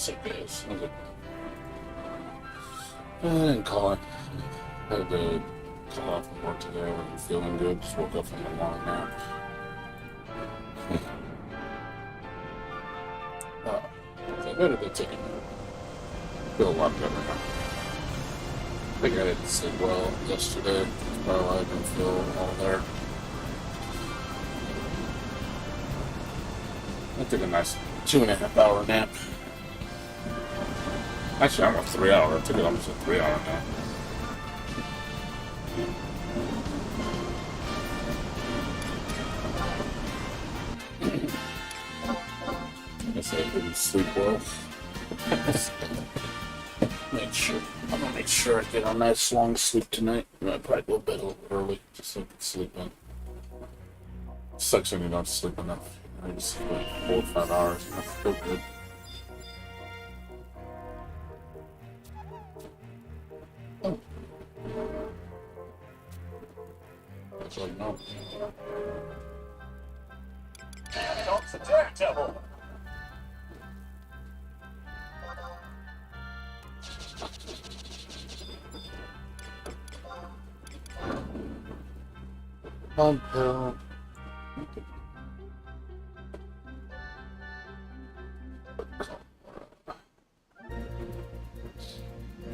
sick days. I didn't call it. I had to call off from work today. I wasn't feeling good. Just woke up from a long nap. So I better go take a nap. Feel a lot better now. I think I didn't sleep well yesterday. That's probably why I didn't feel all there. I took a nice 2.5 hour nap. Actually, I'm a 3 hour. I took it almost a 3 hour nap. I guess I didn't sleep well. I'm gonna make sure I get a nice long sleep tonight. I probably go to bed a little early just so I can sleep in. Sucks when you don't sleep enough. I just sleep like 4 or 5 hours and I feel good. Oh. It's like, no. Comes the Daredevil. Pump.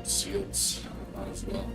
Seals as well.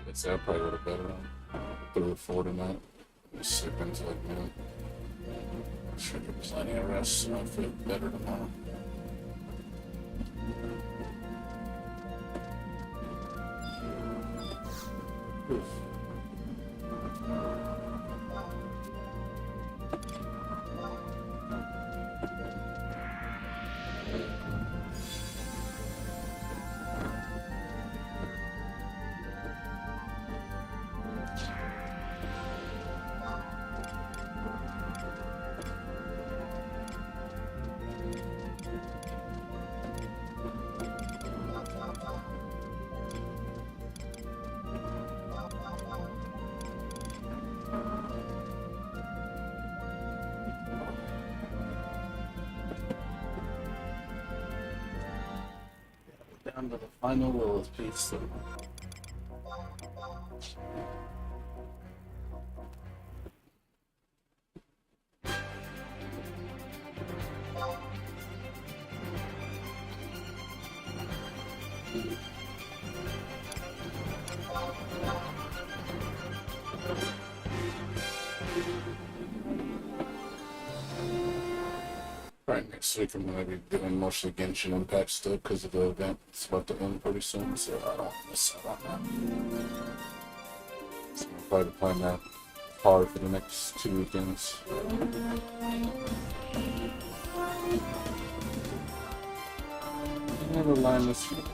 I'd say I probably would have better on 3 or 4 tonight. Just sleep until like noon. I'm sure I get plenty of rest so I feel better tomorrow. Oof. Down to the final Lilith piece. So. Right, next week I'm going to be doing mostly Genshin Impact still because of the event. It's about to end pretty soon, so I don't want to miss out on that. So I'm probably playing that hard for the next 2 weekends. I never line this much.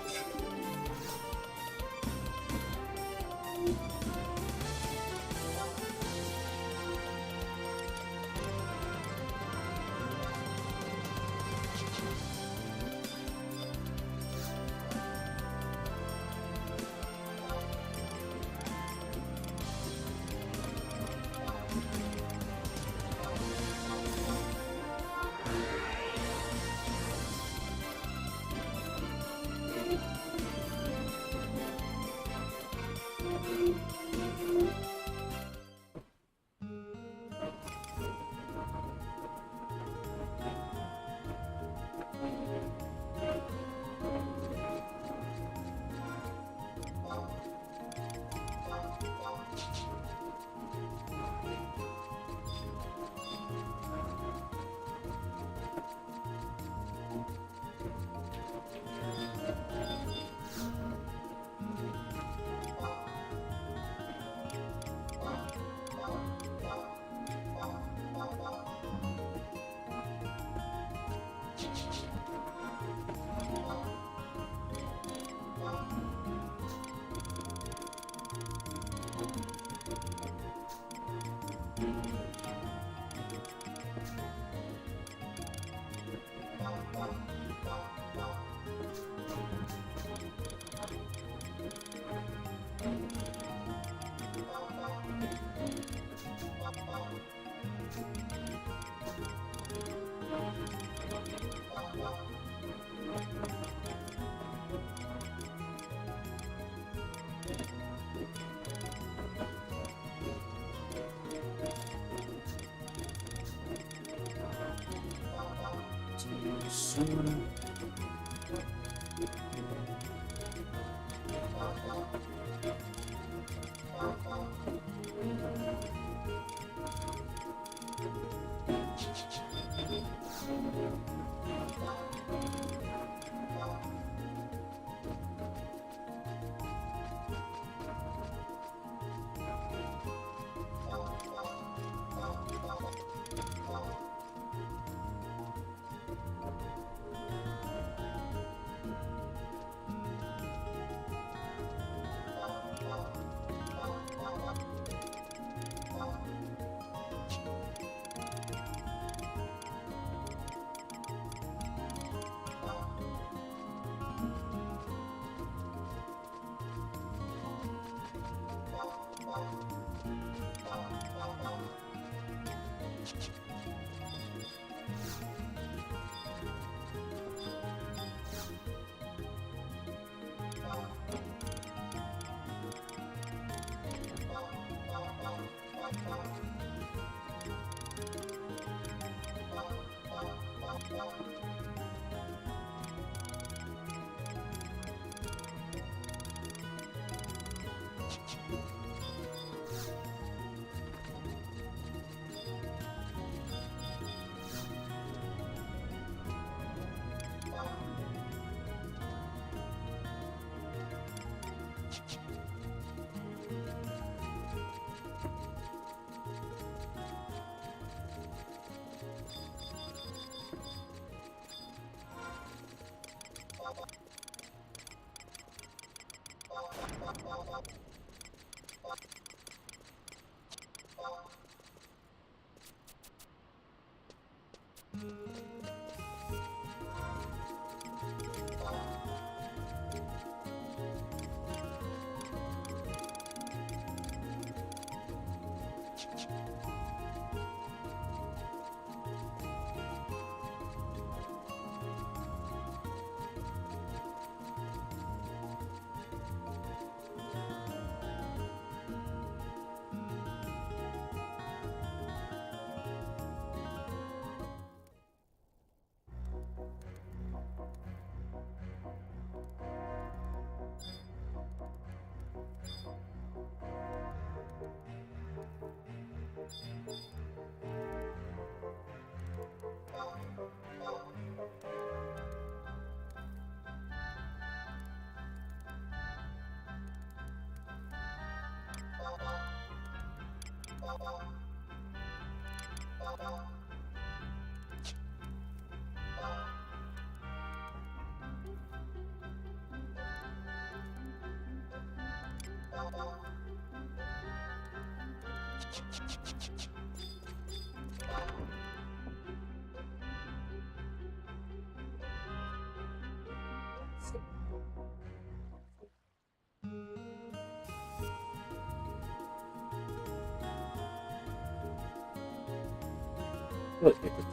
Look at the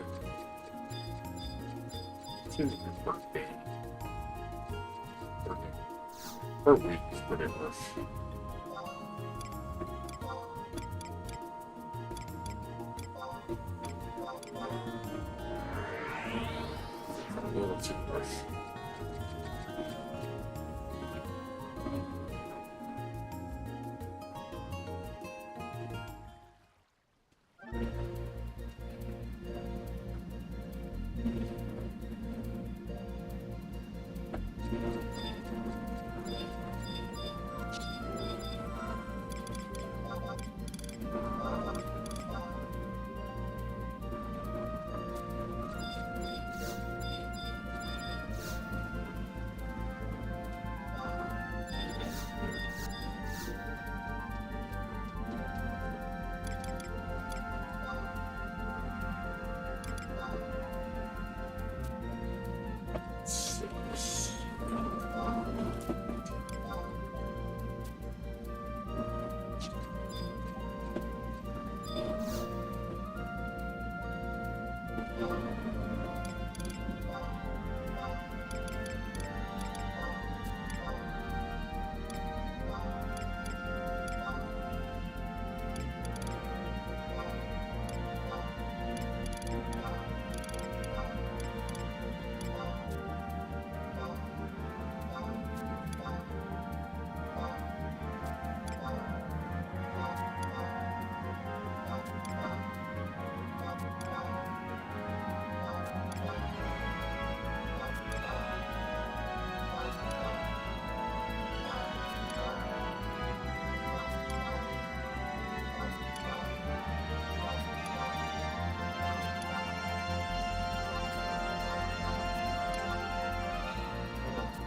Tuesday's birthday. Her week is pretty rough. A little too rough.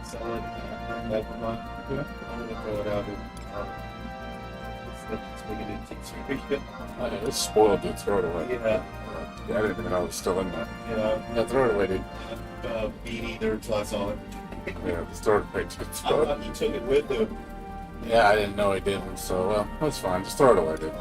sell it. Never mind. Yeah. I'm gonna throw it out. Let's make it into t-shirt. It's spoiled, dude. Throw it away. Yeah. Yeah, I didn't even know it was still in there. Yeah. Yeah, throw it away, dude. Beanie, third class on it. Yeah, just throw it away. I thought you took it with you. Yeah, I didn't know he didn't, so, well, that's fine. Just throw it away, dude.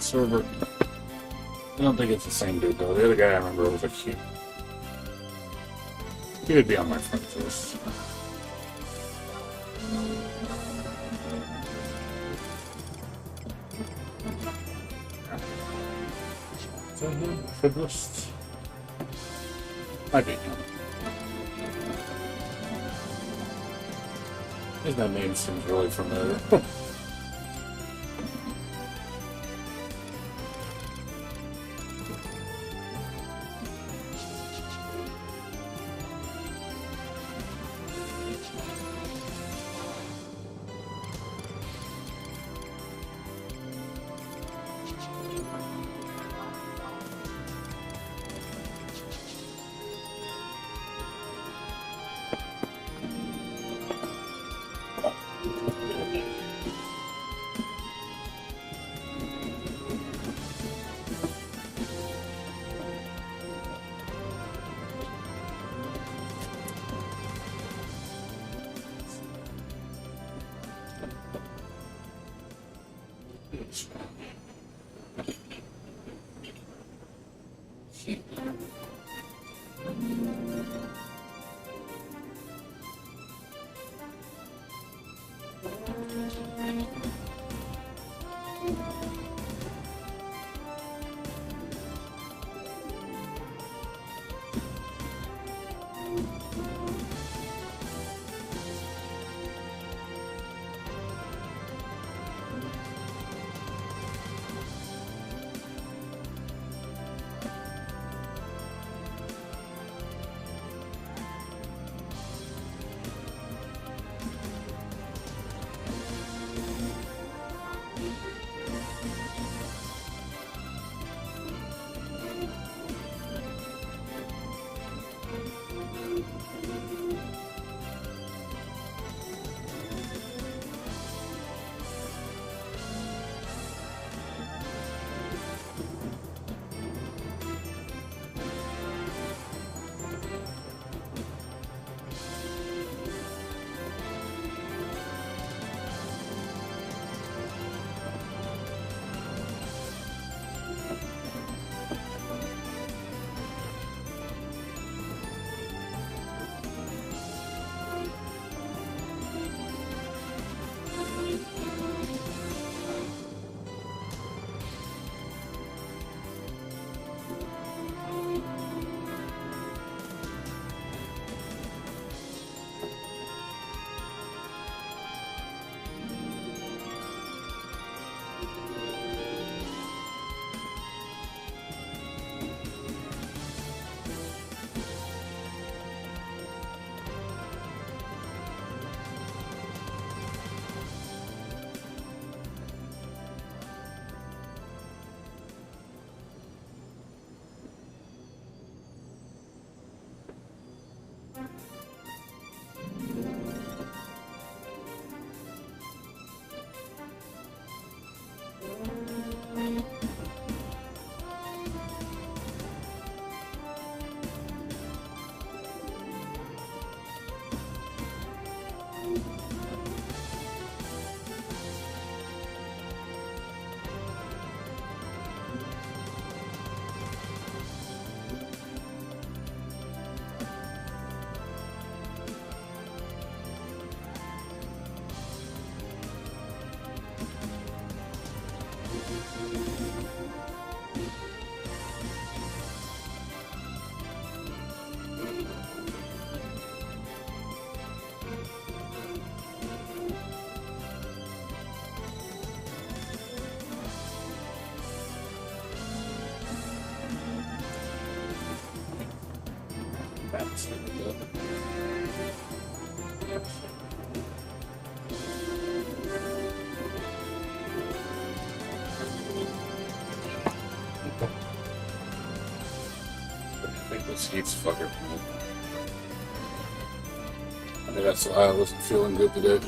server. I don't think it's the same dude though. The other guy I remember was a cute. He would be on my friends list. Is that him? Friend list? Might be him. His name seems really familiar. That's really good. I think this heat's fucking. I think that's why I wasn't feeling good today.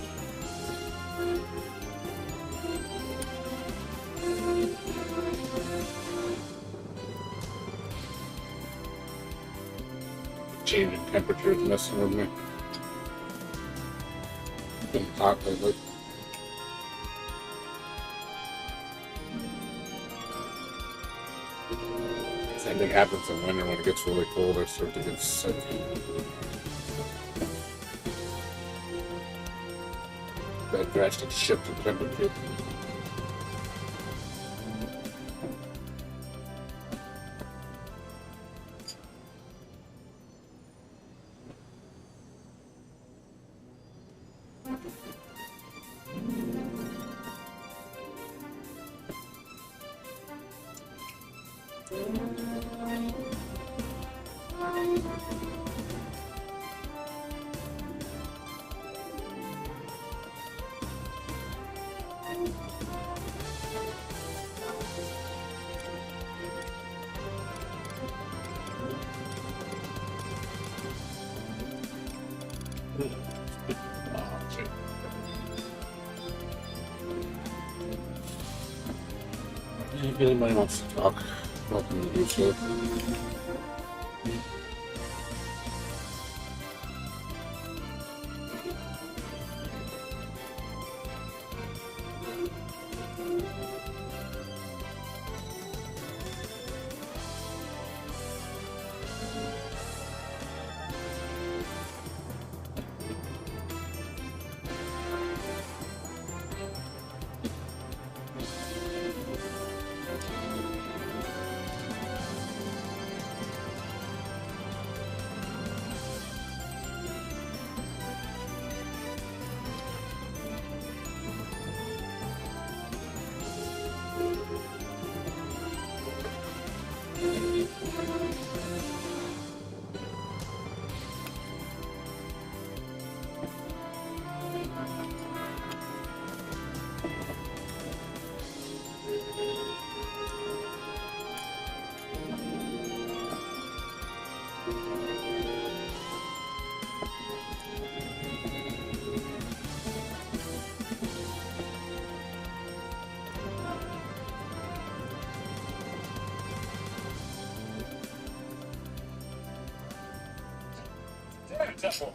Changing temperatures messing with me. It's been hot lately. Same thing happens in winter when it gets really cold. I start to get sick. That drastic shift in temperature. If anybody wants to talk, welcome to do so. Daredevil.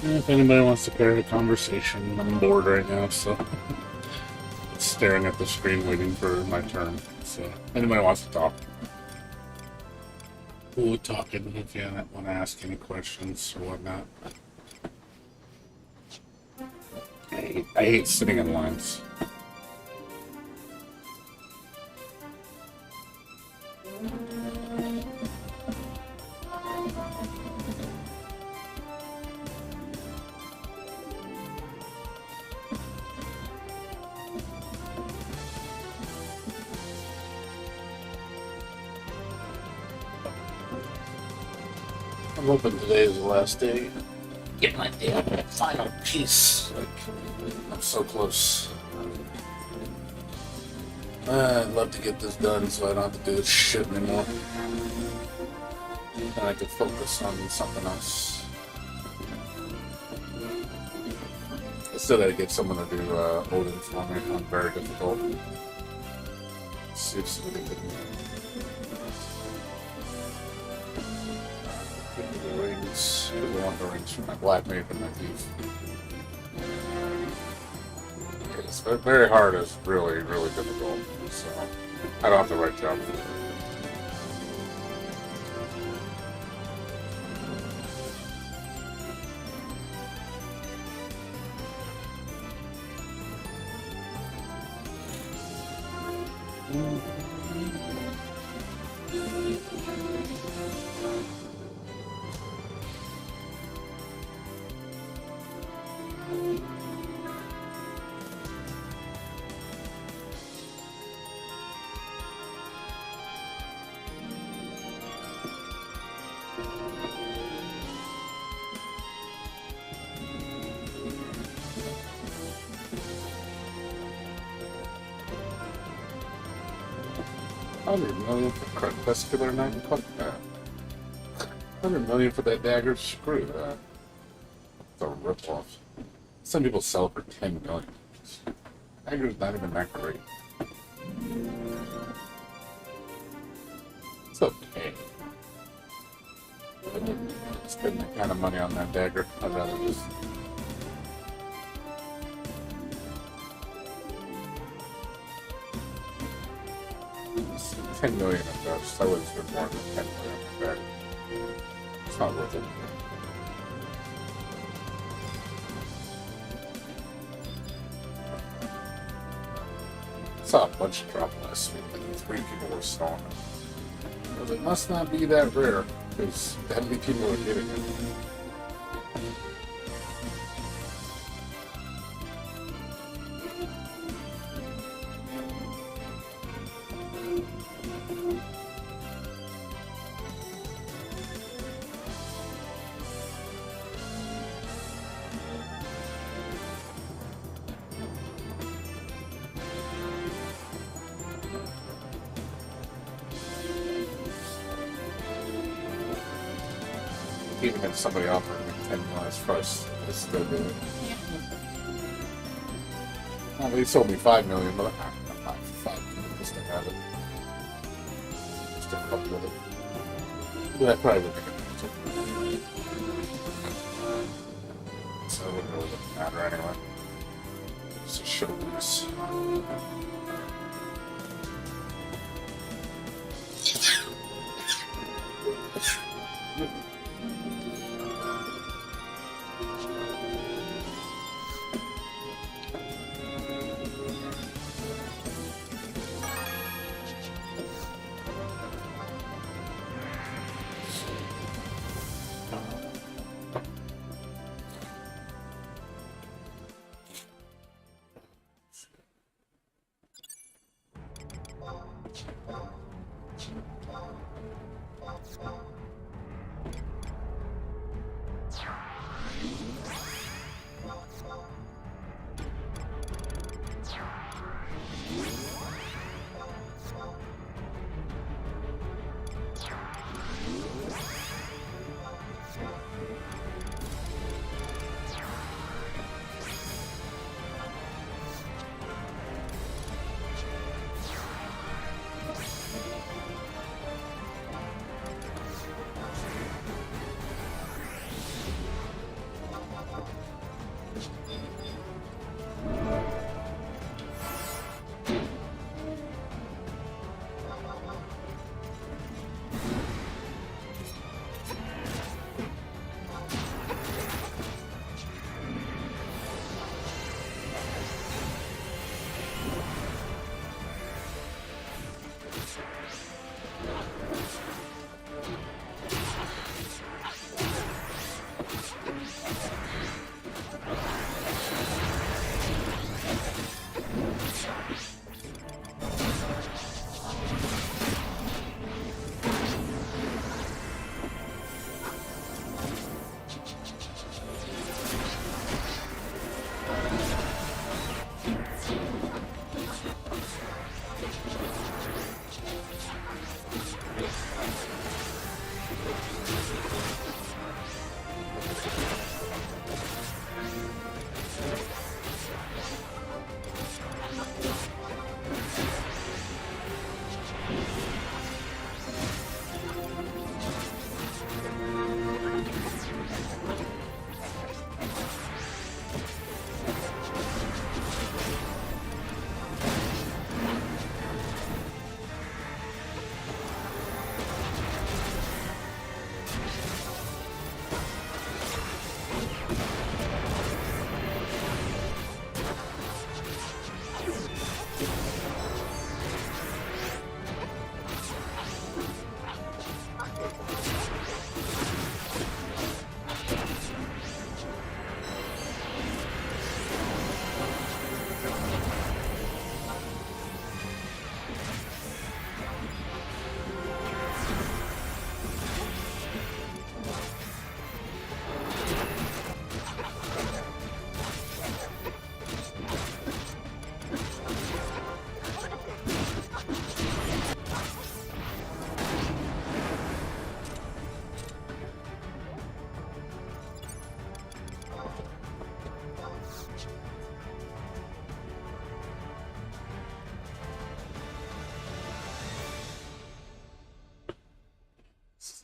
If anybody wants to carry a conversation, I'm bored right now, so staring at the screen waiting for my turn. So if anybody wants to talk, we'll talk if you want to ask any questions or whatnot. I hate sitting in lines. I'm hoping today is the last day Get my damn final piece. Like, I'm so close. I'd love to get this done so I don't have to do this shit anymore. And I can focus on something else. I still gotta get someone to do Odin for me. I'm very difficult. Let's see if somebody can. Give me the rings. I want the rings for my black maid and my thief. It's very hard. It's really, really difficult. So I don't have the right job for it. $100 million for crepuscular knife. Fuck that. $100 million for that dagger. Screw that. It's a ripoff. Some people sell it for $10 million. Dagger's not even that great. It's okay. I wouldn't spend that kind of money on that dagger. I'd rather just. $10 million at best. I wouldn't spend more than $10 million on that. It's not worth it. I saw a bunch drop last week. Like 3 people were selling it. But it must not be that rare because that many people are getting it. Even if somebody offered me $10 million first, I still do it. Well, they sold me $5 million, but I'm not for $5 million just to have it. Just to fuck with it. But I probably would make it. So it wouldn't really matter anyway. It's a show piece.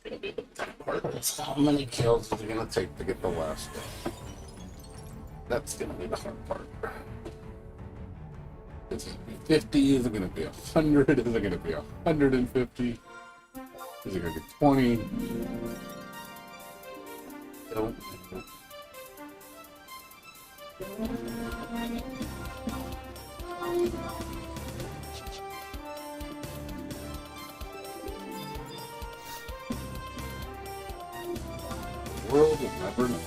gonna be the tough part. It's how many kills is it gonna take to get the last one? That's gonna be the hard part. Is it gonna be 50? Is it gonna be 100? Is it gonna be 150? Is it gonna be 20? Don't know. The world will never know.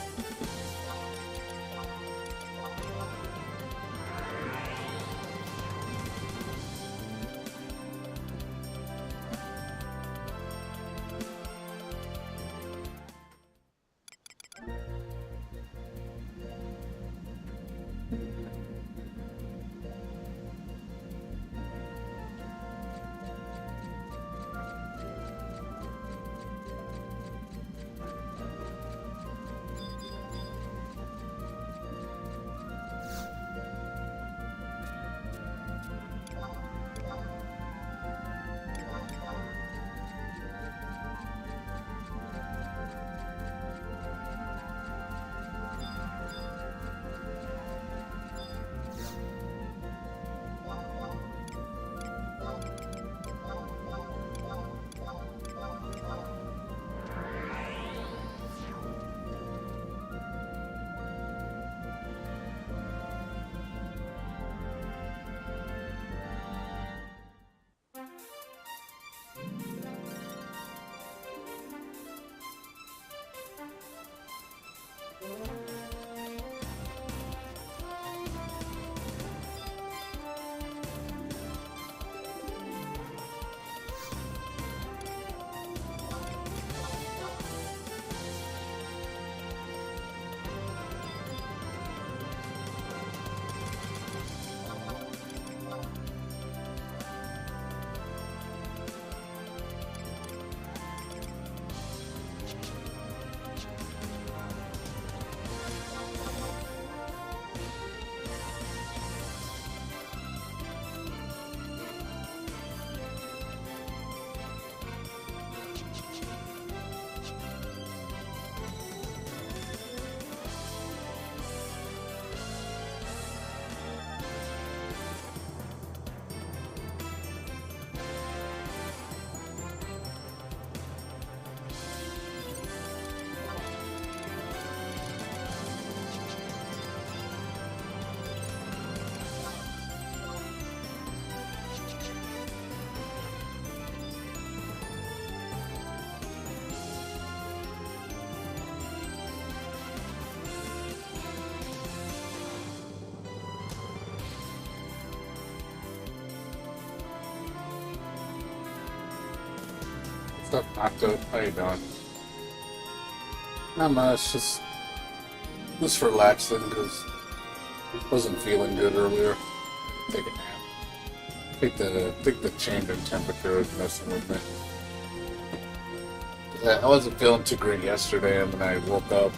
What's up, Octo? How you doing? Not much, just relaxing because wasn't feeling good earlier. Take a nap. I think the change in temperature is messing with me. I wasn't feeling too great yesterday, and then I woke up.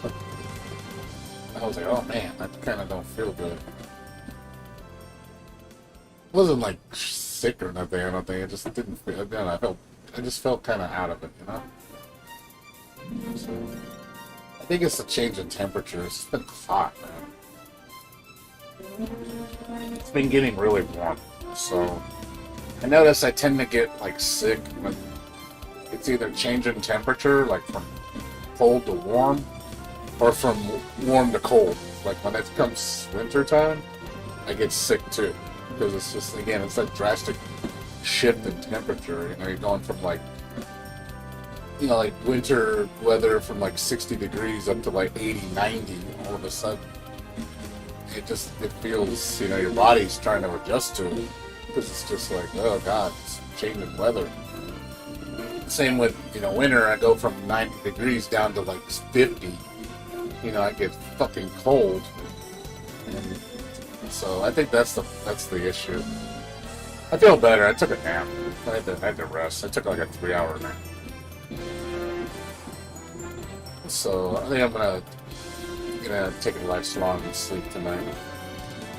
I was like, oh man, I kind of don't feel good. I wasn't like sick or nothing. I don't think. I just didn't feel. Again, I just felt kind of out of it, you know. So, I think it's the change in temperature. It's been hot, man. It's been getting really warm, so I notice I tend to get like sick when it's either change in temperature, like from cold to warm, or from warm to cold. Like when it comes winter time, I get sick too, because it's just, again, it's that drastic shift in temperature. You know, you're going from like, you know, like winter weather from like 60 degrees up to like 80, 90 all of a sudden. It feels, you know, your body's trying to adjust to it, because it's just like, oh god, it's changing weather. Same with, you know, winter. I go from 90 degrees down to like 50. You know, I get fucking cold, and so I think that's the issue. I feel better. I took a nap. I had to rest. I took like a 3-hour nap. So I think I'm gonna take a nice long sleep tonight,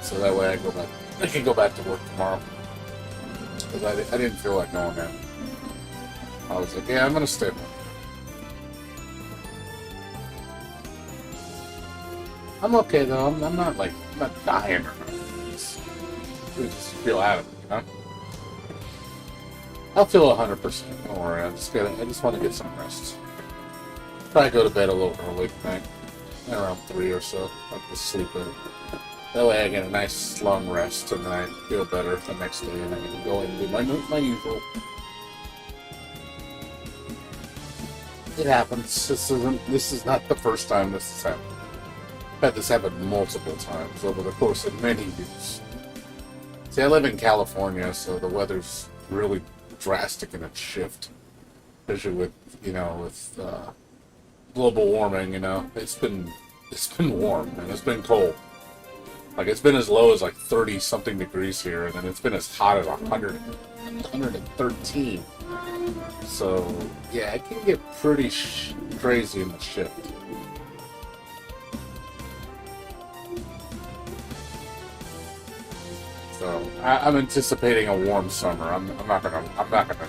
so that way I can go back to work tomorrow, because I didn't feel like going in. I was like, yeah, I'm gonna stay home. I'm okay though. I'm not like I'm not dying or nothing. We just feel out of it, you know. I'll feel 100%. Don't worry. I just want to get some rest. Probably go to bed a little early tonight, around 3 or so. I'll just sleep in. That way I get a nice long rest tonight. Feel better the next day, and I can go and do my usual. It happens. This is not the first time this has happened. I've had this happen multiple times over the course of many years. See, I live in California, so the weather's really drastic in its shift. Especially with, with global warming, it's been warm and it's been cold. Like, it's been as low as like 30 something degrees here, and then it's been as hot as 113. So yeah, it can get pretty crazy in the shift. So I'm anticipating a warm summer. I'm not gonna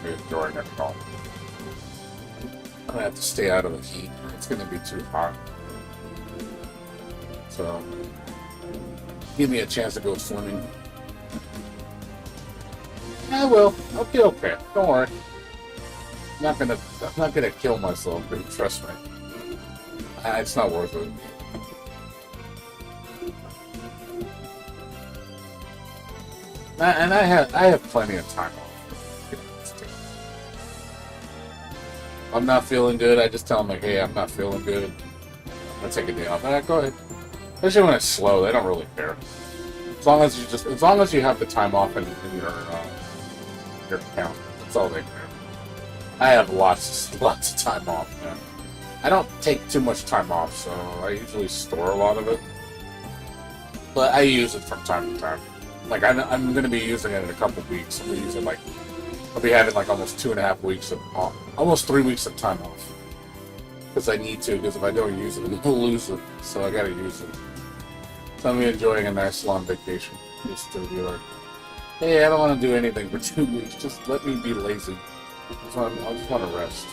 be enjoying it at all. I'm gonna have to stay out of the heat. It's gonna be too hot. So give me a chance to go swimming. I will. I'll be okay. Don't worry. I'm not gonna kill myself, but trust me. It's not worth it. And I have plenty of time off. I'm not feeling good. I just tell them like, hey, I'm not feeling good. I'm gonna take a day off. Alright, go ahead. Especially when it's slow, they don't really care. As long as you have the time off in your account, that's all they care. I have lots of time off, man. I don't take too much time off, so I usually store a lot of it. But I use it from time to time. Like, I'm going to be using it in a couple weeks. I'll be having like almost 2.5 weeks of off, almost 3 weeks of time off. Because I need to, because if I don't use it, I'll lose it. So I got to use it. So I'm enjoying a nice long vacation. Just to be like, hey, I don't want to do anything for 2 weeks. Just let me be lazy. I just want to rest.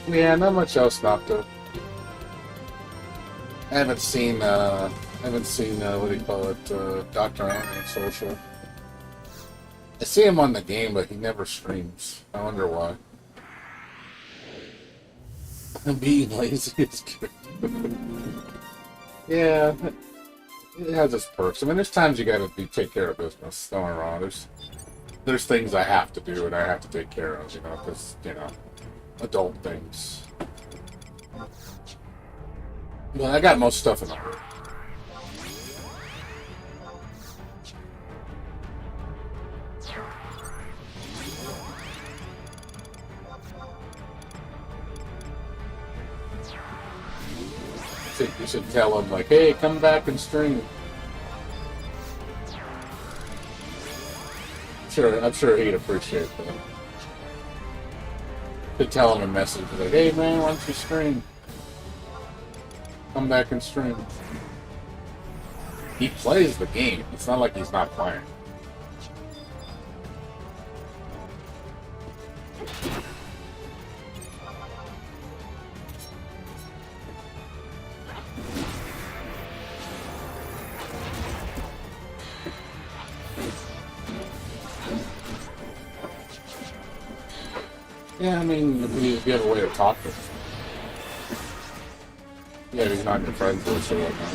Yeah, not much else not to. I haven't seen what do you call it, Dr. on social. I see him on the game, but he never streams. I wonder why. Being lazy is good. Yeah, it has its perks. I mean, there's times you gotta take care of business. Don't get me wrong. There's things I have to do and I have to take care of, because, adult things. But I got most stuff in the hurry. You should tell him, like, hey, come back and stream. I'm sure he'd appreciate that. Could tell him a message like, hey man, why don't you stream? Come back and stream. He plays the game. It's not like he's not playing. Yeah, I mean, if you have a way to talk to him. Yeah, he's not your friend list or whatnot.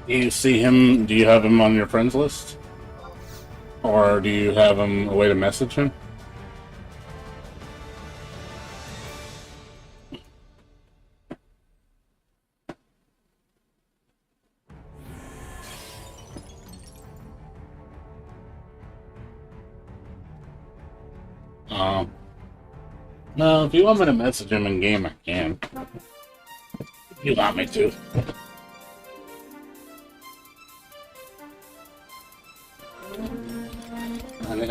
Do you see him? Do you have him on your friends list? Or do you have him a way to message him? No, if you want me to message him in game, I can. If you want me to.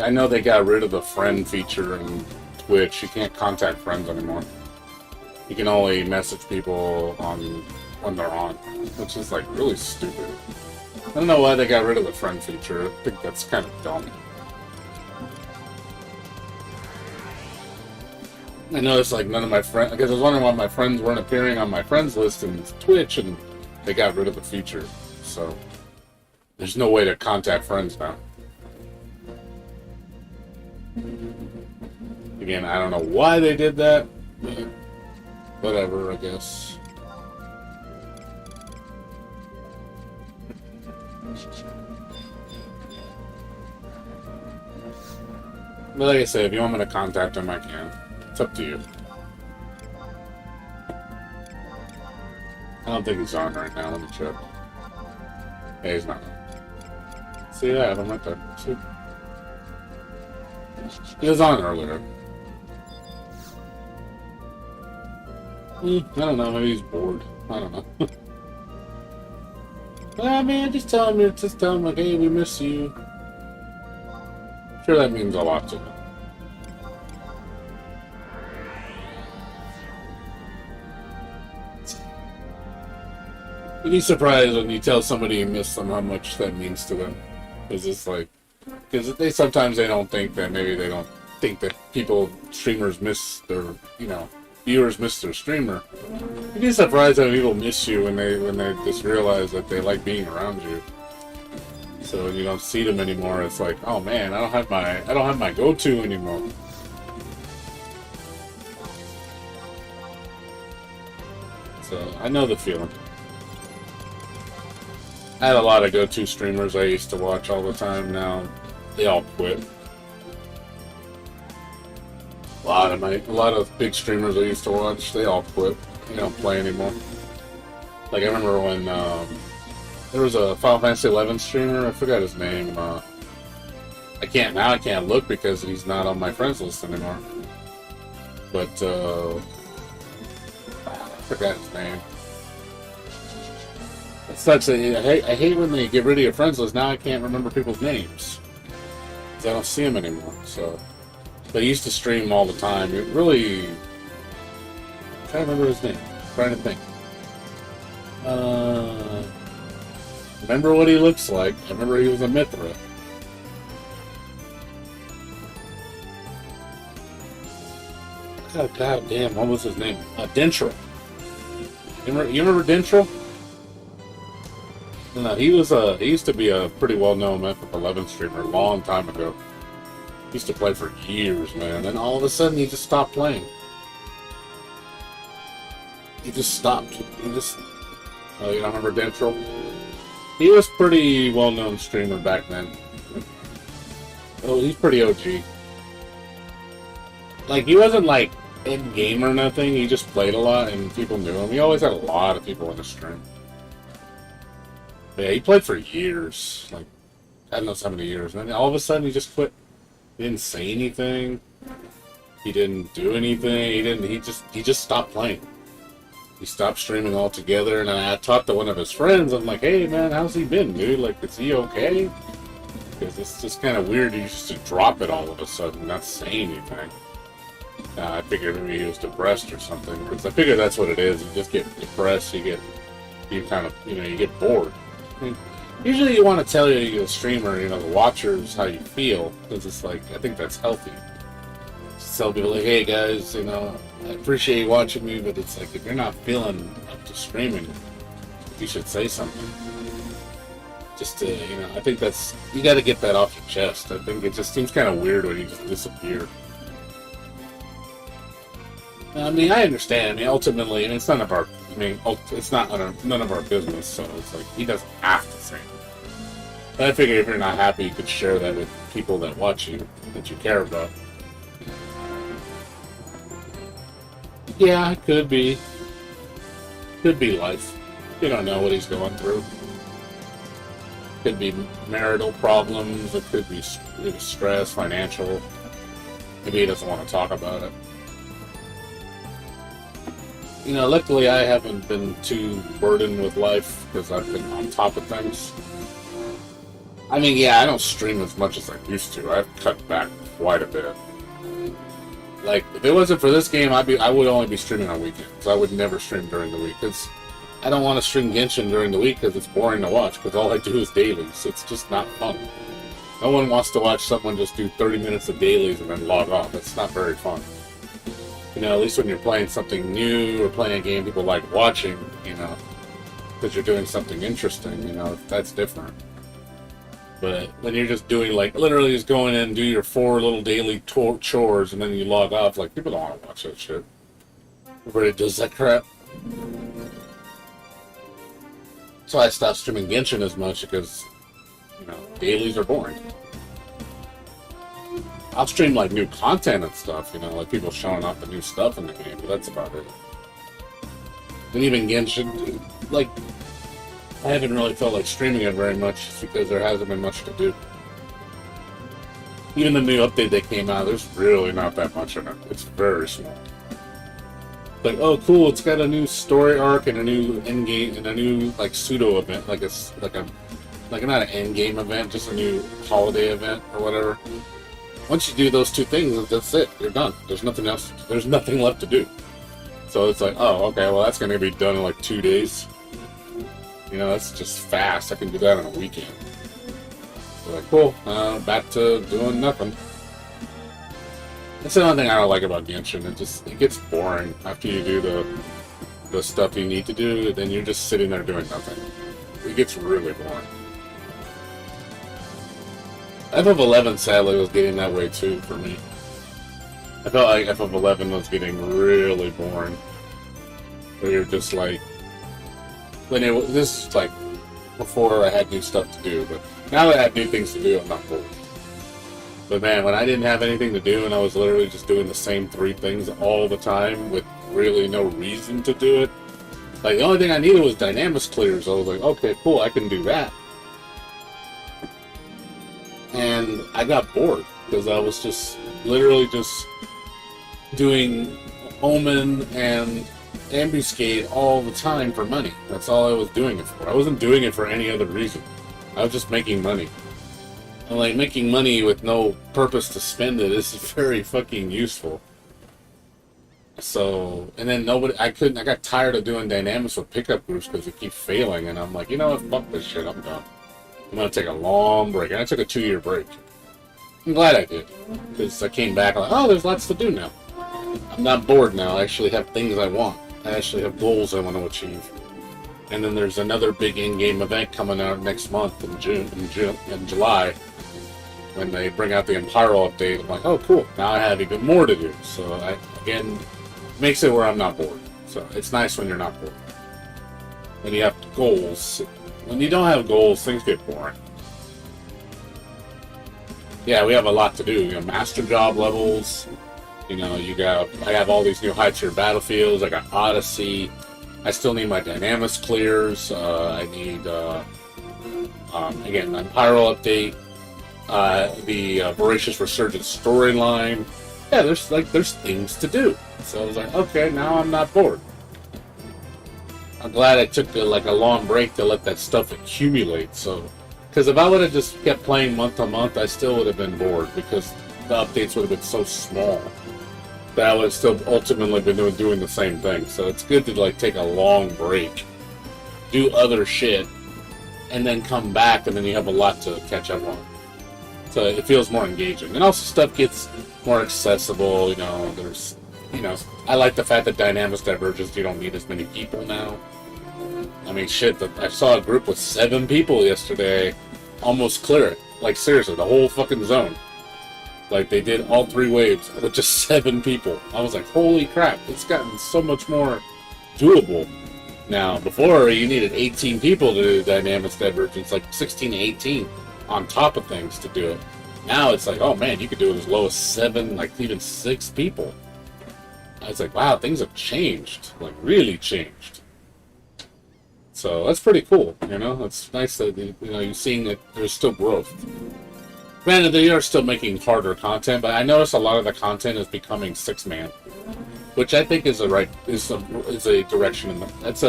I know they got rid of the friend feature in Twitch. You can't contact friends anymore. You can only message people on when they're on, which is like really stupid. I don't know why they got rid of the friend feature. I think that's kind of dumb. I noticed like none of my friends, because I was wondering why my friends weren't appearing on my friends list in Twitch, and they got rid of the feature. So there's no way to contact friends now. Again, I don't know why they did that, but whatever, I guess. But like I said, if you want me to contact him, I can. It's up to you. I don't think he's on right now. Let me check. Yeah, he's not. See, I have him right there. See? He was on earlier. I don't know. Maybe he's bored. I don't know. Well, man, just tell him, like, hey, we miss you. I'm sure that means a lot to him. You'd be surprised when you tell somebody you miss them how much that means to them. Because it's like, because they sometimes they don't think that, maybe they don't think that streamers miss their, viewers miss their streamer. You'd be surprised how people miss you when they just realize that they like being around you. So when you don't see them anymore, it's like, oh man, I don't have my go-to anymore. So I know the feeling. I had a lot of go-to streamers I used to watch all the time. Now they all quit. A lot of big streamers I used to watch, they all quit. They don't play anymore. Like I remember when there was a Final Fantasy 11 streamer. I forgot his name. I can't look because he's not on my friends list anymore. But I forgot his name. It sucks. I hate when they get rid of your friends list. Now I can't remember people's names because I don't see them anymore. So they used to stream all the time. It really, I'm trying to remember his name. I'm trying to think. Remember what he looks like. I remember he was a Mithra. God damn, what was his name? Dentro. You remember Dentro? No, he used to be a pretty well-known FF11 streamer a long time ago. He used to play for years, man. And all of a sudden, he just stopped playing. He just stopped. Oh, you don't remember Dentro? He was pretty well-known streamer back then. Oh, he's pretty OG. Like, he wasn't like in-game or nothing. He just played a lot, and people knew him. He always had a lot of people in the stream. Yeah, he played for years, like, I don't know how many years, and then all of a sudden he just quit. He didn't say anything. He didn't do anything. He just stopped playing. He stopped streaming altogether, and I talked to one of his friends. I'm like, hey man, how's he been, dude? Like, is he okay? Because it's just kind of weird. He used to drop it all of a sudden, not say anything. I figured maybe he was depressed or something, because I figure that's what it is. You just get depressed. You get bored. I mean, usually you want to tell the streamer, the watchers, how you feel, because it's like, I think that's healthy. Just tell people like, hey guys, I appreciate you watching me, but it's like, if you're not feeling up to streaming, you should say something. Just to, I think that's, you got to get that off your chest. I think it just seems kind of weird when you just disappear. I mean, I understand. I mean, ultimately, I mean, it's none of our. I mean, it's not none of our business. So it's like he doesn't have to say. But I figure if you're not happy, you could share that with people that watch you, that you care about. Yeah, it could be. Could be life. You don't know what he's going through. Could be marital problems. It could be stress, financial. Maybe he doesn't want to talk about it. You know, luckily I haven't been too burdened with life because I've been on top of things. I mean, yeah, I don't stream as much as I used to. I've cut back quite a bit. Like, if it wasn't for this game, I would only be streaming on weekends. I would never stream during the week. Because I don't want to stream Genshin during the week because it's boring to watch. Because all I do is dailies. It's just not fun. No one wants to watch someone just do 30 minutes of dailies and then log off. It's not very fun. You know, at least when you're playing something new or playing a game people like watching, you know, because you're doing something interesting, you know, that's different. But when you're just doing, like, literally just going in and do your 4 little daily chores and then you log off, like, people don't want to watch that shit. Everybody does that crap. So I stopped streaming Genshin as much because, you know, dailies are boring. I'll stream, like, new content and stuff, you know, like people showing off the new stuff in the game, but that's about it. And even Genshin, like, I haven't really felt like streaming it very much because there hasn't been much to do. Even the new update that came out, there's really not that much in it. It's very small. Like, oh, cool! It's got a new story arc and a new end game and a new like pseudo event, like not an end game event, just a new holiday event or whatever. Once you do those 2 things, that's it. You're done. There's nothing else. There's nothing left to do. So it's like, oh, okay, well that's gonna be done in like 2 days. You know, that's just fast. I can do that on a weekend. So like, cool. Back to doing nothing. That's another thing I don't like about Genshin. It gets boring after you do the stuff you need to do. Then you're just sitting there doing nothing. It gets really boring. FF11 sadly was getting that way too for me. I felt like FF11 was getting really boring. Where you're just like. This is like before I had new stuff to do, but now that I have new things to do, I'm not bored. But man, when I didn't have anything to do and I was literally just doing the same 3 things all the time with really no reason to do it, like the only thing I needed was dynamics clears. I was like, okay, cool, I can do that. And I got bored because I was just literally just doing Omen and Ambuscade all the time for money. That's all I was doing it for. I wasn't doing it for any other reason. I was just making money. And like making money with no purpose to spend it is very fucking useful. So, and then I got tired of doing dynamics with pickup groups because it keeps failing, and I'm like, you know what, fuck this shit, I'm done. I'm gonna take a long break, and I took a 2-year break. I'm glad I did, because I came back like, oh, there's lots to do now. I'm not bored now, I actually have things I want. I actually have goals I want to achieve. And then there's another big in-game event coming out next month in July, when they bring out the Empyro update. I'm like, oh cool, now I have even more to do. So again, makes it where I'm not bored. So it's nice when you're not bored. When you have goals. When you don't have goals, things get boring. Yeah, we have a lot to do. You know, master job levels. You know, I have all these new high-tier battlefields. I got Odyssey. I still need my dynamics clears. I need, again, the Pyro update. The Voracious Resurgence storyline. Yeah, there's things to do. So I was like, okay, now I'm not bored. I'm glad I took a long break to let that stuff accumulate. So, because if I would have just kept playing month to month, I still would have been bored because the updates would have been so small. That I would have still ultimately been doing the same thing. So it's good to take a long break, do other shit, and then come back, and then you have a lot to catch up on. So it feels more engaging, and also stuff gets more accessible. You know, I like the fact that dynamics divergence. You don't need as many people now. I mean, shit. I saw a group with 7 people yesterday, almost clear it. Like seriously, the whole fucking zone. Like, they did all 3 waves with just 7 people. I was like, holy crap, it's gotten so much more doable. Now, before, you needed 18 people to do dynamics divergence, like 16 to 18 on top of things to do it. Now it's like, oh man, you could do it as low as 7, like even 6 people. I was like, wow, things have changed, like really changed. So that's pretty cool, you know. It's nice that you're seeing that there's still growth. Granted, they are still making harder content, but I notice a lot of the content is becoming 6-man, which I think is a direction. That's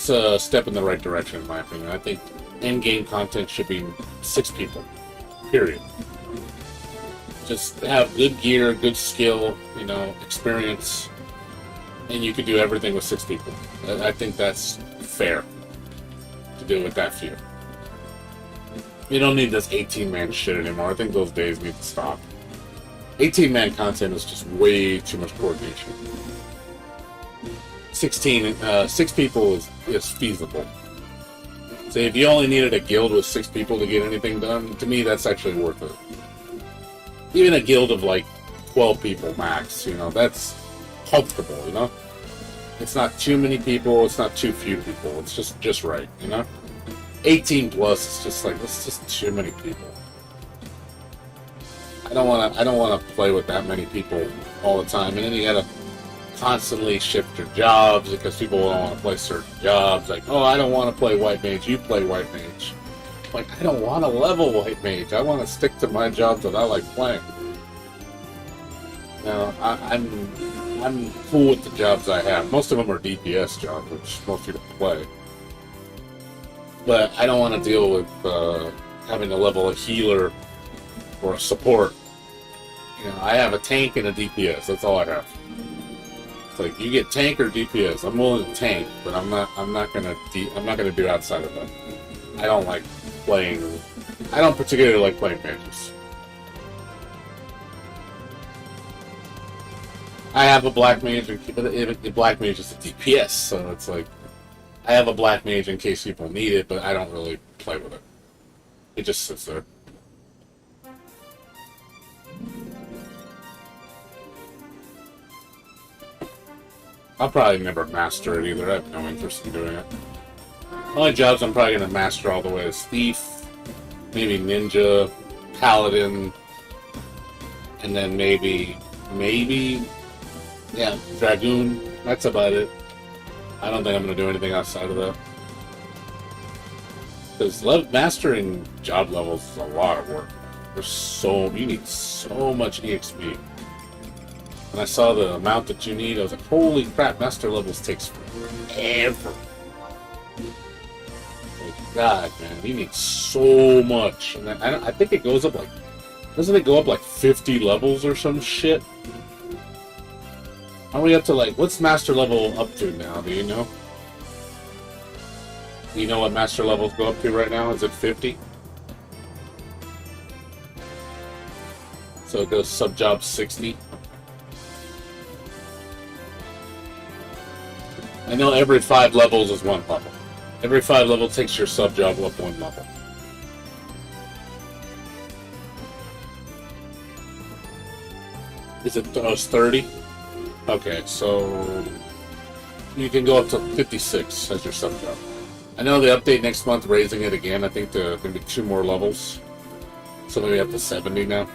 a step in the right direction, in my opinion. I think in-game content should be 6 people. Period. Just have good gear, good skill, experience, and you could do everything with 6 people. I think that's fair to do it with that few. You don't need this 18-man shit anymore. I think those days need to stop. 18-man content is just way too much coordination. 6 people is feasible. So if you only needed a guild with 6 people to get anything done, to me that's actually worth it. Even a guild of like 12 people max, that's comfortable, It's not too many people, it's not too few people, it's just right, 18 plus is just like, it's just too many people. I don't wanna play with that many people all the time, and then you gotta constantly shift your jobs because people don't want to play certain jobs. Like, oh, I don't want to play white mage, you play white mage. Like, I don't want to level white mage. I want to stick to my jobs that I like playing. Now, I'm cool with the jobs I have. Most of them are DPS jobs, which most people play. But I don't want to deal with having to level a healer or a support. I have a tank and a DPS. That's all I have. Like, you get tank or DPS. I'm willing to tank, but I'm not gonna do outside of that. I don't like playing. I don't particularly like playing mages. I have a black mage, the black mage is a DPS, so it's like I have a black mage in case people need it, but I don't really play with it. It just sits there. I'll probably never master it either. I have no interest in doing it. The only jobs I'm probably going to master all the way is Thief, maybe Ninja, Paladin, and then maybe, yeah, Dragoon. That's about it. I don't think I'm going to do anything outside of that. Because mastering job levels is a lot of work. You need so much EXP. When I saw the amount that you need, I was like, holy crap, master levels takes forever. Like, God, man, you need so much. And I think it goes up like, doesn't it go up like 50 levels or some shit? Are we up to like, what's master level up to now, do you know? Do you know what master levels go up to right now? Is it 50? So it goes sub-job 60. I know every 5 levels is 1 level. Every 5 level takes your sub-job up 1 level. Is it 30? Okay, so you can go up to 56 as your sub-job. I know the update next month raising it again. I think there are going to be 2 more levels. So maybe up to 70 now.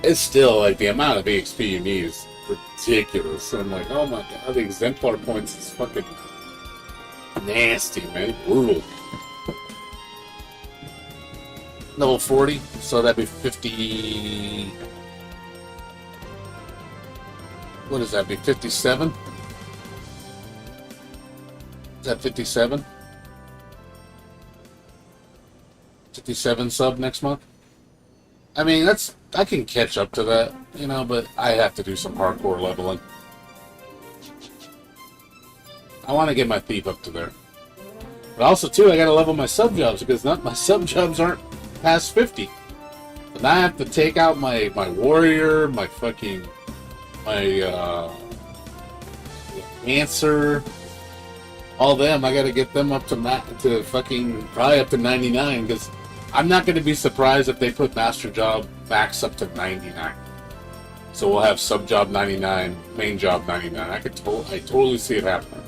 It's still like the amount of EXP you need is ridiculous. I'm like, oh my god, the exemplar points is fucking nasty, man. Brutal. Level 40, so that'd be 50. What does that be? 57? Is that 57? 57 sub next month? I mean, I can catch up to that, but I have to do some hardcore leveling. I want to get my thief up to there. But also, too, I gotta level my sub-jobs, because my sub-jobs aren't past 50. And I have to take out my warrior, my Answer, all them. I gotta get them up to fucking, probably up to 99, because I'm not going to be surprised if they put Master Job max up to 99. So we'll have Sub Job 99, Main Job 99. I totally see it happening.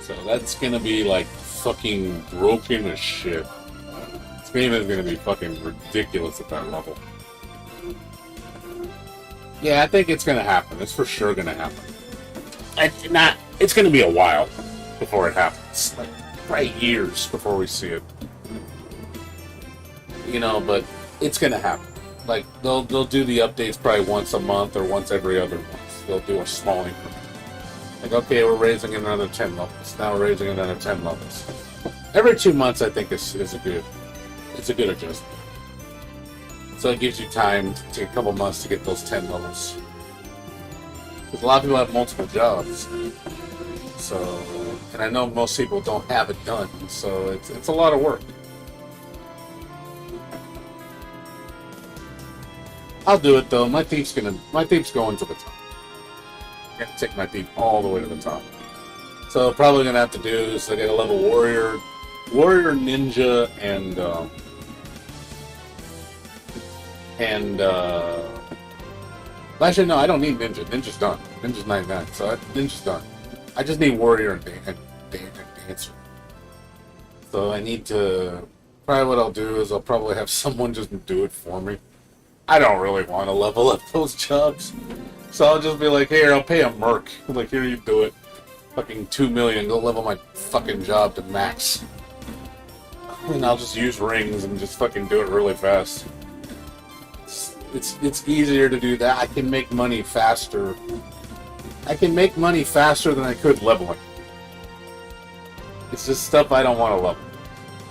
So that's going to be like fucking broken as shit. This game is going to be fucking ridiculous at that level. Yeah, I think it's going to happen. It's for sure going to happen. It's going to be a while before it happens. Like, probably years before we see it. You know, but it's going to happen. Like, they'll do the updates probably once a month or once every other month. They'll do a small increment. Like, okay, we're raising it another 10 levels. Now we're raising it another 10 levels. Every 2 months, I think, is a good adjustment. So it gives you time to take a couple months to get those 10 levels. Because a lot of people have multiple jobs. So, and I know most people don't have it done. So it's a lot of work. I'll do it though. My thief's going to the top. I'm gonna take my thief all the way to the top. So probably gonna have to do is I get a level warrior, ninja, and actually no, I don't need ninja. Ninja's done. Ninja's 99, so ninja's done. I just need warrior and dancer. So I need to. Probably what I'll do is I'll probably have someone just do it for me. I don't really want to level up those jobs. So I'll just be like, here, I'll pay a merc. Like, here, you do it. Fucking 2 million, go level my fucking job to max. And I'll just use rings and just fucking do it really fast. It's easier to do that. I can make money faster. I can make money faster than I could leveling. It's just stuff I don't want to level.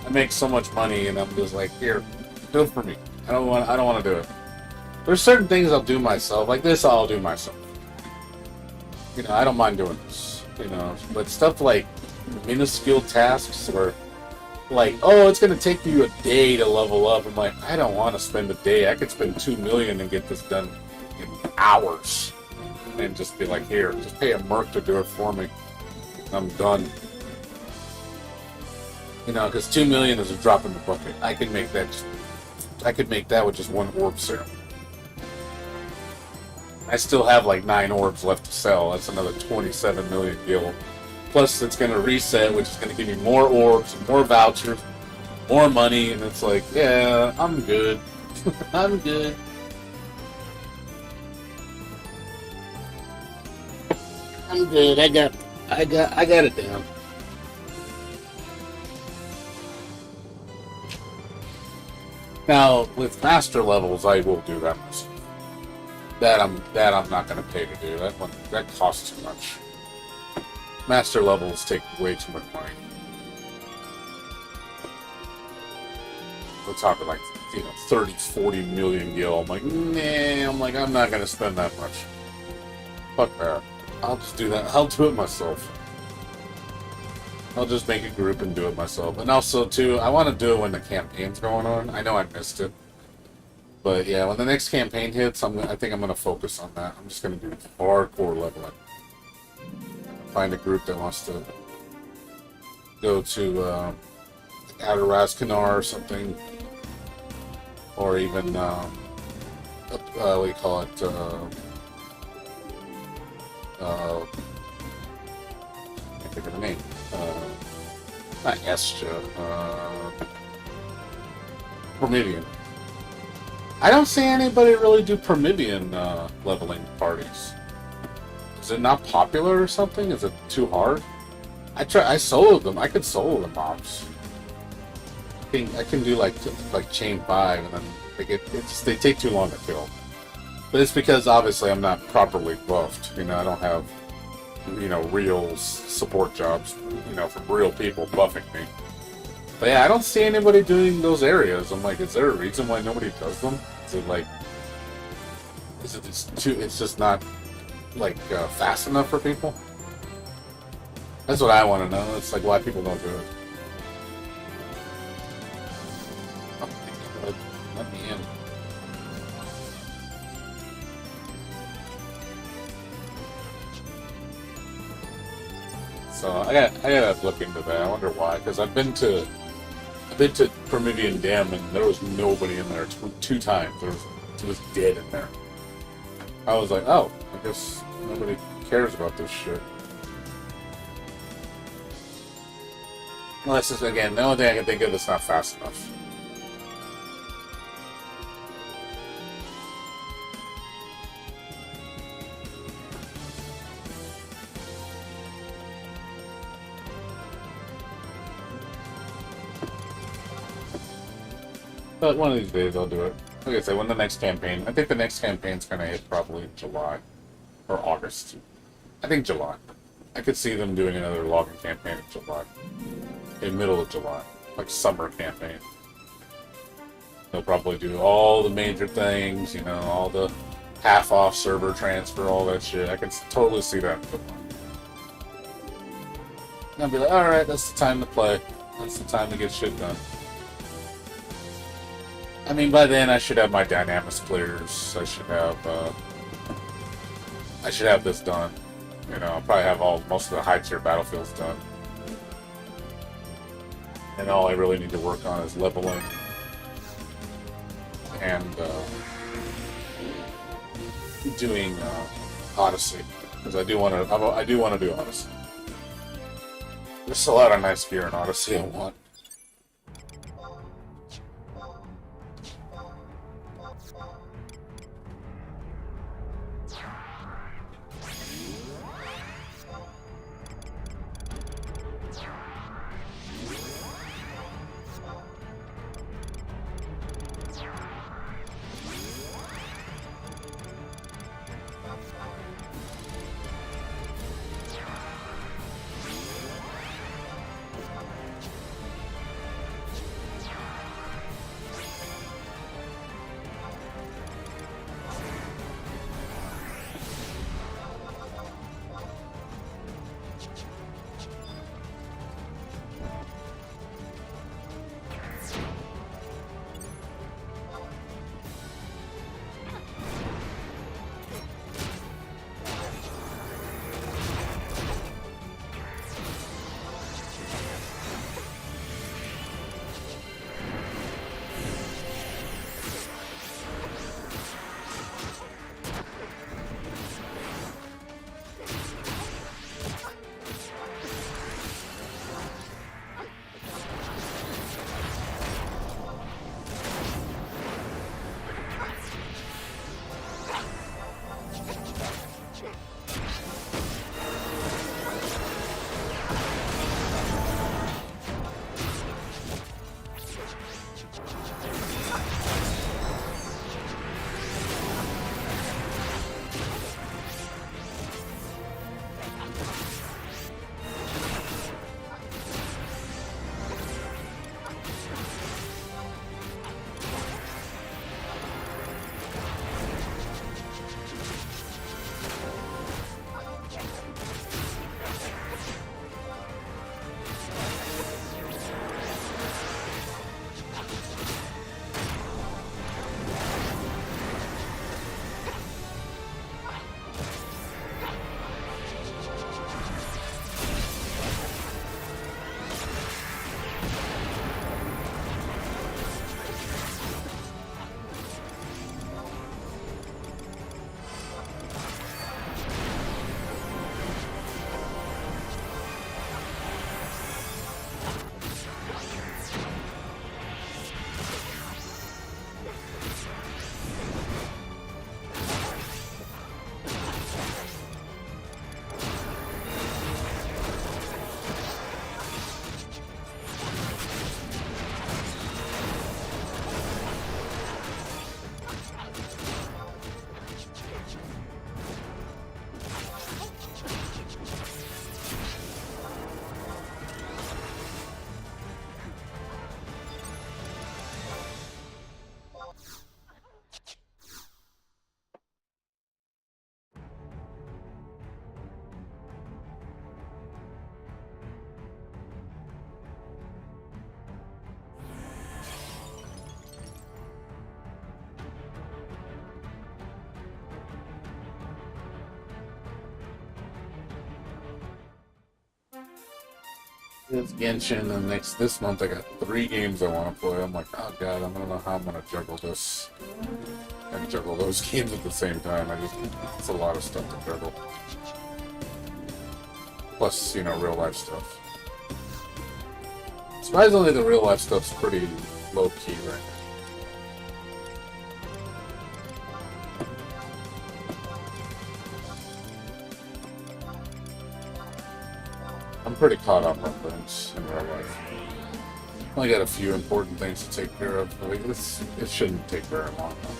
I make so much money and I'm just like, here, do it for me. I don't want to do it. There's certain things I'll do myself, like this I'll do myself. You know, I don't mind doing this, you know, but stuff like minuscule tasks or like, oh, it's going to take you a day to level up. I'm like, I don't want to spend a day. I could spend 2 million and get this done in hours and just be like, here, just pay a merc to do it for me. I'm done. You know, because 2 million is a drop in the bucket. I could make that with just one orb serum. I still have like 9 orbs left to sell. That's another 27 million gil. Plus, it's going to reset, which is going to give me more orbs, more vouchers, more money, and it's like, yeah, I'm good. I'm good. I'm good. I got it down. Now, with master levels, I will do that myself. That I'm not going to pay to do. That costs too much. Master levels take way too much money. We're talking like, 30, 40 million gil. I'm like, nah, I'm not going to spend that much. Fuck that. I'll just do that. I'll do it myself. I'll just make a group and do it myself. And also, too, I want to do it when the campaign's going on. I know I missed it. But yeah, when the next campaign hits, I think I'm going to focus on that. I'm just going to do hardcore leveling. Find a group that wants to go to Outer Raskanar or something. Or even, what do you call it? I can't think of the name. Not Estia. Promethean. I don't see anybody really do Promethean leveling parties. Is it not popular or something? Is it too hard? I soloed them. I could solo the mobs. I can do like chain 5 and then they take too long to kill. But it's because obviously I'm not properly buffed. You know, I don't have real support jobs. From real people buffing me. But yeah, I don't see anybody doing those areas. I'm like, is there a reason why nobody does them? Is it like, it's just not like fast enough for people? That's what I want to know. It's like why people don't do it. Oh, let me in. So I gotta look into that. I wonder why. Because I've been to Promethean Dam and there was nobody in there two times. It was dead in there. I was like, oh, I guess nobody cares about this shit. Well, that's just, again, the only thing I can think of is not fast enough. But one of these days I'll do it. Like I said, when the next campaign... I think the next campaign's going to hit probably July. Or August. I think July. I could see them doing another logging campaign in July. In middle of July. Like summer campaign. They'll probably do all the major things, you know, all the half-off server transfer, all that shit. I can totally see that. And I'll be like, alright, that's the time to play. That's the time to get shit done. I mean, by then I should have my Dynamis clears. I should have this done. You know, I'll probably have most of the high tier battlefields done. And all I really need to work on is leveling and doing Odyssey, because I do want to do Odyssey. There's a lot of nice gear in Odyssey I want. It's Genshin, and this month I got 3 games I want to play. I'm like, oh god, I don't know how I'm gonna juggle this and juggle those games at the same time. It's a lot of stuff to juggle. Plus, you know, real life stuff. Surprisingly, the real life stuff's pretty low key right now. I'm pretty caught up on things in real life. Only got a few important things to take care of. Like it shouldn't take very long though.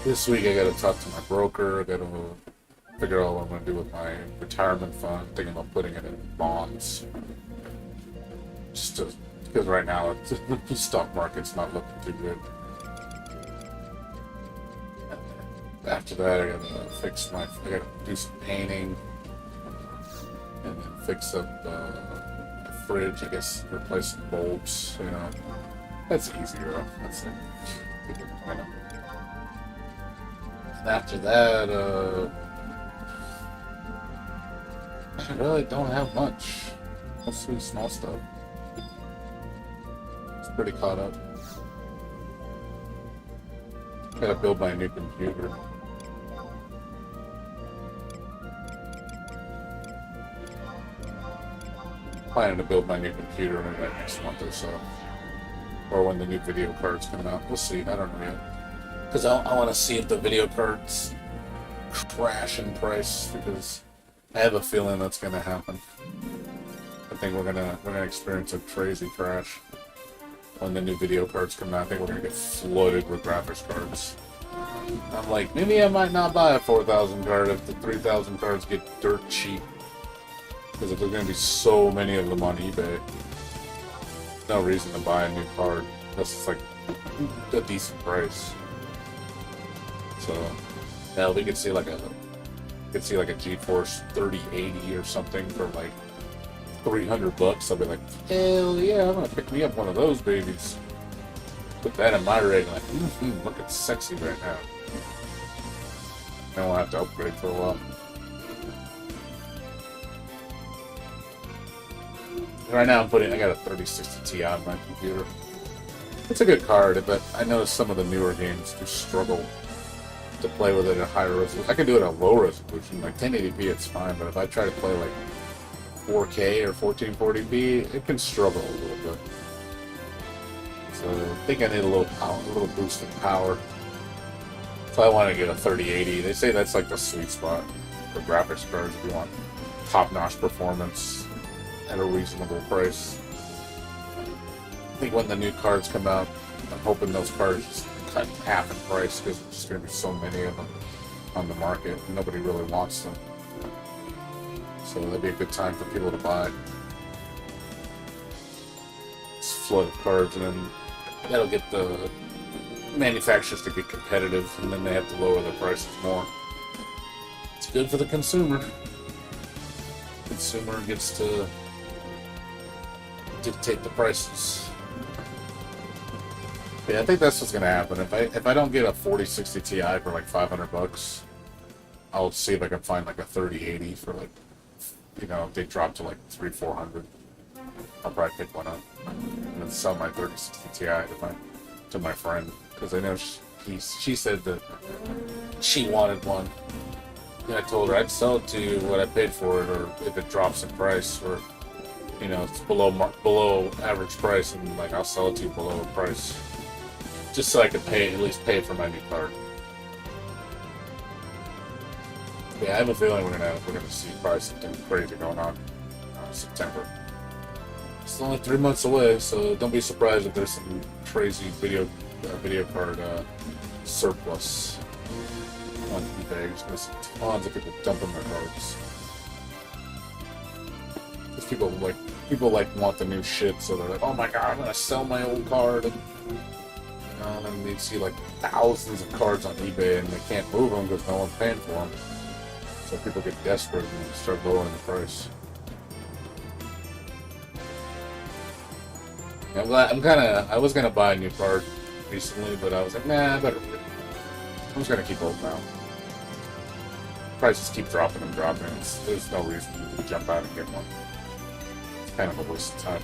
This week I gotta talk to my broker, I gotta figure out what I'm gonna do with my retirement fund, thinking about putting it in bonds. Because right now the stock market's not looking too good. After that I gotta do some painting. And then fix up the fridge, I guess, replace some bulbs, you know. That's easier, that's it. And after that, I really don't have much. Mostly small stuff. It's pretty caught up. Gotta build my new computer. Planning to build my new computer in the next month or so, or when the new video cards come out. We'll see. I don't know yet, because I want to see if the video cards crash in price, because I have a feeling that's going to happen. I think we're gonna experience a crazy crash when the new video cards come out. I think we're gonna get flooded with graphics cards. I'm like, maybe I might not buy a 4,000 card if the 3,000 cards get dirt cheap. Because if there's going to be so many of them on eBay, there's no reason to buy a new card. That's just like a decent price. So, yeah, we could see like a GeForce 3080 or something for like $300. I'll be like, hell yeah, I'm gonna pick me up one of those babies. Put that in my rig. Like, look, it's sexy right now. Then we'll have to upgrade for a while. Right now I got a 3060 Ti on my computer. It's a good card, but I know some of the newer games do struggle to play with it at higher resolution. I can do it at low resolution, like 1080p it's fine, but if I try to play like 4K or 1440p, it can struggle a little bit. So I think I need a little boost in power. So I want to get a 3080. They say that's like the sweet spot for graphics cards if you want top-notch performance at a reasonable price. I think when the new cards come out, I'm hoping those cards just cut half in price, because there's just going to be so many of them on the market and nobody really wants them. So that'd be a good time for people to buy. It's flood of cards, and then that'll get the manufacturers to get competitive, and then they have to lower their prices more. It's good for the consumer. Consumer gets to dictate the prices. Yeah, I think that's what's gonna happen. If I don't get a 4060 Ti for like $500, I'll see if I can find like a 3080 for like, you know, if they drop to like $300-400. I'll probably pick one up and then sell my 3060 Ti to my friend, because I know she said that she wanted one. And I told her I'd sell it to you what I paid for it, or if it drops in price, or you know, it's below average price, and like I'll sell it to you below price, just so I could at least pay for my new card. Yeah, I have a feeling we're gonna see probably something crazy going on in September. It's only 3 months away, so don't be surprised if there's some crazy video card surplus on eBay. There's gonna see tons of people dumping their cards. Because people want the new shit, so they're like, oh my god, I'm gonna sell my old card. And, you know, and then they see like thousands of cards on eBay and they can't move them because no one's paying for them. So people get desperate and start lowering the price. I was gonna buy a new card recently, but I was like, nah, I better. I'm just gonna keep holding out. probably just keep dropping and dropping. There's no reason to jump out and get one. It's kind of a waste of time.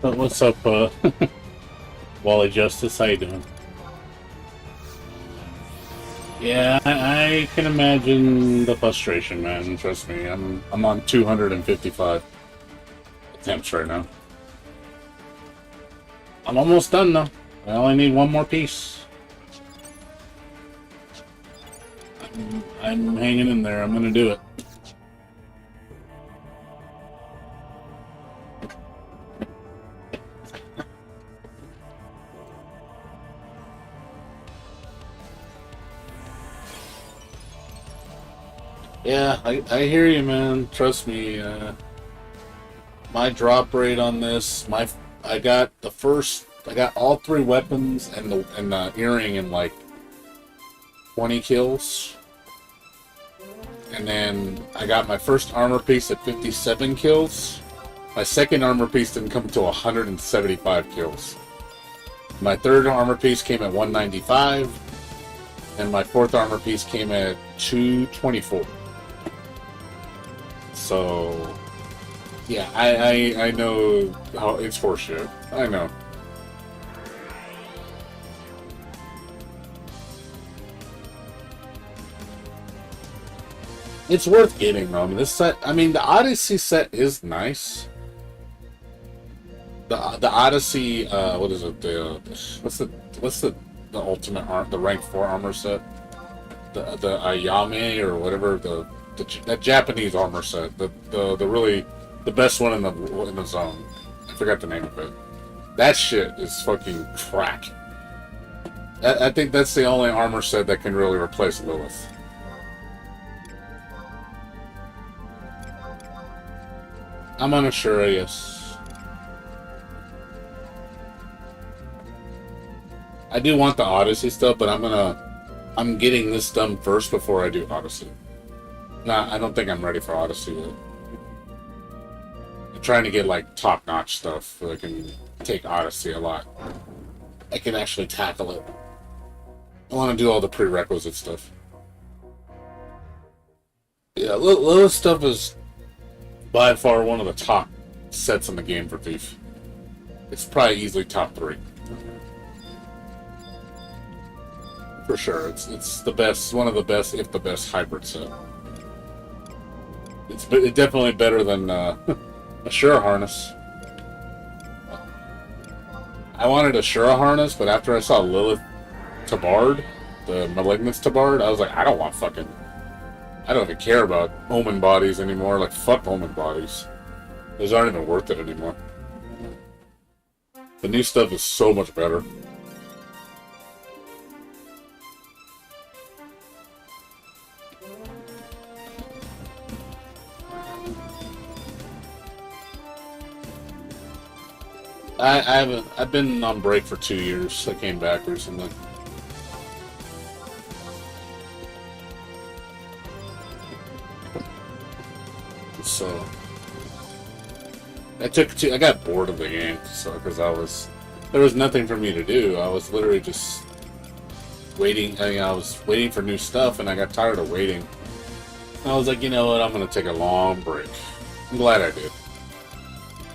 But what's up, Wally Justice? How you doing? Yeah, I can imagine the frustration, man. Trust me, I'm on 255 attempts right now. I'm almost done though. I only need one more piece. I'm hanging in there. I'm gonna do it. Yeah, I hear you, man. Trust me. My drop rate on this, I got all 3 weapons and the earring in like 20 kills. And then I got my first armor piece at 57 kills. My second armor piece didn't come until 175 kills. My third armor piece came at 195. And my fourth armor piece came at 224. So, yeah, I know how it's horseshit. I know. It's worth getting though. This set, I mean, the Odyssey set is nice. The Odyssey, what is it? What's the ultimate the rank 4 armor set? The Ayame or whatever that Japanese armor set. The best one in the zone. I forgot the name of it. That shit is fucking crack. I think that's the only armor set that can really replace Lilith. I'm unsure, yes. I do want the Odyssey stuff, but I'm getting this done first before I do Odyssey. Nah, I don't think I'm ready for Odyssey yet. I'm trying to get like top-notch stuff so I can take Odyssey a lot. I can actually tackle it. I want to do all the prerequisite stuff. Yeah, Lilith stuff is by far one of the top sets in the game for Thief. It's probably easily top 3. For sure, it's the best, one of the best, if the best hybrid set. It's definitely better than a Shura harness. I wanted a Shura harness, but after I saw Lilith Tabard, the Malignance Tabard, I was like, I don't even care about Omen bodies anymore. Like, fuck Omen bodies. Those aren't even worth it anymore. The new stuff is so much better. I've been on break for 2 years. I came back recently. So I got bored of the game, so because there was nothing for me to do. I was literally just waiting. I was waiting for new stuff, and I got tired of waiting. I was like, you know what? I'm gonna take a long break. I'm glad I did.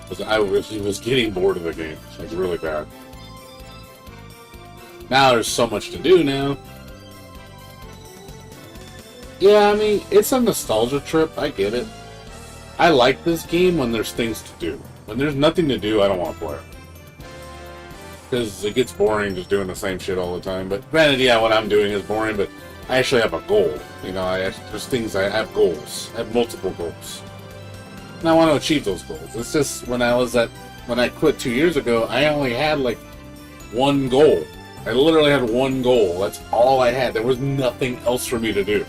Because I was getting bored of the game, like really bad. Now there's so much to do now. Yeah, I mean, it's a nostalgia trip. I get it. I like this game when there's things to do. When there's nothing to do, I don't want to play it. Because it gets boring just doing the same shit all the time. But granted, yeah, what I'm doing is boring, but I actually have a goal. You know, there's things, I have goals. I have multiple goals. And I want to achieve those goals. It's just when I quit 2 years ago, I only had like one goal. I literally had one goal. That's all I had. There was nothing else for me to do.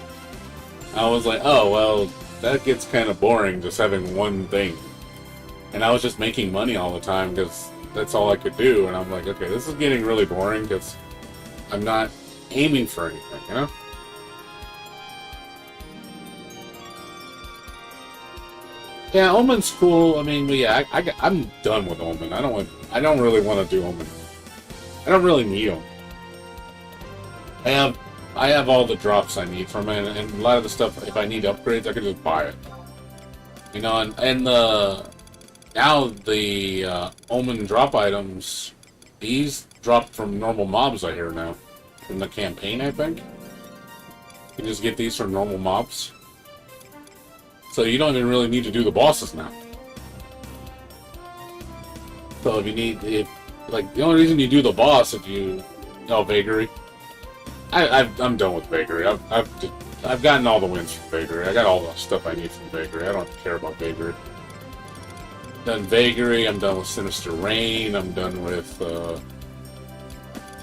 I was like, oh, well, that gets kind of boring just having one thing. And I was just making money all the time because that's all I could do. And I'm like, okay, this is getting really boring because I'm not aiming for anything, you know? Yeah, Omen's cool. I mean, yeah, I'm done with Omen. I don't really want to do Omen. I don't really need Omen. I have all the drops I need from it, and a lot of the stuff, if I need upgrades, I can just buy it. You know, and Now the Omen drop items, these drop from normal mobs, I hear now. From the campaign, I think. You can just get these from normal mobs. So you don't even really need to do the bosses now. So if you need, like, the only reason you do the boss if you, Vagary. I'm done with Vagary. I've gotten all the wins from Vagary. I got all the stuff I need from Vagary. I don't care about Vagary. Done Vagary. I'm done with Sinister Reign. I'm done with.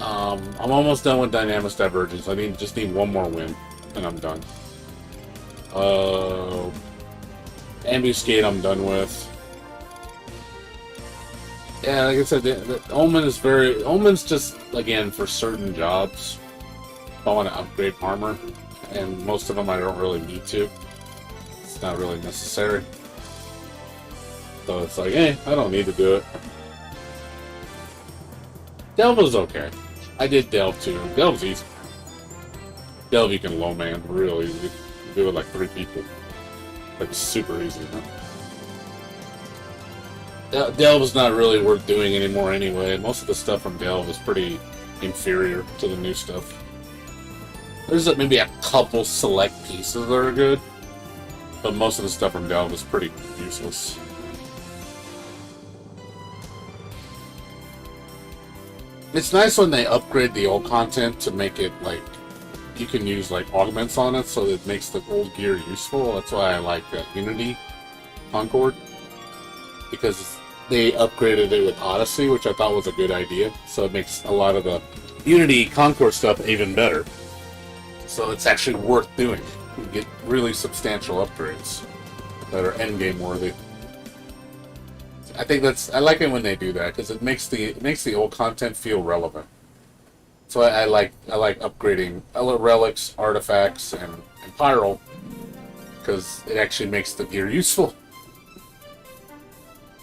I'm almost done with Dynamis Divergence. I just need one more win, and I'm done. Ambuscade. I'm done with. Yeah, like I said, the Omen's just, again, for certain jobs. If I want to upgrade armor, and most of them I don't really need to. It's not really necessary. So it's like, I don't need to do it. Delve was okay. I did Delve too. Delve's easy. Delve you can low man real easy. You do it with like 3 people. Like super easy, man. Delve is not really worth doing anymore anyway. Most of the stuff from Delve is pretty inferior to the new stuff. There's maybe a couple select pieces that are good, but most of the stuff from Delve is pretty useless. It's nice when they upgrade the old content to make it like you can use like augments on it, so it makes the old gear useful. That's why I like Unity Concord, because they upgraded it with Odyssey, which I thought was a good idea. So it makes a lot of the Unity Concord stuff even better. So it's actually worth doing. You get really substantial upgrades that are endgame worthy. I like it when they do that, because it makes the old content feel relevant. So I like upgrading relics, artifacts, and Pyro, because it actually makes the gear useful.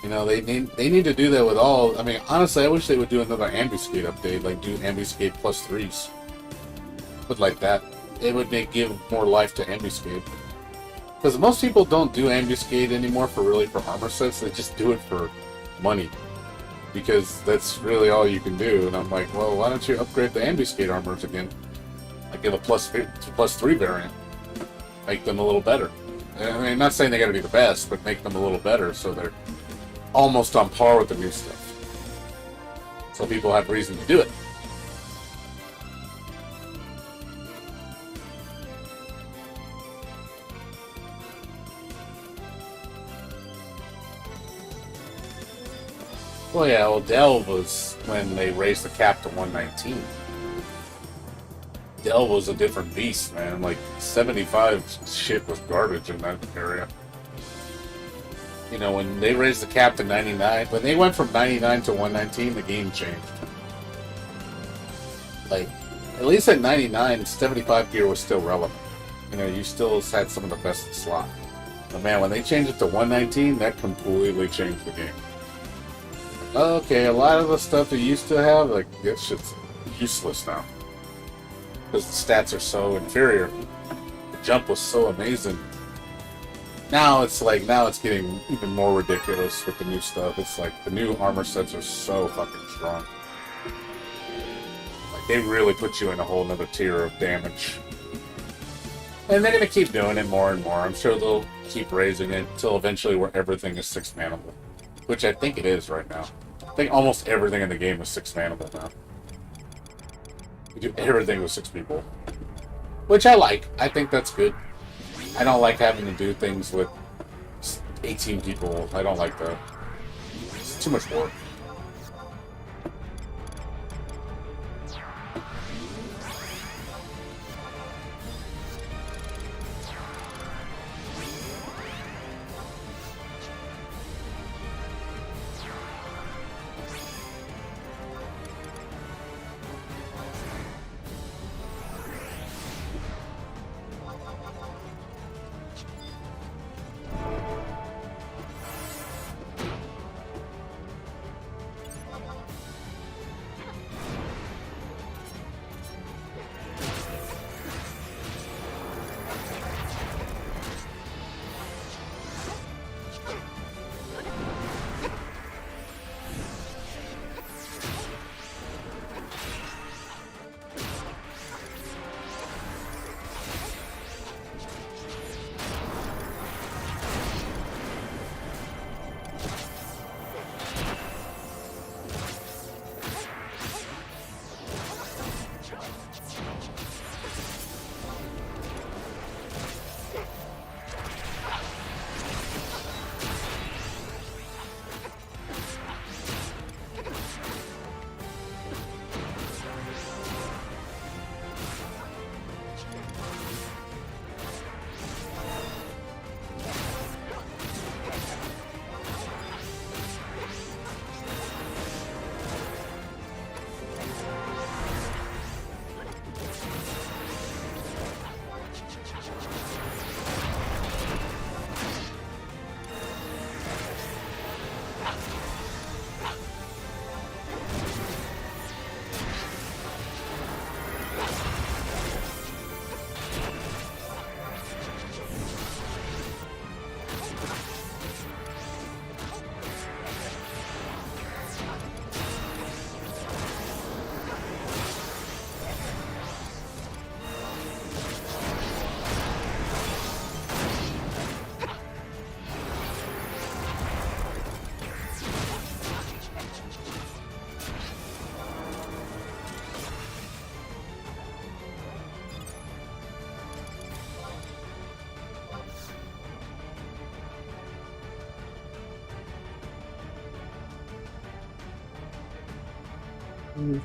You know, they need to do that with all. I mean, honestly, I wish they would do another Ambuscade update, like do Ambuscade +3s. But like that, it would give more life to Ambuscade. Because most people don't do Ambuscade anymore for armor sets. They just do it for money, because that's really all you can do. And I'm like, well, why don't you upgrade the Ambuscade armors again? Like give a +3 variant, make them a little better. I mean, not saying they got to be the best, but make them a little better so they're almost on par with the new stuff. So people have reason to do it. Well, yeah, Delve was when they raised the cap to 119. Delve was a different beast, man. Like, 75 shit was garbage in that area. You know, when they raised the cap to 99, when they went from 99 to 119, the game changed. Like, at least at 99, 75 gear was still relevant. You know, you still had some of the best in slot. But man, when they changed it to 119, that completely changed the game. Okay, a lot of the stuff they used to have, like, that shit's useless now. Because the stats are so inferior. The jump was so amazing. Now it's getting even more ridiculous with the new stuff. It's like, the new armor sets are so fucking strong. Like, they really put you in a whole nother tier of damage. And they're gonna keep doing it more and more. I'm sure they'll keep raising it until eventually where everything is 6-manable. Which I think it is right now. I think almost everything in the game is 6-manable now. You do everything with 6 people. Which I like. I think that's good. I don't like having to do things with 18 people. I don't like that. It's too much work.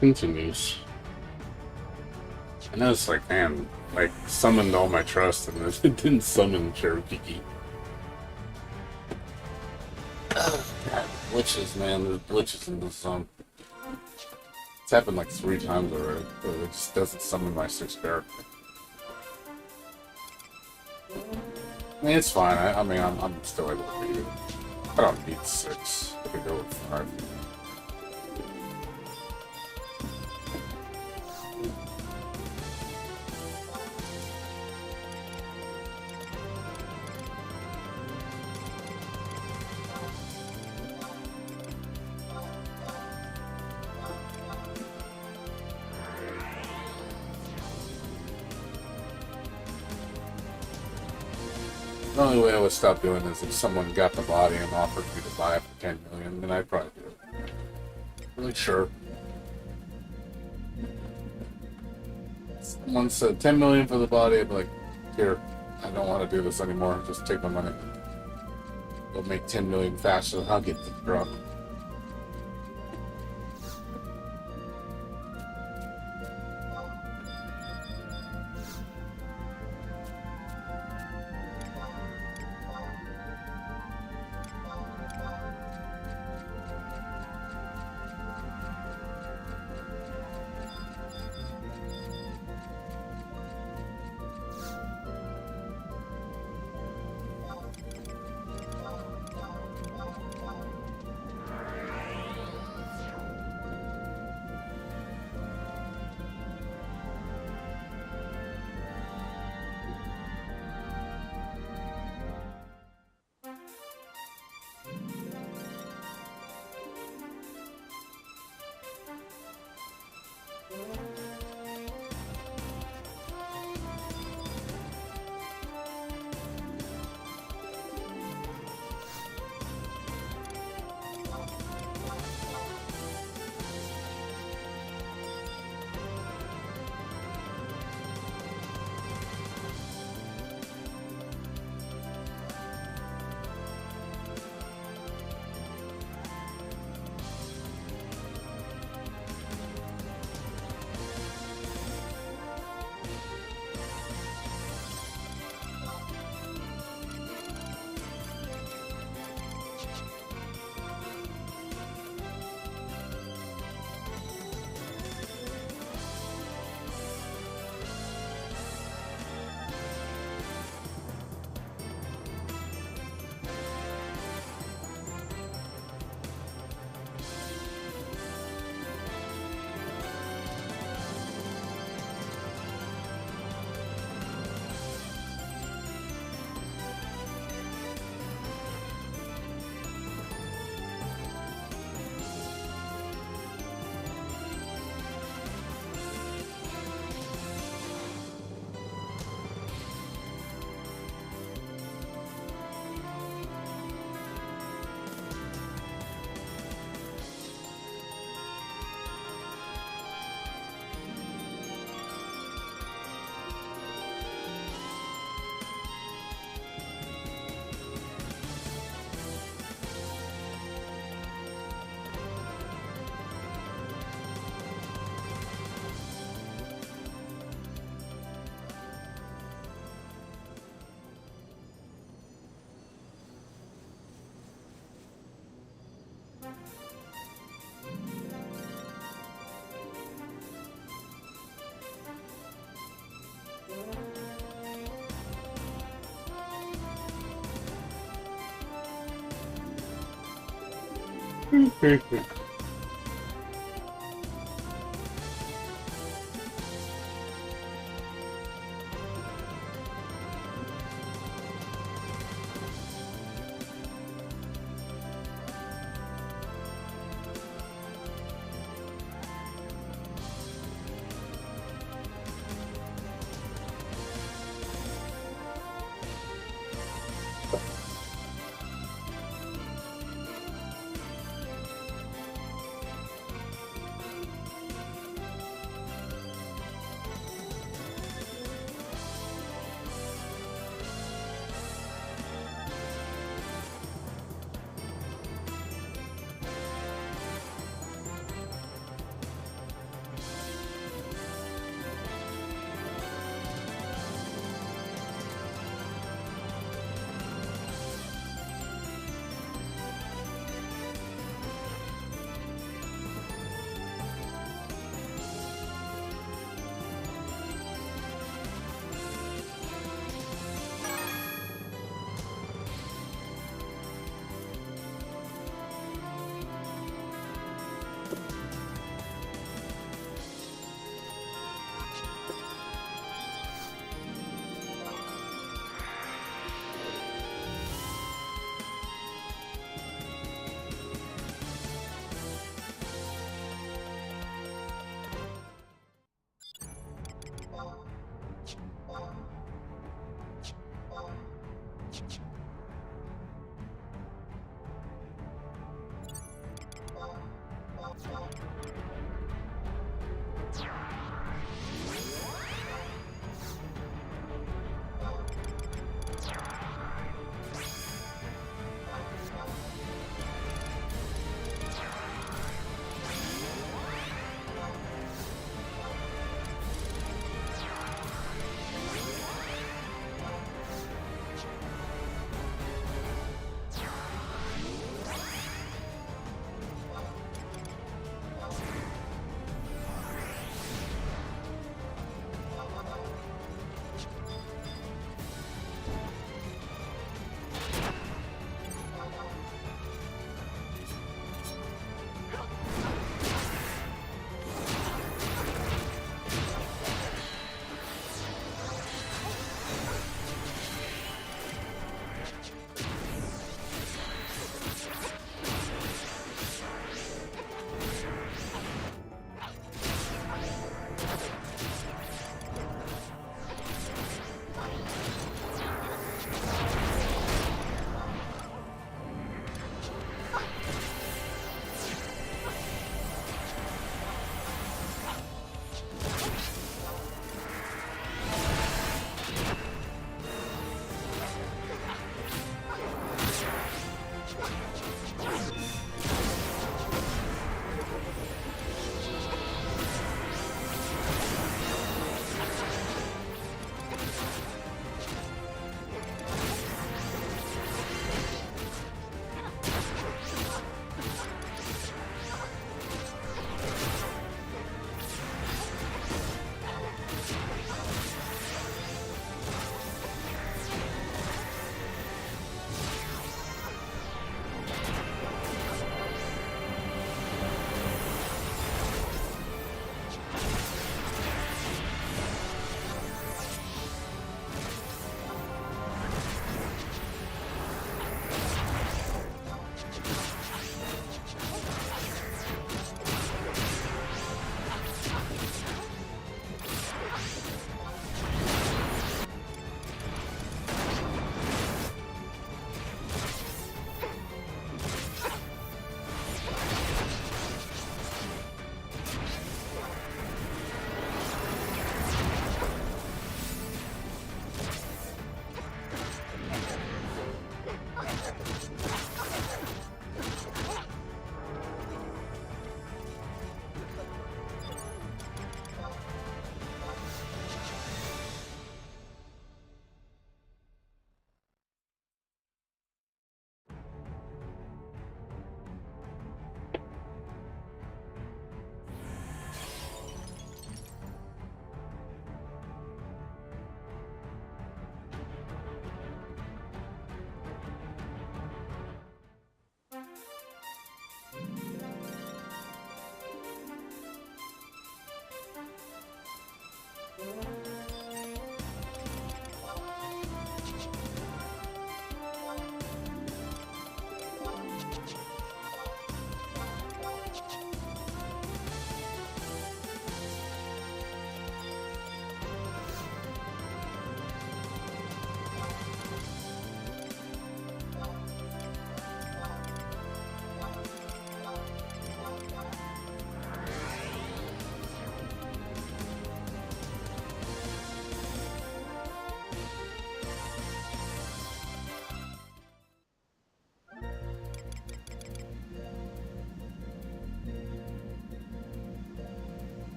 Continues. And then it's like, man, like summoned all my trust and it didn't summon Cherokee. God, glitches, man. There's glitches in this zone. It's happened like 3 times already, but it just doesn't summon my 6th character. I mean, it's fine. I mean, I'm still able to beat it. I don't need 6. I could go with 5. The only way I would stop doing this if someone got the body and offered me to buy it for 10 million, then I'd probably do it. Really sure. Someone said 10 million for the body, I'd be like, here, I don't want to do this anymore, just take my money. Go make 10 million faster than I'll get the drop.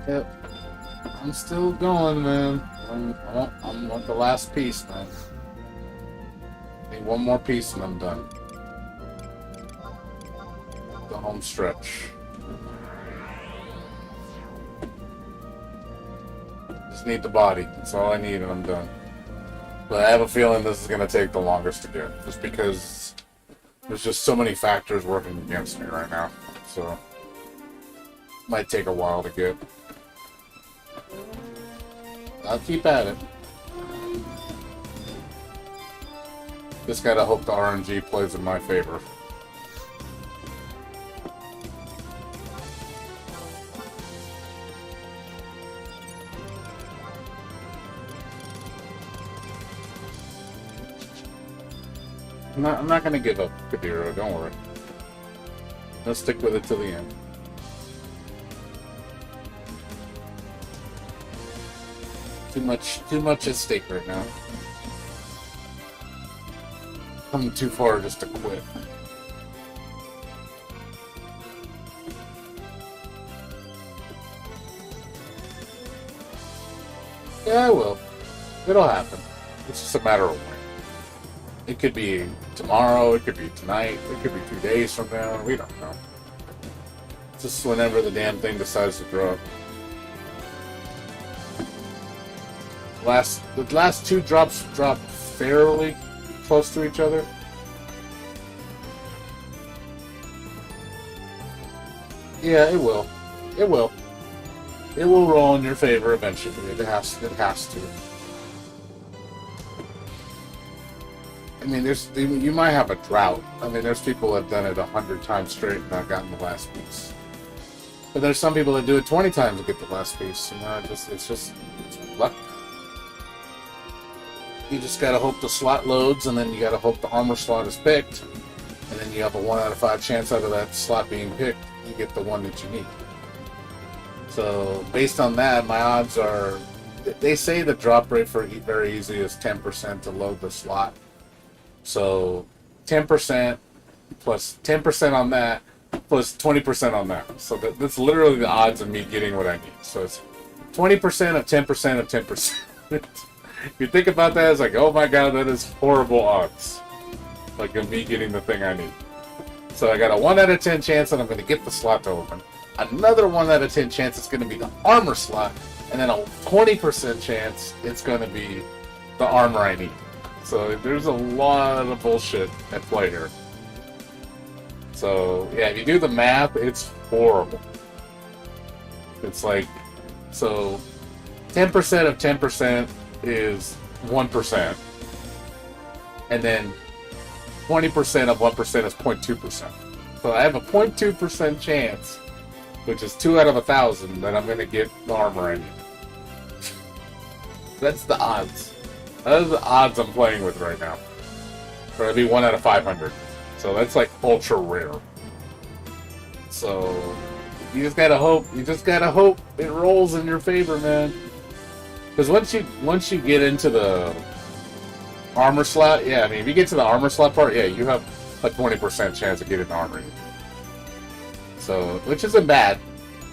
Yep. I'm still going, man. I'm on the last piece, man. Need one more piece and I'm done. The home stretch. Just need the body. That's all I need and I'm done. But I have a feeling this is going to take the longest to get. Just because there's just so many factors working against me right now. So, might take a while to get. I'll keep at it. Just gotta hope the RNG plays in my favor. I'm not gonna give up, Kadira, don't worry. Let's stick with it till the end. Too much at stake right now. Coming too far just to quit. Yeah, I will. It'll happen. It's just a matter of when. It could be tomorrow, it could be tonight, it could be 2 days from now, we don't know. It's just whenever the damn thing decides to drop. The last two drops dropped fairly close to each other. Yeah, it will. It will. It will roll in your favor eventually. It has to. I mean, you might have a drought. I mean, there's people that have done it 100 times straight and not gotten the last piece. But there's some people that do it 20 times to get the last piece. You know, it's luck. You just gotta hope the slot loads, and then you gotta hope the armor slot is picked, and then you have a 1 out of 5 chance out of that slot being picked, you get the one that you need. So, based on that, my odds are... They say the drop rate for very easy is 10% to load the slot. So, 10% plus 10% on that, plus 20% on that. So, that's literally the odds of me getting what I need. So, it's 20% of 10% of 10%. If you think about that, it's like, oh my god, that is horrible odds. Like, of me getting the thing I need. So I got a 1 out of 10 chance that I'm going to get the slot to open. Another 1 out of 10 chance it's going to be the armor slot. And then a 20% chance it's going to be the armor I need. So there's a lot of bullshit at play here. So, yeah, if you do the math, it's horrible. It's like, so 10% of 10% is 1%. And then 20% of 1% is 0.2%. So I have a 0.2% chance, which is 2 out of 1,000, that I'm going to get the armor I need. That's the odds. Those are the odds I'm playing with right now. Or it'll be 1 out of 500. So that's like ultra rare. So you just gotta hope. You just gotta hope it rolls in your favor, man. Because once you get into the armor slot, yeah, I mean, if you get to the armor slot part, yeah, you have a 20% chance of getting the armor. So, which isn't bad.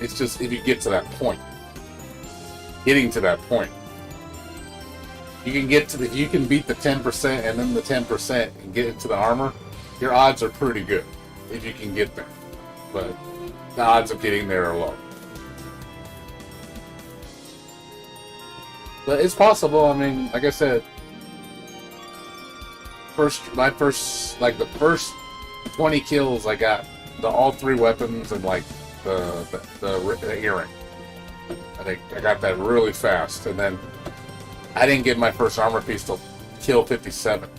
It's just if you get to that point. Getting to that point. You can get to if you can beat the 10% and then the 10% and get into the armor, your odds are pretty good if you can get there. But the odds of getting there are low. But it's possible. I mean, like I said, the first 20 kills I got all 3 weapons and like the earring. I think I got that really fast, and then I didn't get my first armor piece till kill 57.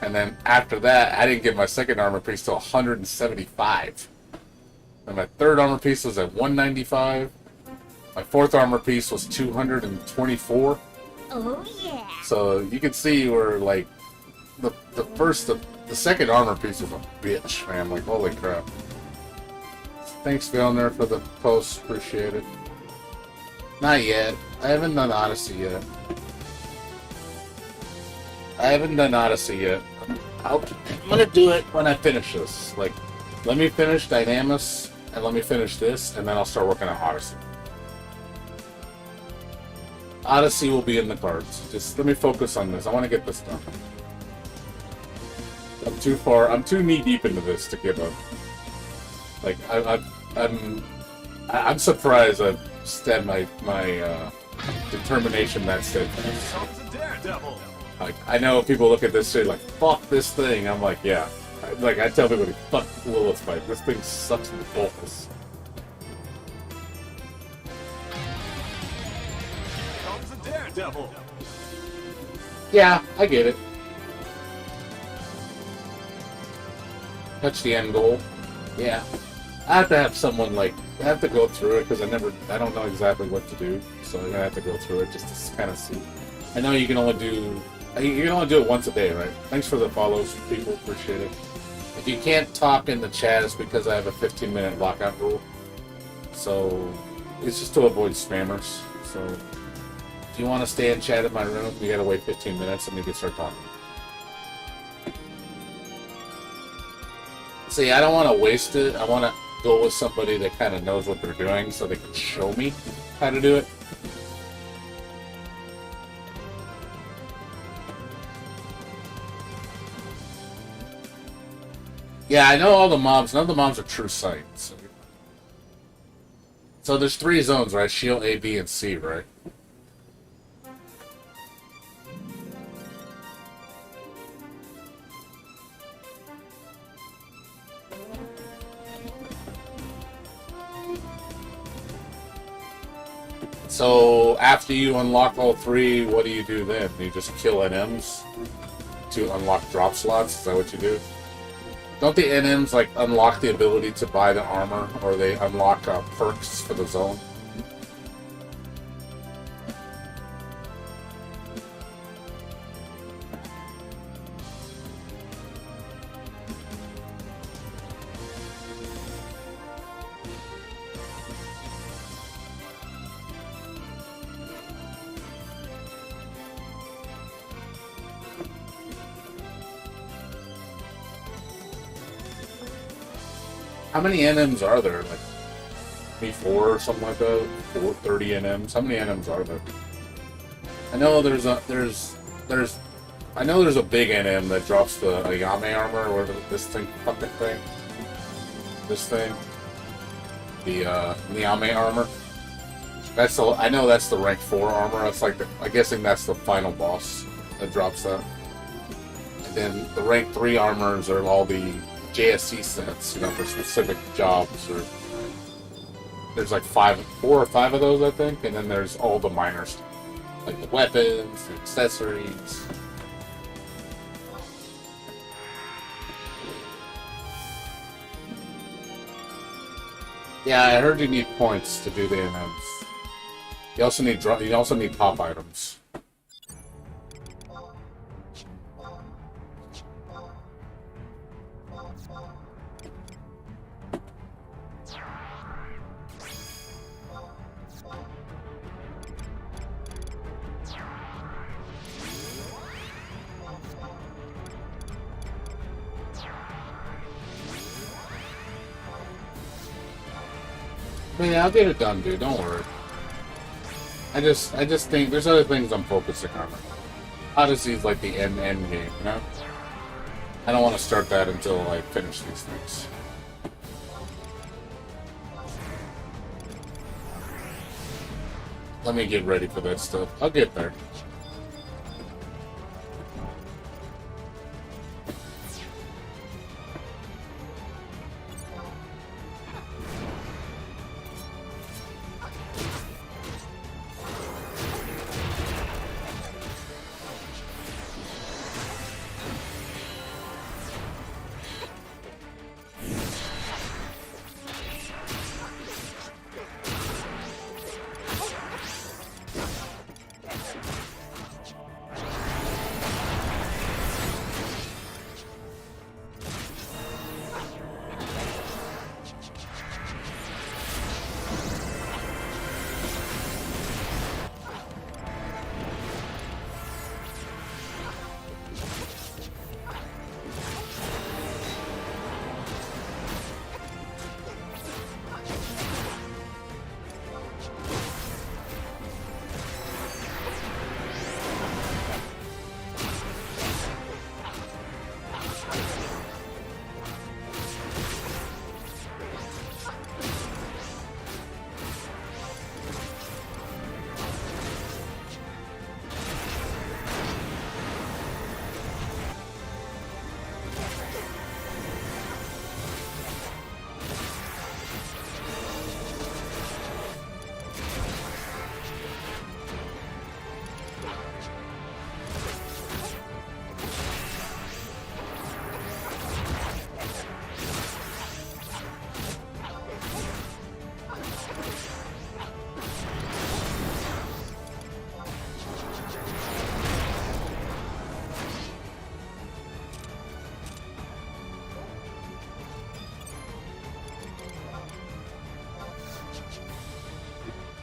And then after that, I didn't get my second armor piece till 175. And my third armor piece was at 195. My fourth armor piece was 224. Oh yeah. So you can see where like the second armor piece was a bitch, man. Like holy crap. Thanks, Vilner, for the post. Appreciate it. Not yet. I haven't done Odyssey yet. I'm gonna do it when I finish this. Like, let me finish Dynamis, and let me finish this, and then I'll start working on Odyssey. Odyssey will be in the cards. Just let me focus on this. I want to get this done. I'm too far. I'm too knee deep into this to give up. Like I'm surprised I've stead my determination that steadfast. Comes a daredevil. Like I know people look at this shit like fuck this thing. I'm like yeah. Like I tell everybody fuck Lilith fight. This thing sucks in the balls. Comes a daredevil. Yeah, I get it. Touch the end goal. Yeah. I have to have someone like I have to go through it because I don't know exactly what to do, so I'm gonna have to go through it just to kind of see. I know you can only do it once a day, right? Thanks for the follows, people. Appreciate it. If you can't talk in the chat, it's because I have a 15-minute lockout rule. So it's just to avoid spammers. So if you want to stay in chat in my room, you gotta wait 15 minutes and you can start talking. See, I don't want to waste it. I want to go with somebody that kind of knows what they're doing so they can show me how to do it. Yeah, I know all the mobs. None of the mobs are true sight. So there's 3 zones, right? Shield, A, B, and C, right? So after you unlock all 3, what do you do then? You just kill NMs to unlock drop slots? Is that what you do? Don't the NMs like unlock the ability to buy the armor, or they unlock perks for the zone? How many NMs are there? Like, maybe 4 or something like that? 30 NMs? How many NMs are there? I know there's a big NM that drops the Ayame armor, or this fucking thing. This thing. The Ayame armor. I know that's the rank 4 armor. That's like I'm guessing that's the final boss that drops that. And then the rank 3 armors are all the JSC sets, you know, for specific jobs. Or there's like 4 or 5 of those, I think, and then there's all the minor stuff, like the weapons, the accessories. Yeah, I heard you need points to do the NMs. You also need pop items. Man, I'll get it done, dude. Don't worry. I just think there's other things I'm focusing on. Odyssey's like the end game, you know? I don't want to start that until I finish these things. Let me get ready for that stuff. I'll get there.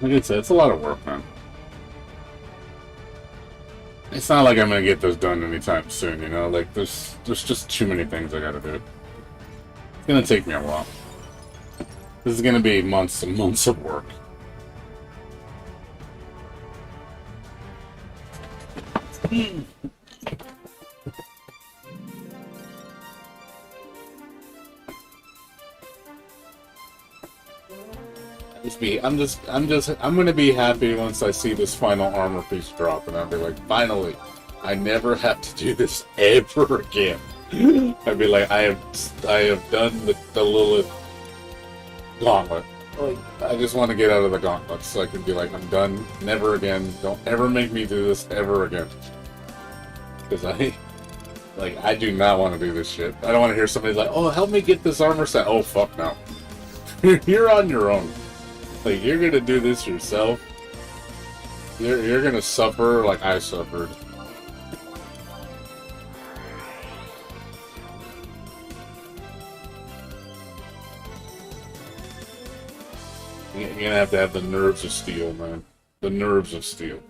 Like I said, it's a lot of work, man. It's not like I'm gonna get this done anytime soon, you know? Like, there's just too many things I gotta do. It's gonna take me a while. This is gonna be months and months of work. I'm gonna be happy once I see this final armor piece drop, and I'll be like, finally, I never have to do this ever again. I'd be like, I have done the Lilith gauntlet. Like, I just want to get out of the gauntlet so I can be like, I'm done, never again. Don't ever make me do this ever again. Because I do not want to do this shit. I don't want to hear somebody like, oh, help me get this armor set. Oh, fuck no. You're on your own. Like, you're gonna do this yourself. You're gonna suffer like I suffered. You're gonna have the nerves of steel, man. The nerves of steel.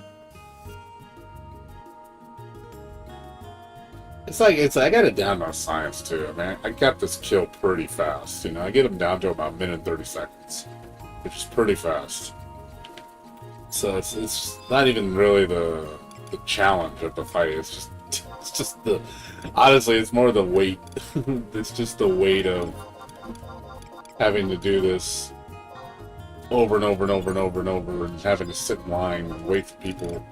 It's like I got it down to science too. I mean, I got this kill pretty fast. You know, I get him down to about a minute and 30 seconds, which is pretty fast. So it's not even really the challenge of the fight. It's just the honestly, it's more the weight. It's just the weight of having to do this over and over and over and over and over, and having to sit in line and wait for people to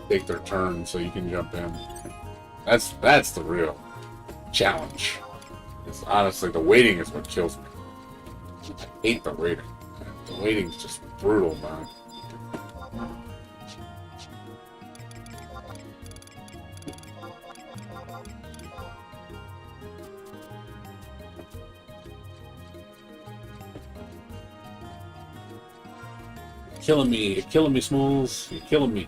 take their turn so you can jump in. That's the real challenge. It's honestly, the waiting is what kills me. I hate the waiting. The waiting's just brutal, man. You're killing me, Smalls. You're killing me.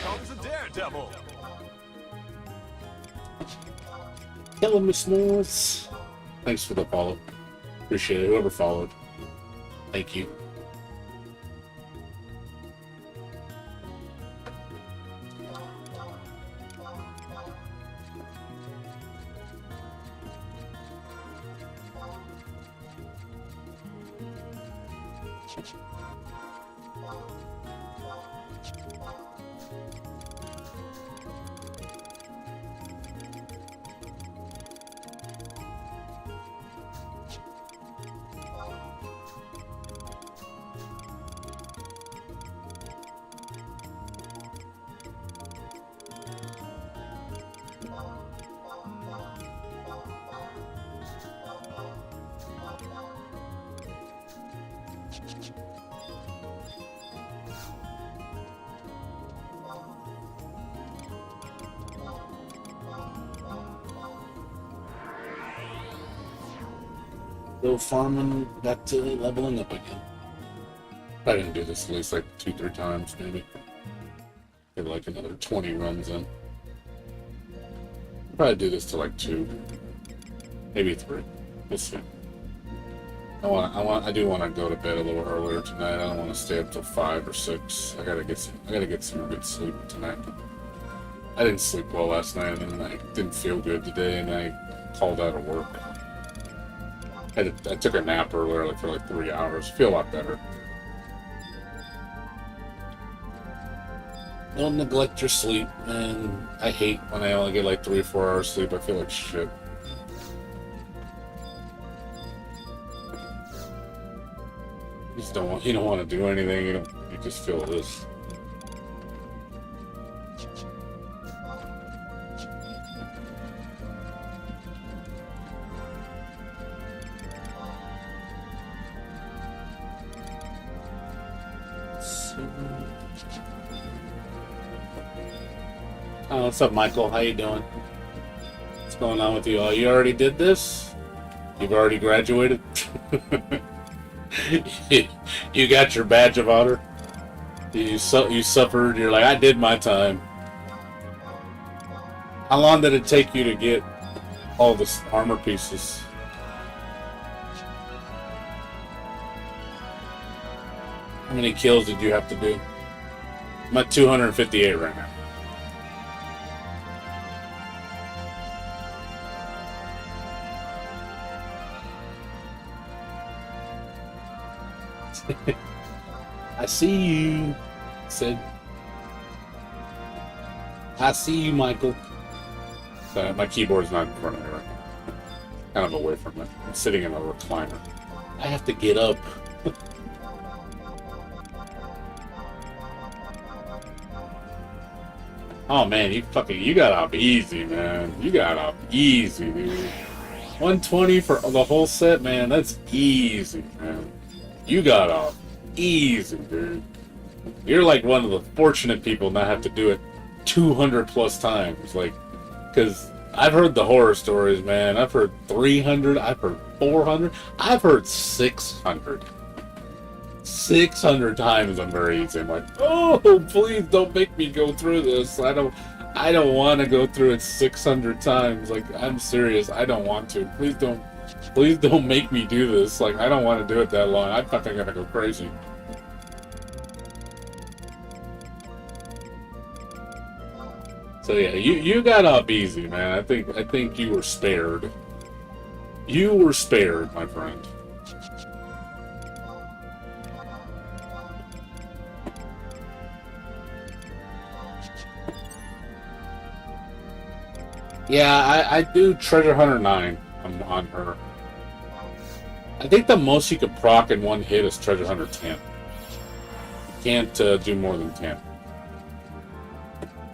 Comes a daredevil. Killing me, Smalls. Thanks for the follow. Appreciate it. Whoever followed. Thank you. Go farming, back to leveling up again. Probably gonna do this at least like 2-3 times, maybe. Get like another 20 runs in. Probably do this to like 2, maybe 3. We'll see. I do want to go to bed a little earlier tonight. I don't want to stay up till 5 or 6. I gotta get some good sleep tonight. I didn't sleep well last night, and I didn't feel good today, and I called out of work. I took a nap earlier for like 3 hours. Feel a lot better. Don't neglect your sleep, man. I hate when I only get like 3 or 4 hours sleep. I feel like shit. You don't want to do anything. You just feel this. Oh, what's up, Michael? How you doing? What's going on with you all? You already did this? You've already graduated? You got your badge of honor? You suffered, you're like, I did my time. How long did it take you to get all the armor pieces? How many kills did you have to do? I'm at 258 right now. I see you, Sid. I see you, Michael. So my keyboard's not in front of me right now. Kind of away from it. I'm sitting in a recliner. I have to get up. Oh man, you got up easy, man. You got up easy, dude. 120 for the whole set, man. That's easy, man. You got up easy, dude. You're like one of the fortunate people not have to do it 200 plus times, like, because I've heard the horror stories, man. I've heard 300, I've heard 400, I've heard 600. 600 times I'm very easy. I'm like, oh, please don't make me go through this. I don't want to go through it 600 times. Like, I'm serious. I don't want to. Please don't make me do this. Like, I don't want to do it that long. I'm fucking gonna go crazy. So yeah, you got up easy, man. I think you were spared. You were spared, my friend. Yeah, I do Treasure Hunter 9 on her. I think the most you could proc in one hit is Treasure Hunter 10. You can't do more than 10.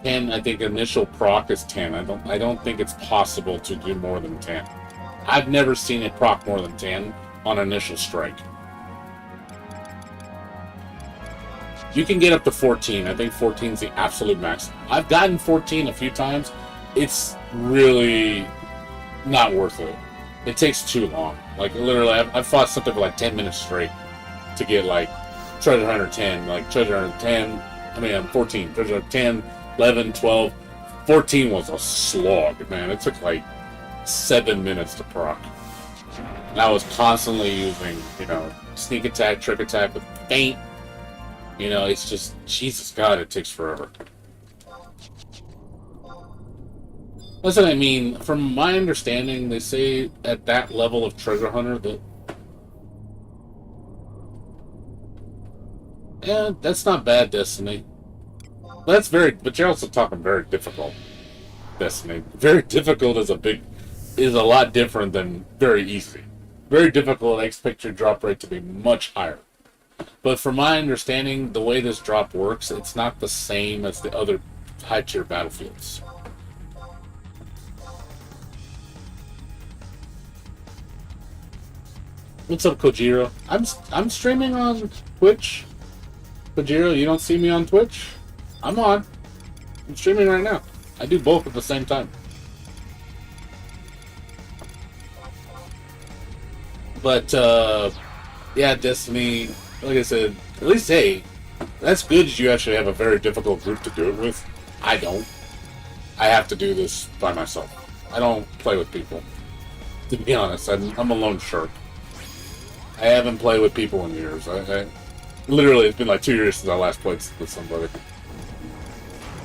10, I think initial proc is 10. I don't think it's possible to do more than 10. I've never seen it proc more than 10 on initial strike. You can get up to 14. I think 14 is the absolute max. I've gotten 14 a few times. It's really not worth it. It takes too long. Like, literally, I've fought something for like 10 minutes straight to get, like, Treasure Hunter 10. Like, Treasure Hunter 10, 14. Treasure Hunter 10, 11, 12. 14 was a slog, man. It took, like, 7 minutes to proc. And I was constantly using, sneak attack, trick attack with feint. It's just, Jesus God, it takes forever. Listen, from my understanding, they say at that level of Treasure Hunter that... Yeah, that's not bad, Destiny. But you're also talking very difficult, Destiny. Very difficult is a lot different than very easy. Very difficult, I expect your drop rate to be much higher. But from my understanding, the way this drop works, it's not the same as the other high-tier battlefields. What's up, Kojiro? I'm streaming on Twitch. Kojiro, you don't see me on Twitch? I'm on. I'm streaming right now. I do both at the same time. But, yeah, Destiny, like I said, at least, hey, that's good that you actually have a very difficult group to do it with. I don't. I have to do this by myself. I don't play with people. To be honest, I'm a lone shark. I haven't played with people in years. I literally, it's been like 2 years since I last played with somebody.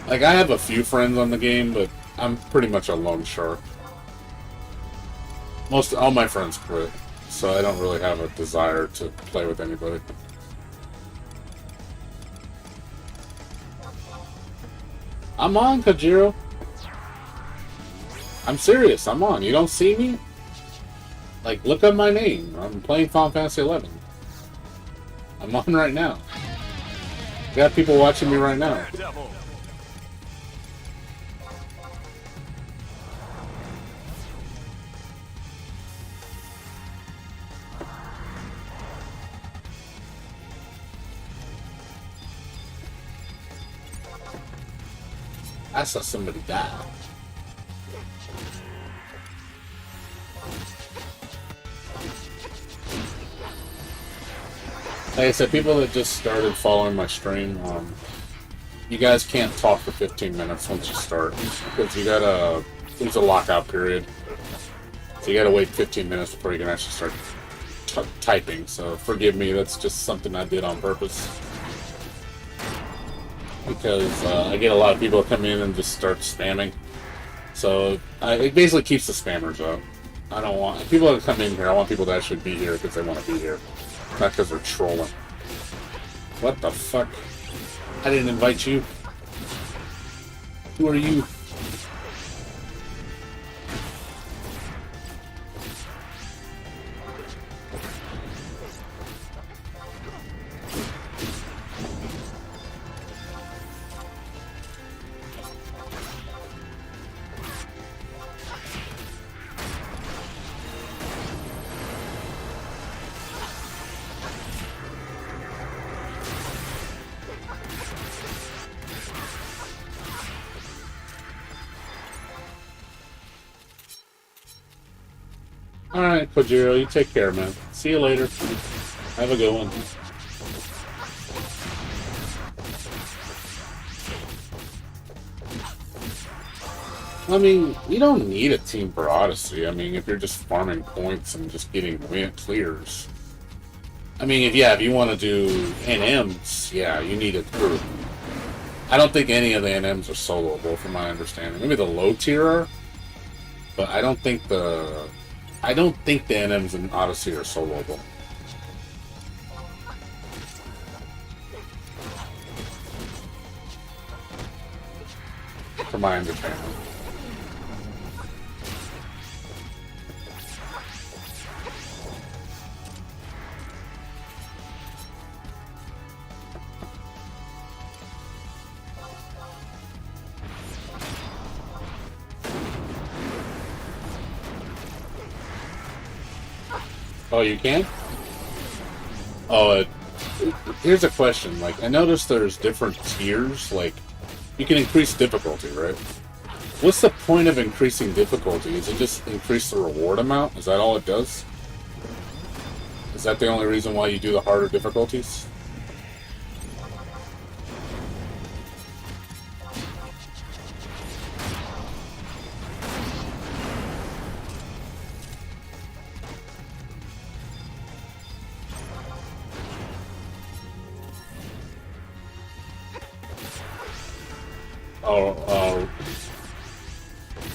Like, I have a few friends on the game, but I'm pretty much a lone shark. All my friends quit, so I don't really have a desire to play with anybody. I'm on, Kajiro. I'm serious, I'm on. You don't see me? Like, look up my name. I'm playing Final Fantasy 11. I'm on right now. Got people watching me right now. I saw somebody die. Like I said, people that just started following my stream, you guys can't talk for 15 minutes once you start, because there's a lockout period. So you gotta wait 15 minutes before you can actually start typing, so forgive me, that's just something I did on purpose. because I get a lot of people that come in and just start spamming. So it basically keeps the spammers out. I don't want people that come in here. I want people to actually be here because they want to be here, not because they're trolling. What the fuck? I didn't invite you. Who are you? Alright, Kojiro, you take care, man. See you later. Have a good one. I mean, you don't need a team for Odyssey. I mean, if you're just farming points and just getting clears. I mean, if you want to do NMs, yeah, you need a crew. I don't think any of the NMs are soloable, from my understanding. Maybe the low tier are, but I don't think the NMs in Odyssey are soloable. From my understanding. Oh, you can? Oh, here's a question. Like, I noticed there's different tiers. Like, you can increase difficulty, right? What's the point of increasing difficulty? Is it just increase the reward amount? Is that all it does? Is that the only reason why you do the harder difficulties?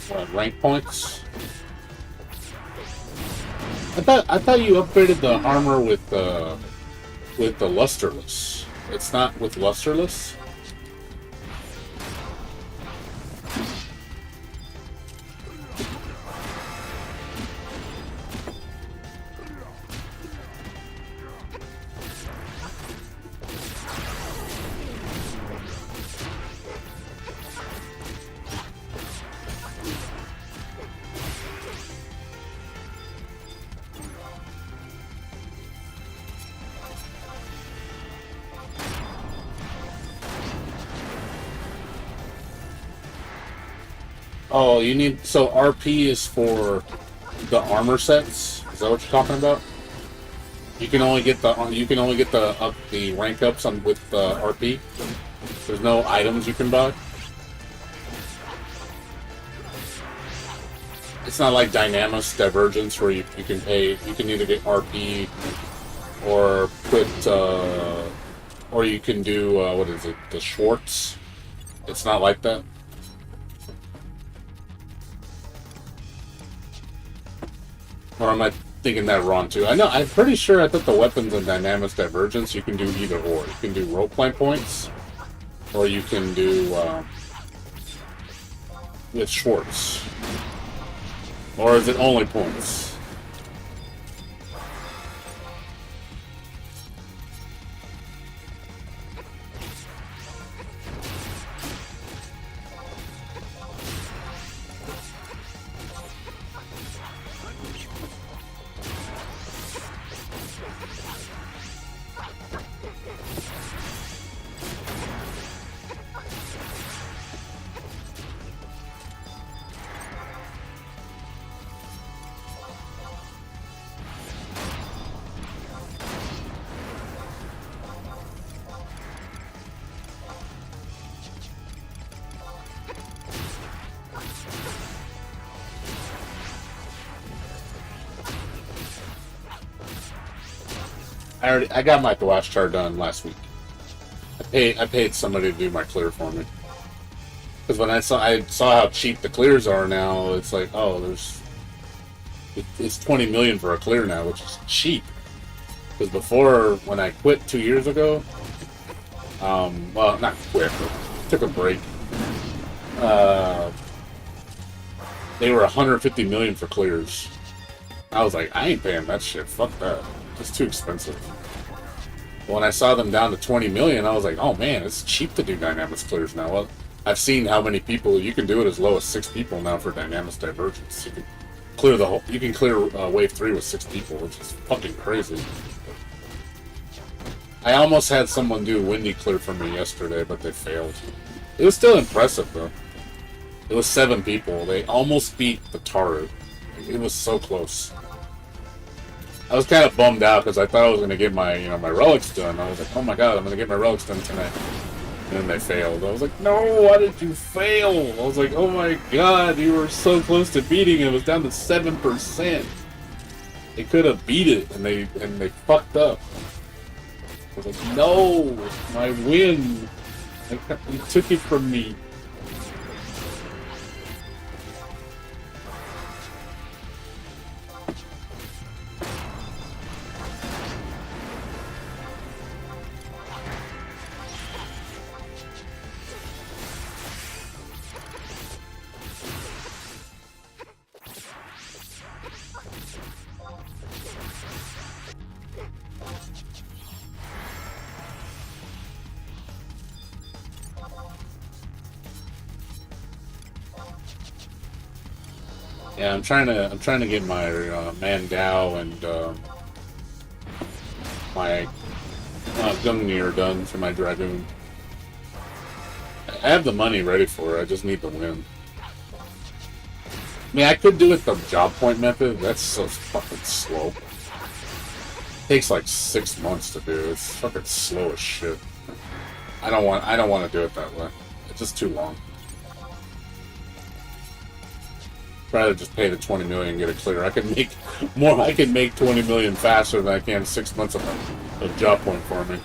What, rank points? I thought you upgraded the armor with the lusterless. It's not with lusterless? Oh, you need... So RP is for the armor sets? Is that what you're talking about? You can only get the the rank ups with RP? There's no items you can buy? It's not like Dynamis Divergence where you can pay... You can either get RP or put... or you can do... what is it? The Schwartz? It's not like that? Or am I thinking that wrong too? I'm pretty sure I thought the weapons in Dynamis Divergence you can do either or. You can do roleplay points, or you can do with Schwartz. Or is it only points? I got my Thwash char done last week. I paid somebody to do my clear for me. Because when I saw how cheap the clears are now, it's like, oh, it's 20 million for a clear now, which is cheap. Because before, when I quit 2 years ago, well, not quit, but took a break. They were 150 million for clears. I was like, I ain't paying that shit. Fuck that. It's too expensive. But when I saw them down to 20 million, I was like, oh man, it's cheap to do Dynamis clears now. Well, I've seen how many people you can do it as low as 6 people now for Dynamis divergence. You can clear the whole. You can clear wave 3 with 6 people, which is fucking crazy. I almost had someone do windy clear for me yesterday, but they failed. It was still impressive though. It was 7 people. They almost beat the turret. It was so close. I was kind of bummed out because I thought I was going to get my, my relics done. I was like, oh my god, I'm going to get my relics done tonight. And then they failed. I was like, no, why did you fail? I was like, oh my god, you were so close to beating it. It was down to 7%. They could have beat it, and they fucked up. I was like, no, my win. You took it from me. Yeah, I'm trying to get my Mandao and my Gungnir done for my Dragoon. I have the money ready for it. I just need the win. I mean, I could do it the job point method. That's so fucking slow. Takes like 6 months to do. It's fucking slow as shit. I don't want to do it that way. It's just too long. Rather just pay the 20 million and get it clear. I can make more. I can make 20 million faster than I can 6 months of a job point for me.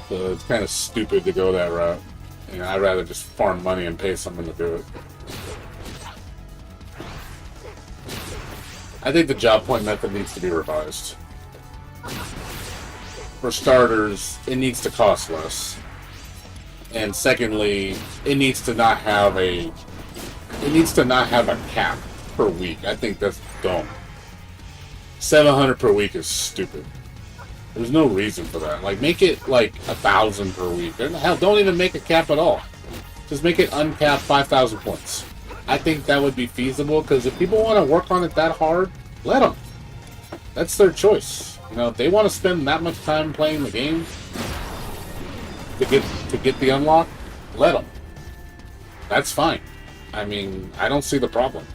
So it's kind of stupid to go that route. You know, I'd rather just farm money and pay someone to do it. I think the job point method needs to be revised. For starters, it needs to cost less. And secondly, it needs to not have a cap per week. I think that's dumb. 700 per week is stupid. There's no reason for that. Like, make it like 1,000 per week. Hell, don't even make a cap at all. Just make it uncapped 5,000 points. I think that would be feasible, because if people want to work on it that hard, let them. That's their choice. You know, if they want to spend that much time playing the game to get the unlock, let them. That's fine. I mean, I don't see the problem.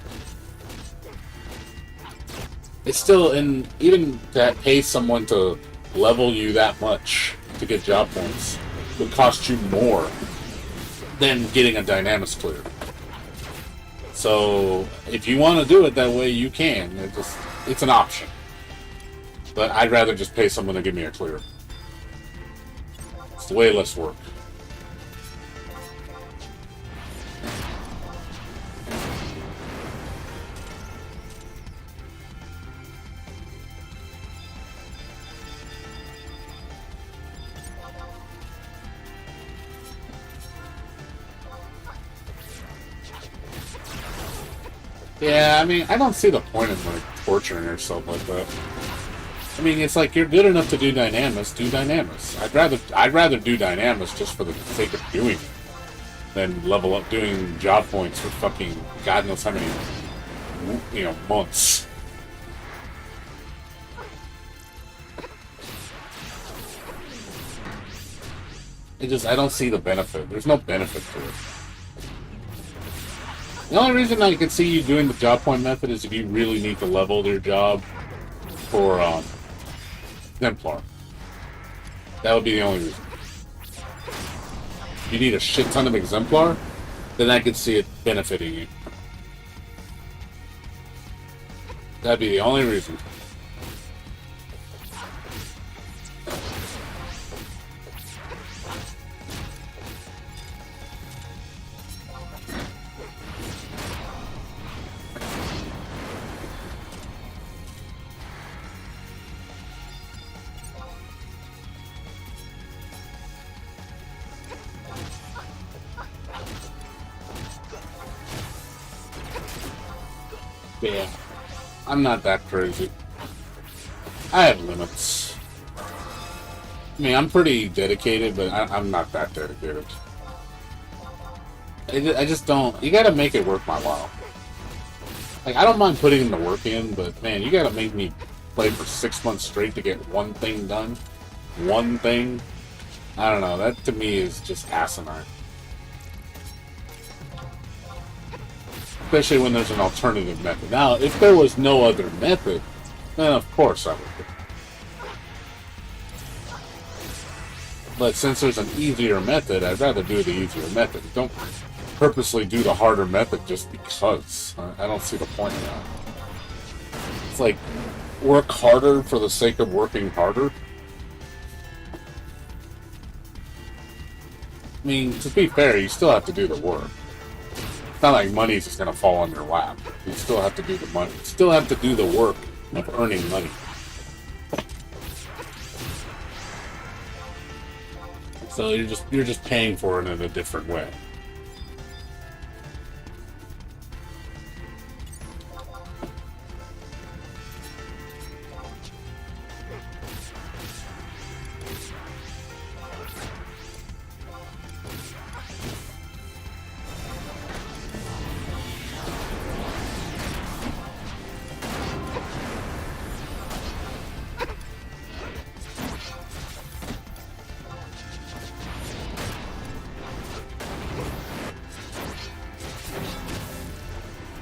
It's still even to pay someone to level you that much to get job points would cost you more than getting a Dynamis clear. So if you want to do it that way, you can. It's an option. But I'd rather just pay someone to give me a clear. It's way less work. Yeah, I mean, I don't see the point in like torturing yourself like that. I mean, it's like you're good enough to do Dynamis, do Dynamis. I'd rather do Dynamis just for the sake of doing it than level up doing job points for fucking God knows how many, months. I don't see the benefit. There's no benefit to it. The only reason I can see you doing the job point method is if you really need to level your job for Exemplar. That would be the only reason. If you need a shit ton of Exemplar, then I could see it benefiting you. That'd be the only reason. Yeah, I'm not that crazy. I have limits. I mean, I'm pretty dedicated, but I'm not that dedicated. I just don't... You gotta make it worth my while. Like, I don't mind putting the work in, but man, you gotta make me play for 6 months straight to get one thing done. One thing. I don't know, that to me is just asinine. Especially when there's an alternative method. Now, if there was no other method, then of course I would do it. But since there's an easier method, I'd rather do the easier method. Don't purposely do the harder method just because. I don't see the point in that. It's like, work harder for the sake of working harder. I mean, to be fair, you still have to do the work. It's not like money's just gonna fall on your lap. You still have to do the money. You still have to do the work of earning money. So you're just paying for it in a different way.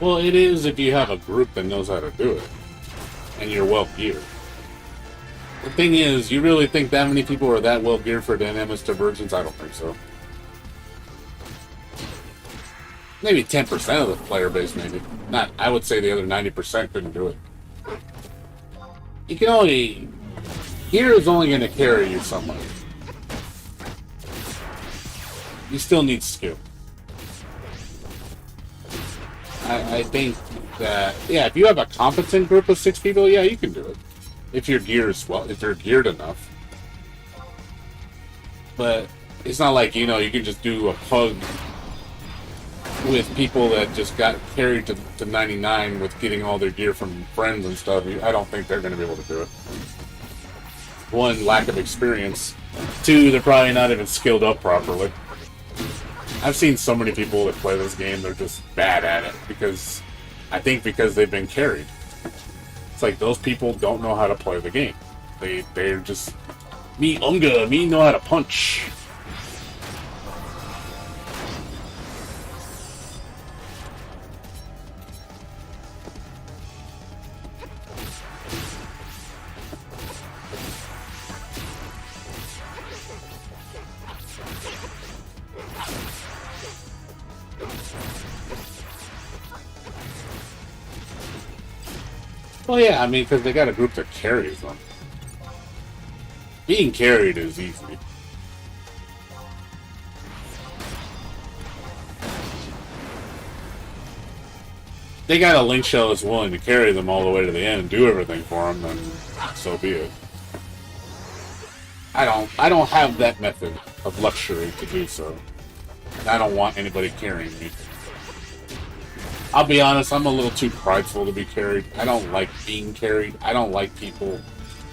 Well, it is if you have a group that knows how to do it, and you're well geared. The thing is, you really think that many people are that well geared for dynamics divergence? I don't think so. Maybe 10% of the player base, maybe. Not, I would say the other 90% couldn't do it. You can only... Gear is only going to carry you so much. You still need skill. I think that, yeah, if you have a competent group of 6 people, yeah, you can do it. If your gear is, well, if you're geared enough. But it's not like, you know, you can just do a pug with people that just got carried to 99 with getting all their gear from friends and stuff. I don't think they're going to be able to do it. 1, lack of experience. 2, they're probably not even skilled up properly. I've seen so many people that play this game, they're just bad at it because they've been carried. It's like those people don't know how to play the game. They're just me know how to punch. Well, yeah, I mean, because they got a group that carries them. Being carried is easy. They got a link shell that's willing to carry them all the way to the end and do everything for them, then so be it. I don't have that method of luxury to do so. And I don't want anybody carrying me. I'll be honest, I'm a little too prideful to be carried. I don't like being carried. I don't like people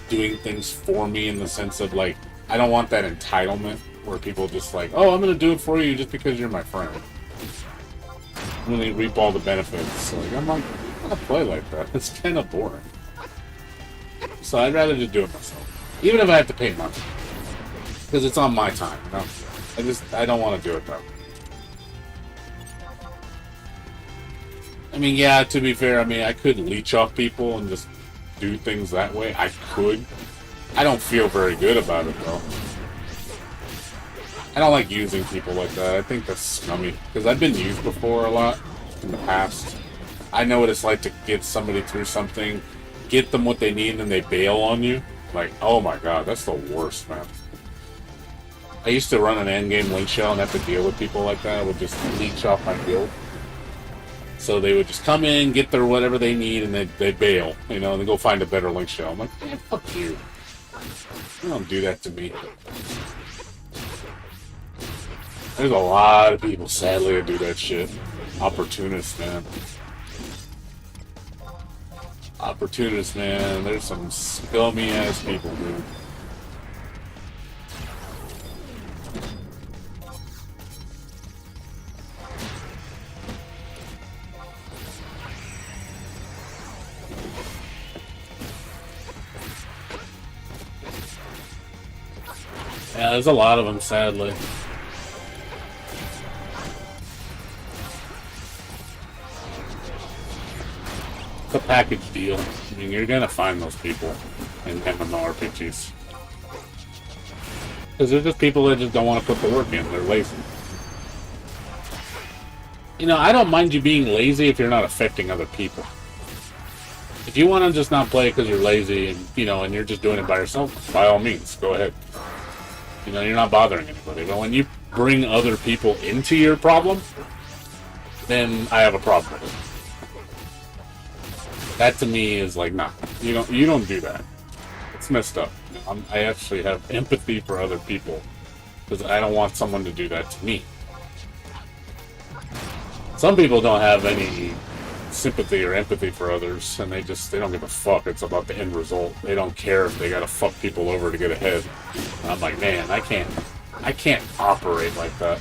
doing things for me in the sense of, like, I don't want that entitlement where people just like, oh, I'm going to do it for you just because you're my friend. I'm going to reap all the benefits. Like, I'm like, I'm going to play like that. It's kind of boring. So I'd rather just do it myself. Even if I have to pay money. Because it's on my time, you know? I don't want to do it that way. I mean, yeah, to be fair, I mean, I could leech off people and just do things that way. I could. I don't feel very good about it, though. I don't like using people like that. I think that's scummy. Because I've been used before a lot in the past. I know what it's like to get somebody through something, get them what they need, and then they bail on you. Like, oh my god, that's the worst, man. I used to run an endgame link shell and have to deal with people like that. I would just leech off my build. So they would just come in, get their whatever they need, and they'd bail, you know, and then go find a better link shell. I'm like, man, fuck you. You don't do that to me. There's a lot of people, sadly, that do that shit. Opportunists, man. Opportunists, man. There's some scummy ass people, dude. Yeah, there's a lot of them, sadly. It's a package deal. I mean, you're gonna find those people in MMORPGs. Because they're just people that just don't want to put the work in. They're lazy. You know, I don't mind you being lazy if you're not affecting other people. If you want to just not play because you're lazy and, you know, and you're just doing it by yourself, by all means, go ahead. You know, you're not bothering anybody. But when you bring other people into your problem, then I have a problem with it. That to me is like, nah, you don't do that. It's messed up. I actually have empathy for other people because I don't want someone to do that to me. Some people don't have any sympathy or empathy for others, and they don't give a fuck. It's about the end result. They don't care if they gotta fuck people over to get ahead. And I'm like, man, I can't operate like that.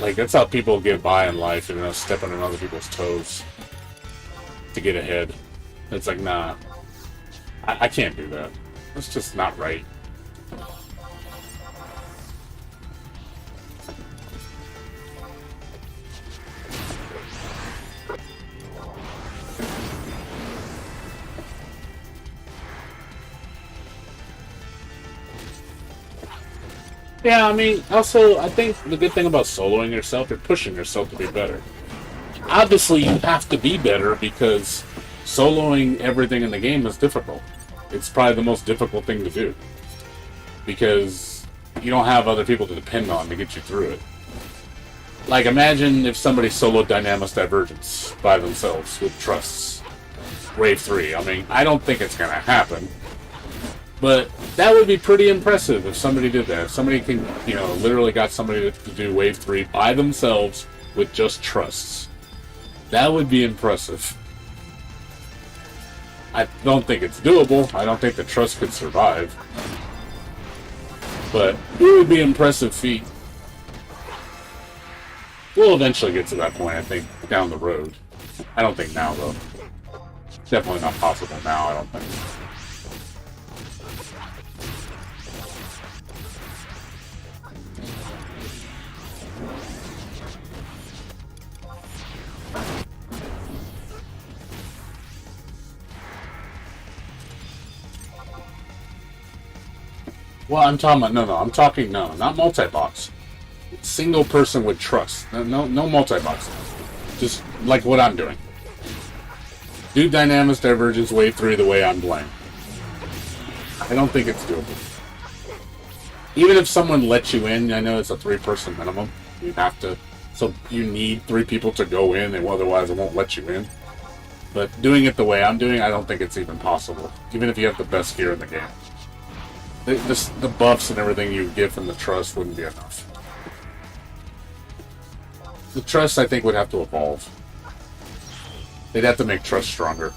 Like, that's how people get by in life, you know, stepping on other people's toes to get ahead. It's like, nah, I can't do that. It's just not right. Yeah, I mean, also, I think the good thing about soloing yourself, you're pushing yourself to be better. Obviously, you have to be better because soloing everything in the game is difficult. It's probably the most difficult thing to do. Because you don't have other people to depend on to get you through it. Like, imagine if somebody soloed Dynamis Divergence by themselves with trusts. Wave 3. I mean, I don't think it's going to happen. But that would be pretty impressive if somebody did that. If somebody can, you know, literally got somebody to do Wave 3 by themselves with just trusts. That would be impressive. I don't think it's doable. I don't think the trust could survive. But it would be an impressive feat. We'll eventually get to that point, I think, down the road. I don't think now, though. Definitely not possible now, I don't think. Well, I'm talking about, I'm talking, not multi-box. Single person with trust. No multi-box. Just like what I'm doing. Do Dynamis Divergence Wave 3 the way I'm playing. I don't think it's doable. Even if someone lets you in, I know it's a 3-person minimum. You have to, so you need 3 people to go in, and otherwise it won't let you in. But doing it the way I'm doing, I don't think it's even possible. Even if you have the best gear in the game. The buffs and everything you get from the trust wouldn't be enough. The trust, I think, would have to evolve. They'd have to make trust stronger.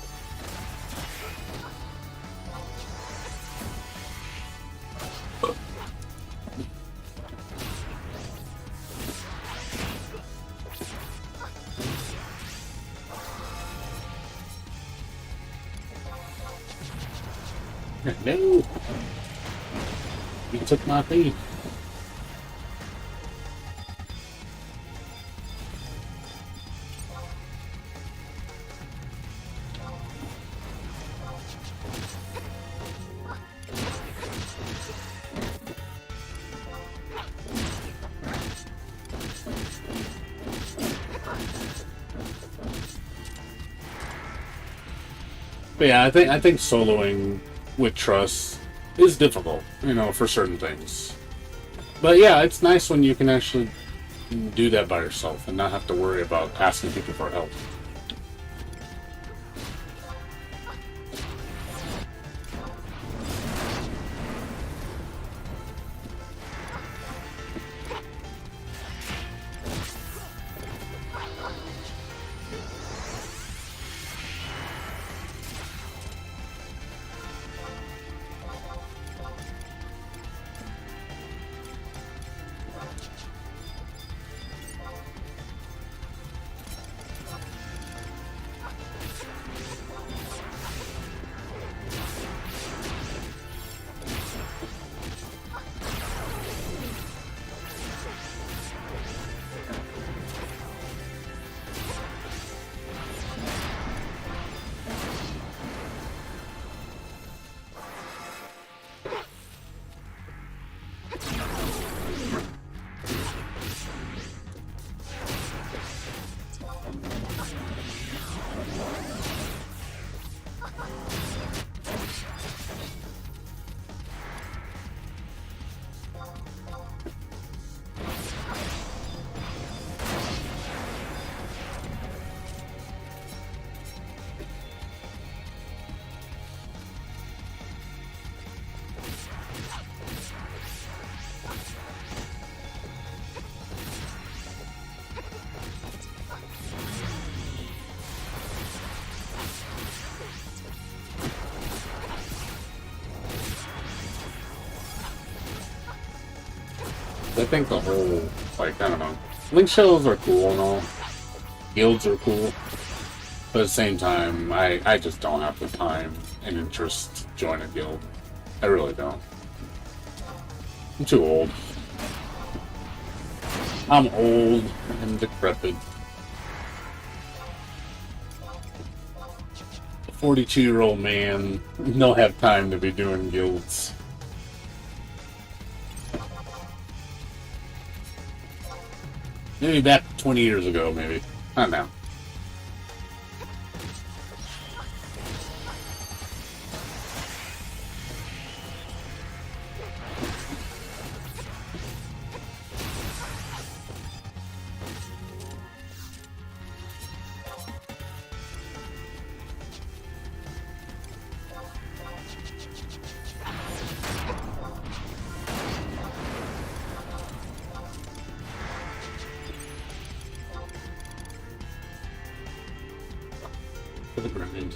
No! You took my thing. But yeah, I think soloing with trust is difficult, you know, for certain things. But yeah, it's nice when you can actually do that by yourself and not have to worry about asking people for help. I think the whole, like, I don't know. Link shows are cool and all. Guilds are cool. But at the same time, I just don't have the time and interest to join a guild. I really don't. I'm too old. I'm old and decrepit. A 42-year-old man don't have time to be doing guilds. Maybe back 20 years ago, maybe. Not now. For the grind.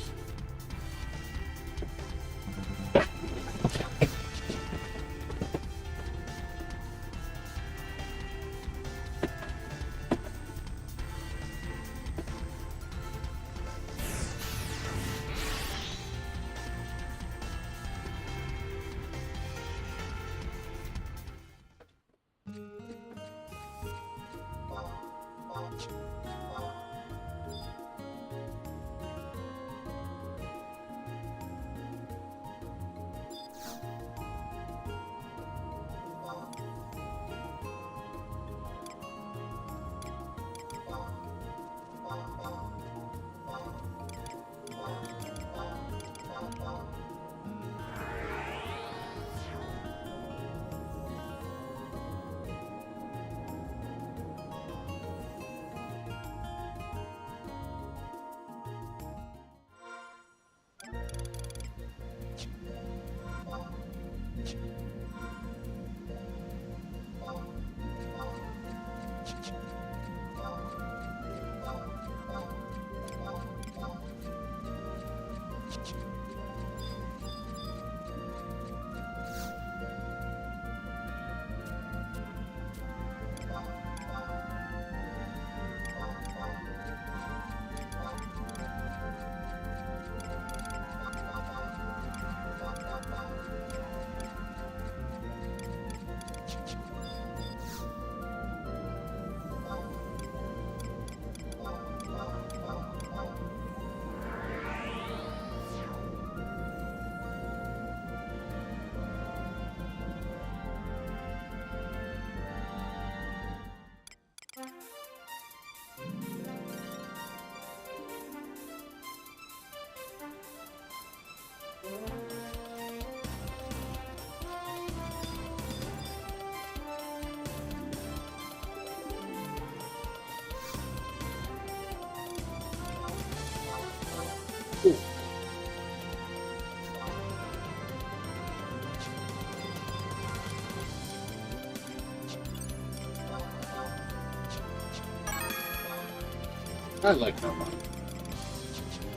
I like no money.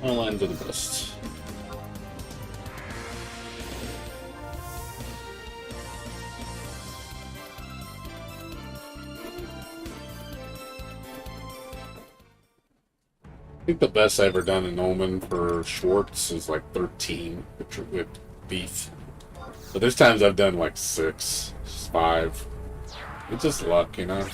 I'll end to the best. I think the best I ever done in Omen for Schwartz is like 13 with beef. But there's times I've done like 6, 5. It's just luck, you know?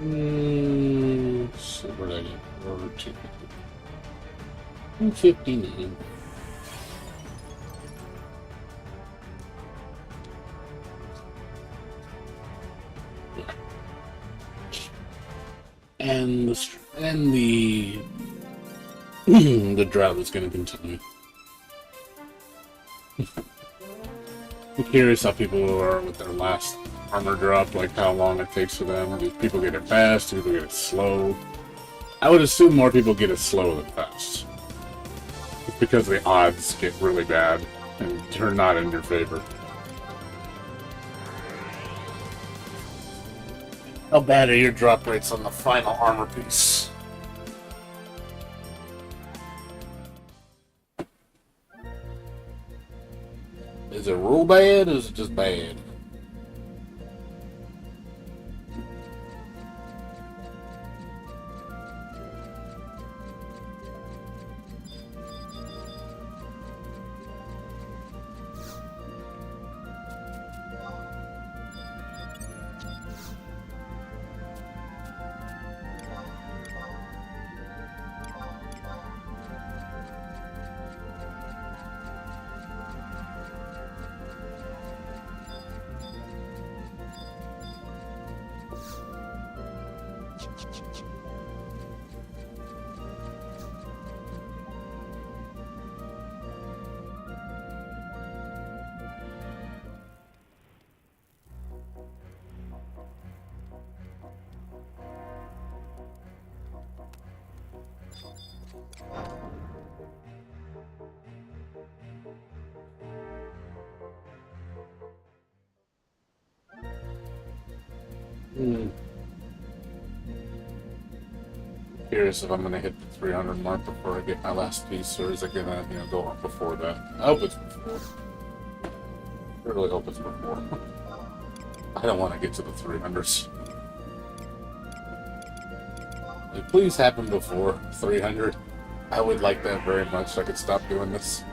So what did I get? Order 259. And the the drought is going to continue. I'm curious how people are with their last armor drop, like how long it takes for them. Do people get it fast? Do people get it slow? I would assume more people get it slow than fast. It's because the odds get really bad and turn not in your favor. How bad are your drop rates on the final armor piece? Is it real bad or is it just bad? Curious if I'm gonna hit the 300 mark before I get my last piece, or is it gonna, go up before that? I hope it's before. I really hope it's before. I don't want to get to the 300s. Like, please happen before 300. I would like that very much so I could stop doing this.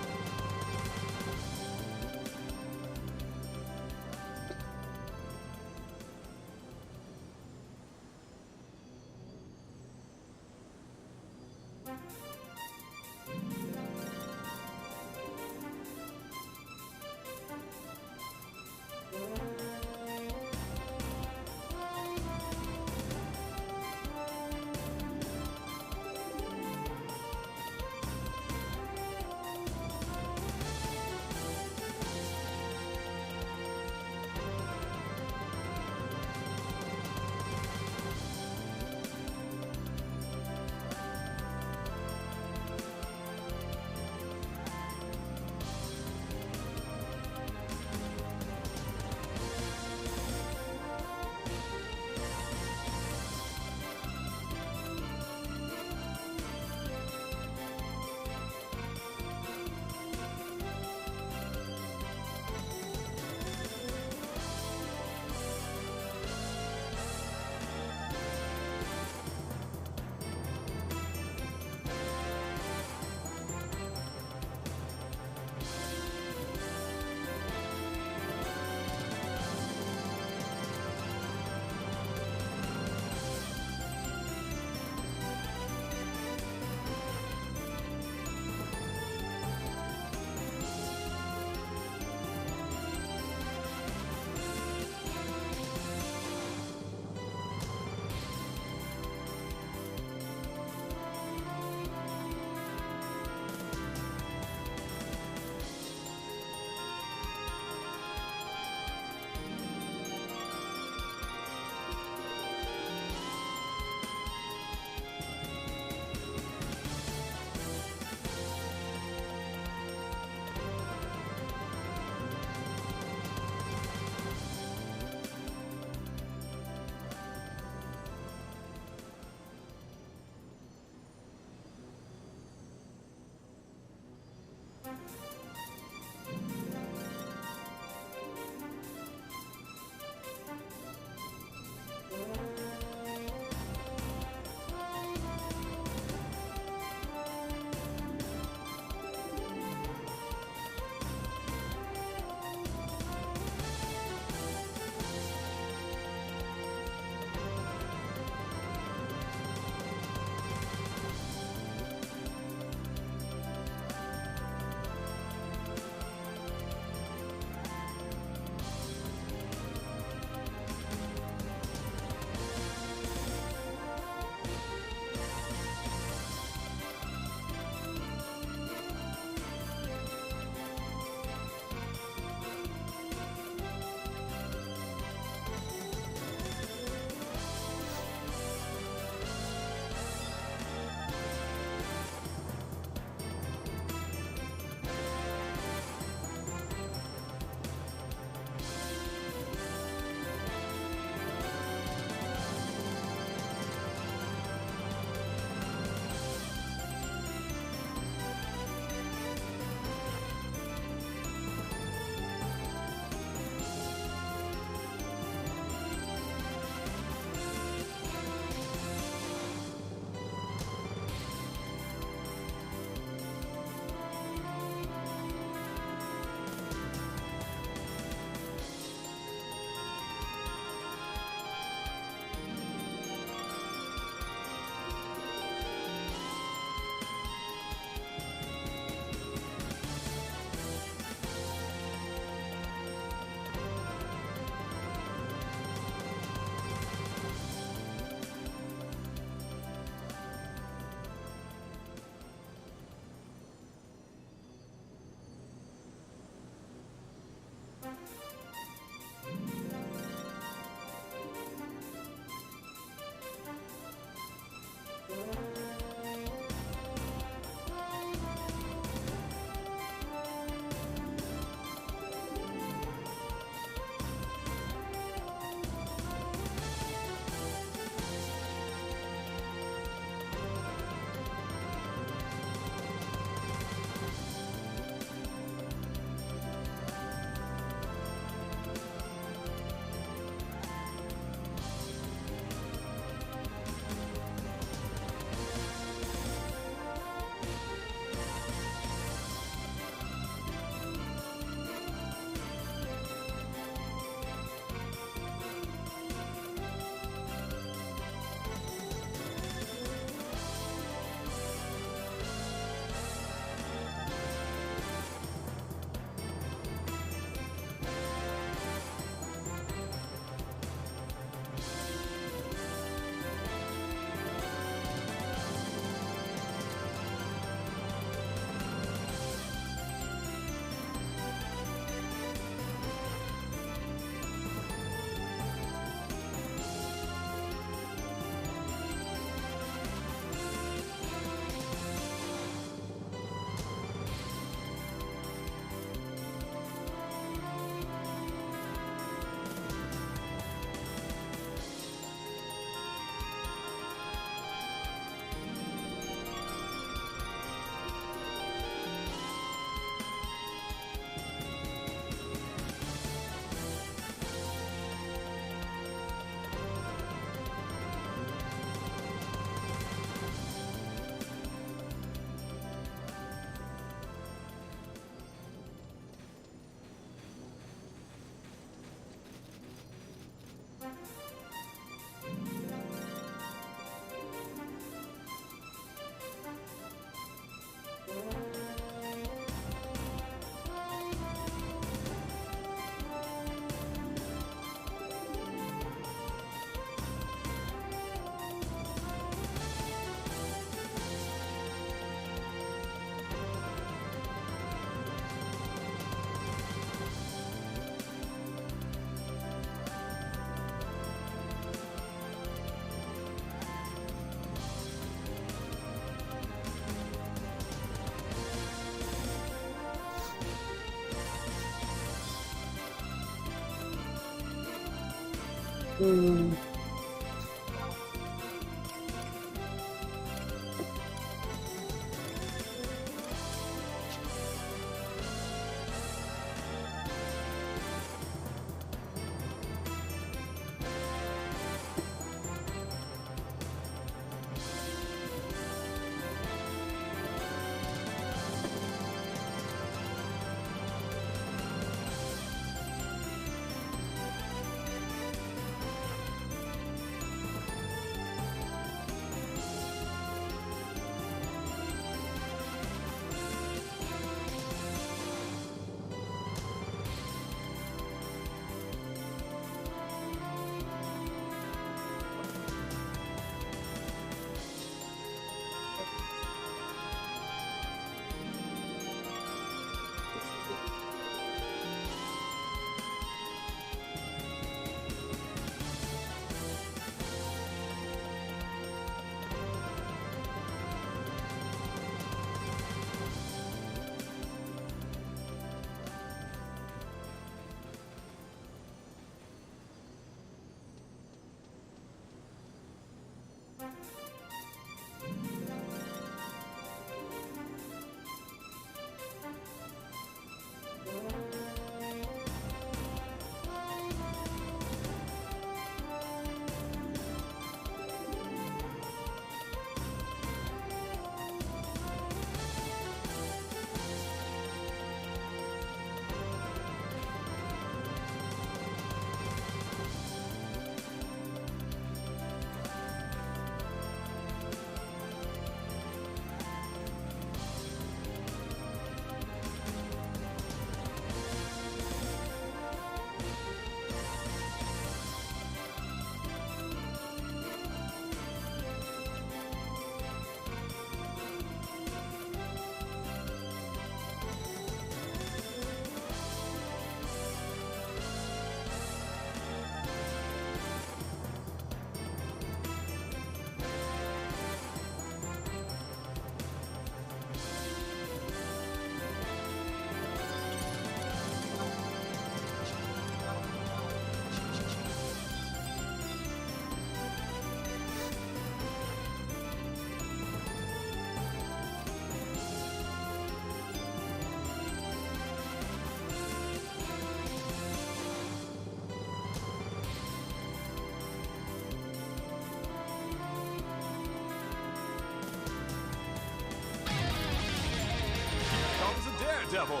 Comes a daredevil.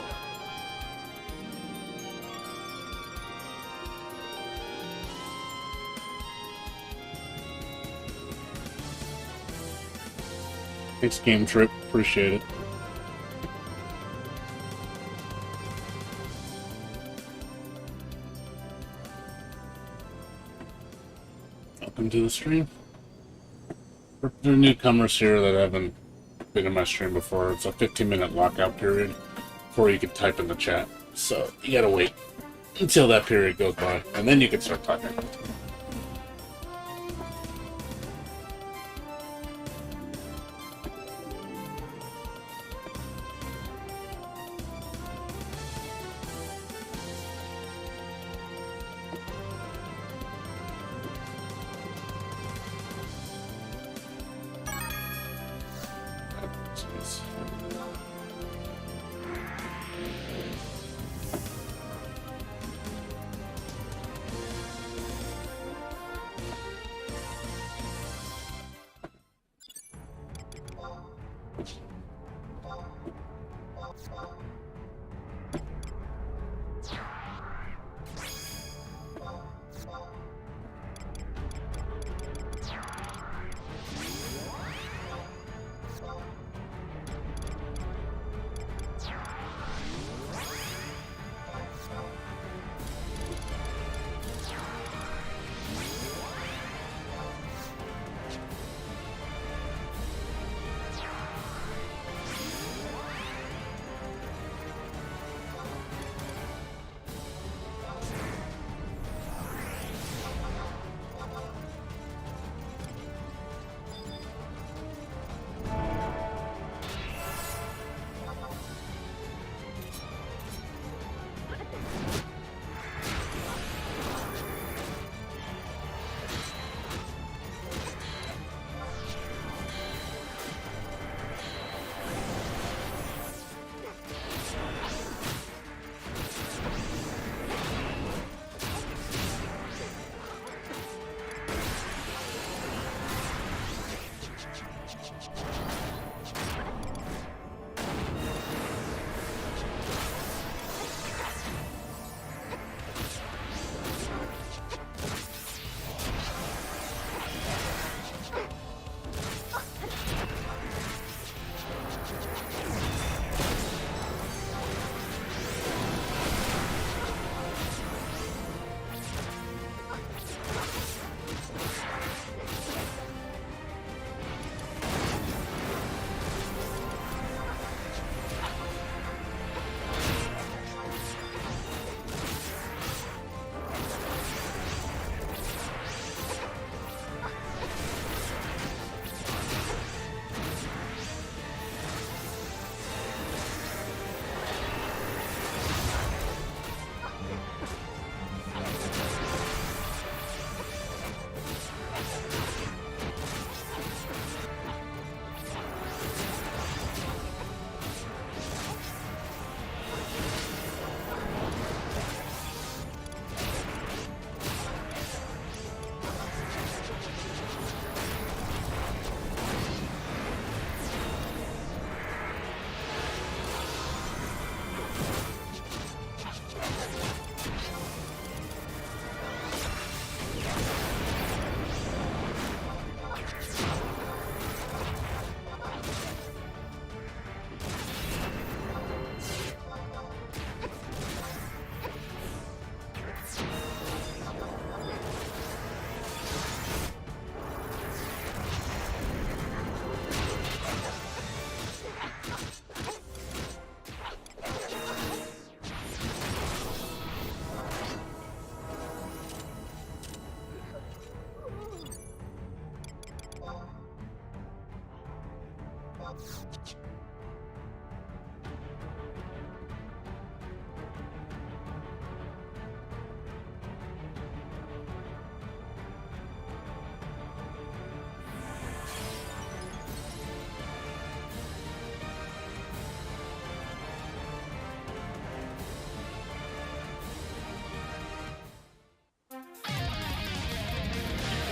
Thanks, Game Trip. Appreciate it. Welcome to the stream. For newcomers here that haven't been in my stream before, it's a 15-minute lockout period before you can type in the chat. So you gotta wait until that period goes by, and then you can start typing.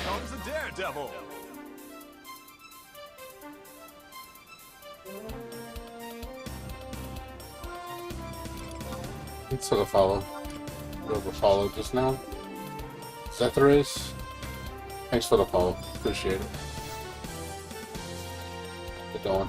Comes a daredevil. Thanks for the follow. Whoever followed just now. Zethris, thanks for the follow. Appreciate it. Get going.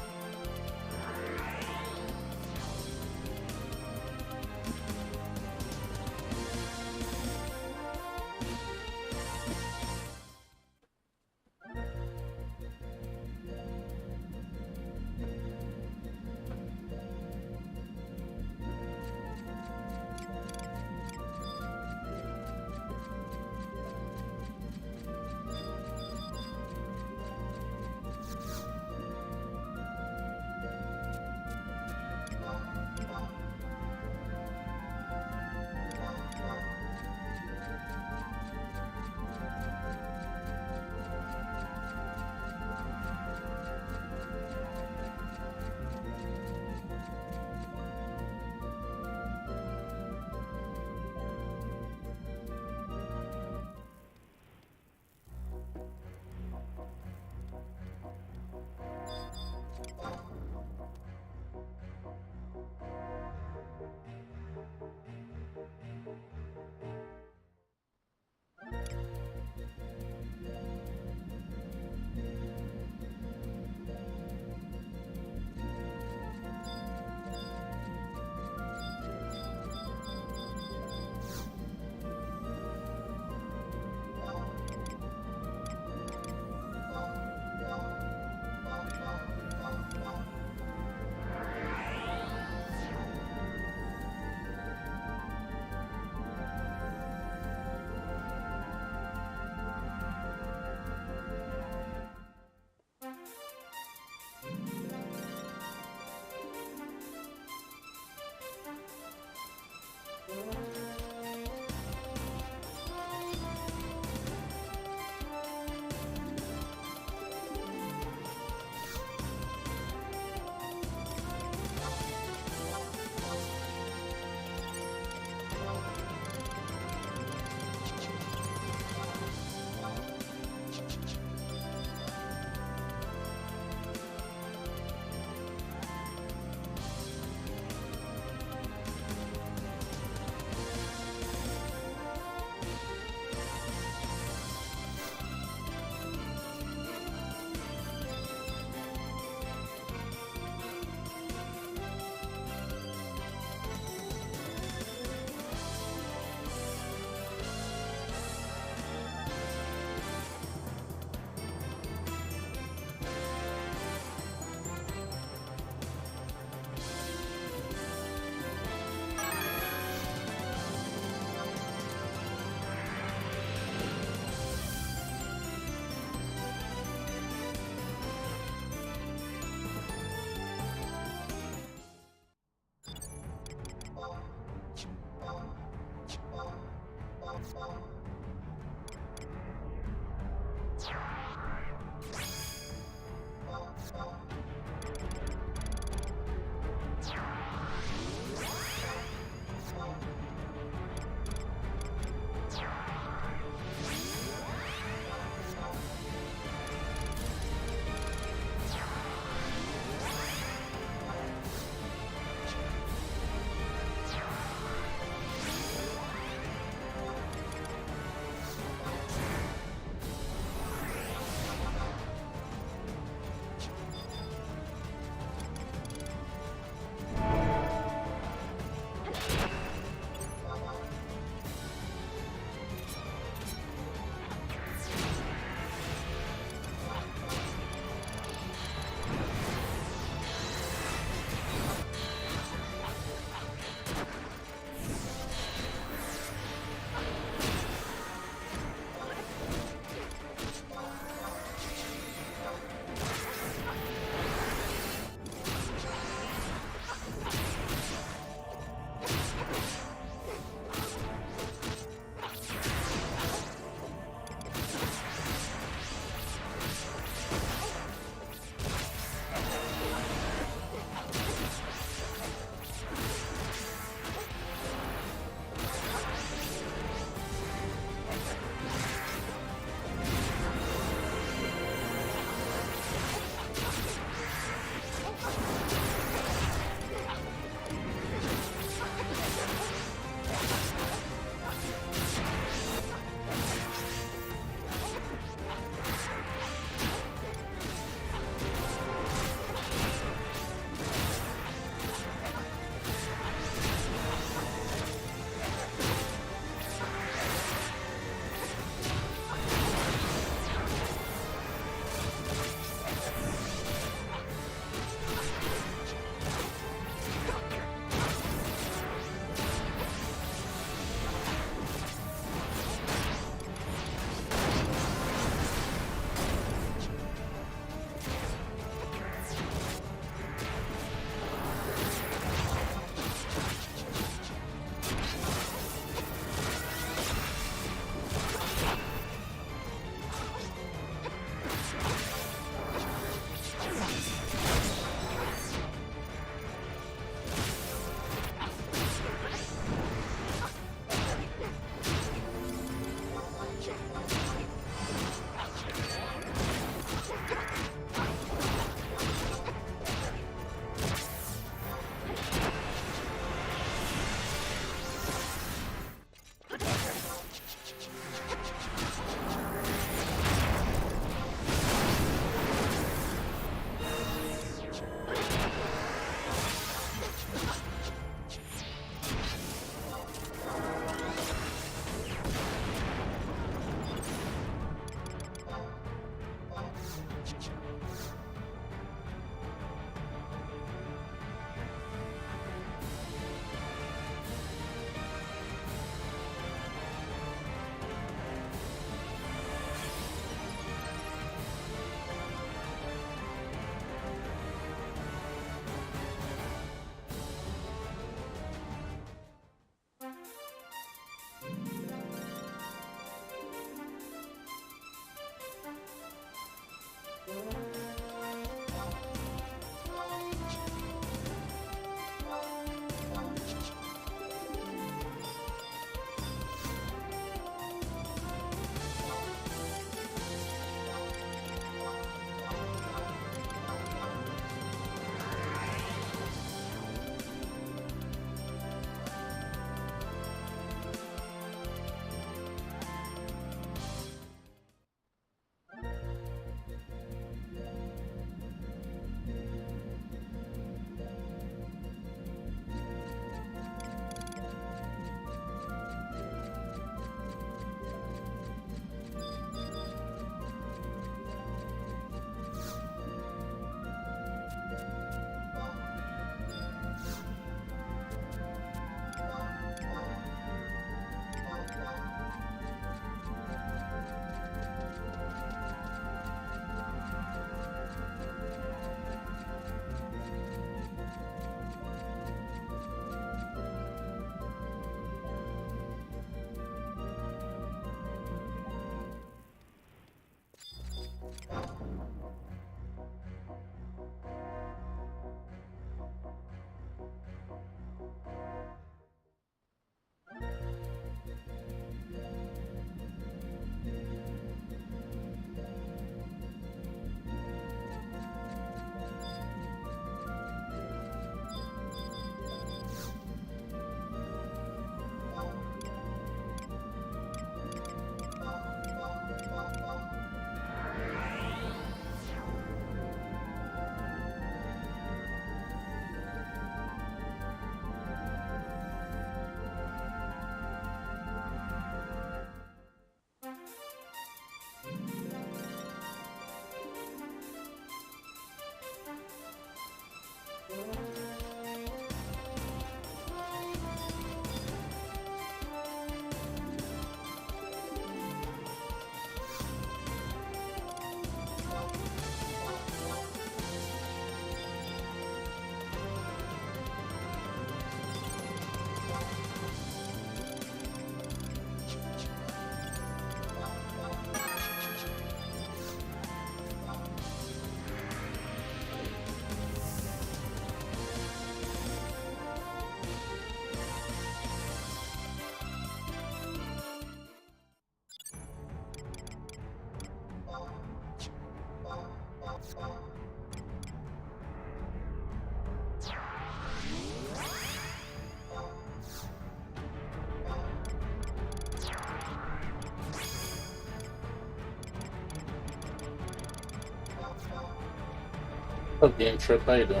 What's up, Game Trip? How you doing?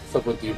What's up with you?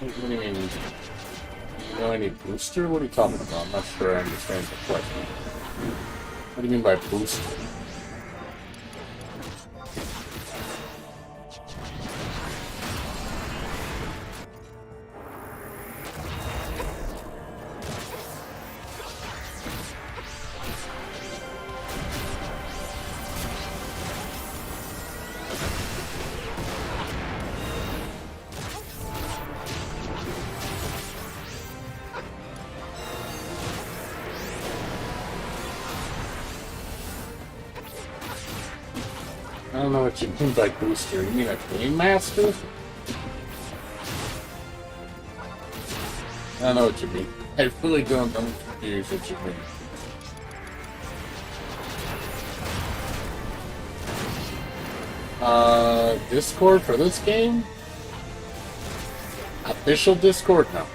What do you mean? You know any booster? What are you talking about? I'm not sure I understand the question. What do you mean by booster? I don't know what you mean by booster. You mean a game master? I don't know what you mean. I really don't. I'm confused what you mean. Discord for this game? Official Discord? No.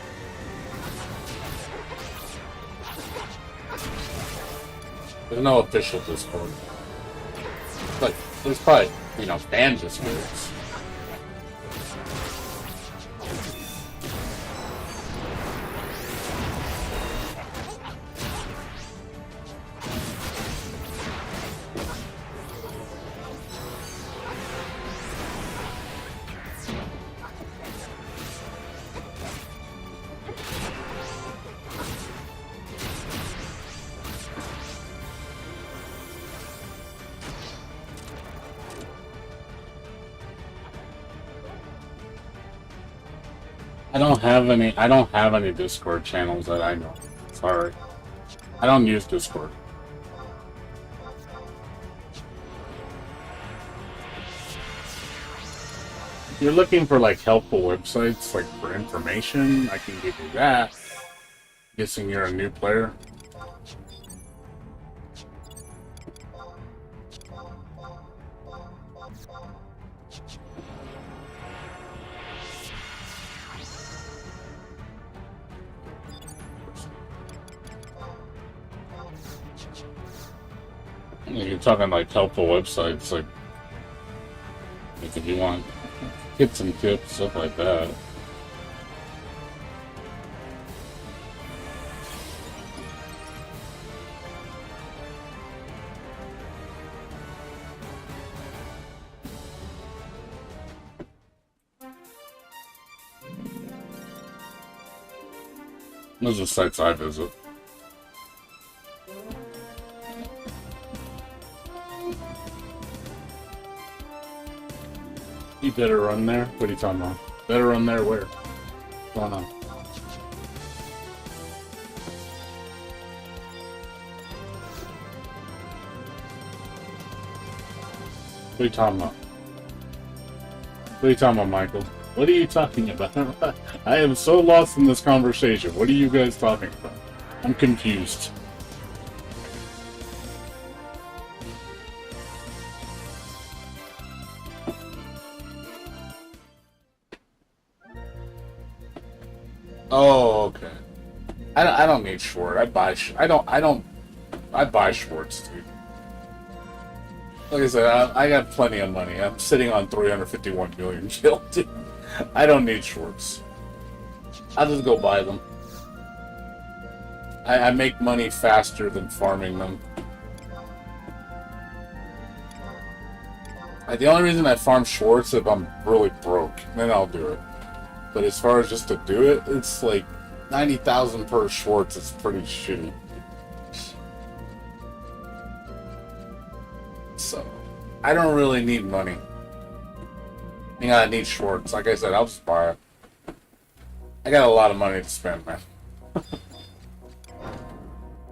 There's no official Discord. But there's probably, you know, fan Discords. I don't have any Discord channels that I know. Sorry. I don't use Discord. If you're looking for like helpful websites, like for information, I can give you that. Guessing you're a new player. You're talking like helpful websites, like if you want get some tips, stuff like that. Those are sites I visit. You better run there? What are you talking about? Better run there where? What's going on? What are you talking about? What are you talking about, Michael? What are you talking about? I am so lost in this conversation. What are you guys talking about? I'm confused. Oh, okay. I don't need Schwartz. I buy Schwartz, dude. Like I said, I got plenty of money. I'm sitting on 351 million gil, dude. I don't need Schwartz. I'll just go buy them. I make money faster than farming them. The only reason I farm Schwartz if I'm really broke, then I'll do it. But as far as just to do it, it's like 90,000 per Schwartz. It's pretty shitty. So, I don't really need money. I need Schwartz. Like I said, I'll just buy it. I got a lot of money to spend, man.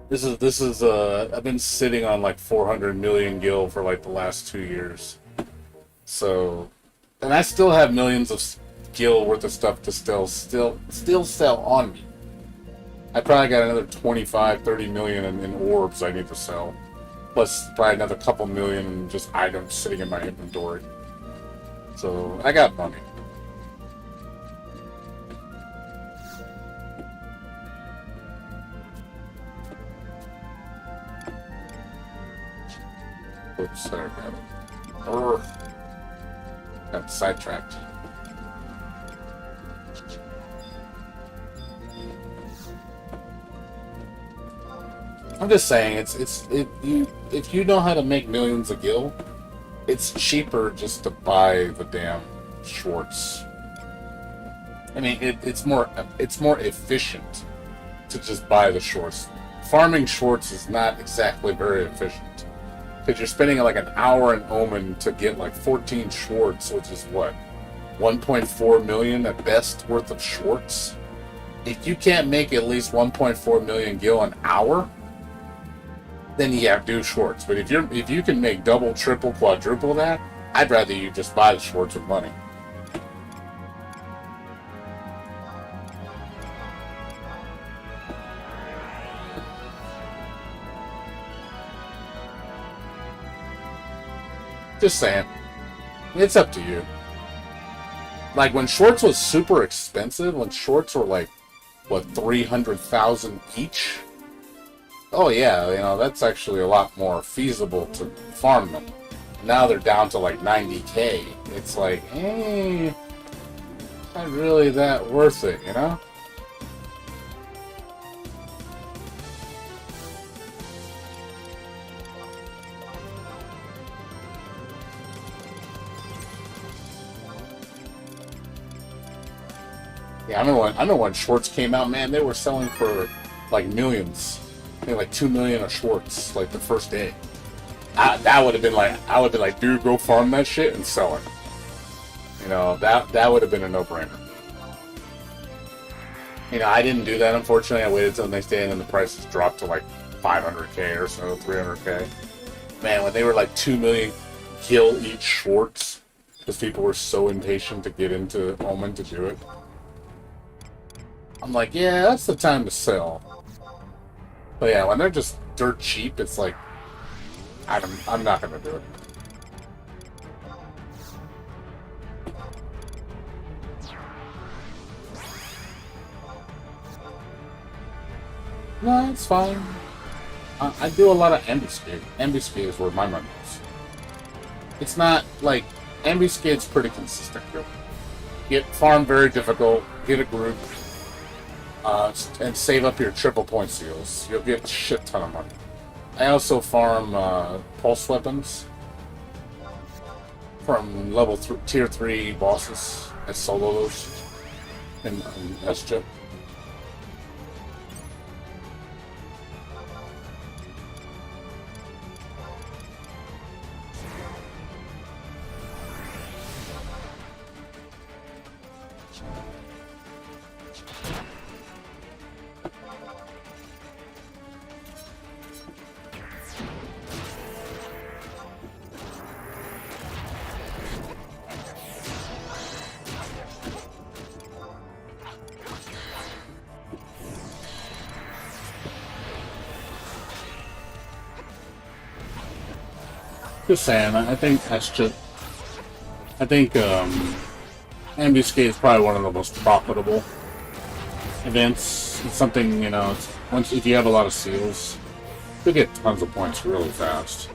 This is I've been sitting on like 400 million gil for like the last 2 years. So, and I still have millions of gil worth of stuff to still sell on me. I probably got another 25, 30 million in orbs I need to sell. Plus probably another couple million in just items sitting in my inventory. So, I got money. Oops, sorry about it. Got sidetracked. I'm just saying, if you know how to make millions of gil, it's cheaper just to buy the damn Schwartz. I mean, it's more efficient to just buy the Schwartz. Farming Schwartz is not exactly very efficient. Because you're spending like an hour in Omen to get like 14 Schwartz, which is what? 1.4 million at best worth of Schwartz? If you can't make at least 1.4 million gil an hour, then yeah, do Schwartz. But if you can make double, triple, quadruple that, I'd rather you just buy the Schwartz with money. Just saying. It's up to you. Like, when Schwartz was super expensive, when Schwartz were like, what, 300,000 each? Oh yeah, you know, that's actually a lot more feasible to farm them. Now they're down to like 90k. It's like, hey, not really that worth it, you know? Yeah, I remember when Schwartz came out, man, they were selling for like millions. I think like 2 million of Schwartz, like the first day. That would have been like, I would be like, dude, go farm that shit and sell it. You know, that would have been a no-brainer. You know, I didn't do that, unfortunately. I waited till the next day and then the prices dropped to like 500k or so, 300k. Man, when they were like 2 million kill each Schwartz, because people were so impatient to get into Omen to do it. I'm like, yeah, that's the time to sell. But yeah, when they're just dirt cheap, it's like, I'm not gonna do it. No, it's fine. I do a lot of ambuscade. Ambuscade is where my money is. It's not like ambuscade's pretty consistent. Get farm very difficult. Get a group. And save up your triple point seals. You'll get a shit ton of money. I also farm pulse weapons from level tier 3 bosses. I solo those in S-Chip. Just saying, I think that's just... I think, Ambuscade is probably one of the most profitable events. It's something, you know, if you have a lot of seals, you'll get tons of points really fast.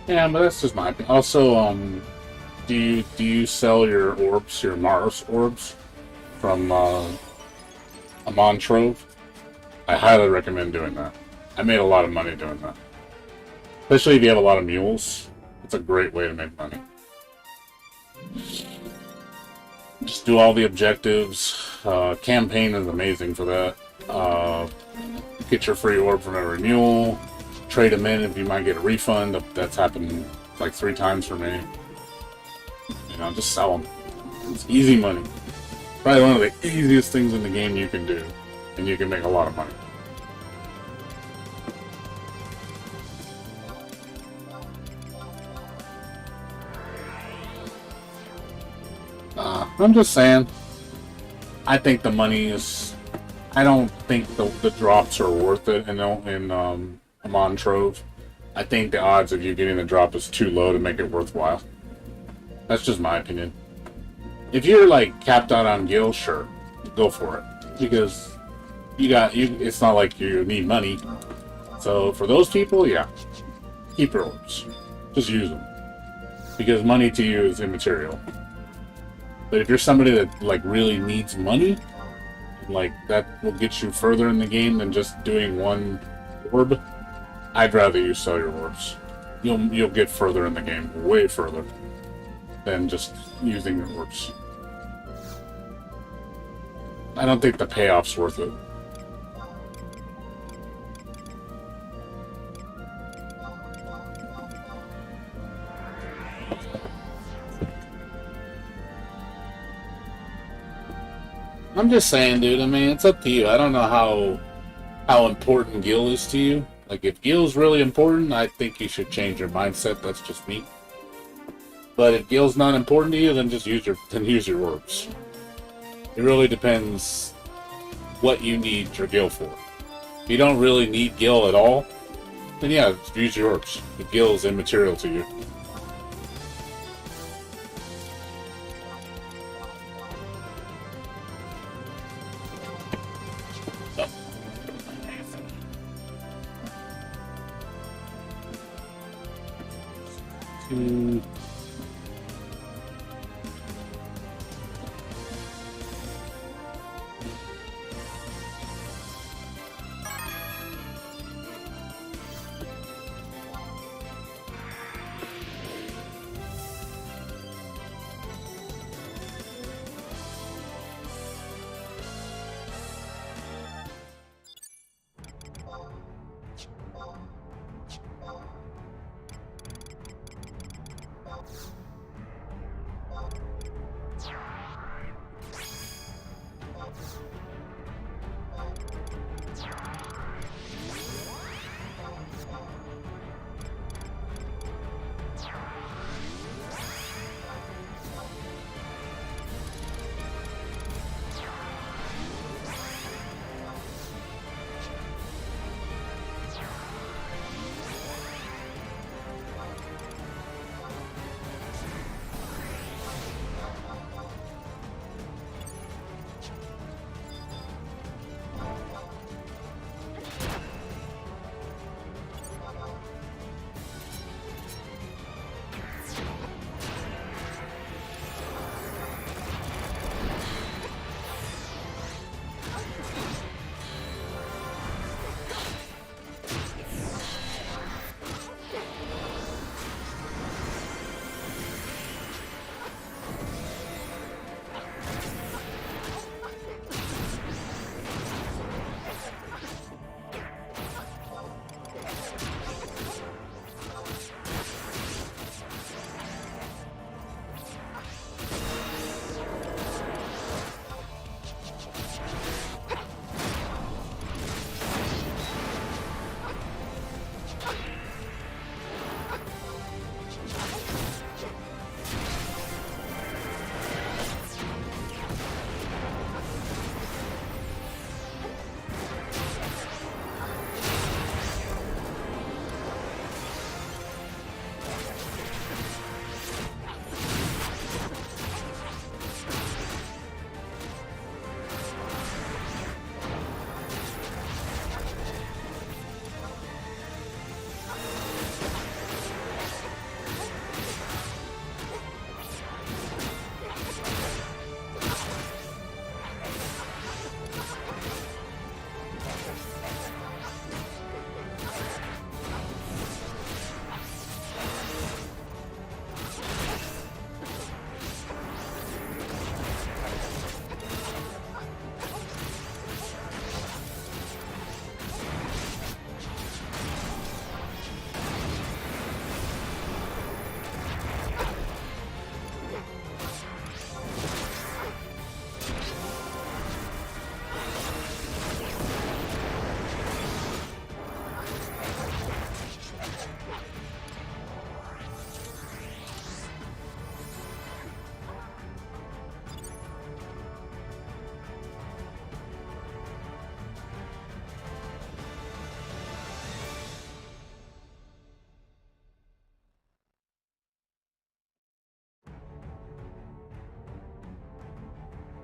Yeah, but that's just my opinion. Also, do you sell your orbs, your Mars orbs, from a Montrove? I highly recommend doing that. I made a lot of money doing that. Especially if you have a lot of mules. It's a great way to make money. Just do all the objectives. Campaign is amazing for that. Get your free orb from every mule. Trade them in if you might get a refund. That's happened like 3 times for me. You know, just sell them. It's easy money. Probably one of the easiest things in the game you can do. And you can make a lot of money. I'm just saying. I think the money is. I don't think the drops are worth it in Montrove. I think the odds of you getting the drop is too low to make it worthwhile. That's just my opinion. If you're like capped out on gil, sure, go for it because it's not like you need money. So for those people, yeah, keep your orbs. Just use them because money to you is immaterial. But if you're somebody that like really needs money, like that will get you further in the game than just doing one orb, I'd rather you sell your orbs. You'll get further in the game, way further than just using your orbs. I don't think the payoff's worth it. I'm just saying, dude. I mean, it's up to you. I don't know how important Gil is to you. Like, if Gil's really important, I think you should change your mindset. That's just me. But if Gil's not important to you, then just use your orbs. It really depends what you need your Gil for. If you don't really need Gil at all, then yeah, just use your orbs. If Gil is immaterial to you.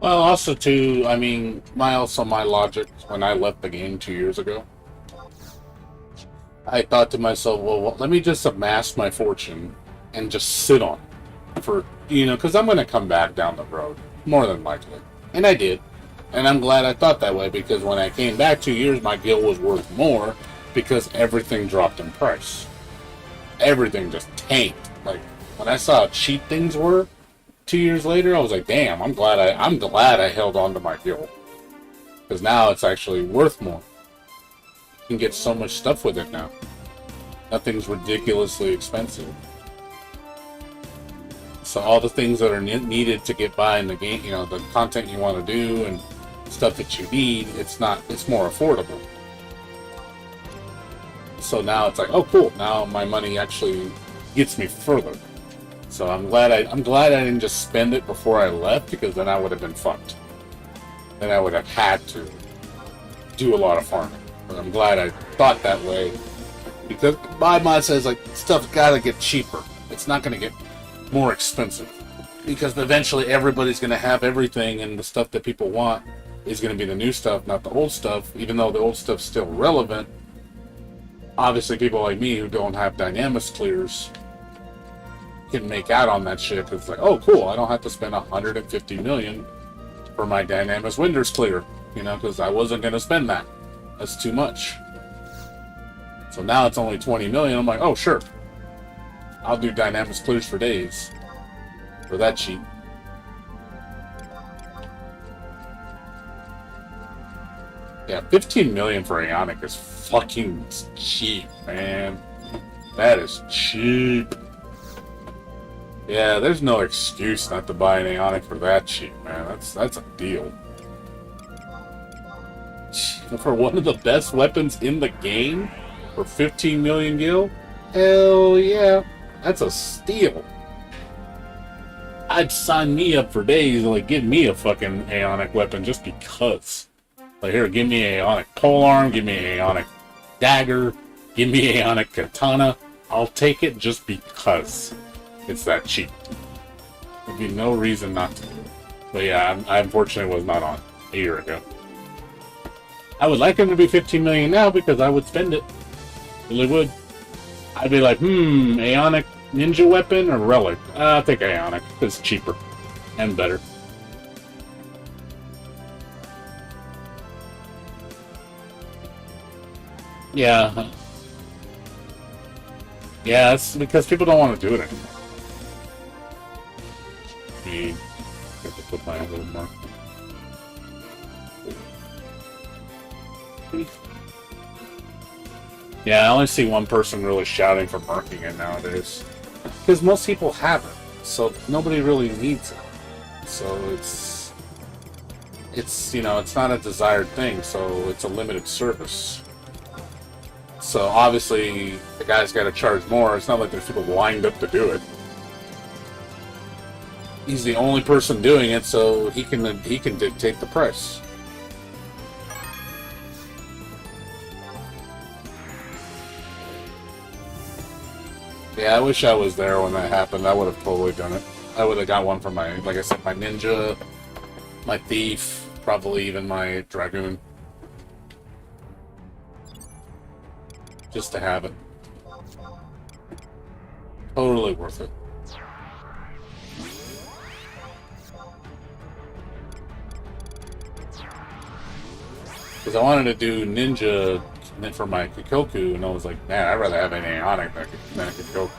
Well, also too, I mean, my logic when I left the game 2 years ago, I thought to myself, well, let me just amass my fortune and just sit on it for, because I'm going to come back down the road, more than likely. And I did. And I'm glad I thought that way, because when I came back 2 years, my guild was worth more because everything dropped in price. Everything just tanked. Like, when I saw how cheap things were 2 years later, I was like, damn, I'm glad I held on to my guild. Because now it's actually worth more. You can get so much stuff with it now. Nothing's ridiculously expensive. So all the things that are needed to get by in the game, the content you want to do and stuff that you need, it's more affordable. So now it's like, oh cool, now my money actually gets me further. So I'm glad I didn't just spend it before I left, because then I would have been fucked. Then I would have had to do a lot of farming. But I'm glad I thought that way, because my mind says like stuff's gotta get cheaper. It's not gonna get more expensive, because eventually everybody's gonna have everything, and the stuff that people want is gonna be the new stuff, not the old stuff. Even though the old stuff's still relevant, obviously people like me who don't have dynamis clears can make out on that shit, because it's like, oh cool, I don't have to spend 150 million for my dynamis winders clear, because I wasn't gonna spend that. That's too much. So now it's only 20 million. I'm like, oh sure, I'll do dynamis clears for days for that cheap. Yeah, 15 million for Ionic is fucking cheap, man. That is cheap. Yeah, there's no excuse not to buy an Ionic for that cheap, man. That's a deal. For one of the best weapons in the game, for 15 million gil? Hell yeah. That's a steal. I'd sign me up for days, like, give me a fucking Aeonic weapon just because. Like, here, give me an Aeonic polearm, give me an Aeonic dagger, give me an Aeonic katana. I'll take it just because it's that cheap. There'd be no reason not to. But yeah, I unfortunately was not on a year ago. I would like him to be 15 million now, because I would spend it. Really would. I'd be like, Aeonic ninja weapon or relic? I'll take Aeonic. It's cheaper and better. Yeah. Yeah, it's because people don't want to do it anymore. I have to put my a little more. Yeah, I only see one person really shouting for marking it nowadays. Because most people have it, so nobody really needs it. So it's it's not a desired thing, so it's a limited service. So obviously the guy's got to charge more. It's not like there's people lined up to do it. He's the only person doing it, so he can dictate the price. Yeah, I wish I was there when that happened. I would have totally done it. I would have got one for my, like I said, my ninja, my thief, probably even my dragoon. Just to have it. Totally worth it. Because I wanted to do ninja for my Kikoku, and I was like, man, I'd rather have an Aeonic than a Kikoku.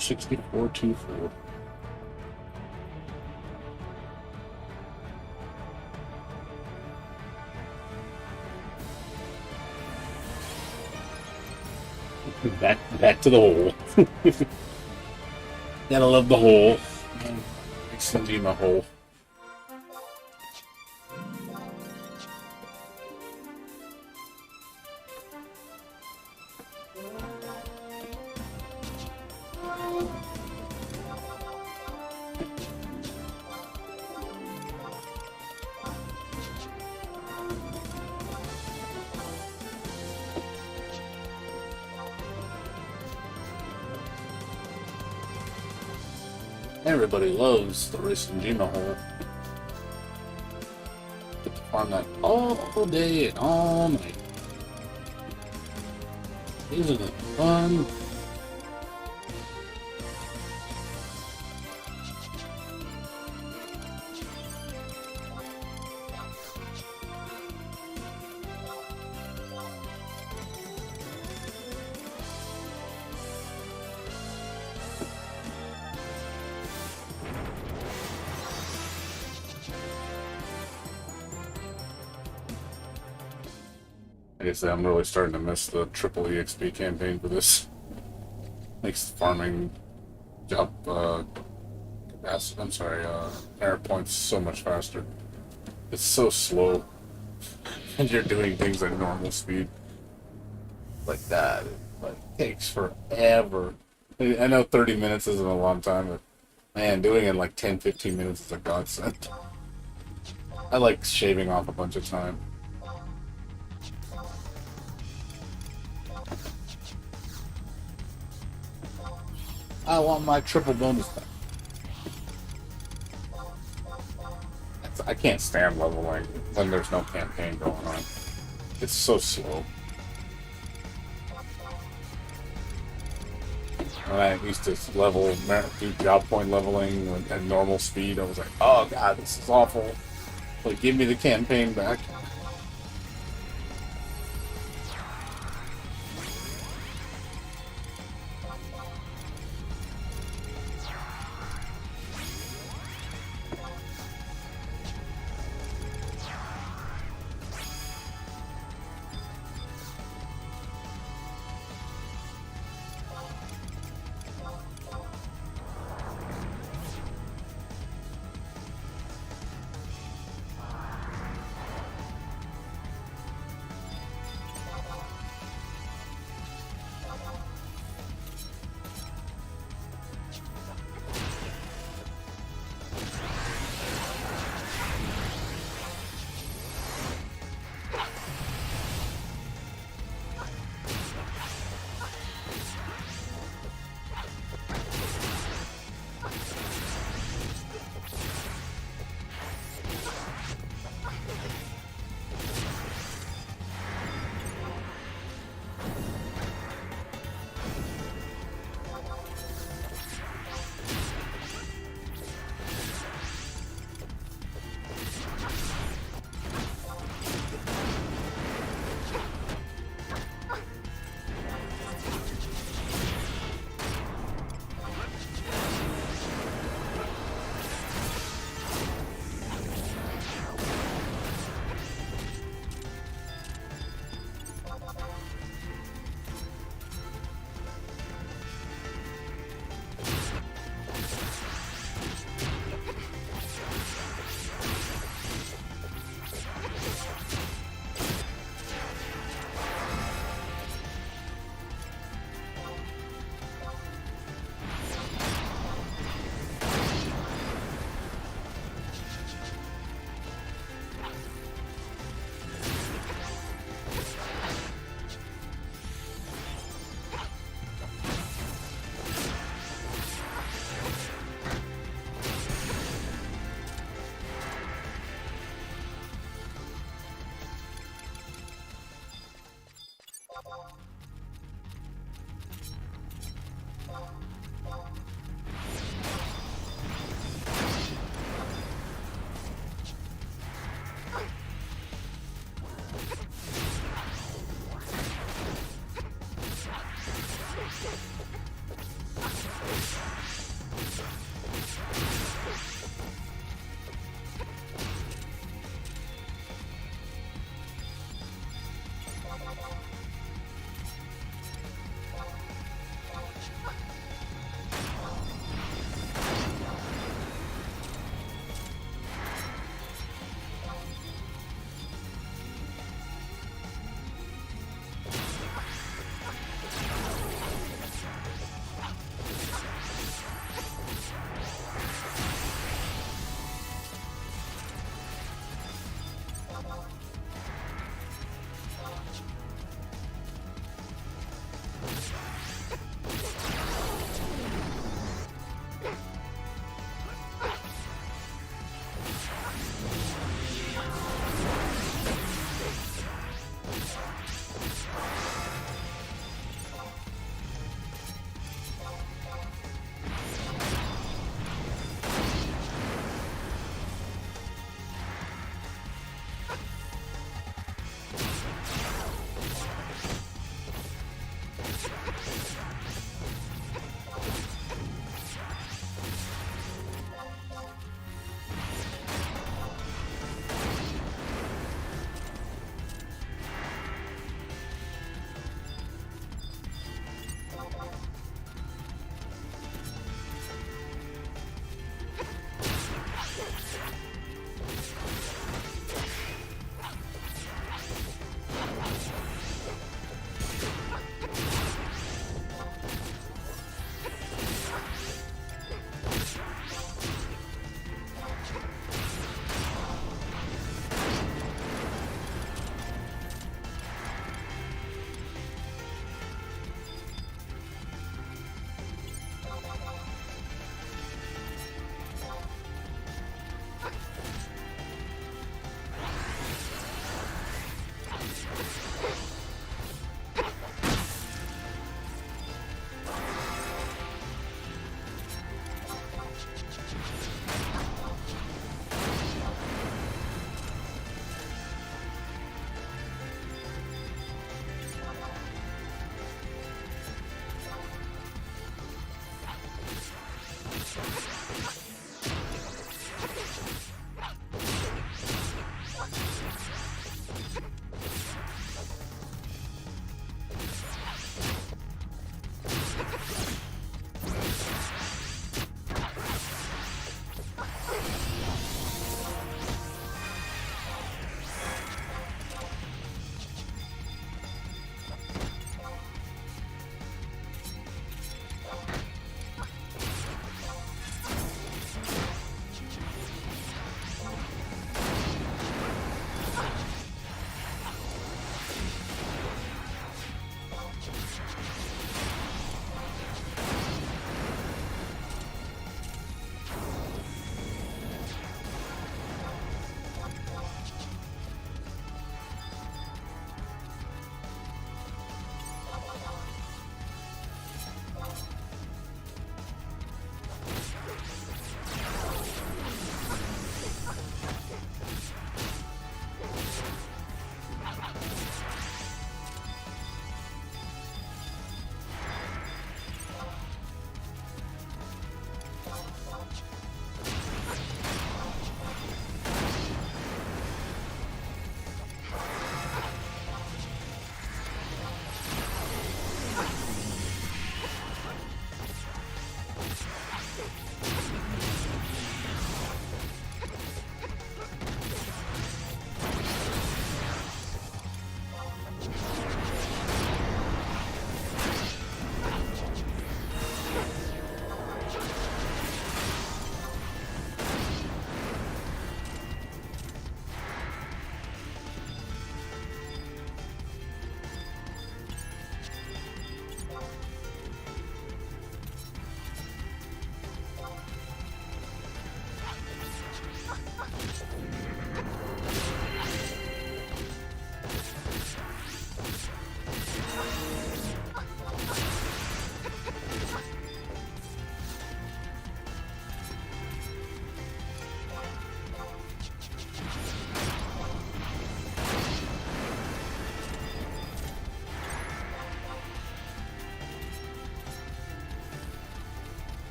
6424. Back to the hole. Gotta love the hole. Extending my hole. Everybody loves the Racing Gima hole. Get to farm that all day and all night. Isn't it fun? I guess I'm really starting to miss the triple EXP campaign for this. Makes the farming job capacity, error points so much faster. It's so slow. And you're doing things at normal speed. Like that. It takes forever. I know 30 minutes isn't a long time, but man, doing it in like 10-15 minutes is a godsend. I like shaving off a bunch of time. I want my triple bonus back. I can't stand leveling when there's no campaign going on. It's so slow. When I used to do job point leveling at normal speed, I was like, oh god, this is awful. Like, give me the campaign back.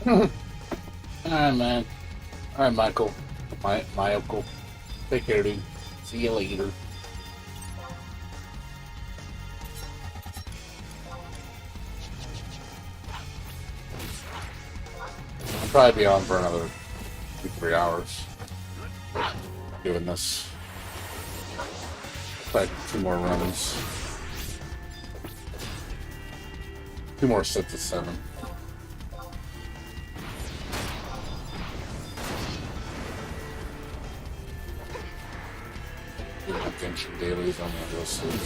Alright, man. Alright, Michael. My uncle. Take care, dude. See you later. I'll probably be on for another 2-3 hours. Doing this. Like 2 more runs. 2 more sets of 7. Attention dailies on the real sleep.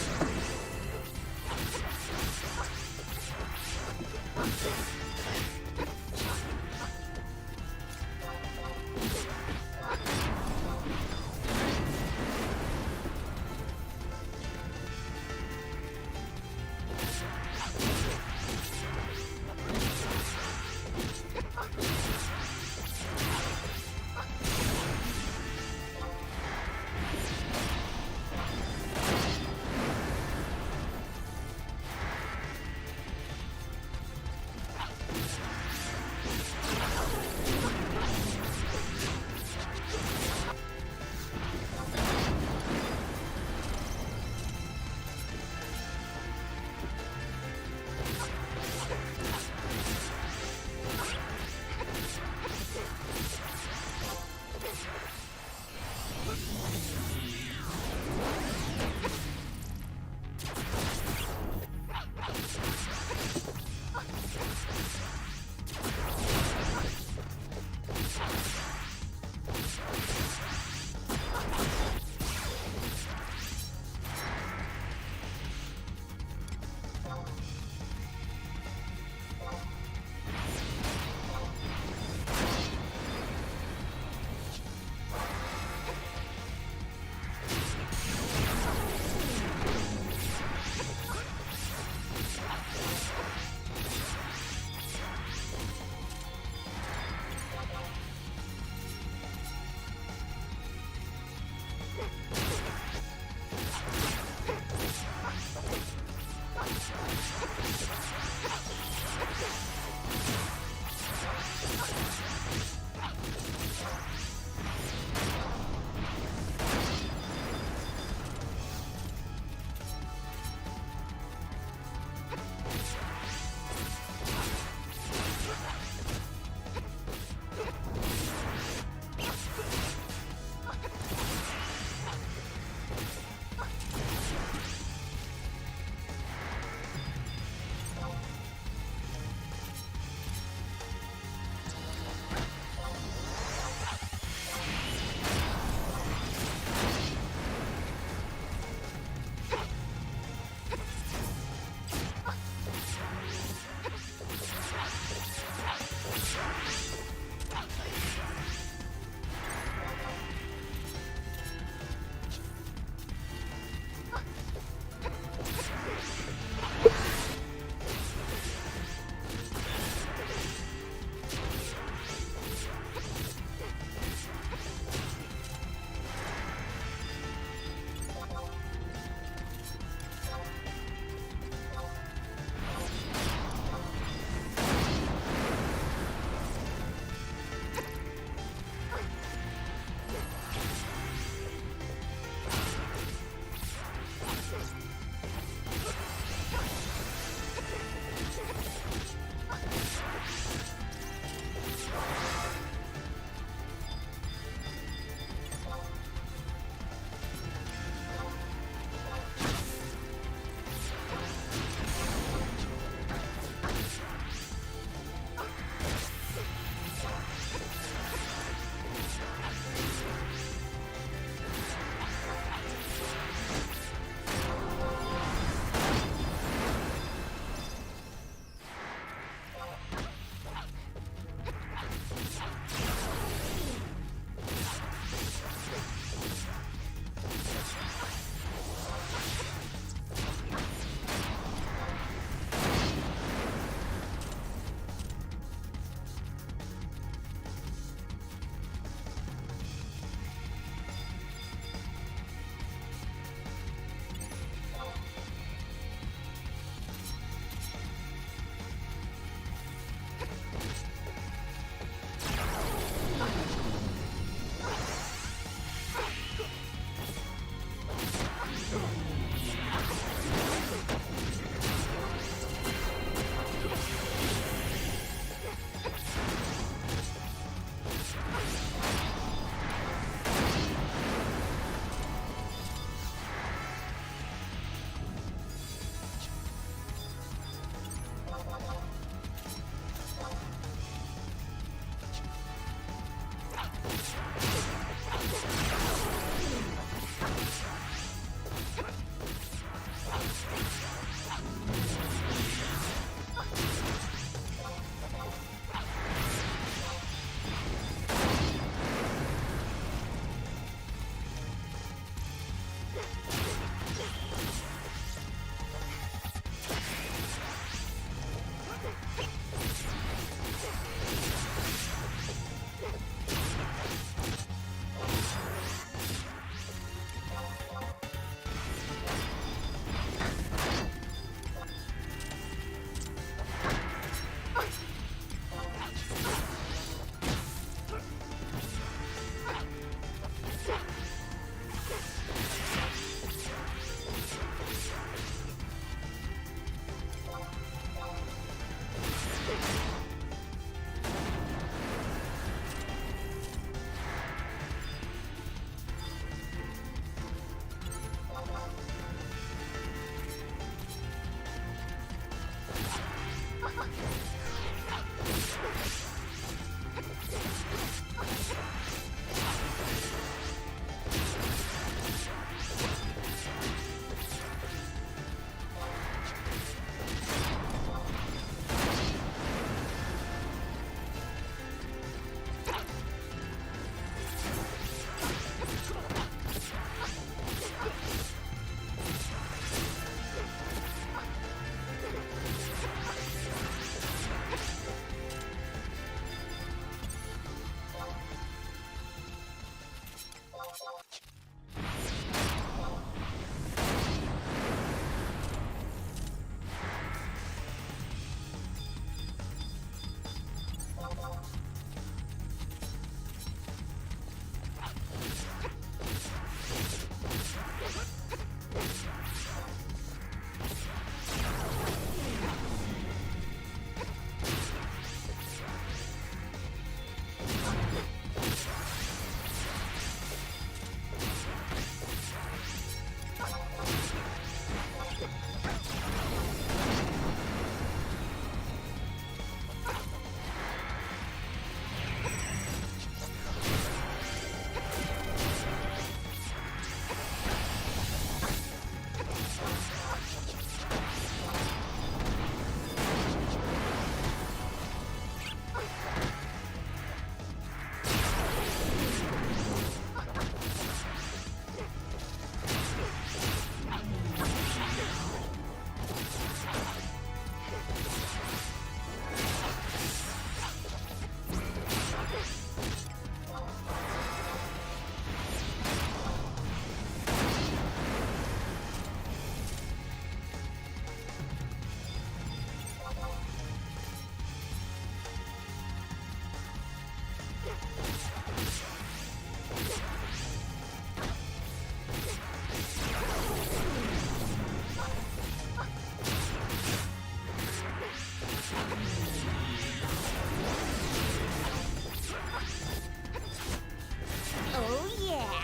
Oh, yeah.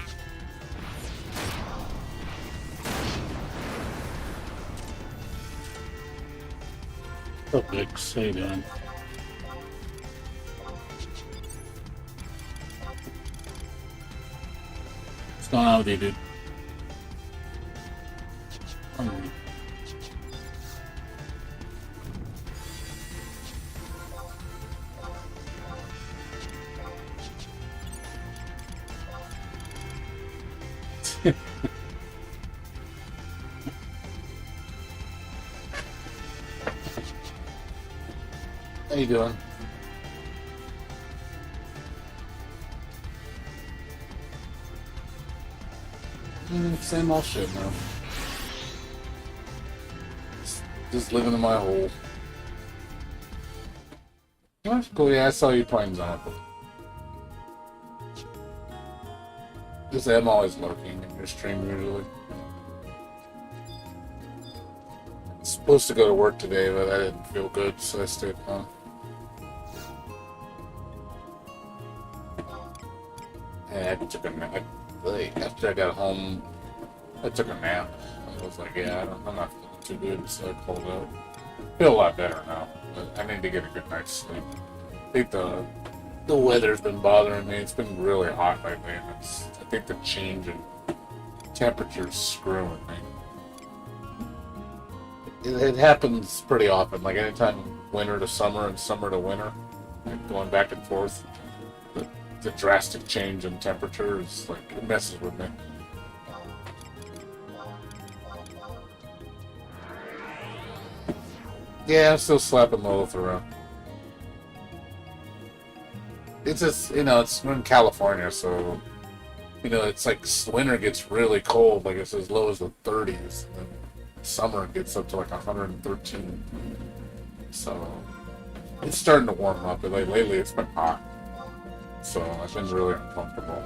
Oh, Vix, how you doing? What's going on with you, dude? How you doing? Same old shit, man. Just living in my hole. That's cool. Yeah, I saw you playing Zonapple. Just I'm always lurking in your stream usually. Supposed to go to work today, but I didn't feel good, so I stayed home. Yeah, I took a nap. After I got home, I took a nap. I was like, yeah, I'm not feeling too good, so I pulled out. Feel a lot better now, but I need to get a good night's sleep. I think the weather's been bothering me. It's been really hot lately, and I think the change in temperature's screwing me. It happens pretty often, like anytime winter to summer and summer to winter, like going back and forth. The drastic change in temperature is like, it messes with me. Yeah, I'm still slapping Lilith around. It's just, it's we're in California, so, it's like winter gets really cold, like it's as low as the 30s. And summer gets up to like 113. So, it's starting to warm up, but like lately it's been hot. So, I've been really uncomfortable.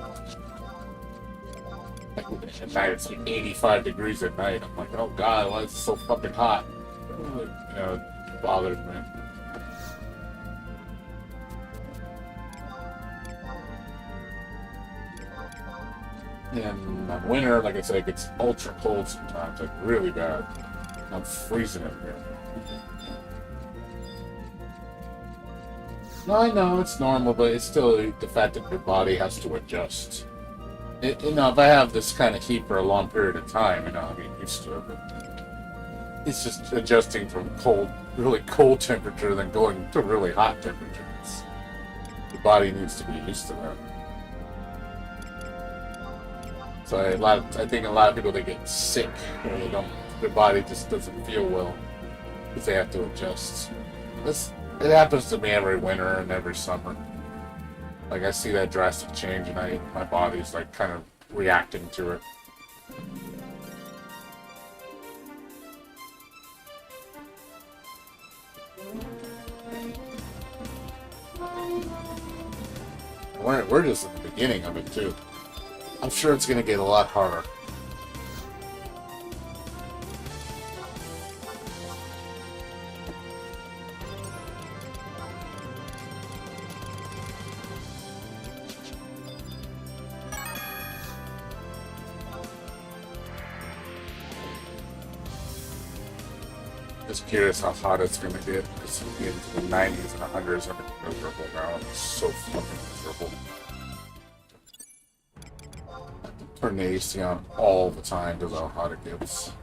Like, at night it's like 85 degrees at night. I'm like, oh god, why is it so fucking hot? It bothers me. And in winter, like I said, it gets ultra cold sometimes, like really bad. I'm freezing in here. No, I know it's normal, but it's still the fact that your body has to adjust. If I have this kind of heat for a long period of time, I get used to it. But it's just adjusting from really cold temperature, then going to really hot temperatures. The body needs to be used to that. So I think a lot of people, they get sick, or their body just doesn't feel well because they have to adjust. It happens to me every winter and every summer. Like I see that drastic change, and my body's like kind of reacting to it. We're just at the beginning of it too. I'm sure it's going to get a lot harder. Just curious how hot it's gonna get. It's gonna get into the 90s and 100s and it's miserable now. It's so fucking miserable. Turn the AC on all the time because how hot it gets.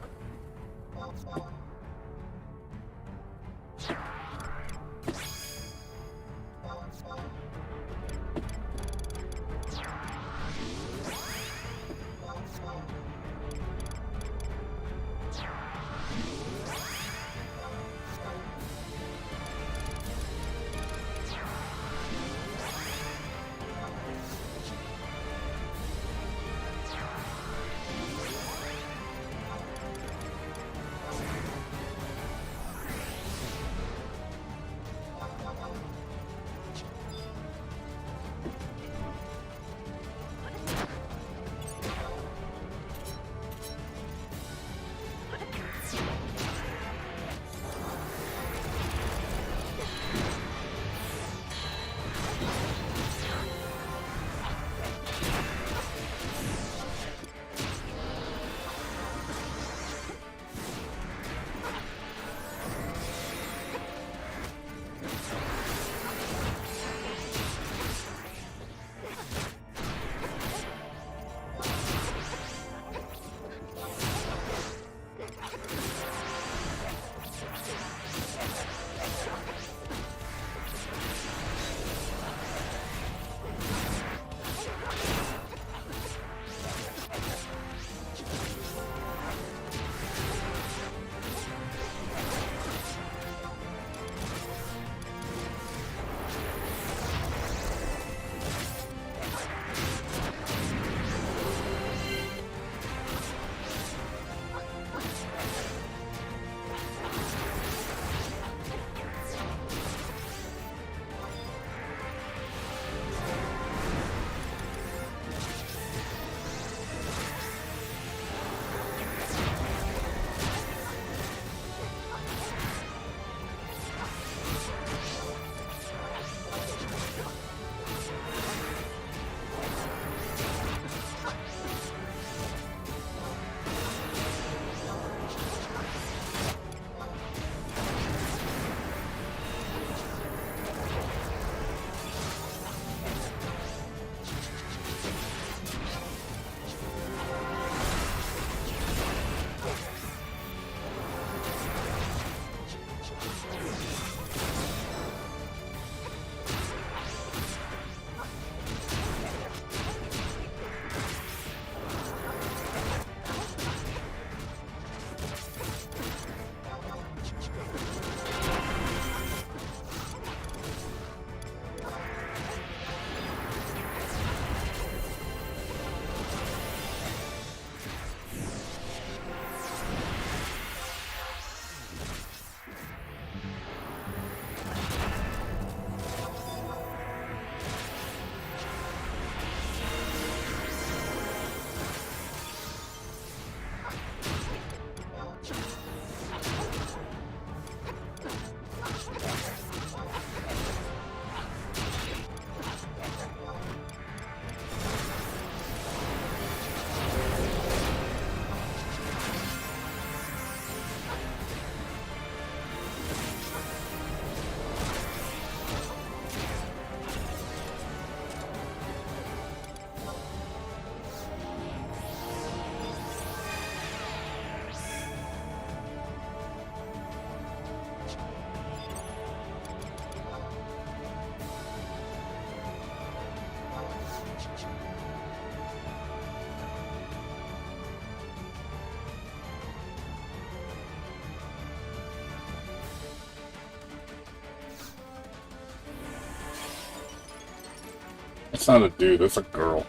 That's not a dude, that's a girl.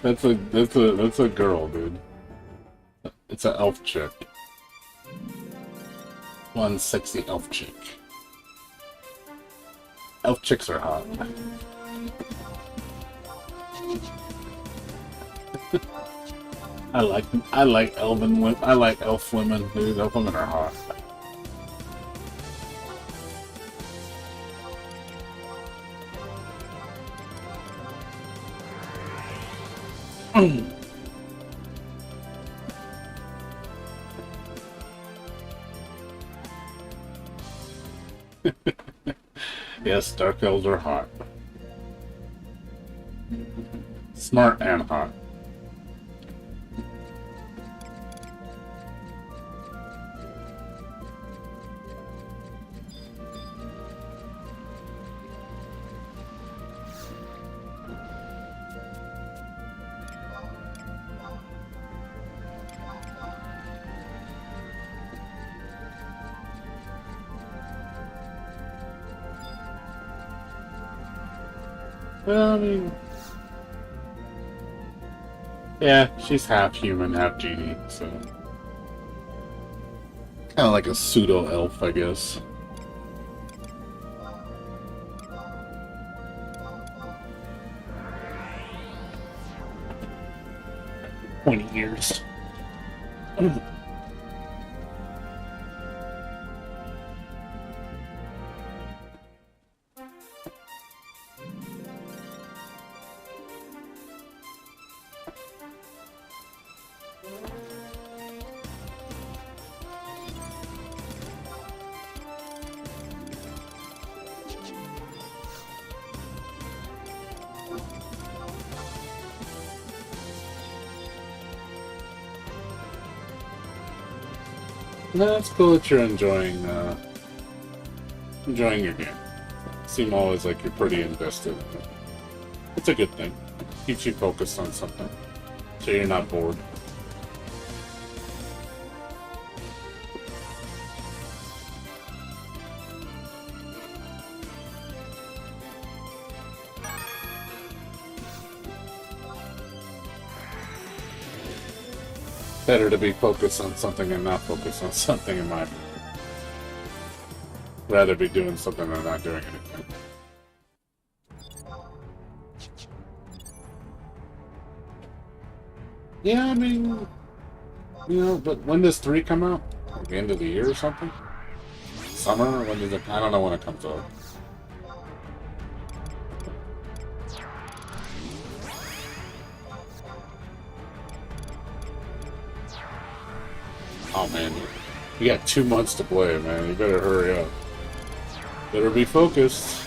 that's a girl, dude. It's an elf chick. One sexy elf chick. Elf chicks are hot. I like elven women. I like elf women, dude. Elf women are hot. Yes, dark elves are hot. Smart and hot. Well, I mean, yeah, she's half human, half genie, so kind of like a pseudo elf, I guess. $20 years. No, it's cool that you're enjoying your game. Seem always like you're pretty invested. It's a good thing. Keeps you focused on something, so you're not bored. Better to be focused on something and not focus on something, in my opinion. Rather be doing something than not doing anything. Yeah, I mean, you know, but when does 3 come out? Like the end of the year or something? Summer? When does it? I don't know when it comes out. Oh man, you got 2 months to play, man. You better hurry up. Better be focused.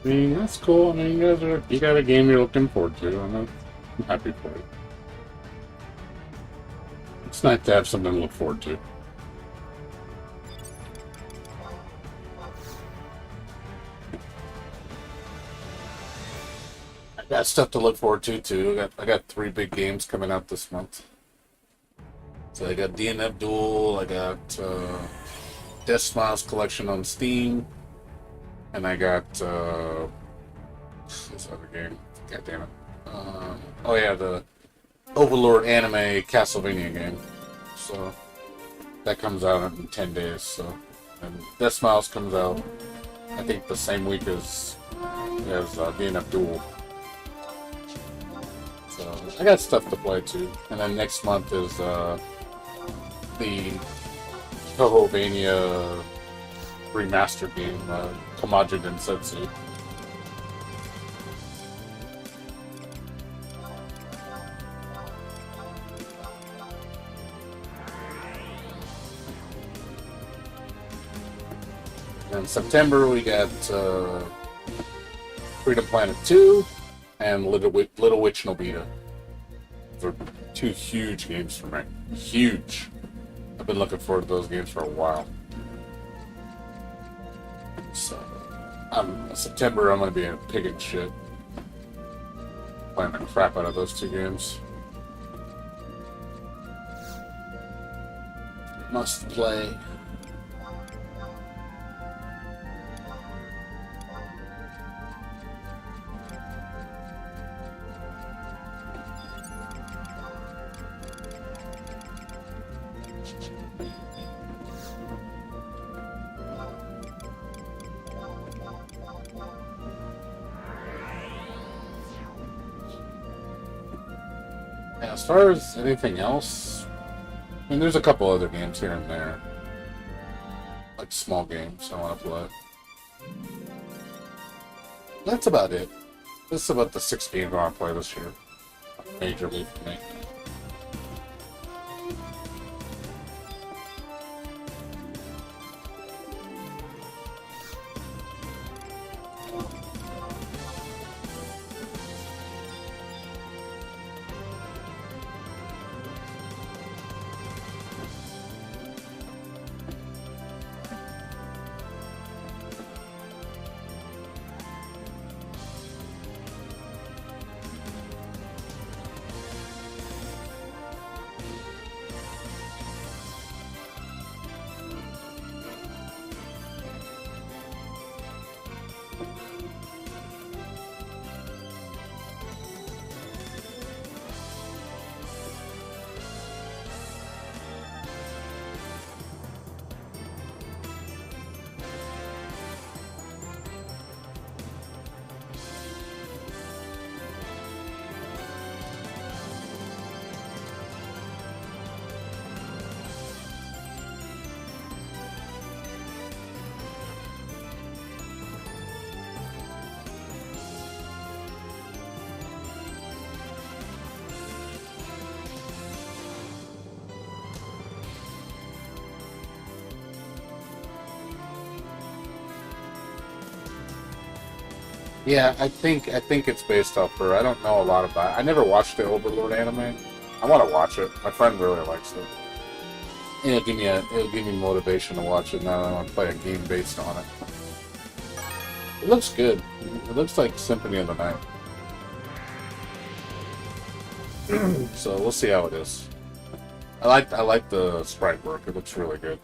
I mean, that's cool. I mean, you got a game you're looking forward to, and I'm happy for you. It's nice to have something to look forward to. got stuff to look forward to too. I got 3 big games coming out this month. So I got DNF Duel, I got Death Smiles Collection on Steam, and I got this other game. God damn it. Oh yeah, the Overlord anime Castlevania game. So that comes out in 10 days. So, and Death Smiles comes out, I think, the same week as DNF Duel. So I got stuff to play too. And then next month is the Toho-Vania remastered game, Kamaja Densetsu. In September, we got Freedom Planet 2 and Little Witch Nobita. Those are 2 huge games for me. Huge. I've been looking forward to those games for a while. So, September, I'm going to be in pig and shit. Playing the crap out of those 2 games. Must play. As far as anything else, I mean, there's a couple other games here and there. Like small games I want to play. That's about it. This is about the 6 games I want to play this year. Majorly for me. Yeah, I think it's based off her. I don't know a lot about it. I never watched the Overlord anime. I want to watch it. My friend really likes it. And it'll give me motivation to watch it now that I want to play a game based on it. It looks good. It looks like Symphony of the Night. So we'll see how it is. I like the sprite work. It looks really good.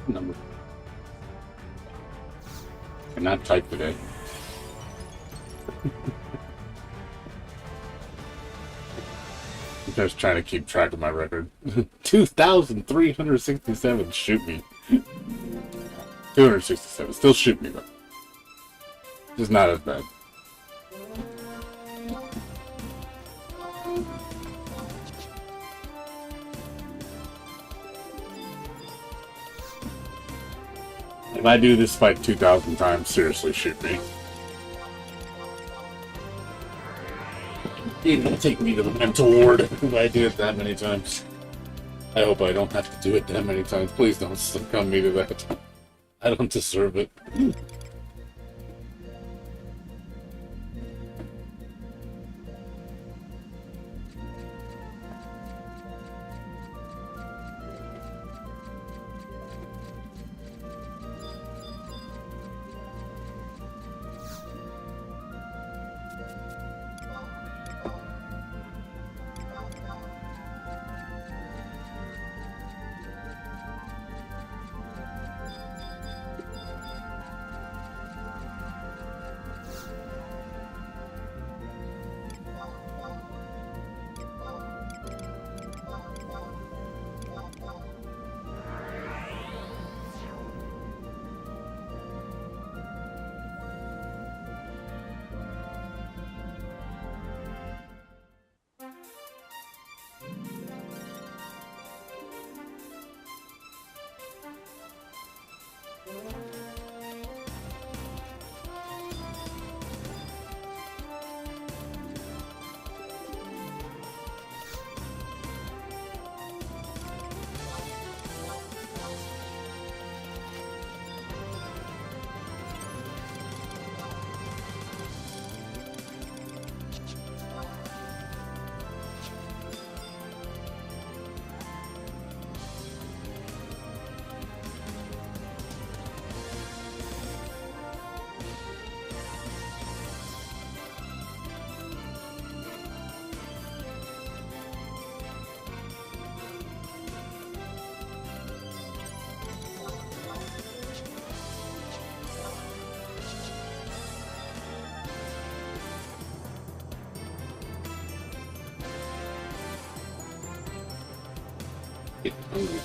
Number. Cannot type today. I'm just trying to keep track of my record. 2,367. Shoot me. 267. Still shoot me, though. Just not as bad. If I do this fight 2,000 times, seriously, shoot me. It'll take me to the mental ward if I do it that many times. I hope I don't have to do it that many times. Please don't succumb me to that. I don't deserve it. Get hungry.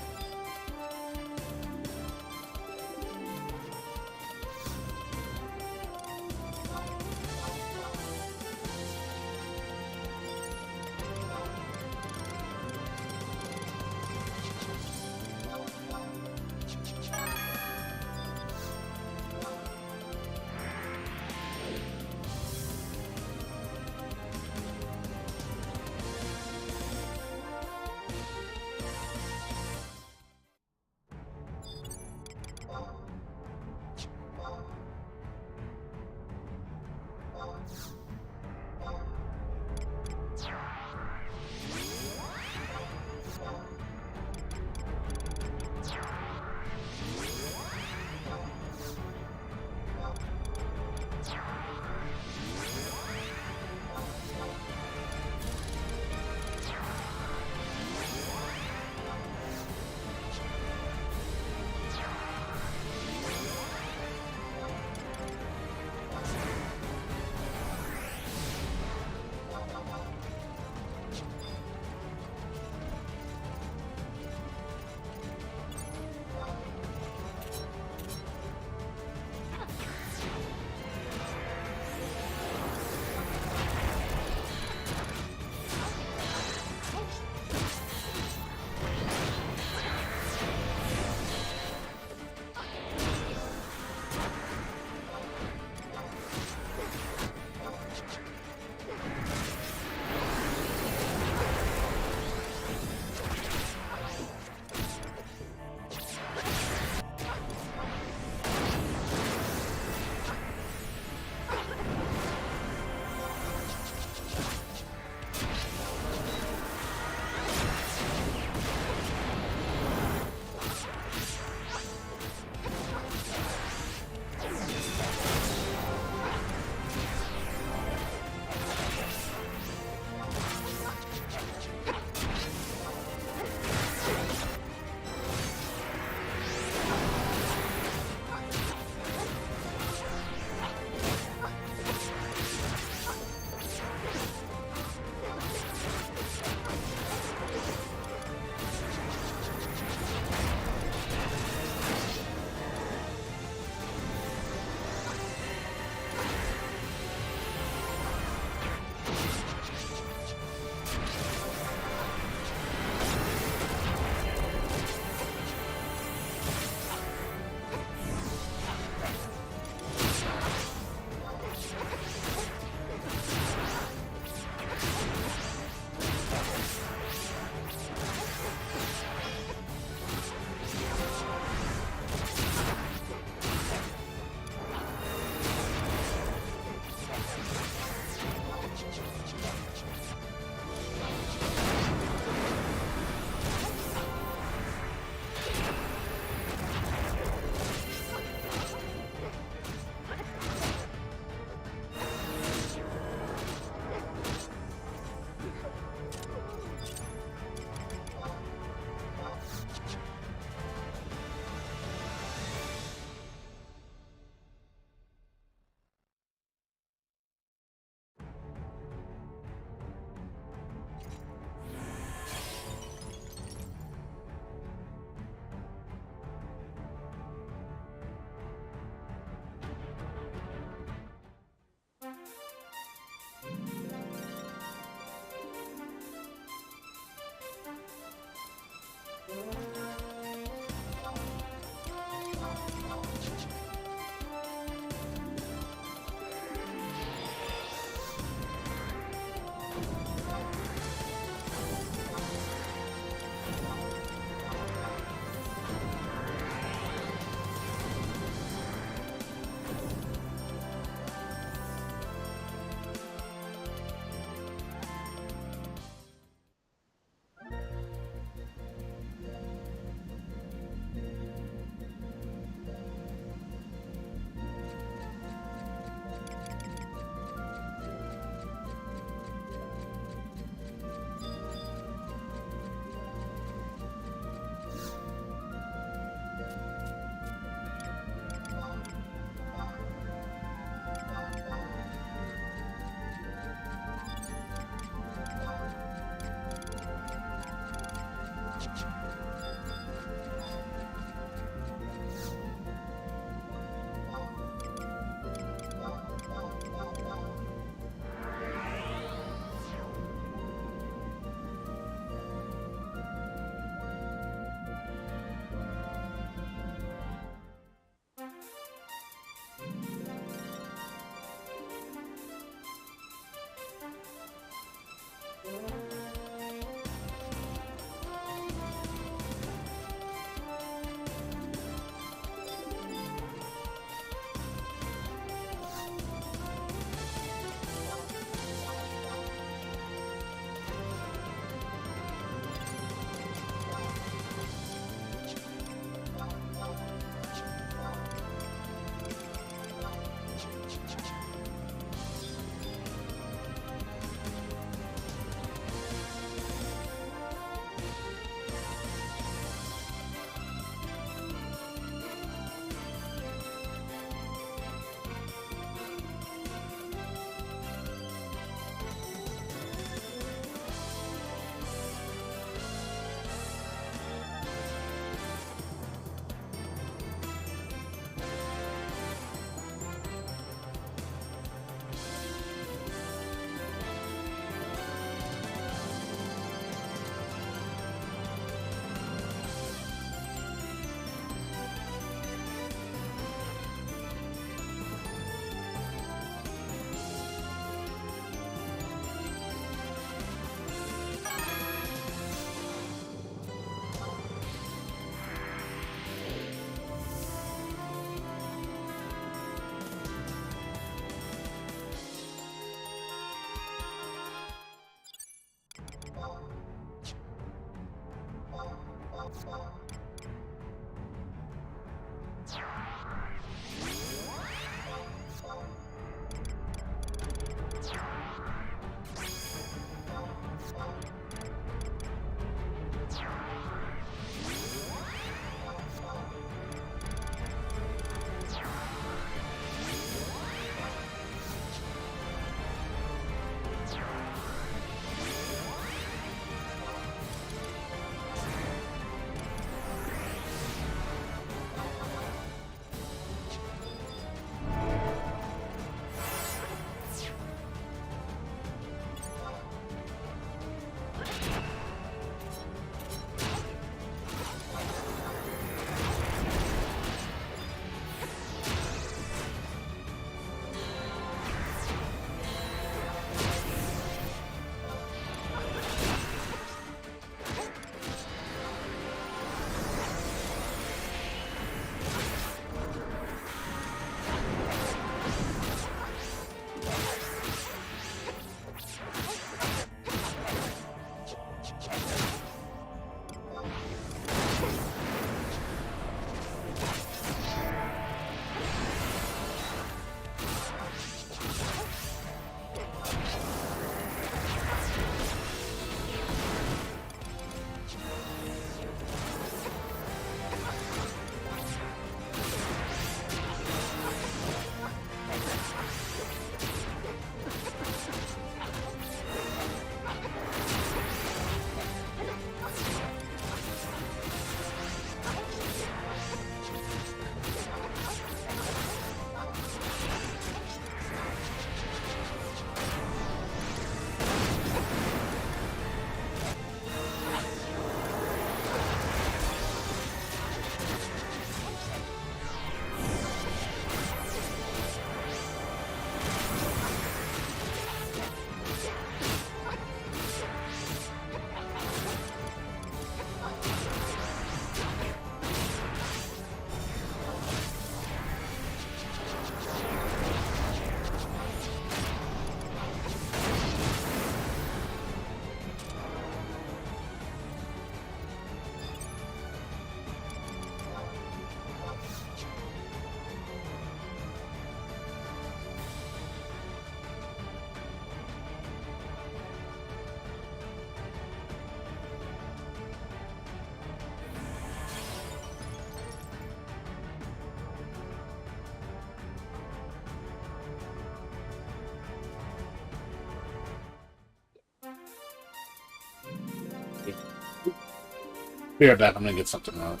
Be right back. I'm gonna get something out.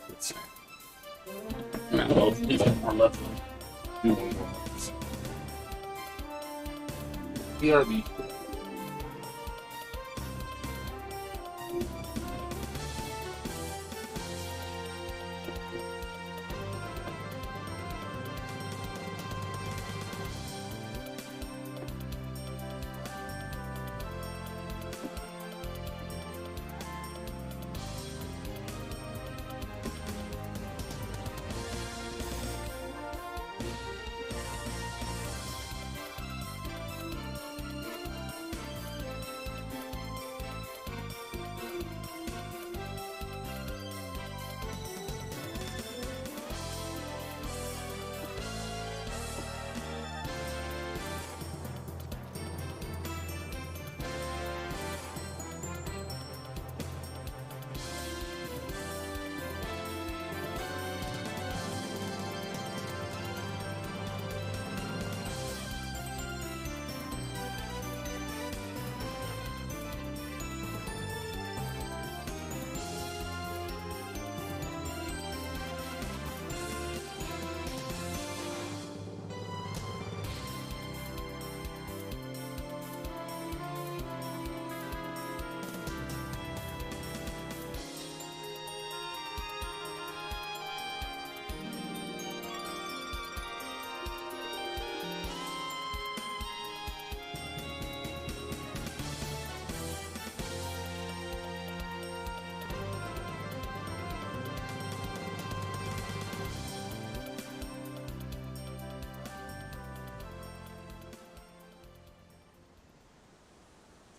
Let's see. Well, if I more left, do one more. BRB.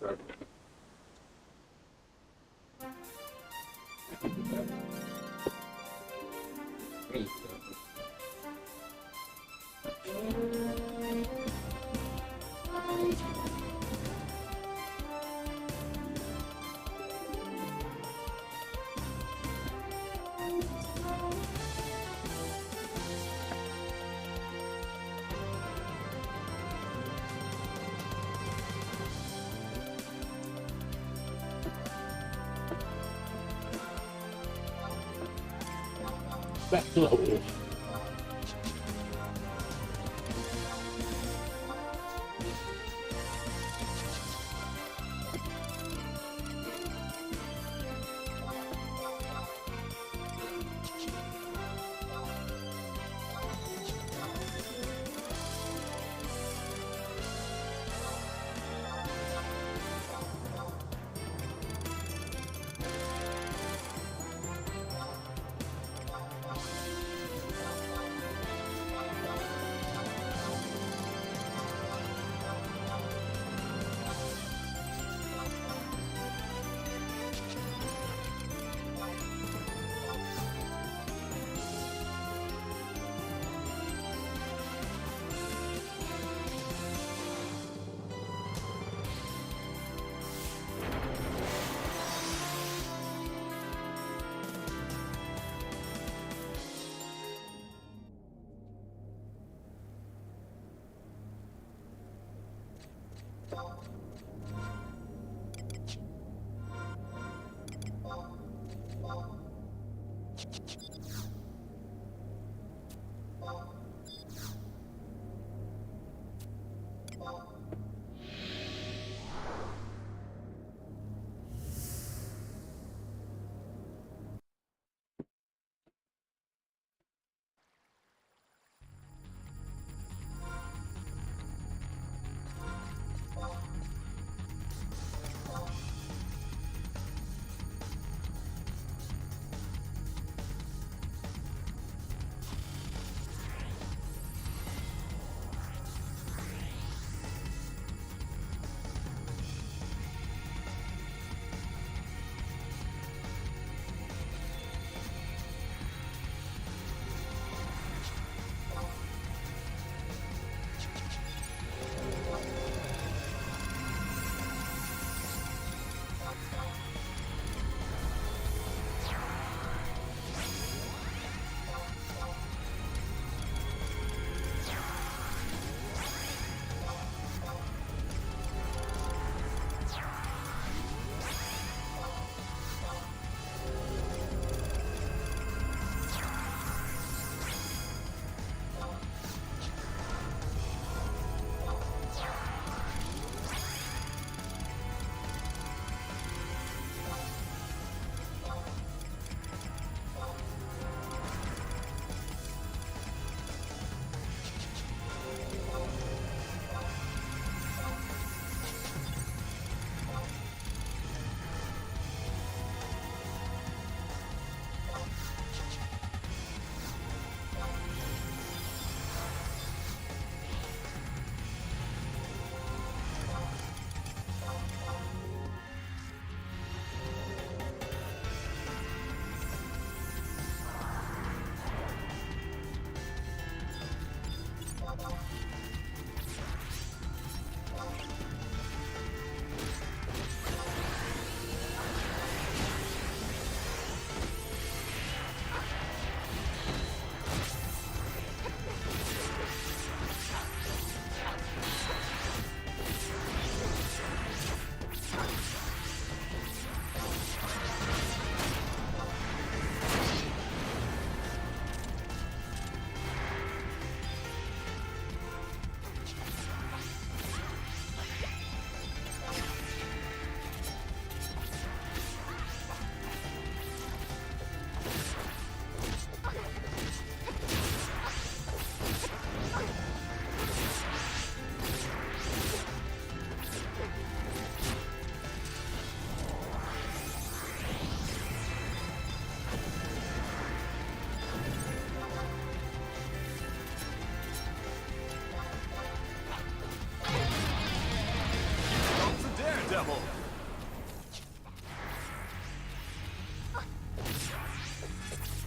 Sorry. Back to the hole.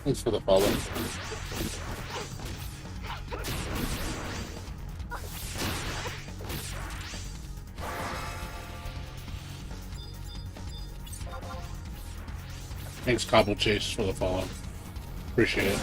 Thanks for the follow. Thanks, Cobble Chase, for the follow. Appreciate it.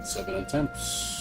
7 attempts.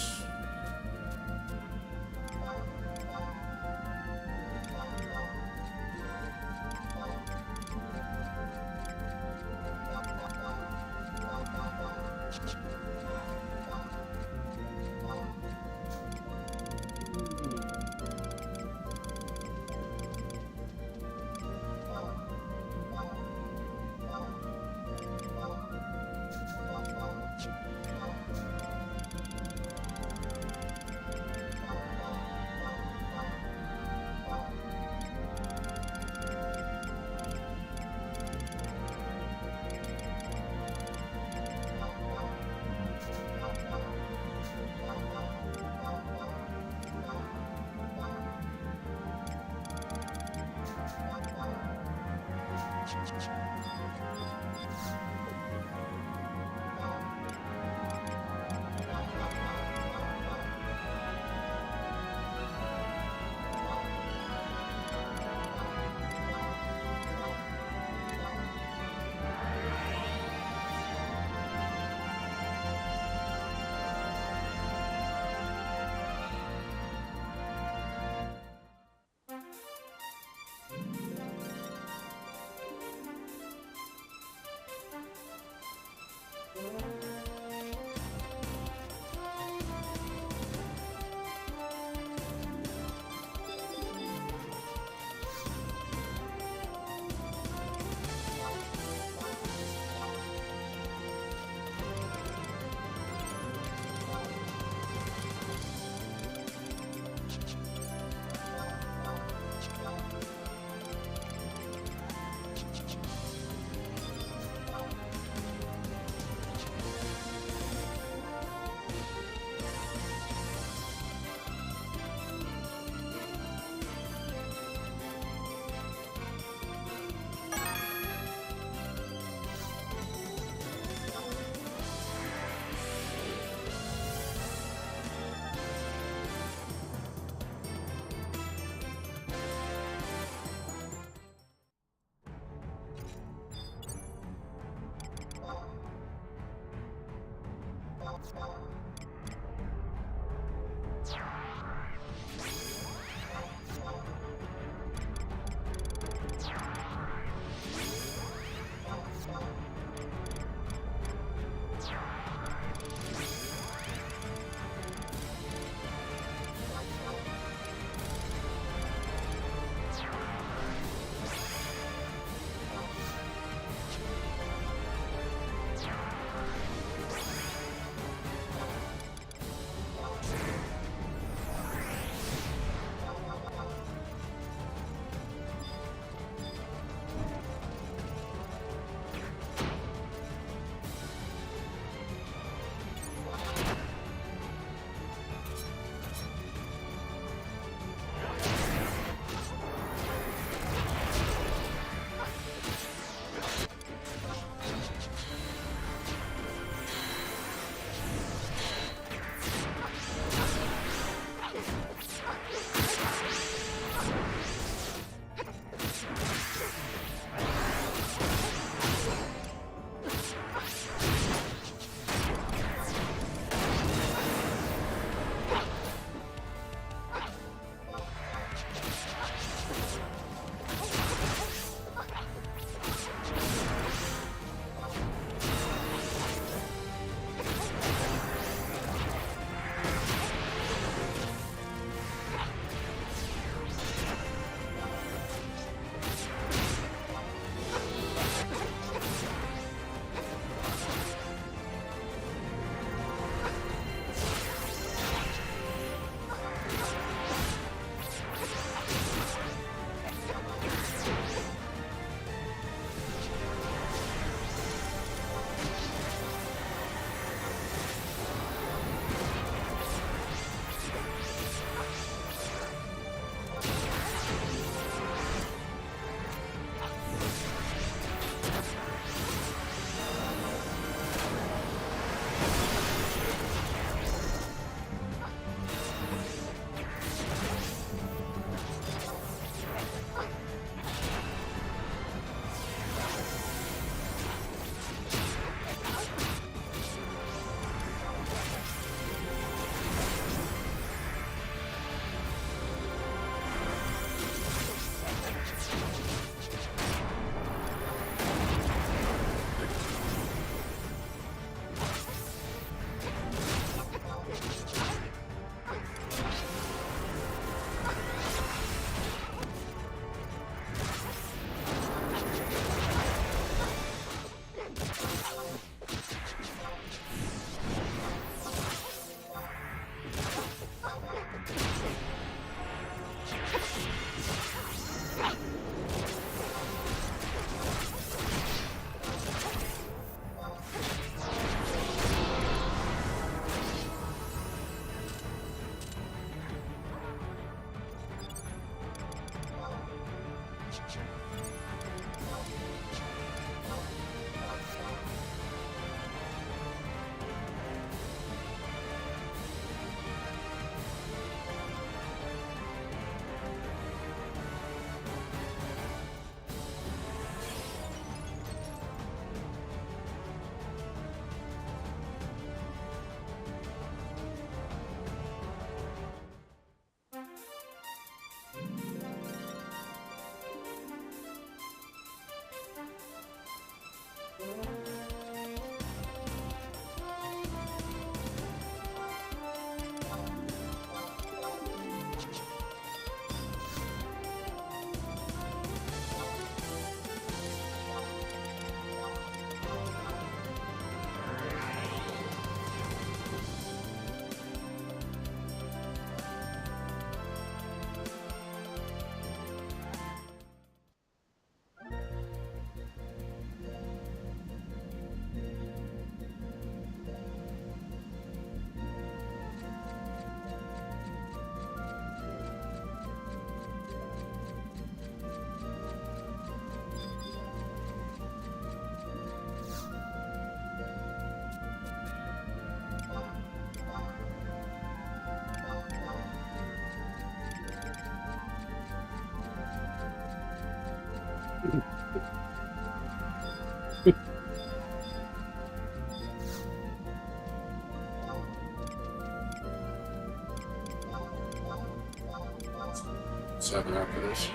What's happening after this?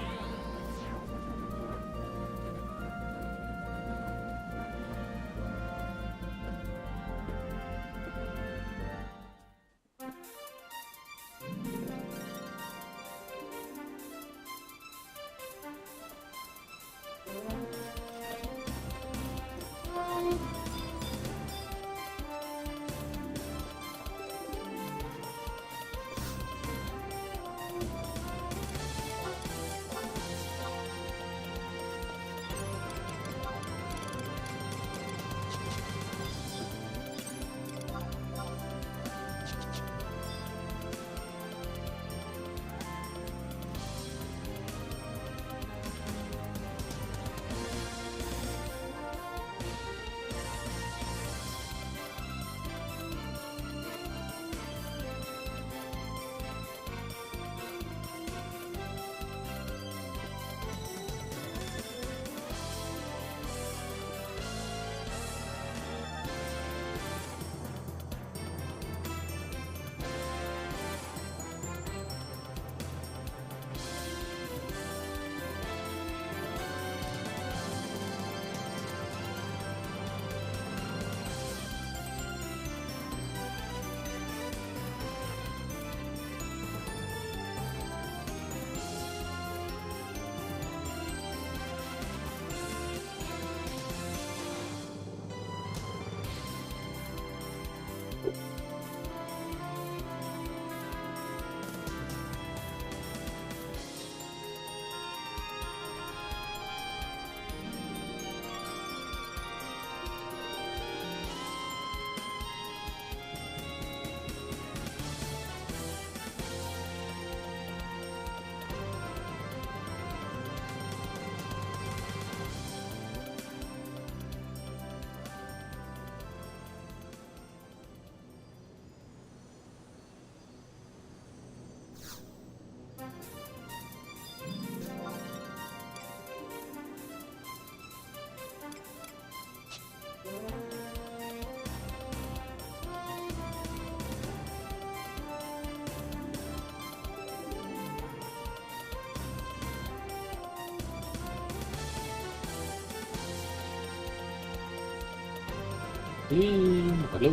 Hello.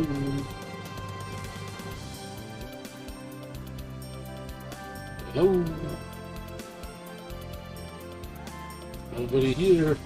Hello. Nobody here.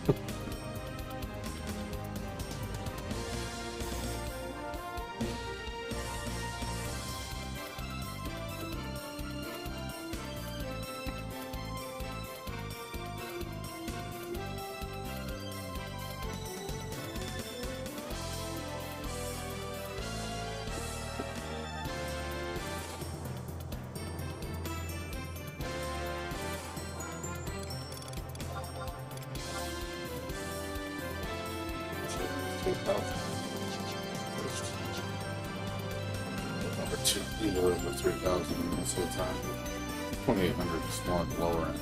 Number two, either over 3,000 most of the time. 2,800 is more on the lower end.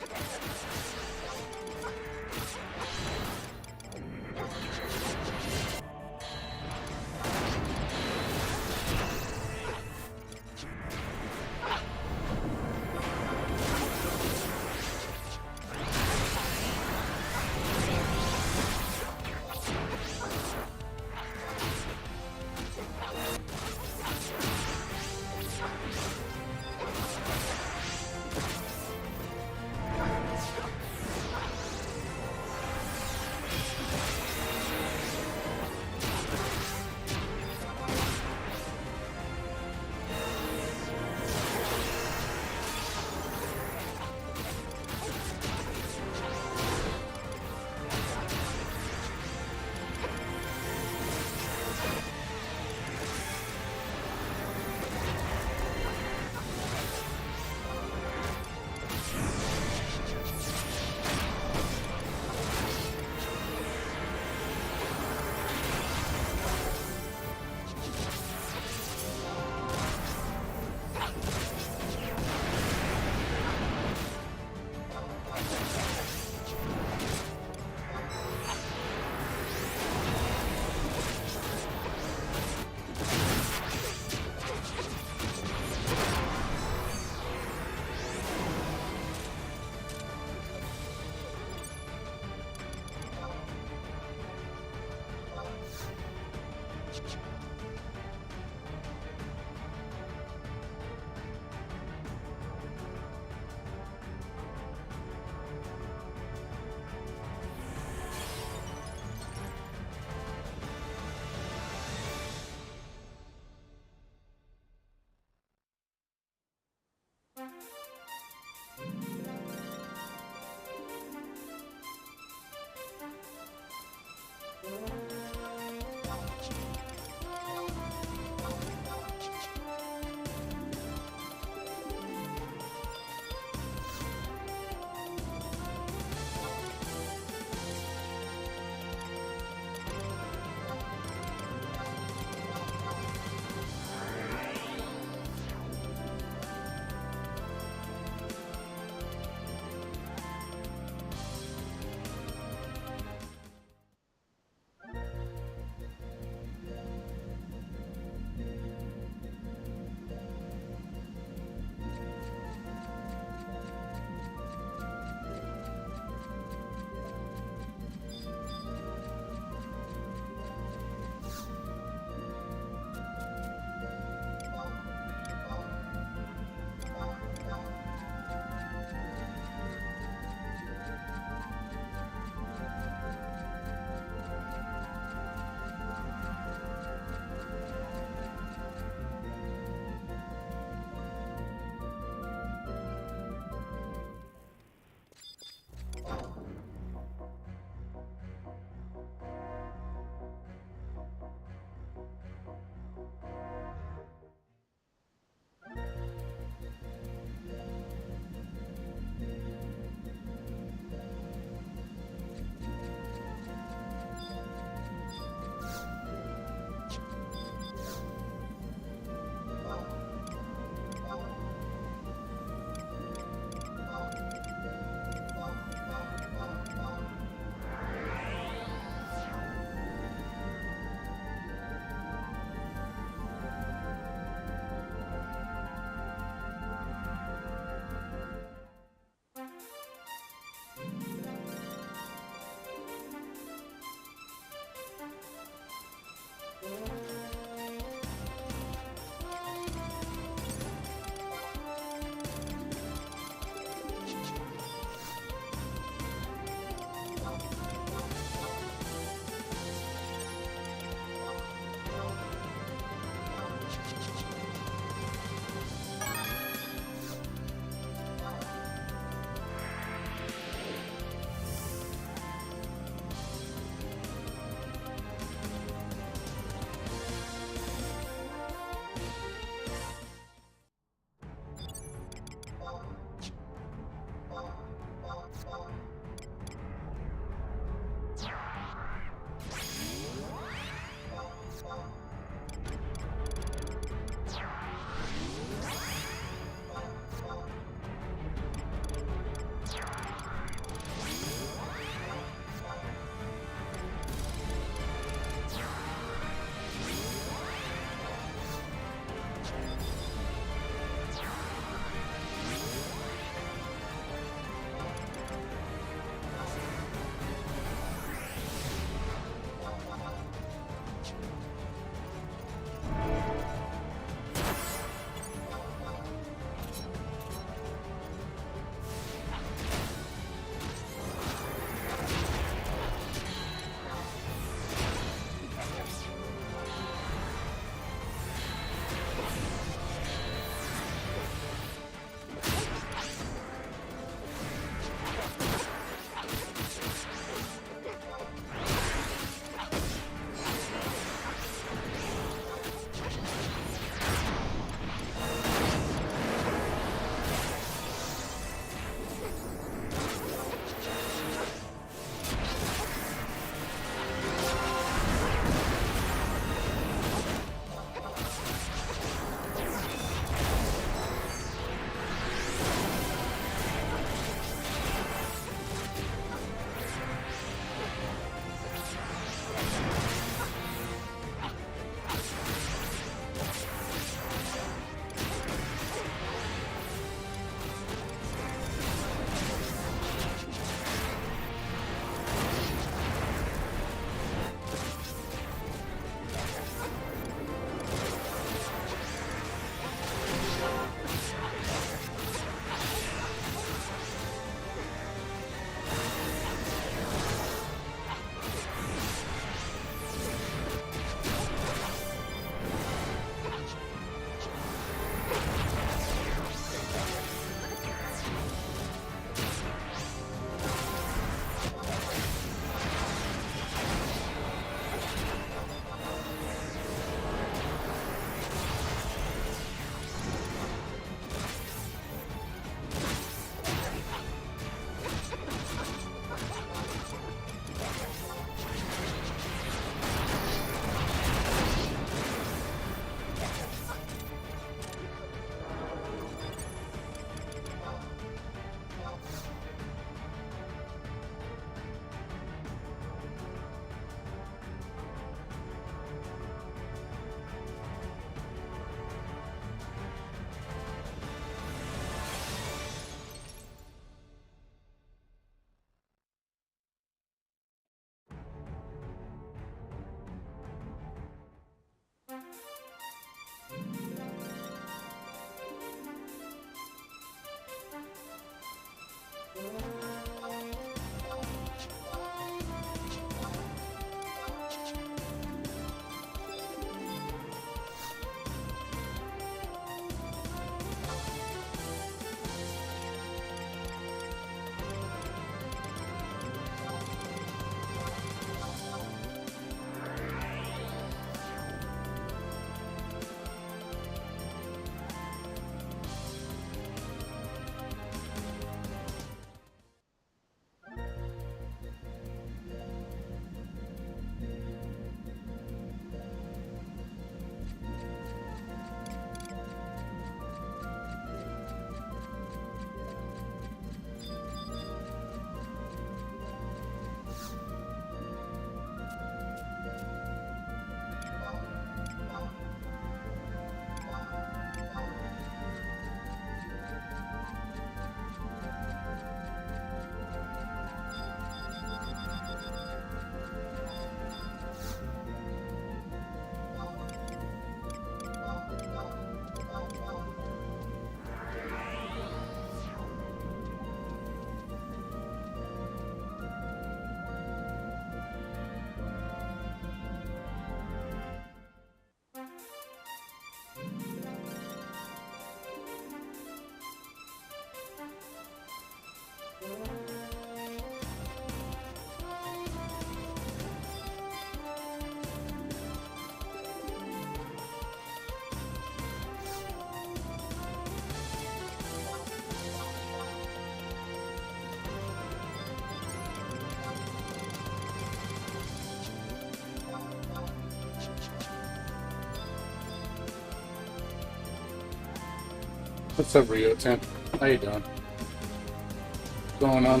What's up, Rio 10? How you doing? What's going on?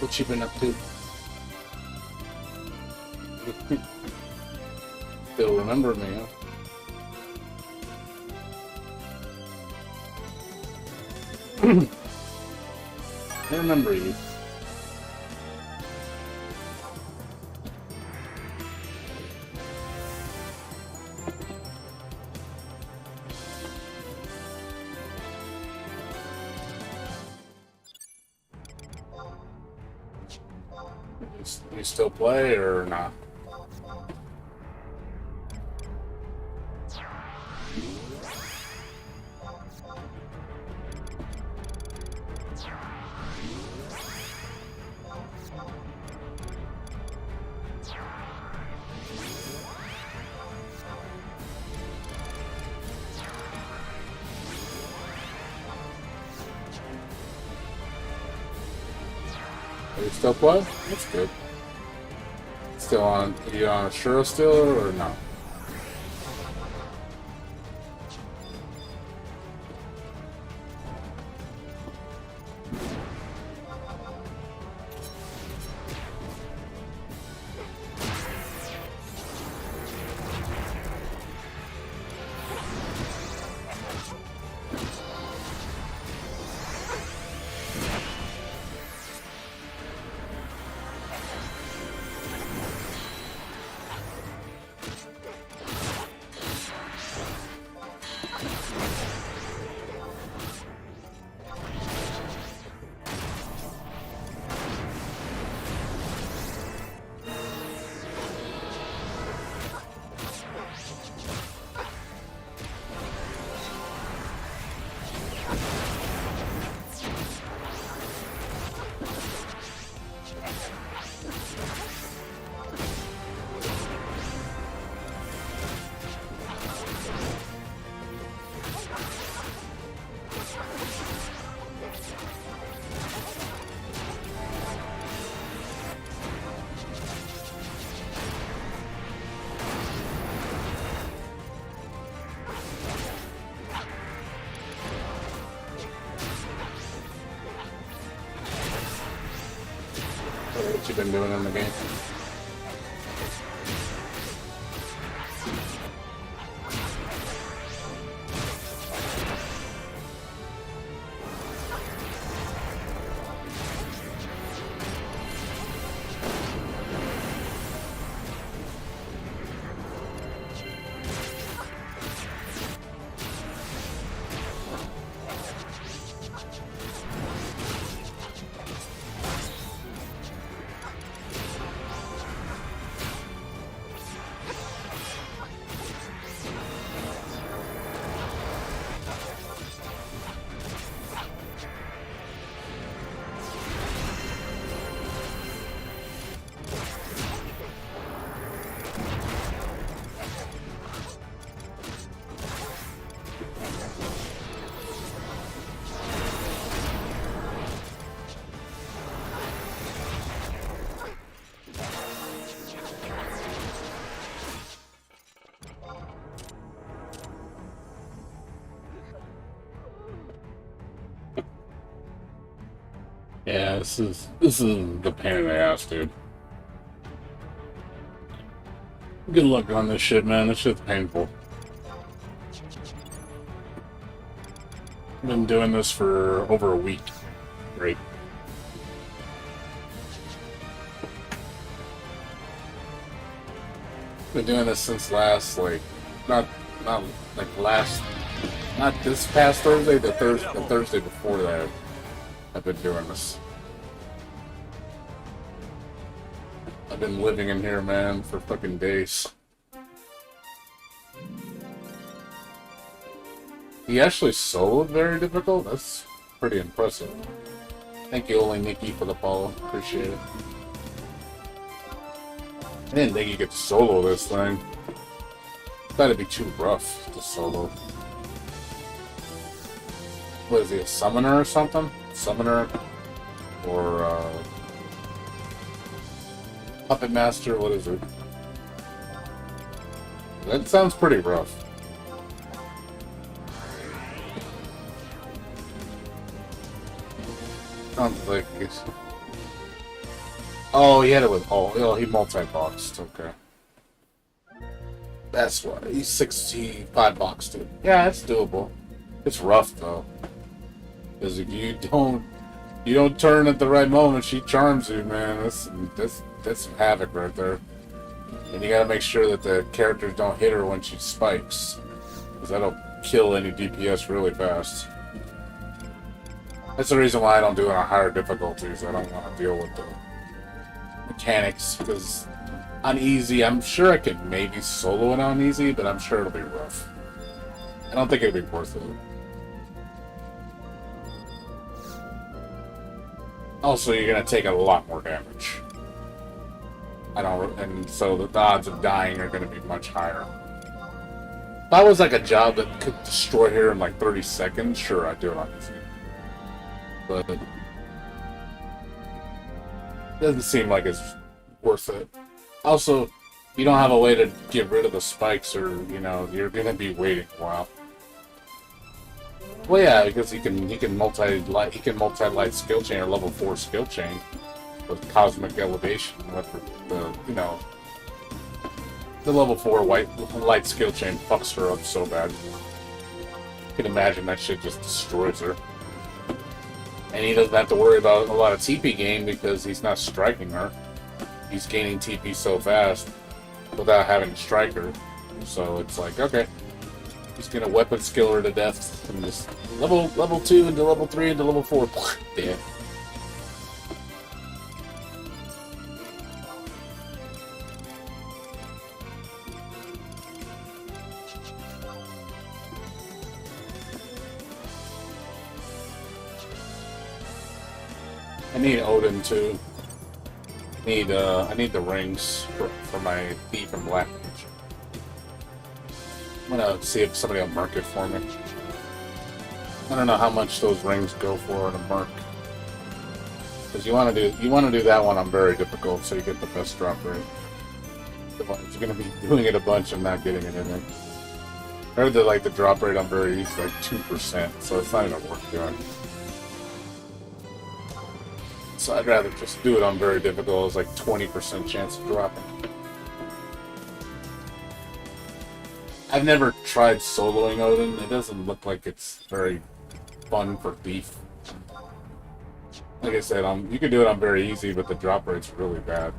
What you been up to? Still remember me, huh? I remember you. You still play or not? You still play? That's good. Still on? Are you on Shuro still or no? What you been doing in the game? Yeah, this is the pain in the ass, dude. Good luck on this shit, man. This shit's painful. I've been doing this for over a week. Great. Been doing this since last, like, not this past Thursday, the Thursday before that. I've been doing this. I've been living in here, man, for fucking days. He actually soloed very difficult? That's pretty impressive. Thank you, Only Nikki, for the follow. Appreciate it. I didn't think you could solo this thing. Thought it'd be too rough to solo. What is he, a summoner or something? Summoner? Or, Puppet Master? What is it? That sounds pretty rough. Sounds like it's... Oh, he had it with... Oh, he multi-boxed. Okay. That's why. He's 65-boxed it. Yeah, it's doable. It's rough, though. Because if you don't turn at the right moment, she charms you, man. That's some havoc right there. And you gotta make sure that the characters don't hit her when she spikes. Because that'll kill any DPS really fast. That's the reason why I don't do it on higher difficulties. I don't want to deal with the mechanics. Because on easy, I'm sure I could maybe solo it on easy, but I'm sure it'll be rough. I don't think it'll be worth it. Also, you're gonna take a lot more damage. And so the odds of dying are gonna be much higher. If that was like a job that could destroy her in like 30 seconds, sure, I'd do it on easy. But it doesn't seem like it's worth it. Also, you don't have a way to get rid of the spikes, or you're gonna be waiting a while. Well, yeah, because he can multi-light skill chain or level 4 skill chain with cosmic elevation with the level 4 light skill chain fucks her up so bad. You can imagine that shit just destroys her. And he doesn't have to worry about a lot of TP gain because he's not striking her. He's gaining TP so fast without having to strike her. So it's like, okay. He's gonna weapon skill her to death and just level 2 into level 3 into level 4. Dead. I need Odin too. I need the rings for my thief and black mage. I'm gonna see if somebody will mark it for me. I don't know how much those rings go for in a mark. Because you want to do that one on very difficult so you get the best drop rate. If you're gonna be doing it a bunch and not getting it in there. I heard that like the drop rate on very easy is like 2%, so it's not even worth doing. So I'd rather just do it on very difficult. It's like 20% chance of dropping. I've never tried soloing Odin. It doesn't look like it's very fun for thief. Like I said, you can do it on very easy, but the drop rate's really bad.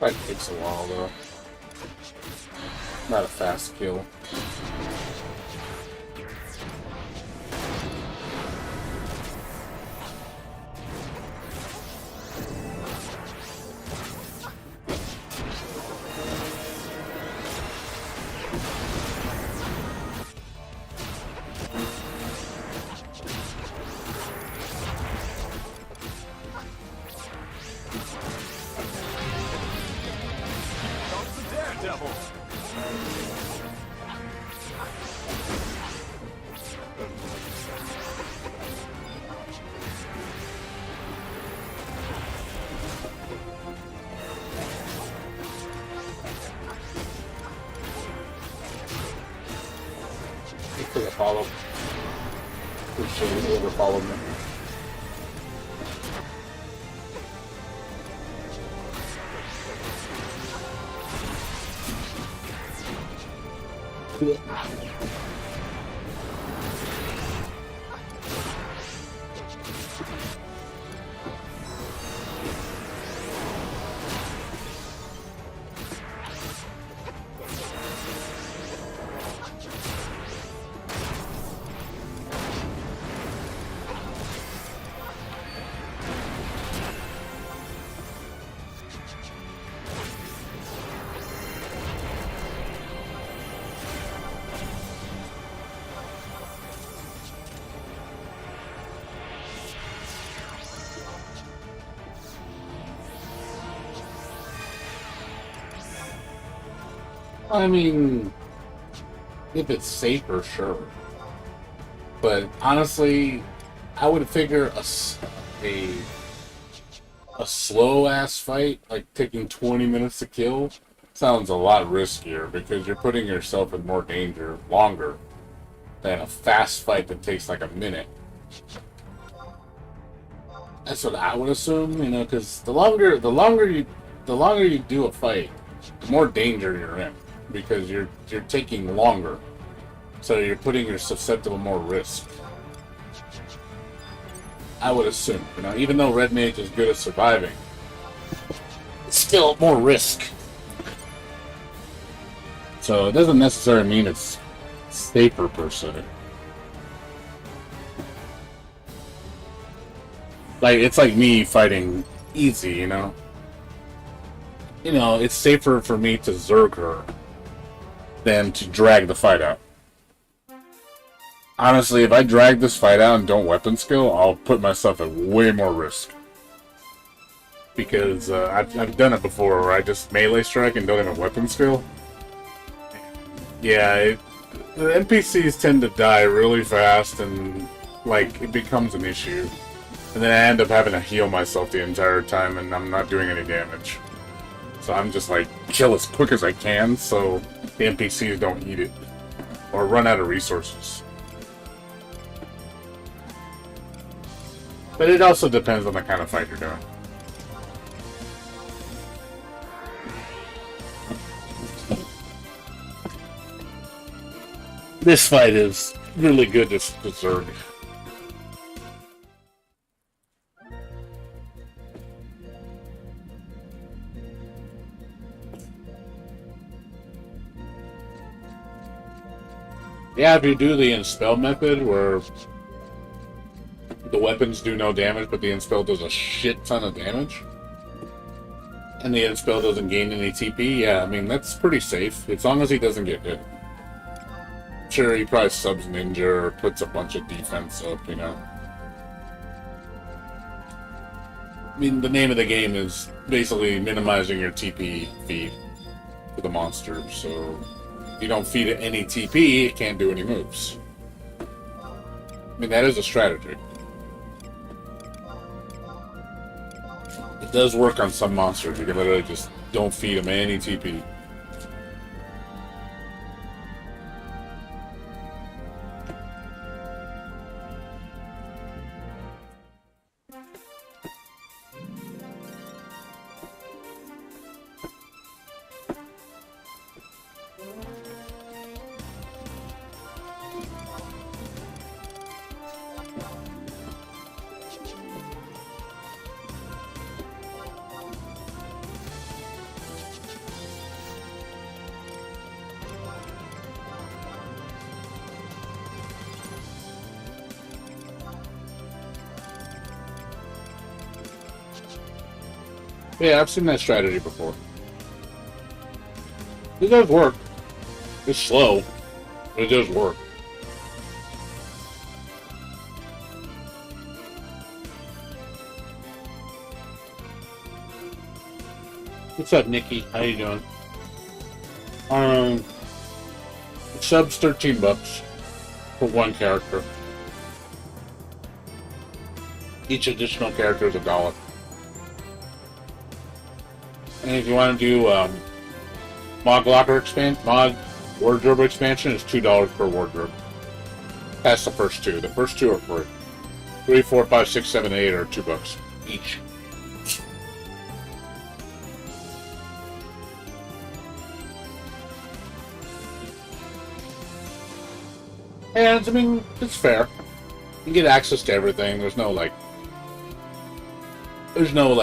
Probably takes a while though. Not a fast kill. Comes the daredevil. Thanks for the follow. Appreciate whoever followed me. I mean, if it's safer, sure. But honestly, I would figure a slow ass fight, like taking 20 minutes to kill, sounds a lot riskier because you're putting yourself in more danger longer than a fast fight that takes like a minute. That's what I would assume, you know, because the longer you do a fight, the more danger you're in because you're taking longer, so you're putting your susceptible more risk. I would assume, you know, even though Red Mage is good at surviving, it's still more risk. So it doesn't necessarily mean it's safer per se. Like, it's like me fighting easy, you know? You know, it's safer for me to Zerg her than to drag the fight out. Honestly, if I drag this fight out and don't weapon skill, I'll put myself at way more risk. Because I've done it before where I just melee strike and don't even weapon skill. Yeah, the NPCs tend to die really fast and, like, it becomes an issue. And then I end up having to heal myself the entire time and I'm not doing any damage. So I'm just like, kill as quick as I can so the NPCs don't eat it. Or run out of resources. But it also depends on the kind of fight you're doing. This fight is really good to Zerg. Yeah, if you do the Inspel method, where the weapons do no damage, but the Inspel does a shit ton of damage, and the Inspel doesn't gain any TP, yeah, I mean, that's pretty safe, as long as he doesn't get hit. Sure, he probably subs Ninja or puts a bunch of defense up, you know. I mean, the name of the game is basically minimizing your TP feed to the monster, so if you don't feed it any TP, it can't do any moves. I mean, that is a strategy. It does work on some monsters. You can literally just don't feed them any TP. Yeah, I've seen that strategy before. It does work. It's slow, but it does work. What's up, Nikki? How you doing? Subs $13 for one character. Each additional character is $1. And if you want to do mod wardrobe expansion, is $2 per wardrobe. That's the first two. The first two are free. 3, 4, 5, 6, 7, 8 are $2 each. And I mean, it's fair. You get access to everything. There's no like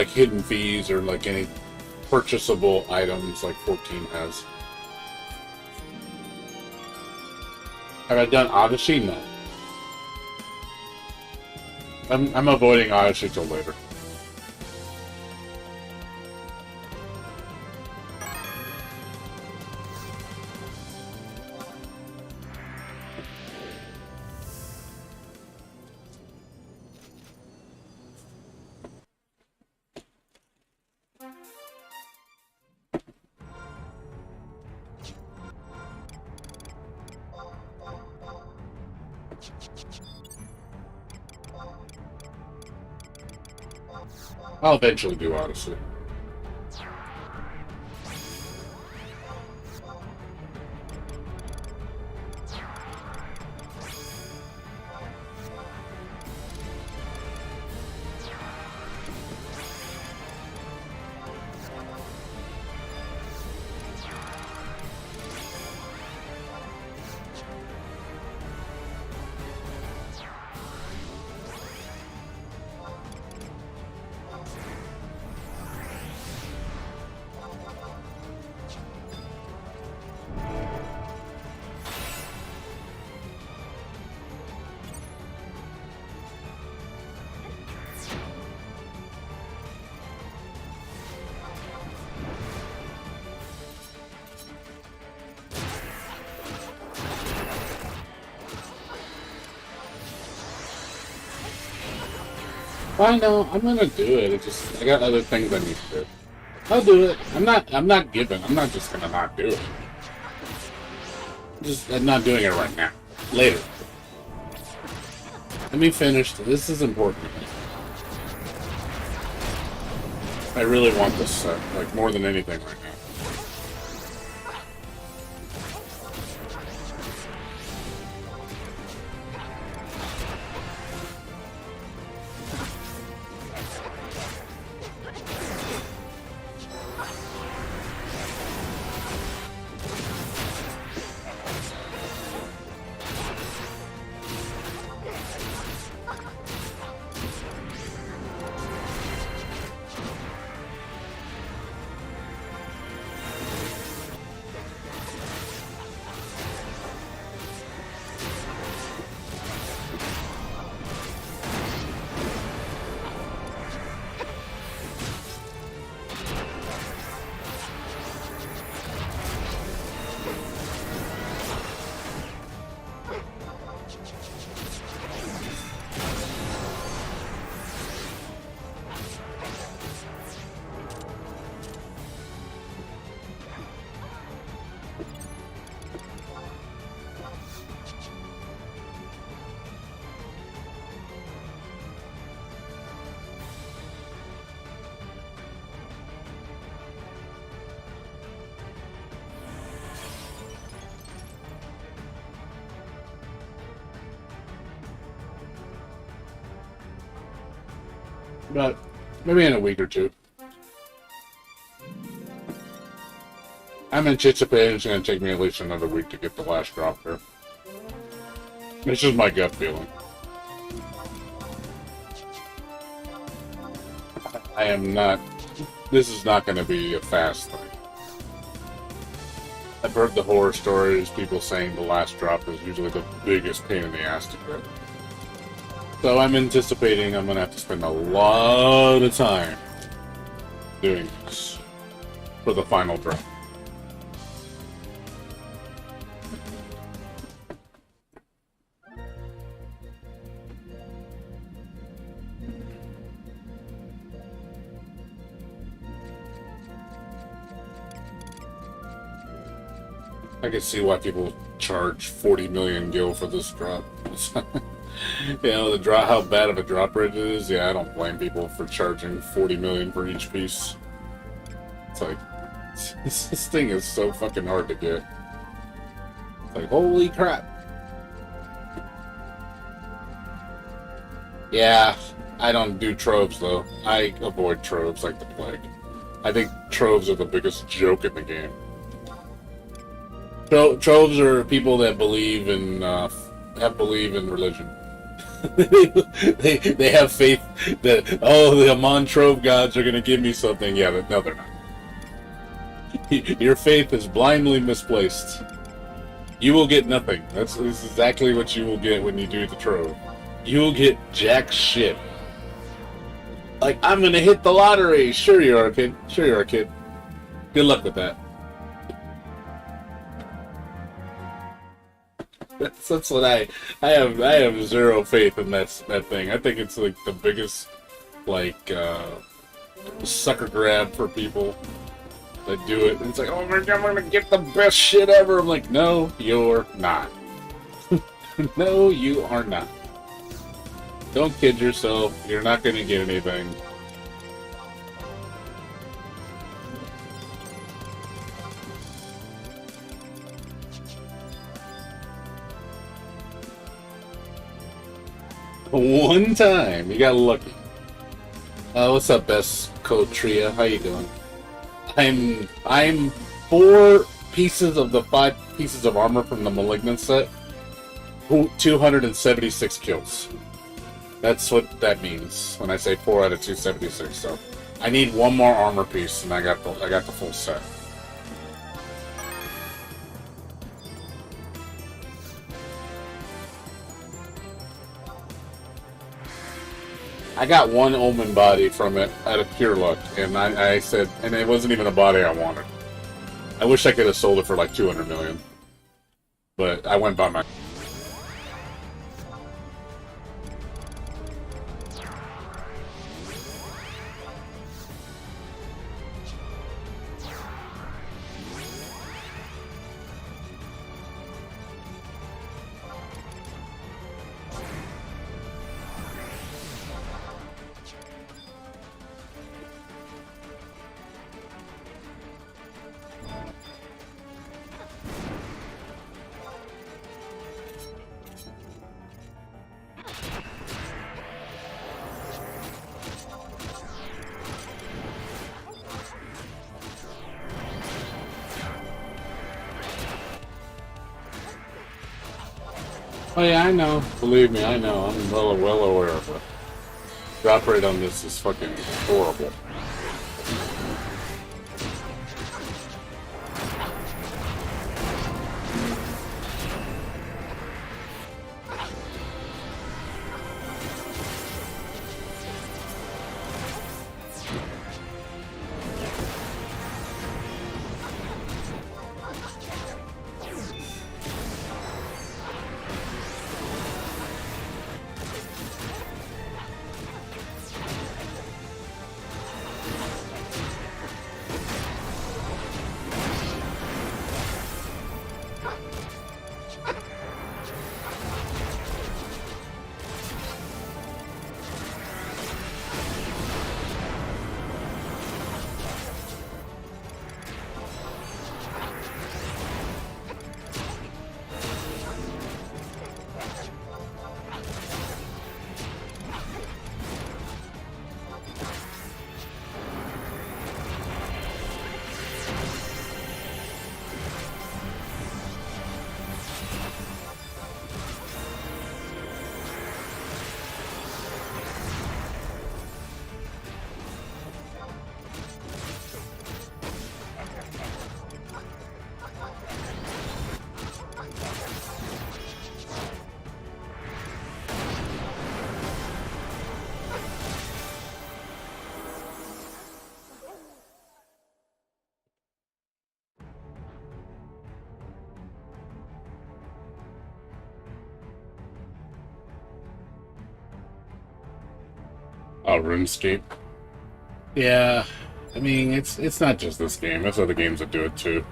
hidden fees or like any purchasable items like 14 has. Have I done Odyssey? No. I'm avoiding Odyssey till later. I'll eventually do Odyssey. I know, I'm gonna do it. It's just I got other things I need to do. I'll do it. I'm not giving. I'm not just gonna not do it. I'm not doing it right now. Later. Let me finish. This is important to me. I really want this set, like more than anything right now. But maybe in a week or two. I'm anticipating it's going to take me at least another week to get the last drop there. This is my gut feeling. I am not... This is not going to be a fast thing. I've heard the horror stories, people saying the last drop is usually the biggest pain in the ass to get. So I'm anticipating I'm going to have to spend a lot of time doing this for the final drop. I can see why people charge 40 million gil for this drop. You know, the drop, how bad of a drop rate it is. Yeah, I don't blame people for charging 40 million for each piece. It's like, this thing is so fucking hard to get. It's like, holy crap. Yeah, I don't do troves though. I avoid troves like the plague. I think troves are the biggest joke in the game. Troves are people that believe in religion. they have faith that, the Amon Trove gods are gonna give me something. Yeah, but no, they're not. Your faith is blindly misplaced. You will get nothing. This is exactly what you will get when you do the Trove. You will get jack shit. Like, I'm gonna hit the lottery. Sure you are, kid. Sure you are, kid. Good luck with that. That's what I have zero faith in that thing. I think it's like the biggest sucker grab for people that do it. It's like, oh my god, I'm gonna get the best shit ever. I'm like, no, you're not. No, you are not. Don't kid yourself. You're not gonna get anything. One time, you got lucky. What's up, best code Tria? How you doing? I'm 4 pieces of the 5 pieces of armor from the Malignant set. 276 kills. That's what that means when I say 4 out of 276. So I need one more armor piece, and I got the full set. I got one Omen body from it out of pure luck, and I said, and it wasn't even a body I wanted. I wish I could have sold it for like 200 million, but I went by my. Oh yeah, I know. Believe me, I know. I'm well aware of it. Drop rate on this is fucking horrible. Oh, RuneScape. Yeah, I mean it's not just this game. There's other games that do it too.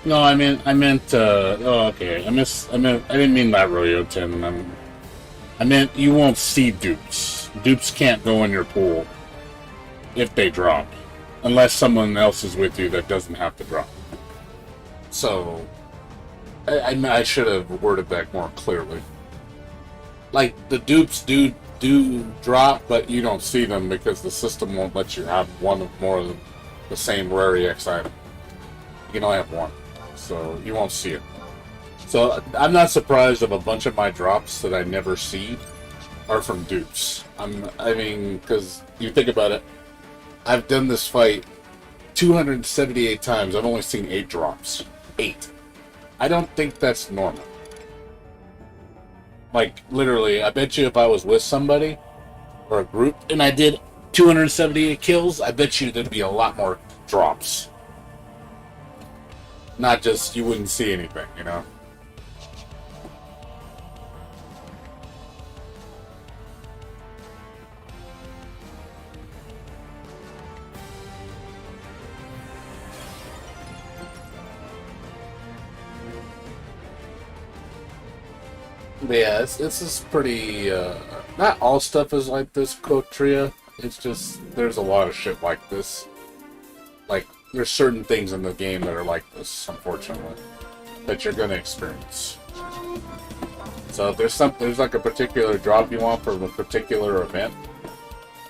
No, oh, okay. I didn't mean that, Rodeo 10. I meant you won't see dupes. Dupes can't go in your pool if they drop, unless someone else is with you that doesn't have to drop. So, I should have worded that more clearly. Like, the dupes do drop, but you don't see them because the system won't let you have one of more of the same rare EX item. You can only have one, so you won't see it. So I'm not surprised if a bunch of my drops that I never see are from dupes. I mean, because you think about it, I've done this fight 278 times. I've only seen 8 drops. 8. I don't think that's normal. Like, literally, I bet you if I was with somebody or a group and I did 278 kills, I bet you there'd be a lot more drops. Not just you wouldn't see anything, you know? But yeah, this is pretty, not all stuff is like this, Kotria. It's just, there's a lot of shit like this. Like, there's certain things in the game that are like this, unfortunately, that you're gonna experience. So if there's like a particular drop you want from a particular event,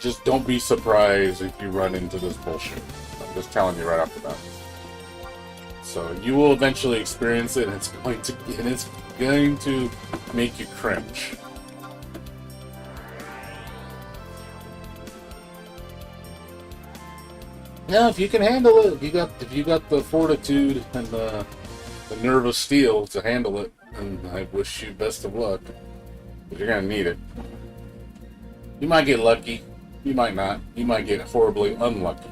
just don't be surprised if you run into this bullshit. I'm just telling you right off the bat. So you will eventually experience it, and it's going to make you cringe. Yeah, if you can handle it, if you got the fortitude and the nerve of steel to handle it, and I wish you best of luck. But you're gonna need it. You might get lucky, you might not. You might get horribly unlucky.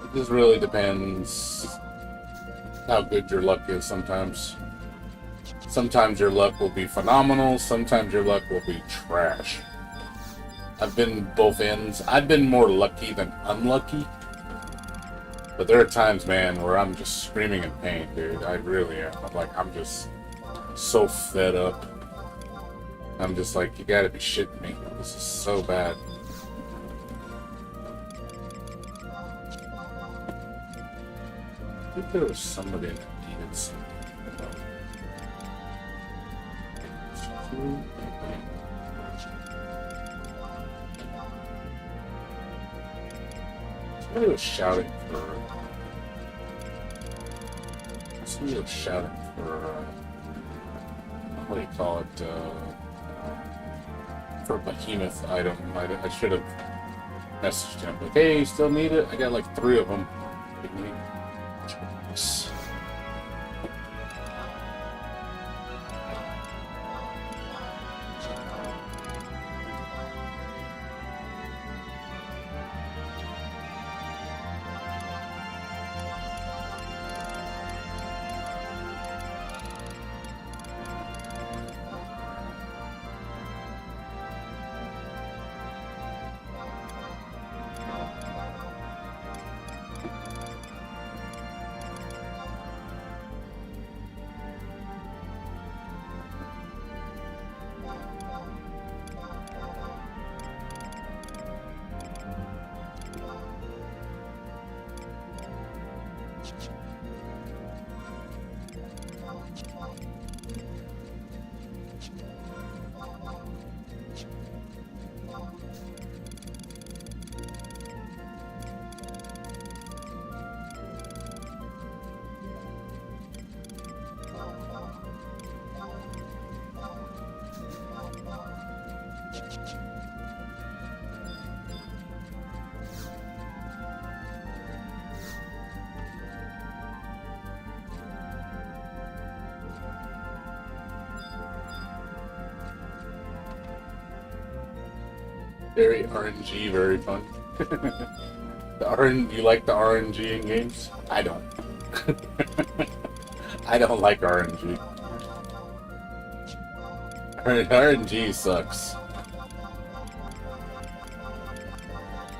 It just really depends how good your luck is sometimes. Sometimes your luck will be phenomenal, sometimes your luck will be trash. I've been both ends. I've been more lucky than unlucky. But there are times, man, where I'm just screaming in pain, dude. I really am. I'm just so fed up. I'm just like, you gotta be shitting me. This is so bad. I think there was somebody that needed something. Somebody was shouting for what do you call it, for a behemoth item. I should have messaged him, like, hey, you still need it? I got like 3 of them. Jeez. Very RNG, very fun. You like the RNG in games? I don't. I don't like RNG. RNG sucks.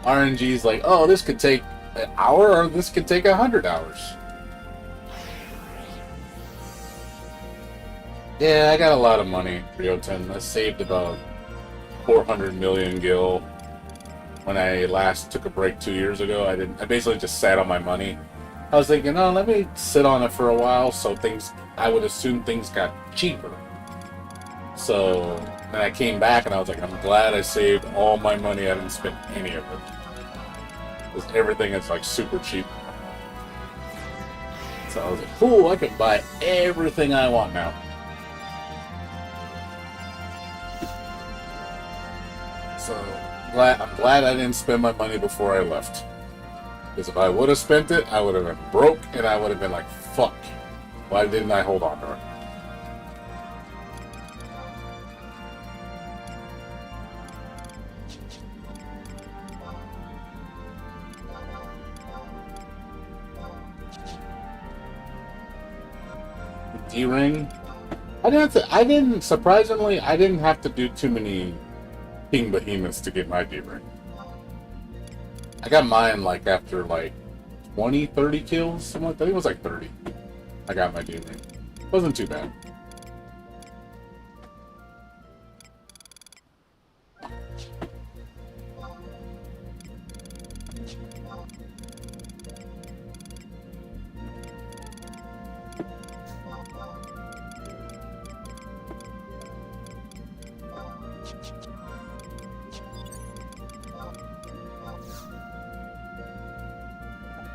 RNG is like, oh, this could take an hour or this could take 100 hours. Yeah, I got a lot of money, Rio 10. I saved about 400 million gil when I last took a break 2 years ago. I basically just sat on my money. I was thinking, oh, let me sit on it for a while, so I would assume things got cheaper. So then I came back and I was like, I'm glad I saved all my money. I didn't spend any of it. Because everything is like super cheap. So I was like, cool, I can buy everything I want now. So I'm glad I didn't spend my money before I left. Because if I would have spent it, I would have been broke and I would have been like, fuck. Why didn't I hold on to it? D-ring. Surprisingly, I didn't have to do too many King Behemoths to get my D-ring. I got mine like after like 20, 30 kills, something like that. I think it was like 30. I got my D-ring. Wasn't too bad.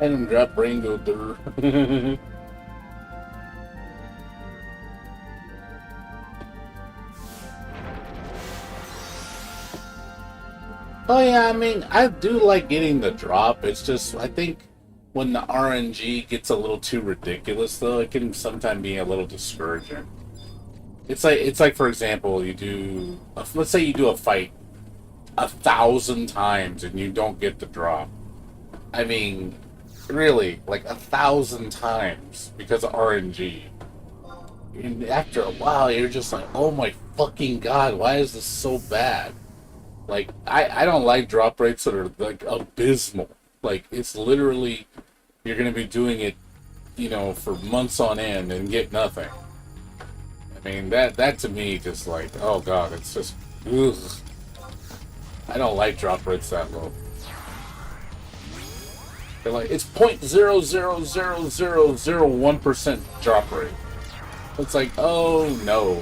I didn't drop Rango Dur. Oh yeah, I mean, I do like getting the drop. It's just, I think when the RNG gets a little too ridiculous, though, it can sometimes be a little discouraging. It's like for example, let's say you do a fight 1,000 times and you don't get the drop. I mean, really, like 1,000 times because of RNG. And after a while, you're just like, oh my fucking god, why is this so bad? Like, I don't like drop rates that are like abysmal. Like, it's literally, you're gonna be doing it, for months on end and get nothing. I mean, that to me just like, oh god, it's just, ugh. I don't like drop rates that low. They're like, it's 0.00001% drop rate. It's like, oh no.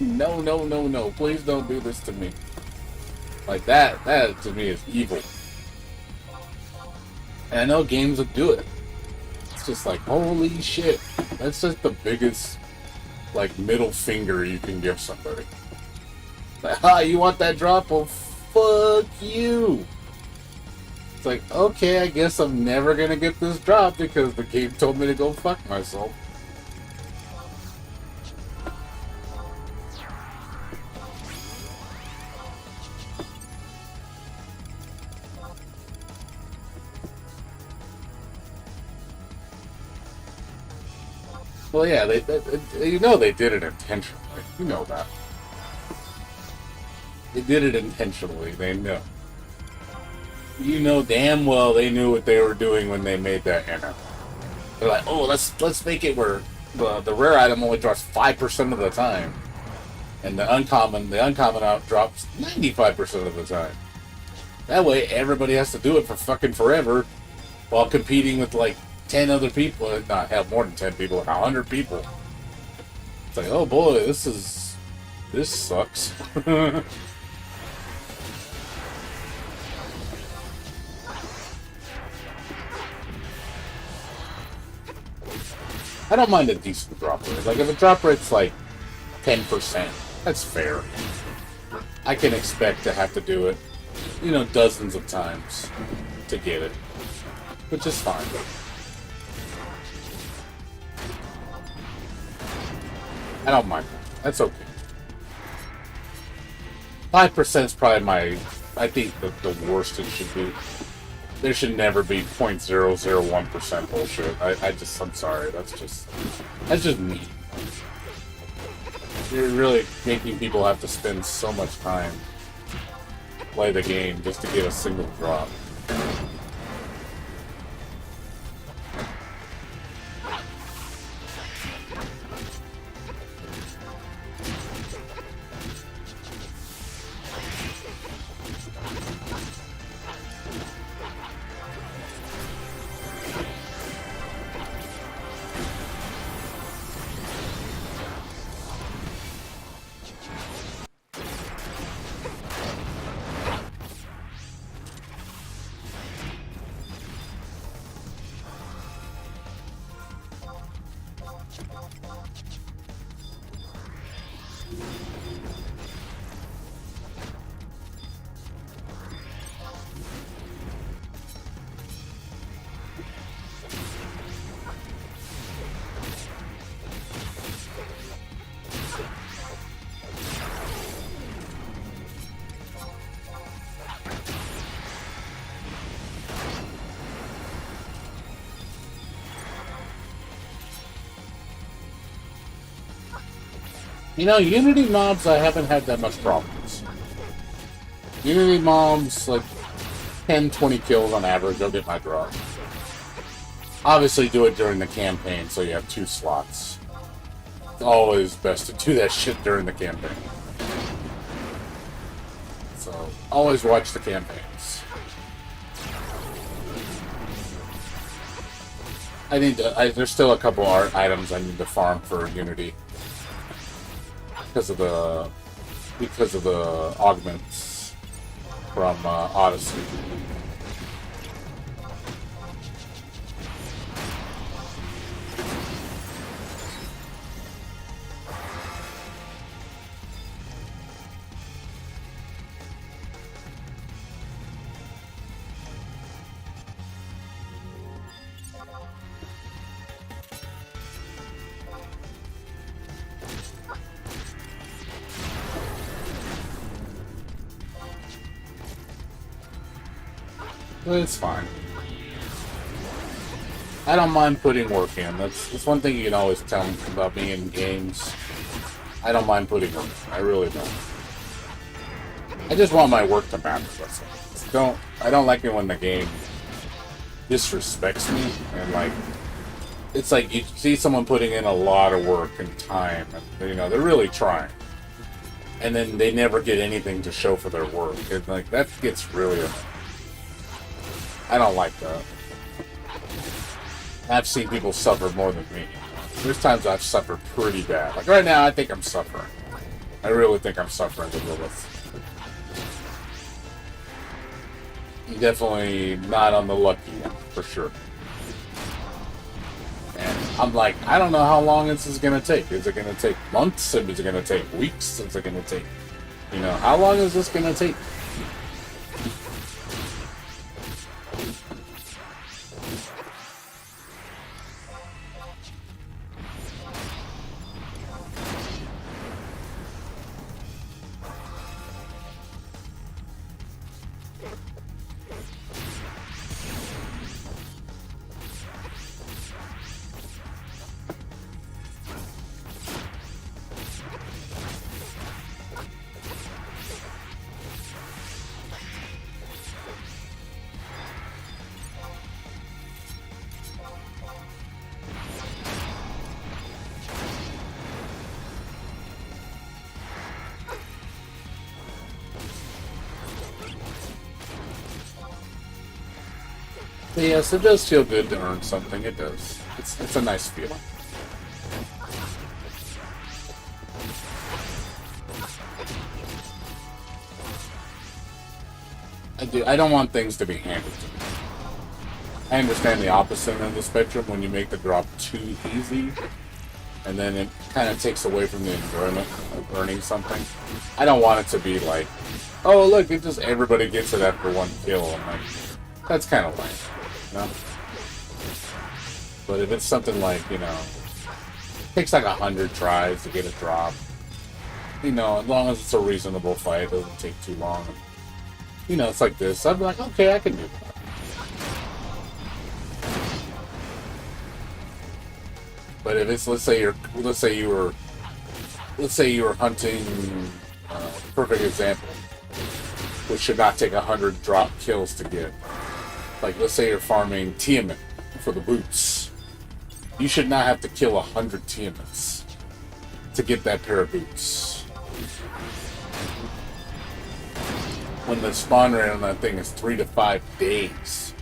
No. Please don't do this to me. Like that to me is evil. And I know games would do it. It's just like, holy shit. That's just the biggest, like, middle finger you can give somebody. Like, you want that drop? Well, fuck you. It's like, okay, I guess I'm never gonna get this drop because the game told me to go fuck myself. Well, yeah, they they did it intentionally. You know that. They did it intentionally. They know. You know damn well they knew what they were doing when they made that They're like, oh, let's make it where the rare item only drops 5% of the time, and the uncommon out drops 95% of the time. That way, everybody has to do it for fucking forever, while competing with like 10 other people. Not hell, more than 10 people, 100 people. It's like, oh boy, this sucks. I don't mind a decent drop rate. Like, if a drop rate's like 10%, that's fair. I can expect to have to do it, dozens of times to get it, which is fine. I don't mind that. That's okay. 5% is probably my I think the worst it should be. There should never be 0.001% bullshit. I'm sorry. That's just me. You're really making people have to spend so much time play the game just to get a single drop. You know, Unity mobs, I haven't had that much problems. Unity mobs, like 10, 20 kills on average, I'll get my drop. Obviously, do it during the campaign, so you have 2 slots. It's always best to do that shit during the campaign. So, always watch the campaigns. There's still a couple art items I need to farm for Unity. Because of the augments from Odyssey. But it's fine. I don't mind putting work in. That's one thing you can always tell me about me in games. I don't mind putting work in. I really don't. I just want my work to matter. That's all. I don't like it when the game disrespects me and like it's like you see someone putting in a lot of work and time and you know they're really trying. And then they never get anything to show for their work. And like that gets really annoying. I don't like that. I've seen people suffer more than me. There's times I've suffered pretty bad. Like right now, I think I'm suffering. I really think I'm suffering with Lilith. Definitely not on the lucky end, for sure. And I'm like, I don't know how long this is going to take. Is it going to take months? Is it going to take weeks? Is it going to take, you know, how long is this going to take? But yes, it does feel good to earn something. It does. It's a nice feeling. I don't want things to be handed to me. I understand the opposite end of the spectrum when you make the drop too easy, and then it kind of takes away from the enjoyment of earning something. I don't want it to be like, oh look, it just everybody gets it after one kill. I'm like, that's kind of lame. You know? But if it's something like, you know, it takes like 100 tries to get a drop, you know, as long as it's a reasonable fight, it doesn't take too long. you know, it's like this. I'd be like, okay, I can do that. But if it's, let's say you were hunting, perfect example, which should not take 100 drop kills to get. Like, let's say you're farming Tiamat for the boots. You should not have to kill 100 Tiamats to get that pair of boots. When the spawn rate on that thing is 3 to 5 days.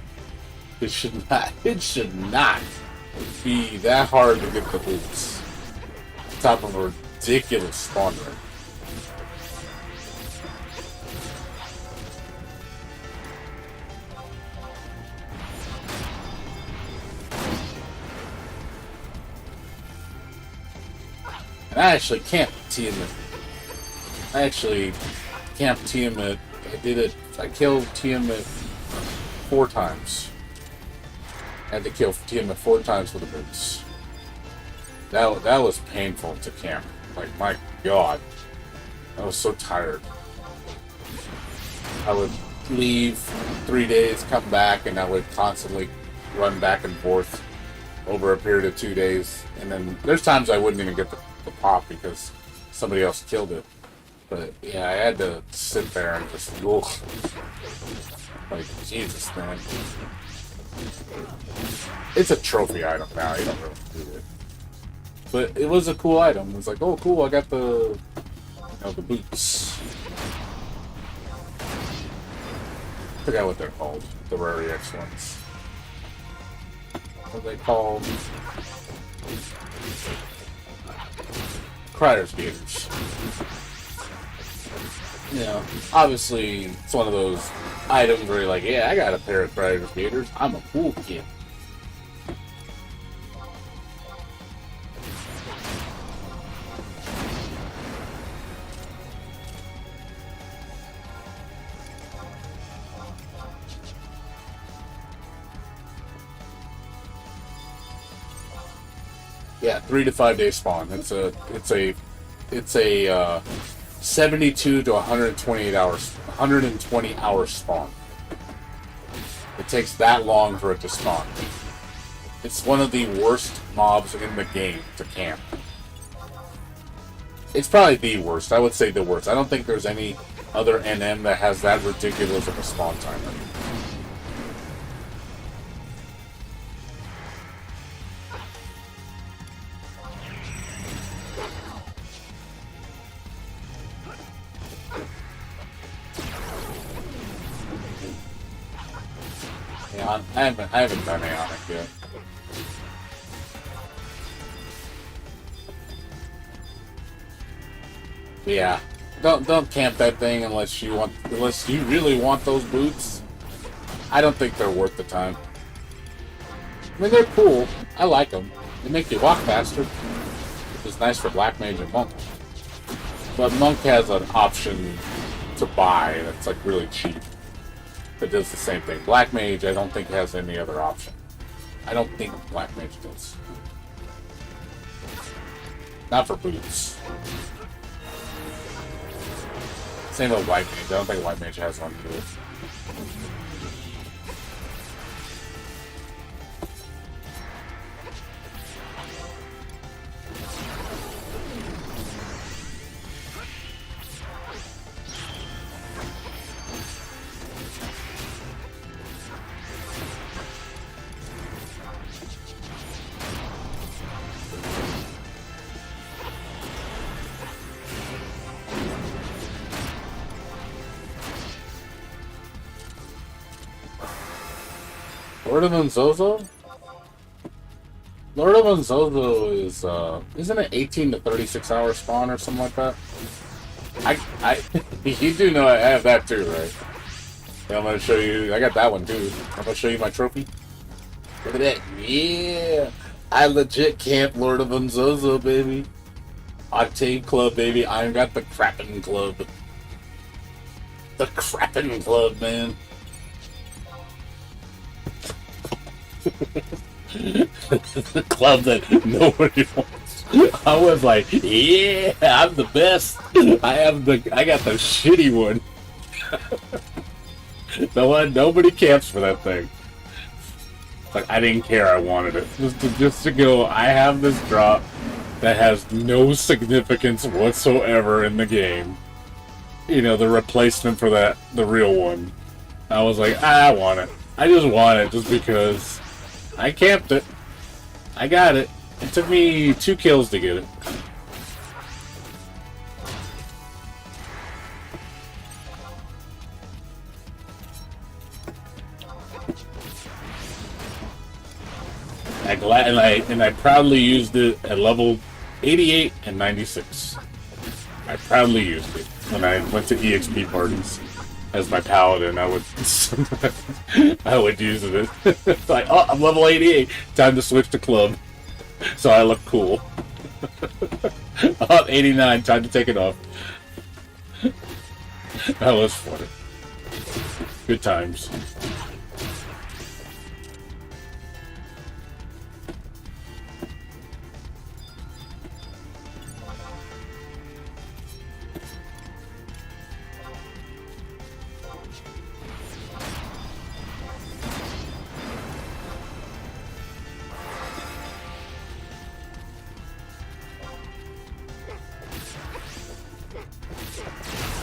It should not be that hard to get the boots. On top of a ridiculous spawn rate. And I actually camped Tiamat. I killed Tiamat 4 times. I had to kill Tiamat 4 times for the boots. That was painful to camp. Like, my god. I was so tired. I would leave 3 days, come back, and I would constantly run back and forth over a period of 2 days. And then there's times I wouldn't even get the pop because somebody else killed it. But yeah, I had to sit there and just ugh. Like, Jesus, man. It's a trophy item now, you don't really do it. But it was a cool item. It was like, oh cool, I got the the boots. I forgot what they're called. The Rare EX ones. What are they called? Crider's Beaters. You know, obviously, it's one of those items where you're like, yeah, I got a pair of Crider's Beaters. I'm a cool kid. Yeah, 3 to 5 day spawn. It's a 72 to 120 hour spawn. It takes that long for it to spawn. It's one of the worst mobs in the game to camp. It's probably the worst. I would say the worst. I don't think there's any other NM that has that ridiculous of a spawn timer. I haven't done Aeonic yet. Yeah, don't camp that thing unless you really want those boots. I don't think they're worth the time. I mean, they're cool. I like them. They make you walk faster, which is nice for Black Mage and Monk. But Monk has an option to buy that's like really cheap. It does the same thing. Black Mage, I don't think has any other option. I don't think Black Mage does. Not for boots. Same with White Mage. I don't think White Mage has one either. Lord of Unzozo? Lord of Unzozo is, isn't it 18 to 36 hour spawn or something like that? You do know I have that too, right? Yeah, I'm gonna show you, I got that one too. I'm gonna show you my trophy. Look at that, yeah! I legit camp Lord of Unzozo, baby. Octane Club, baby. I got the Crappin' Club. The Crappin' Club, man. The club that nobody wants. I was like, yeah, I'm the best. I got the shitty one. Nobody camps for that thing. Like, I didn't care, I wanted it. Just to go, I have this drop that has no significance whatsoever in the game. You know, the replacement for that, the real one. I was like, I want it. I just want it just because I camped it. I got it. It took me 2 kills to get it. And I proudly used it at level 88 and 96. I proudly used it when I went to EXP parties as my paladin. I would I would use it. It's like, oh, I'm level 88. Time to switch to club, so I look cool. Oh, 89. Time to take it off. That was funny. Good times.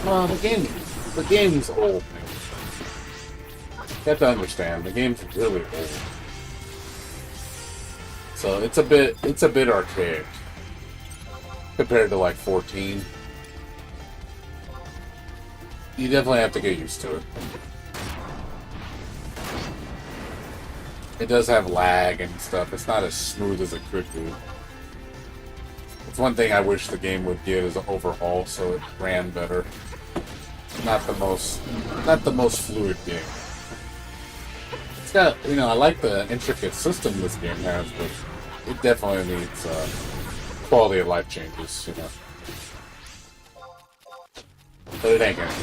Well, the game's old, man. You have to understand, the game's really old. So it's a bit archaic compared to like 14. You definitely have to get used to it. It does have lag and stuff. It's not as smooth as it could be. It's one thing I wish the game would get is an overhaul so it ran better. Not the most fluid game. It's got, you know, I like the intricate system this game has, but it definitely needs quality of life changes, you know. But it ain't gonna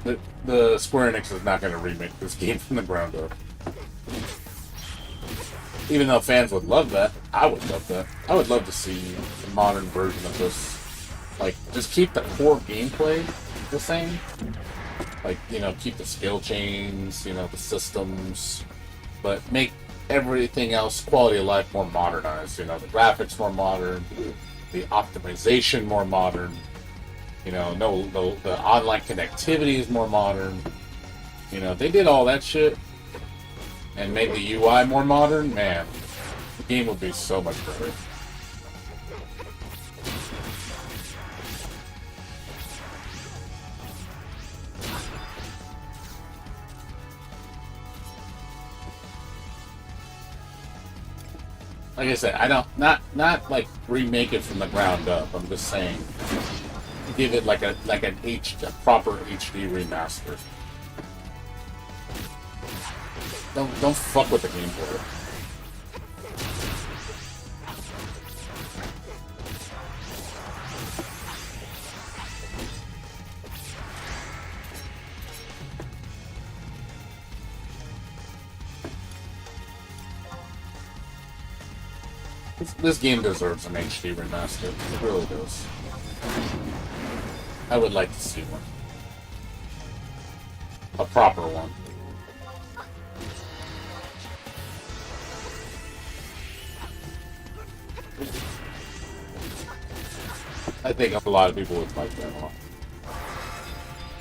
get it. The Square Enix is not gonna remake this game from the ground up. Even though fans would love that, I would love that. I would love to see a modern version of this. Like, just keep the core gameplay the same. Like, you know, keep the skill chains, you know, the systems, but make everything else, quality of life, more modernized. You know, the graphics more modern, the optimization more modern. You know, the online connectivity is more modern. You know, they did all that shit and made the UI more modern. Man, the game would be so much better. Like I said, I don't not like remake it from the ground up. I'm just saying, give it like a proper HD remaster. Don't fuck with the gameplay. This game deserves an HD remaster. It really does. I would like to see one. A proper one. I think a lot of people would like that a lot.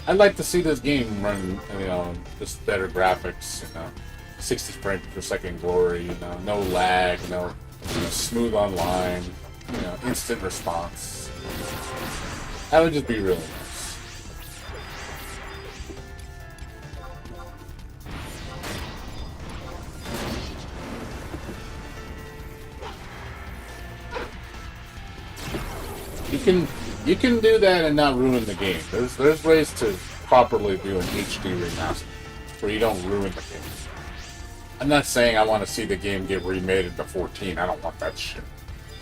I'd like to see this game run, you know, just better graphics, you know, 60 frames per second glory, you know, no lag, no, you know, smooth online, you know, instant response. That would just be really nice. You can do that and not ruin the game. There's ways to properly do an HD remaster where you don't ruin the game. I'm not saying I want to see the game get remade into 14. I don't want that shit.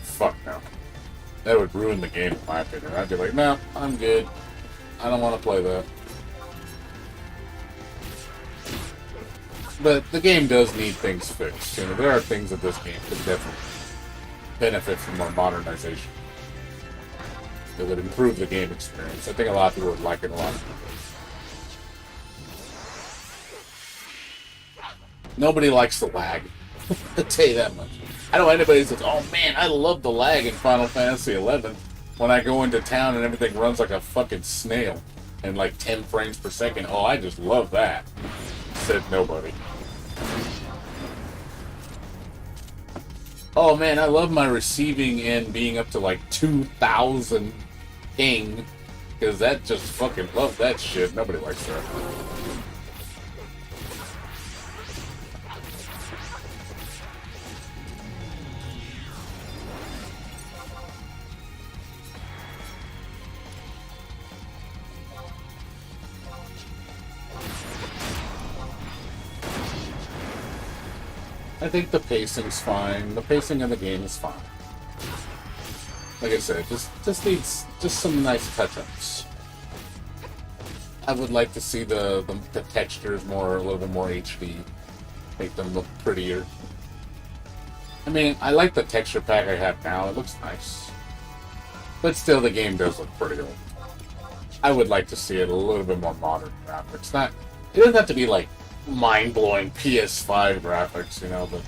Fuck no. That would ruin the game in my opinion. I'd be like, no, I'm good. I don't want to play that. But the game does need things fixed. You know, there are things that this game could definitely benefit from more modernization. It would improve the game experience. I think a lot of people would like it a lot. Nobody likes the lag. I'll tell you that much. I don't know anybody that says, oh man, I love the lag in Final Fantasy XI. When I go into town and everything runs like a fucking snail and like 10 frames per second. Oh, I just love that. Said nobody. Oh man, I love my receiving end being up to like 2,000 ping. Because that just fucking love that shit. Nobody likes that. I think the pacing's fine. The pacing of the game is fine. Like I said, just needs some nice touch-ups. I would like to see the textures a little bit more HD, make them look prettier. I mean, I like the texture pack I have now. It looks nice, but still, the game does look pretty old. I would like to see it a little bit more modern graphics. It doesn't have to be like mind-blowing PS5 graphics, you know, but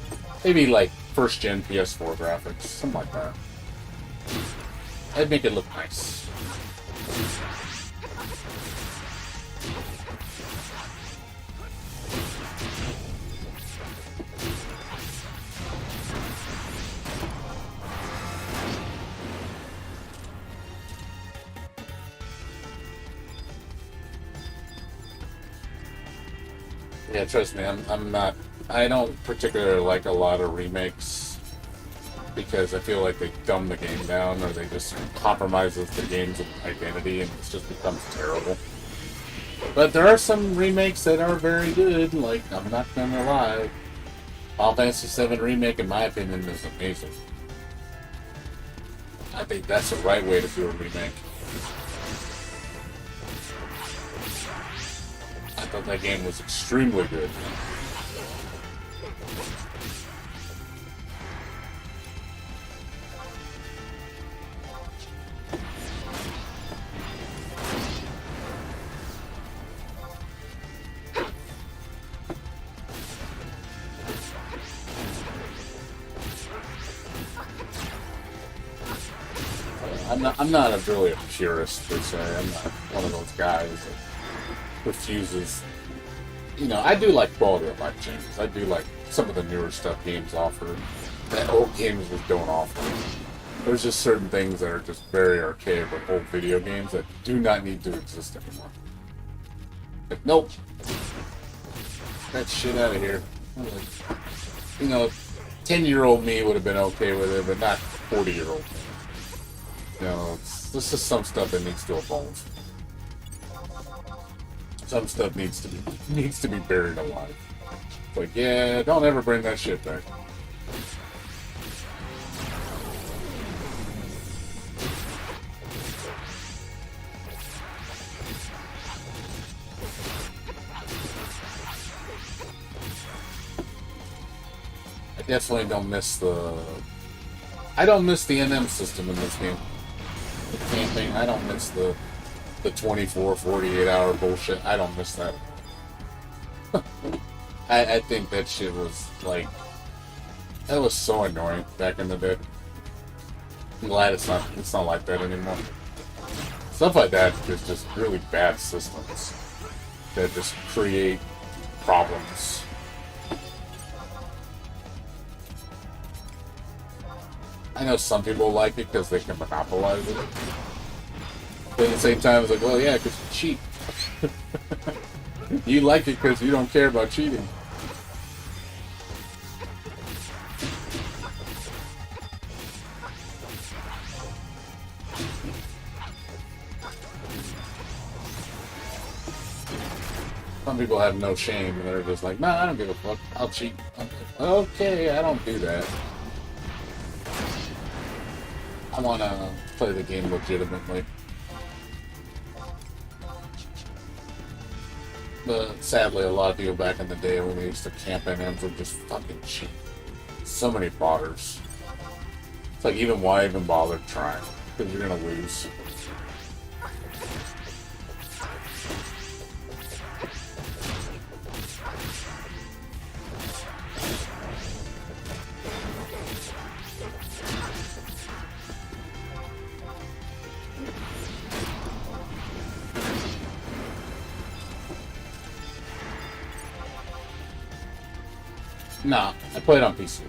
maybe like first-gen PS4 graphics, something like that. That'd make it look nice. Yeah, trust me, I don't particularly like a lot of remakes because I feel like they dumb the game down or they just compromises the game's identity and it just becomes terrible. But there are some remakes that are very good, like, I'm not gonna lie. Final Fantasy VII Remake, in my opinion, is amazing. I think that's the right way to do a remake. I thought that game was extremely good. I'm not really a purist per se. I'm not one of those guys that refuses. You know, I do like quality of life changes. I do like some of the newer stuff games offer that old games just don't offer. There's just certain things that are just very archaic with old video games that do not need to exist anymore. Like, nope. That shit out of here. You know, 10-year-old me would have been okay with it, but not 40-year-old me. You know, this is some stuff that needs to evolve. Some stuff needs to be buried alive. It's like, yeah, don't ever bring that shit back. I definitely don't miss the... I don't miss the NM system in this game. The camping, I don't miss the 24, 48 hour bullshit. I don't miss that. I think that shit was like... That was so annoying back in the day. I'm glad it's not like that anymore. Stuff like that is just really bad systems that just create problems. I know some people like it because they can monopolize it. But at the same time, it's like, well, yeah, because you cheat. You like it because you don't care about cheating. Some people have no shame and they're just like, nah, I don't give a fuck. I'll cheat. Okay, I don't do that. I want to play the game legitimately. But sadly, a lot of people back in the day when they used to camp NMs would just fucking cheat. So many botters. It's like, why even bother trying? Because you're gonna lose. Nah, I played on PC.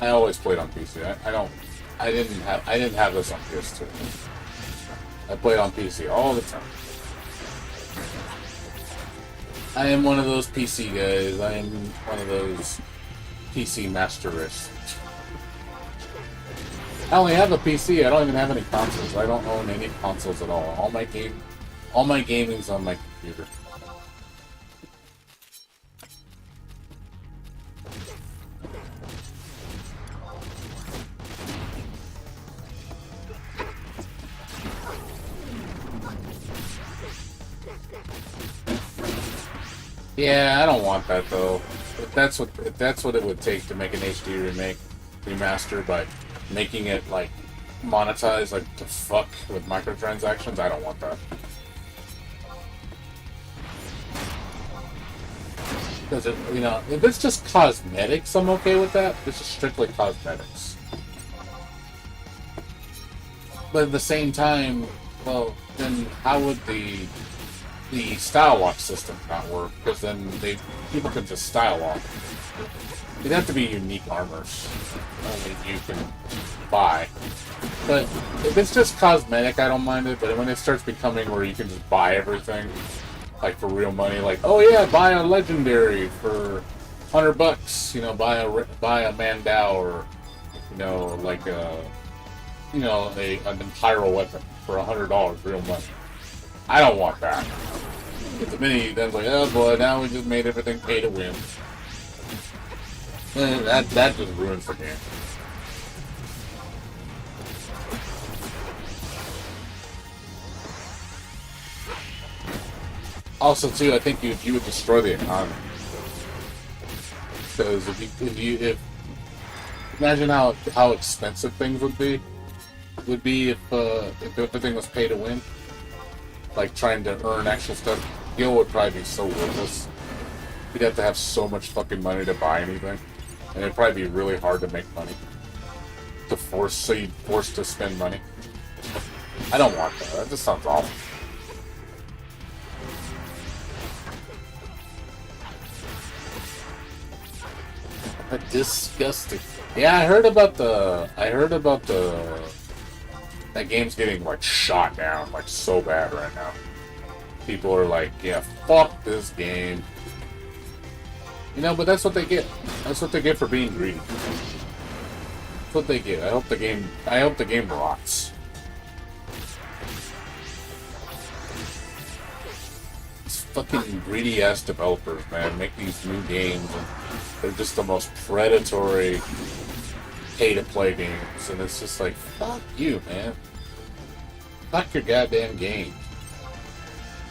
I always played on PC. I didn't have this on PS2. I played on PC all the time. I am one of those PC guys. I am one of those PC master race. I only have a PC. I don't even have any consoles. I don't own any consoles at all. All my gaming's on my computer. Yeah, I don't want that though. If that's what it would take to make an HD remaster by making it like monetized like to fuck with microtransactions, I don't want that. Because if it's just cosmetics, I'm okay with that. It's just strictly cosmetics. But at the same time, well, then how would the style walk system not work? Because then people can just style walk. It'd have to be unique armors only you can buy. But if it's just cosmetic, I don't mind it. But when it starts becoming where you can just buy everything, like for real money, like oh yeah, buy a legendary for $100. Buy a Mandau or like an entire weapon for $100 real money. I don't want that. The minute then like, oh boy, now we just made everything pay to win. That just ruins the game. Also, too, I think you would destroy the economy. Because if imagine how expensive things would be if everything was pay to win. Like trying to earn actual stuff, Gil would probably be so worthless. You'd have to have so much fucking money to buy anything, and it'd probably be really hard to make money. So you'd forced to spend money. I don't want that. That just sounds awful. Disgusting. Yeah, I heard about that game's getting like shot down like so bad right now. People are like, yeah, fuck this game. But that's what they get. That's what they get for being greedy. That's what they get. I hope the game rots. These fucking greedy ass developers, man, make these new games and they're just the most predatory pay-to-play games, and it's just like, fuck you, man. Fuck your goddamn game.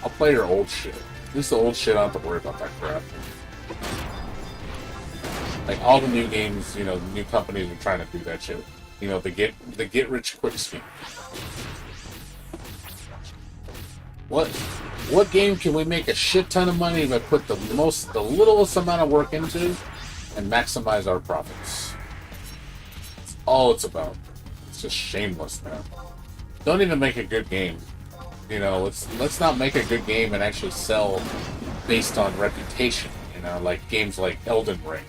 I'll play your old shit. At least the old shit, I don't have to worry about that crap. Like, all the new games, new companies are trying to do that shit. The get-rich-quick scheme. What game can we make a shit ton of money by put the littlest amount of work into and maximize our profits? That's all it's about. It's just shameless, man. Don't even make a good game. Let's not make a good game and actually sell based on reputation. Like games like Elden Ring.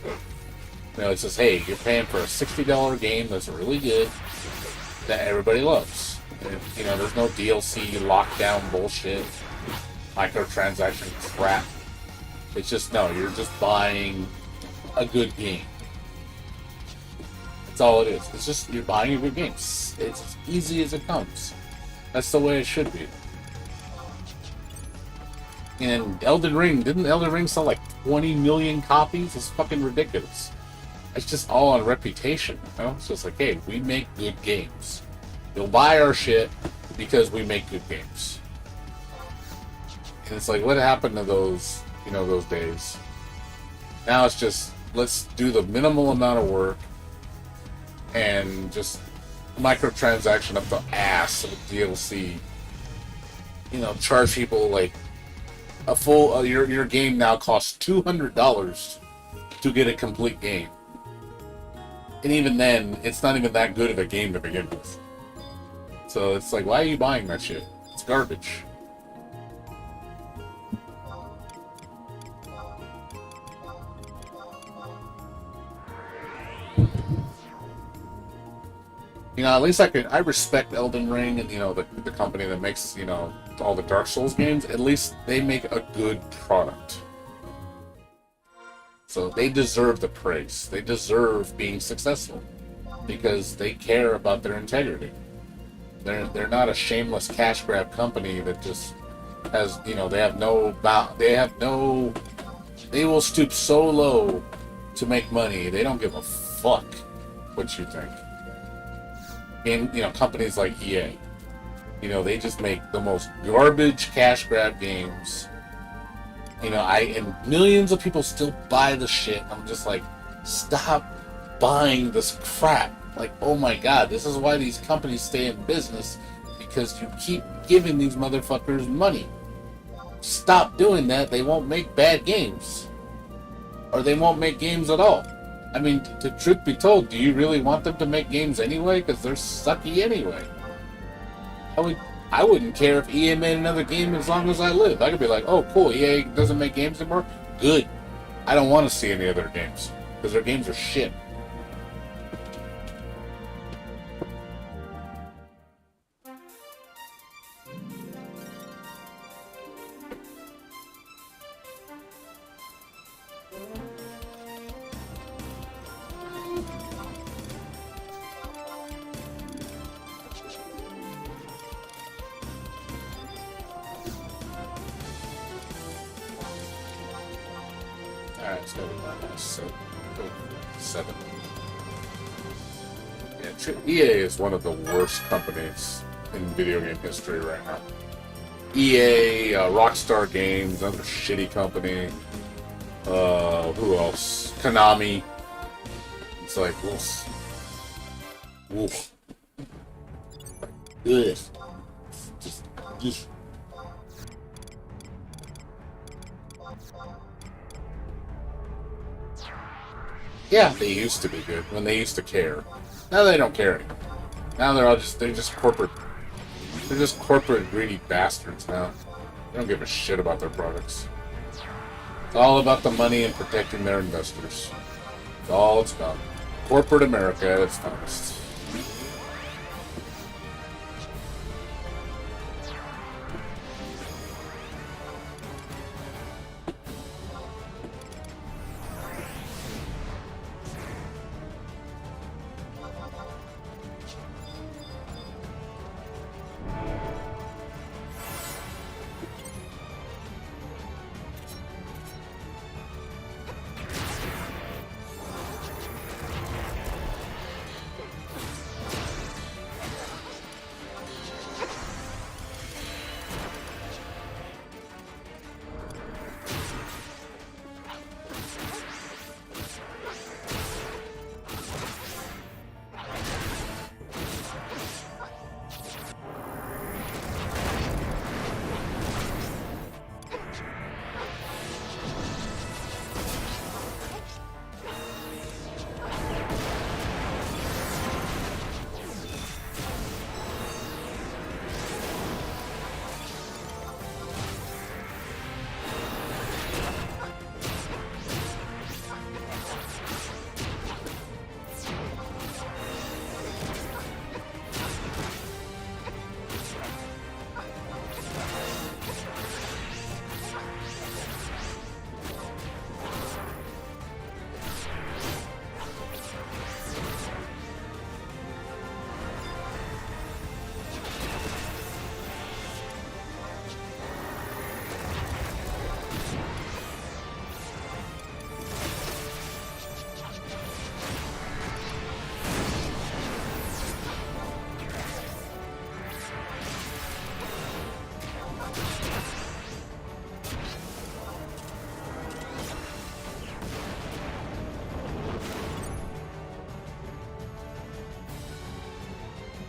It says, hey, you're paying for a $60 game that's really good that everybody loves. And, there's no DLC lockdown bullshit, microtransaction crap. It's just you're just buying a good game. That's all it is. It's just you're buying a good game. It's as easy as it comes. That's the way it should be. And didn't Elden Ring sell like 20 million copies? It's fucking ridiculous. It's just all on reputation. It's just like, hey, we make good games. You'll buy our shit because we make good games. And it's like, what happened to those days? Now it's just, let's do the minimal amount of work and just microtransaction up the ass of DLC. Charge people like a full, your game now costs $200 to get a complete game. And even then, it's not even that good of a game to begin with. So it's like, why are you buying that shit? It's garbage. You know, at least I respect Elden Ring and, you know, the company that makes, you know, all the Dark Souls games. At least they make a good product. So they deserve the praise. They deserve being successful because they care about their integrity. They're not a shameless cash grab company that just has, you know, they will stoop so low to make money. They don't give a fuck what you think. In, you know, companies like EA, you know, they just make the most garbage cash grab games. You know, and millions of people still buy the shit. I'm just like, stop buying this crap. Like, oh my god, this is why these companies stay in business, because you keep giving these motherfuckers money. Stop doing that. They won't make bad games, or they won't make games at all. I mean, to truth be told, do you really want them to make games anyway? Because they're sucky anyway. I wouldn't care if EA made another game as long as I live. I could be like, oh, cool, EA doesn't make games anymore? Good. I don't want to see any other games, because their games are shit. Alright, it's gonna be seven. Yeah, EA is one of the worst companies in video game history right now. EA, Rockstar Games, another shitty company. Who else? Konami. It's like, oof. Oof. Ugh. Just, ugh. Yeah, they used to be good when they used to care. Now they don't care anymore. Now they're just corporate. They're just corporate greedy bastards now. They don't give a shit about their products. It's all about the money and protecting their investors. That's all it's about. Corporate America at its finest.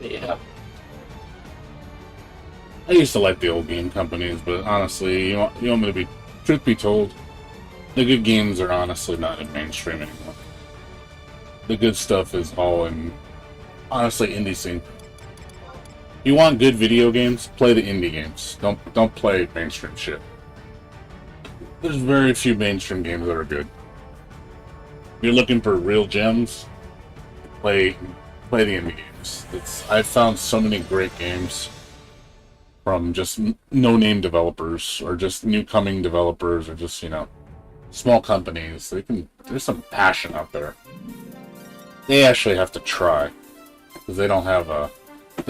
Yeah. I used to like the old game companies, but honestly, you want me to be, truth be told, the good games are honestly not in mainstream anymore. The good stuff is all in, honestly, indie scene. You want good video games? Play the indie games. Don't play mainstream shit. There's very few mainstream games that are good. If you're looking for real gems, play play the indie games. I've found so many great games from just no-name developers or just new-coming developers or just, small companies. There's some passion out there. They actually have to try because they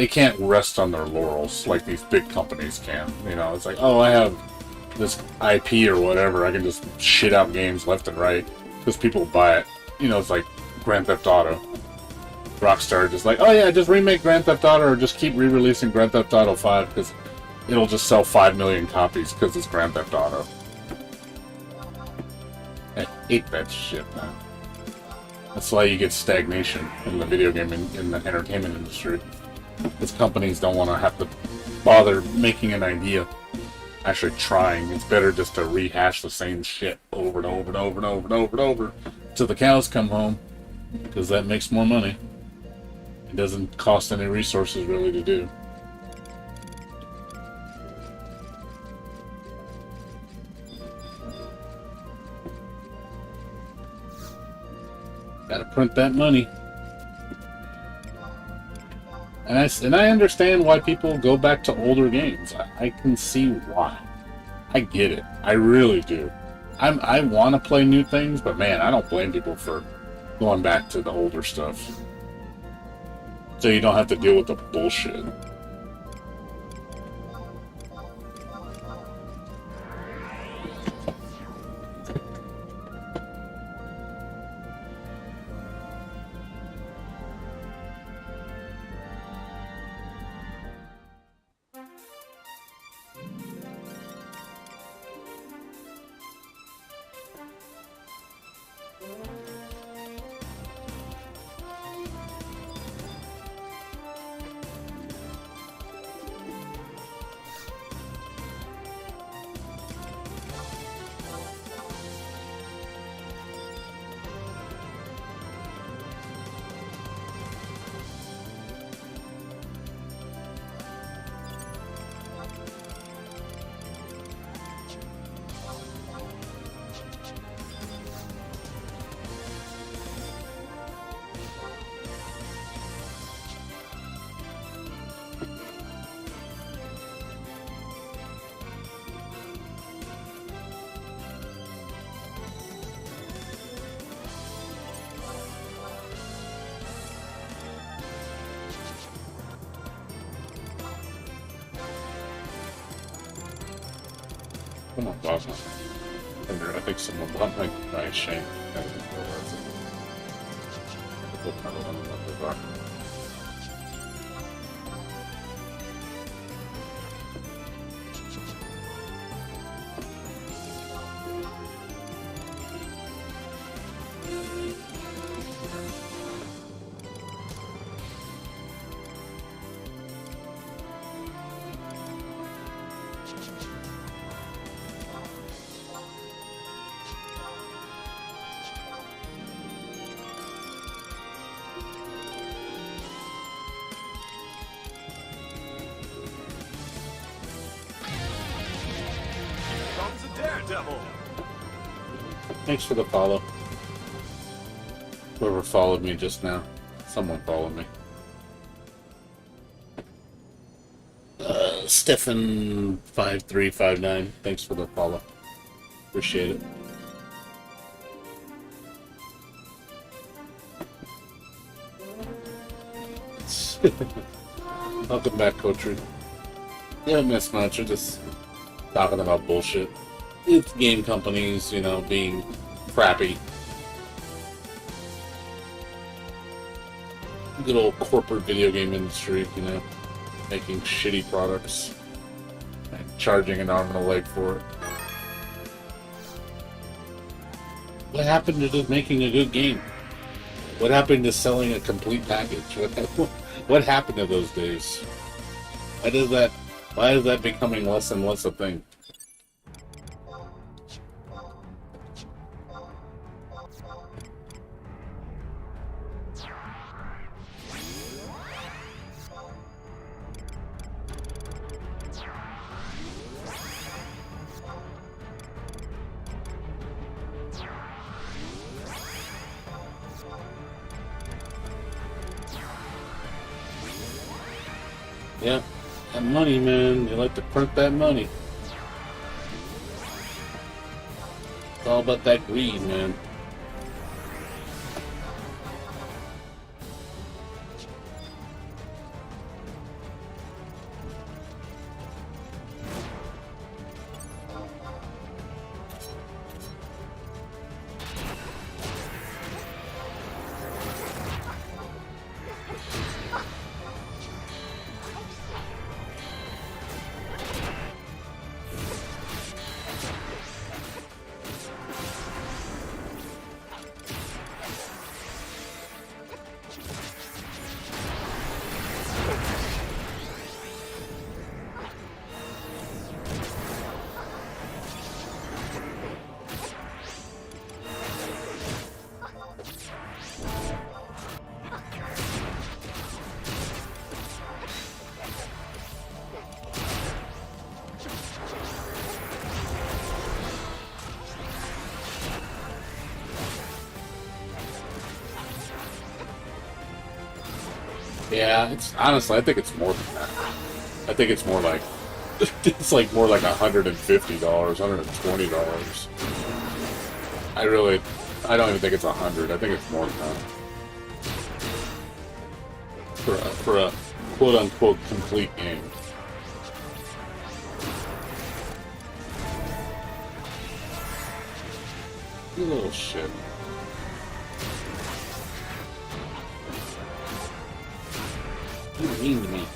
can't rest on their laurels like these big companies can. It's like, oh, I have this IP or whatever. I can just shit out games left and right because people buy it. It's like Grand Theft Auto. Rockstar just like, oh yeah, just remake Grand Theft Auto or just keep re-releasing Grand Theft Auto 5 because it'll just sell 5 million copies because it's Grand Theft Auto. I hate that shit, man. That's why you get stagnation in the video game in the entertainment industry. Because companies don't want to have to bother making an idea, actually trying. It's better just to rehash the same shit over and over and over and over and over and over till the cows come home, because that makes more money. It doesn't cost any resources really to do. Gotta print that money. And I understand why people go back to older games. I can see why. I get it. I really do. I want to play new things, but man, I don't blame people for going back to the older stuff. So you don't have to deal with the bullshit. Come on, Bob. I think someone bought my nice Shane. Daredevil. Thanks for the follow. Whoever followed me just now. Someone followed me. Stefan5359. Thanks for the follow. Appreciate it. Welcome back, Coach. Yeah, miss much. We're just talking about bullshit. It's game companies, being crappy. Good old corporate video game industry, making shitty products and charging an arm and a leg for it. What happened to just making a good game? What happened to selling a complete package? What happened to those days? Why is that becoming less and less a thing? Yep. That money, man. They like to print that money. It's all about that greed, man. Yeah, it's honestly, I think it's more than that. I think it's more like it's like more like $150, $120. I don't even think it's 100. I think it's more than that for a quote unquote complete game. You little shit. You mean to me?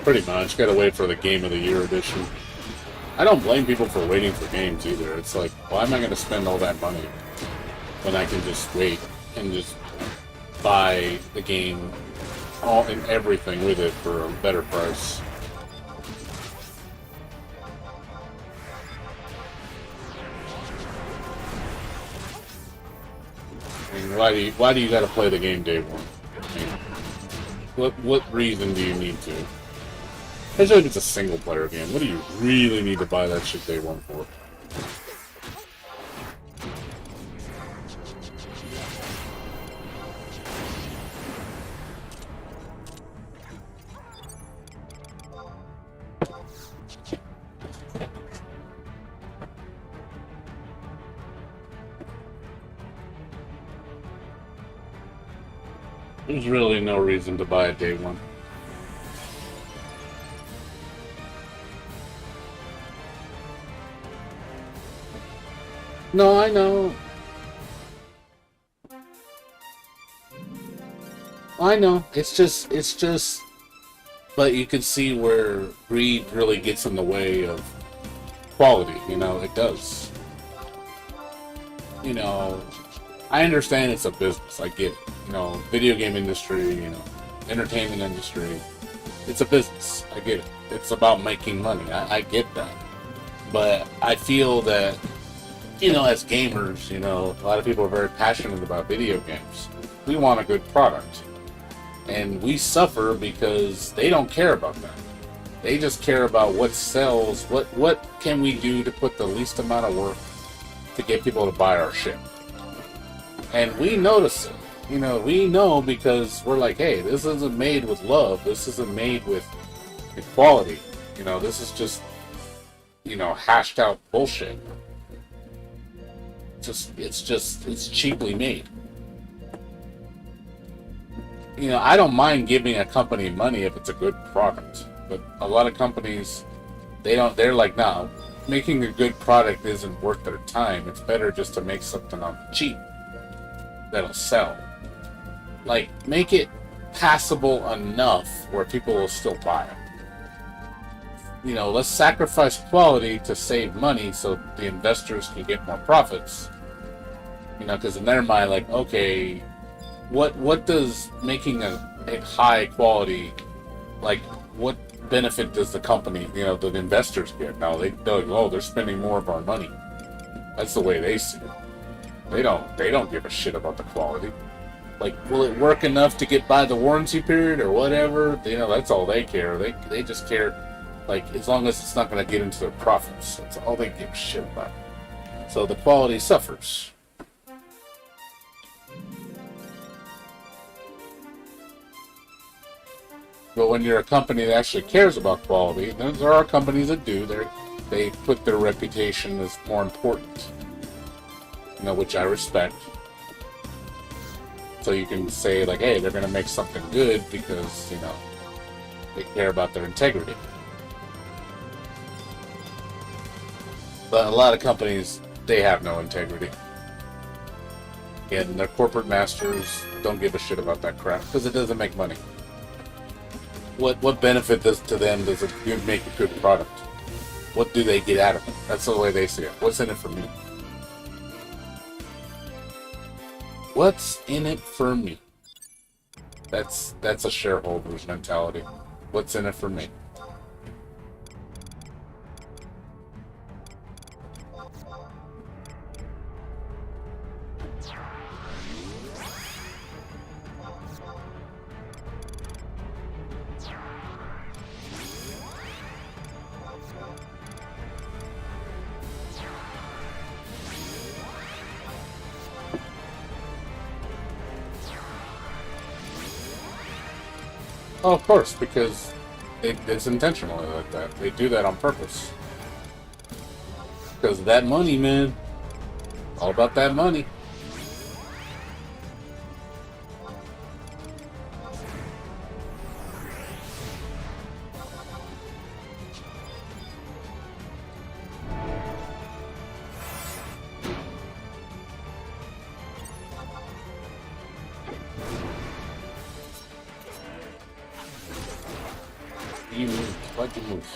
Pretty much. Gotta wait for the Game of the Year edition. I don't blame people for waiting for games either. It's like, why am I going to spend all that money when I can just wait and just buy the game, all and everything with it for a better price? I mean, why do you got to play the game day one? I mean, what reason do you need to? Especially if it's a single player game. What do you really need to buy that shit day one for? There's really no reason to buy it day one. No, I know. I know. It's just, but you can see where greed really gets in the way of quality, you know, it does. You know, I understand it's a business, I get it. You know, video game industry, you know, entertainment industry, it's a business, I get it. It's about making money, I get that. But I feel that, you know, as gamers, you know, a lot of people are very passionate about video games. We want a good product. And we suffer because they don't care about that. They just care about what sells, what can we do to put the least amount of work to get people to buy our shit. And we notice it. You know, we know because we're like, hey, this isn't made with love. This isn't made with equality. You know, this is just, you know, hashed out bullshit. It's cheaply made. You know, I don't mind giving a company money if it's a good product, but a lot of companies, they're like, no, making a good product isn't worth their time. It's better just to make something on cheap that'll sell. Like, make it passable enough where people will still buy it. You know, let's sacrifice quality to save money so the investors can get more profits. You know, because in their mind, like, okay, what does making a high quality, like, what benefit does the company, you know, the investors get? Now they're like, oh, they're spending more of our money. That's the way they see it. They don't give a shit about the quality. Like, will it work enough to get by the warranty period or whatever? You know, that's all they care. They just care, like, as long as it's not going to get into their profits. That's all they give a shit about. So the quality suffers. But when you're a company that actually cares about quality, there are companies that do. They put their reputation as more important. You know, which I respect. So you can say, like, hey, they're going to make something good because, you know, they care about their integrity. But a lot of companies, they have no integrity. And their corporate masters don't give a shit about that crap because it doesn't make money. What benefit does to them does it make a good product? What do they get out of it? That's the way they see it. What's in it for me? What's in it for me? That's a shareholder's mentality. What's in it for me? Oh, of course, because it's intentionally like that. They do that on purpose. Because of that money, man. All about that money. You move. Why'd you move?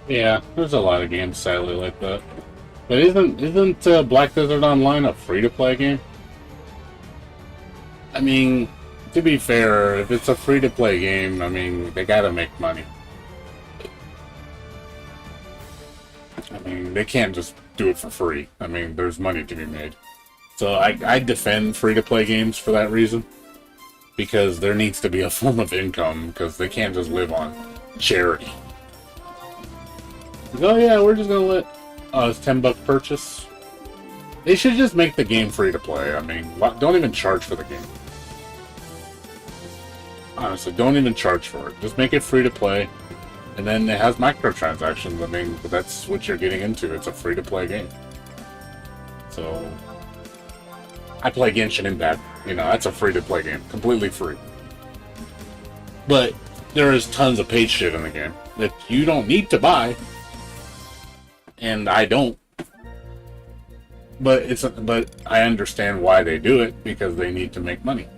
Yeah, there's a lot of games sadly like that. But isn't Black Desert Online a free-to-play game? mean, to be fair, if it's a free-to-play game, I mean, they gotta make money. I mean, they can't just do it for free. I mean, there's money to be made. So I defend free-to-play games for that reason. Because there needs to be a form of income, because they can't just live on charity. Oh yeah, we're just gonna let... Oh, it's $10 purchase? They should just make the game free-to-play. I mean, don't even charge for the game. Honestly, don't even charge for it. Just make it free-to-play. And then it has microtransactions. I mean, that's what you're getting into. It's a free-to-play game. So... I play Genshin Impact. You know, that's a free-to-play game. Completely free. But there is tons of paid shit in the game that you don't need to buy. And I don't. But I understand why they do it, because they need to make money.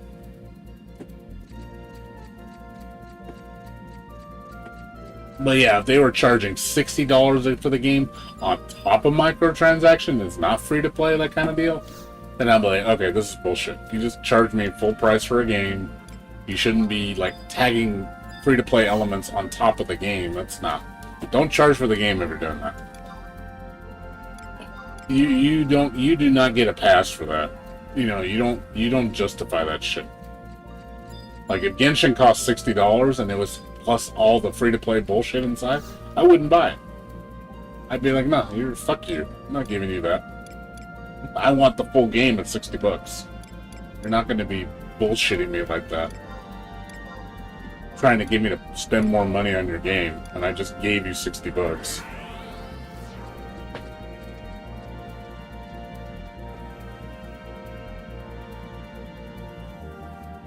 But yeah, if they were charging $60 for the game on top of microtransaction, it's not free to play, that kind of deal, then I'd be like, okay, this is bullshit. You just charge me full price for a game. You shouldn't be like tagging free to play elements on top of the game. That's not. Don't charge for the game if you're doing that. You do not get a pass for that. You know, you don't justify that shit. Like if Genshin cost $60 and it was plus all the free to play bullshit inside, I wouldn't buy it. I'd be like, no, fuck you. I'm not giving you that. I want the full game at $60. You're not going to be bullshitting me like that. Trying to get me to spend more money on your game, and I just gave you $60.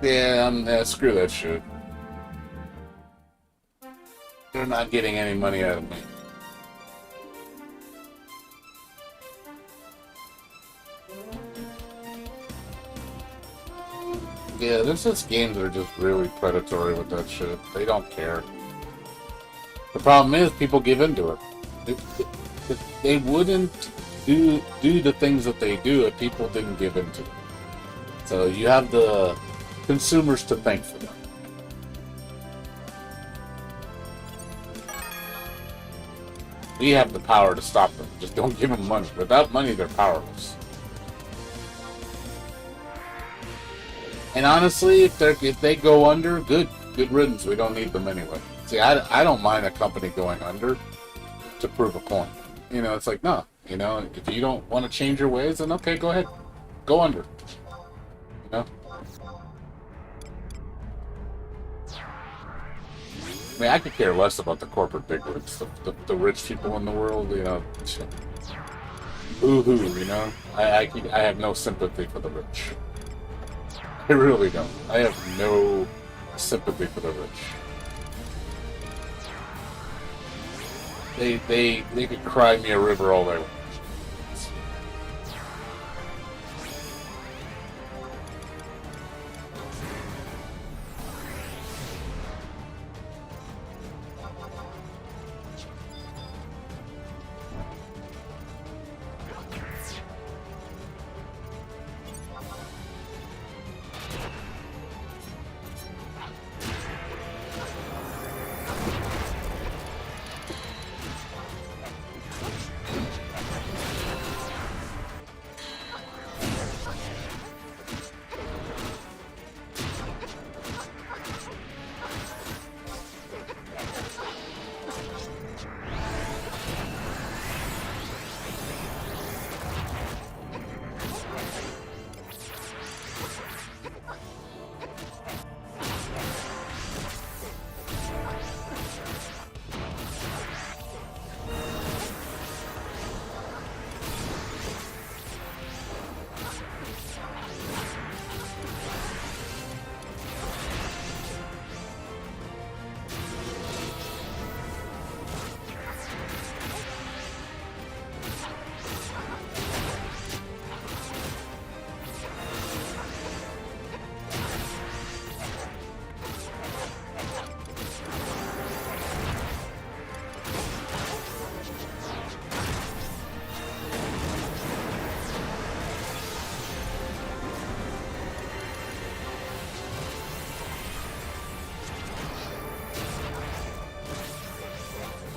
Yeah, screw that shit. They're not getting any money out of me. Yeah, there's just games that are just really predatory with that shit. They don't care. The problem is people give into it. They wouldn't do the things that they do if people didn't give into it. So you have the consumers to thank for that. We have the power to stop them. Just don't give them money. Without money, they're powerless. And honestly, if they go under, good riddance. We don't need them anyway. See, I don't mind a company going under to prove a point. You know, it's like, no. You know, if you don't want to change your ways, then okay, go ahead. Go under. You know? I mean, I could care less about the corporate bigwigs, the rich people in the world, you know. Boo-hoo, you know? I have no sympathy for the rich. I really don't. I have no sympathy for the rich. They could cry me a river all they want.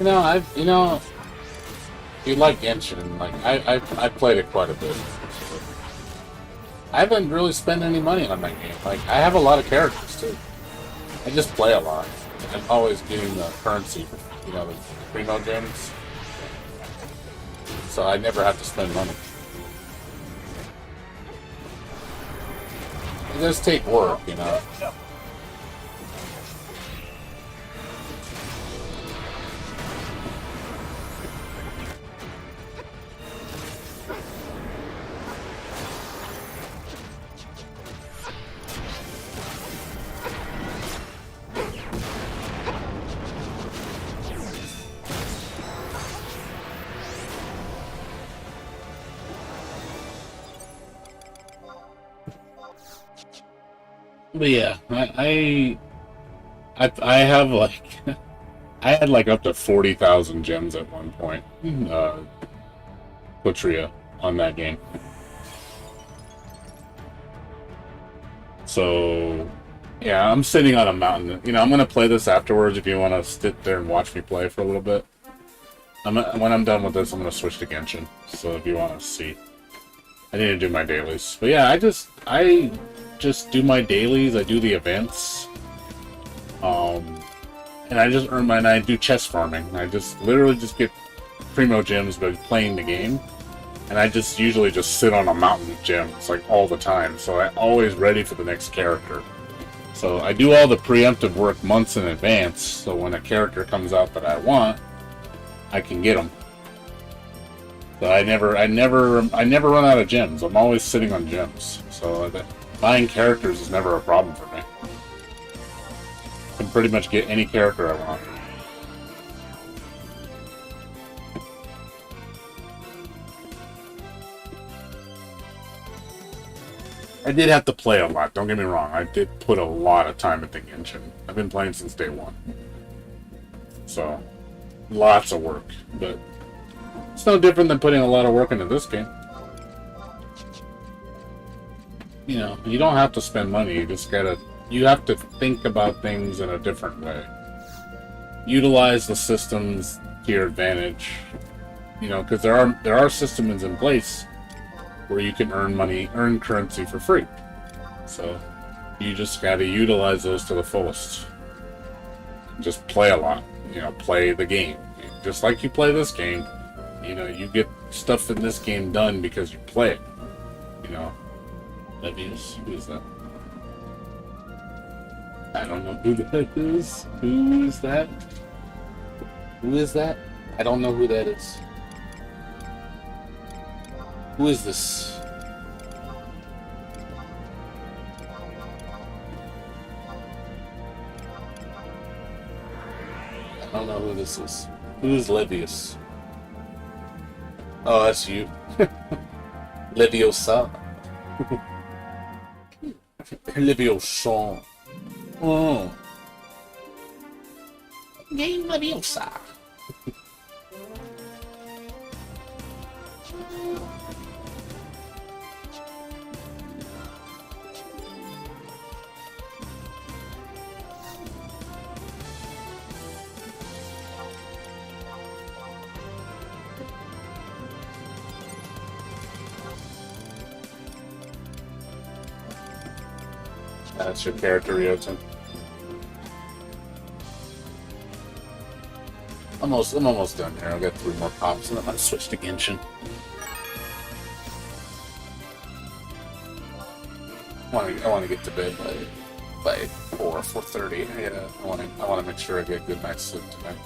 You like Genshin, like I played it quite a bit. I haven't really spent any money on that game. Like I have a lot of characters too. I just play a lot. I'm always getting the currency, the primo gems. So I never have to spend money. It does take work, But yeah, I have like I had like up to 40,000 gems at one point. Latria on that game. So yeah, I'm sitting on a mountain. I'm gonna play this afterwards if you want to sit there and watch me play for a little bit. When I'm done with this, I'm gonna switch to Genshin. So if you want to see, I need to do my dailies. But yeah, I just do my dailies. I do the events, and I just earn and I do chest farming. I just literally just get primo gems by playing the game, and I just usually just sit on a mountain of gems like all the time. So I'm always ready for the next character. So I do all the preemptive work months in advance. So when a character comes out that I want, I can get them. So I never run out of gems. I'm always sitting on gems. So buying characters is never a problem for me. I can pretty much get any character I want. I did have to play a lot, don't get me wrong. I did put a lot of time into Genshin. I've been playing since day one. So, lots of work. But it's no different than putting a lot of work into this game. You don't have to spend money. You have to think about things in a different way. Utilize the systems to your advantage. Because there are systems in place where you can earn currency for free. So you just gotta utilize those to the fullest. Just play a lot. Play the game. Just like you play this game, you get stuff in this game done because you play it. Who is that? I don't know who that is. Who is that? Who is that? I don't know who that is. Who is this? I don't know who this is. Who is Levius? Oh, that's you. Leviosa. Leviosa. Oh. Game Leviosa. That's your character, Ryoten. I'm almost done here. I'll get 3 more pops and then I'm gonna switch to Genshin. I want to get to bed by 4:30. Yeah, I want to make sure I get a good night's sleep tonight.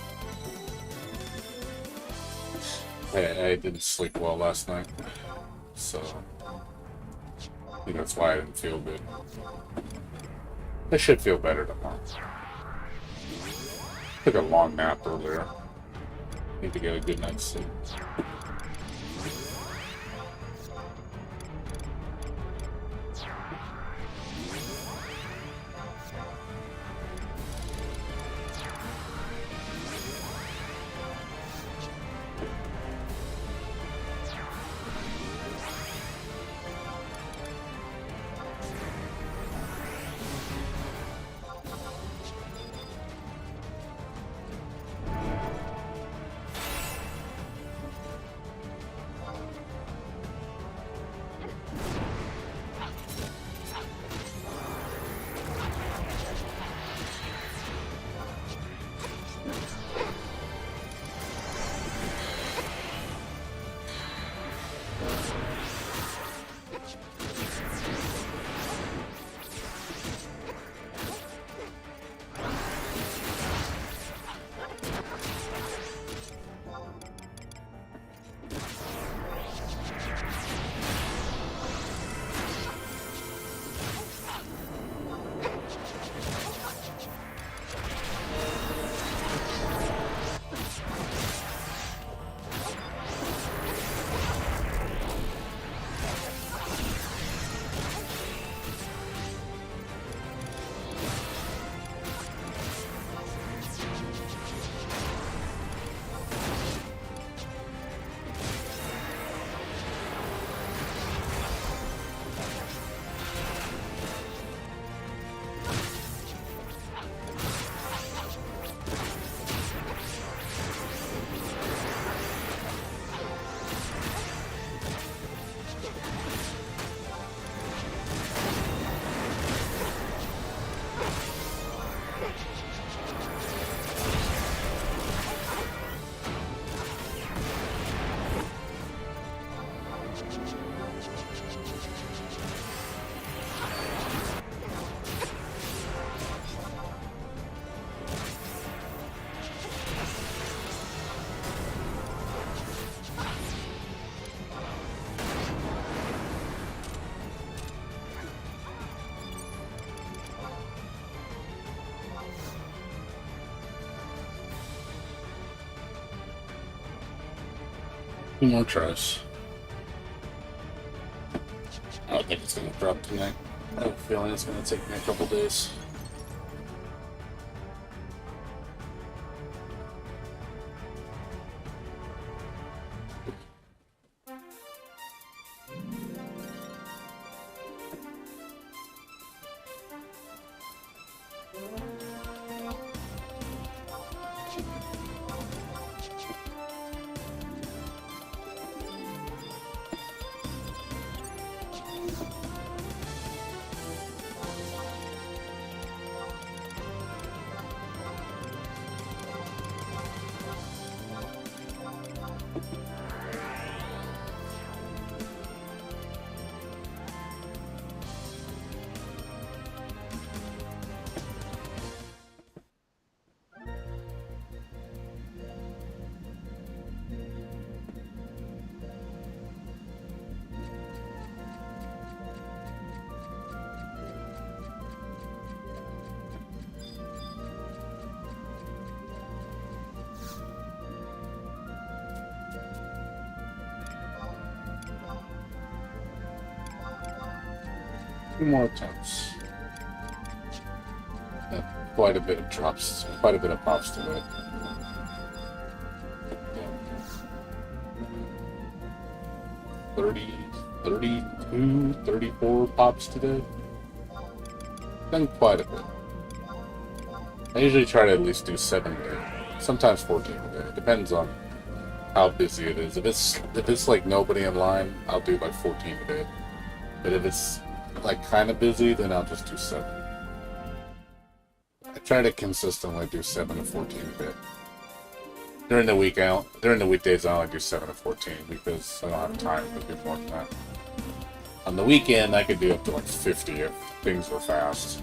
I didn't sleep well last night, so I think that's why I didn't feel good. I should feel better tomorrow. Took a long nap earlier. Need to get a good night's sleep. Two more tries. I don't think it's gonna drop tonight. I have a feeling it's gonna take me a couple days. Two more attempts. Quite a bit of drops, quite a bit of pops today. Yeah. 30, 32, 34 pops today. Done quite a bit. I usually try to at least do 7 a day. Sometimes 14 a day. It depends on how busy it is. If it's like nobody in line, I'll do like 14 a day. But if it's like kind of busy, then I'll just do 7. I try to consistently do 7 to 14 a day. During the weekdays, I only do 7 to 14 because I don't have time to do more than that. On the weekend, I could do up to like 50 if things were fast.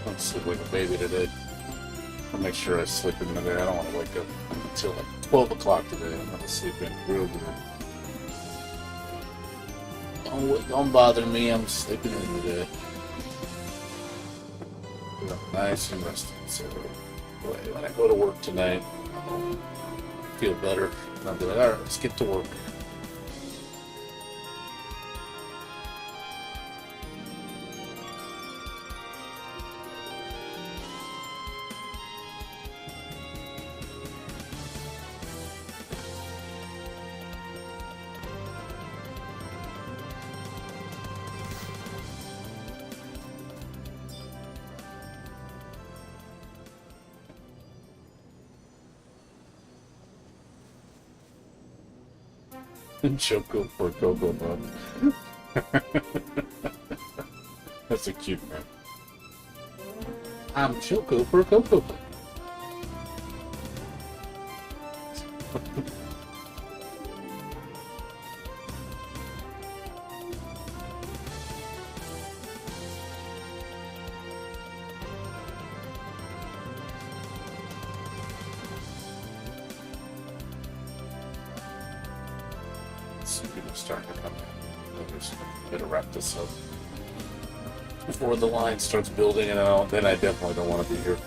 Don't sleep like a baby today. I'll make sure I sleep in the day. I don't want to wake up until like 12 o'clock today. I'm gonna sleep in real good. Don't bother me. I'm sleeping in today. Nice and rested. So when I go to work tonight, I'll feel better. And I'll be like, all right, let's get to work. Choco for Cocoa Bud. That's a cute man. I'm Choco for Cocoa Bud. Starting to come in. I'm just gonna wrap this up before the line starts building, and then I definitely don't want to be here.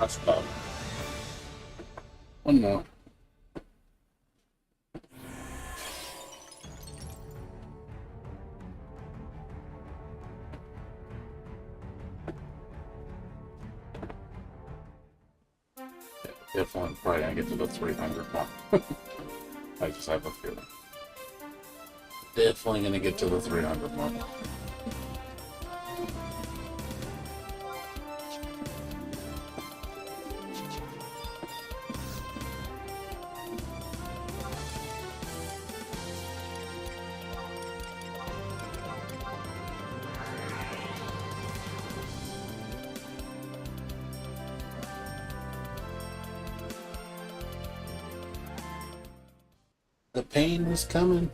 Last pop. One more. Definitely probably gonna get to the 300 mark. I just have a feeling. Definitely gonna get to the 300 mark. The pain is coming.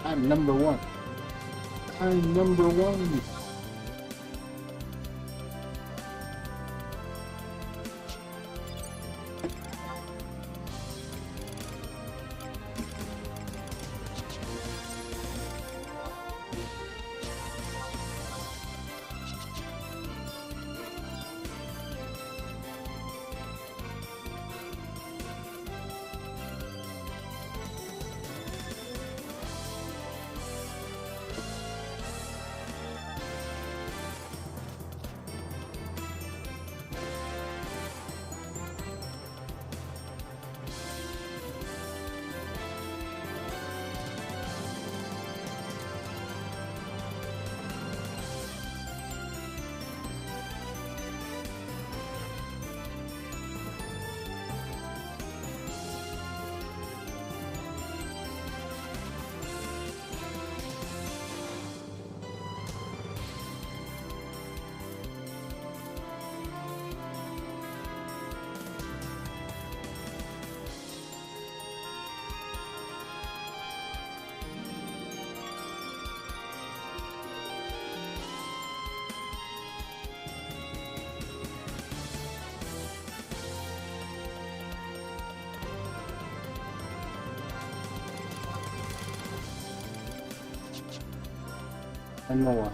I'm number one. I'm number one. Number one.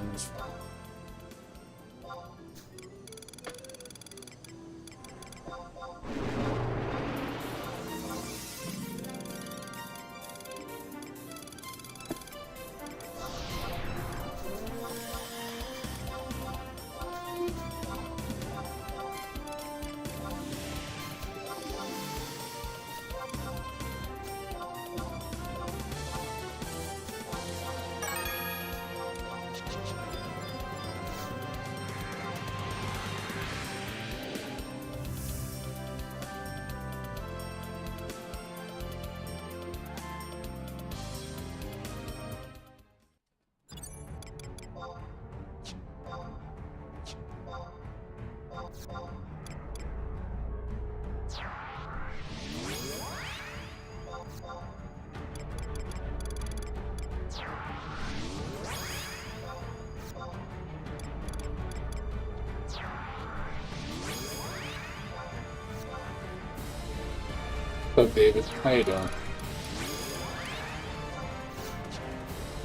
What's up, David? How you doing?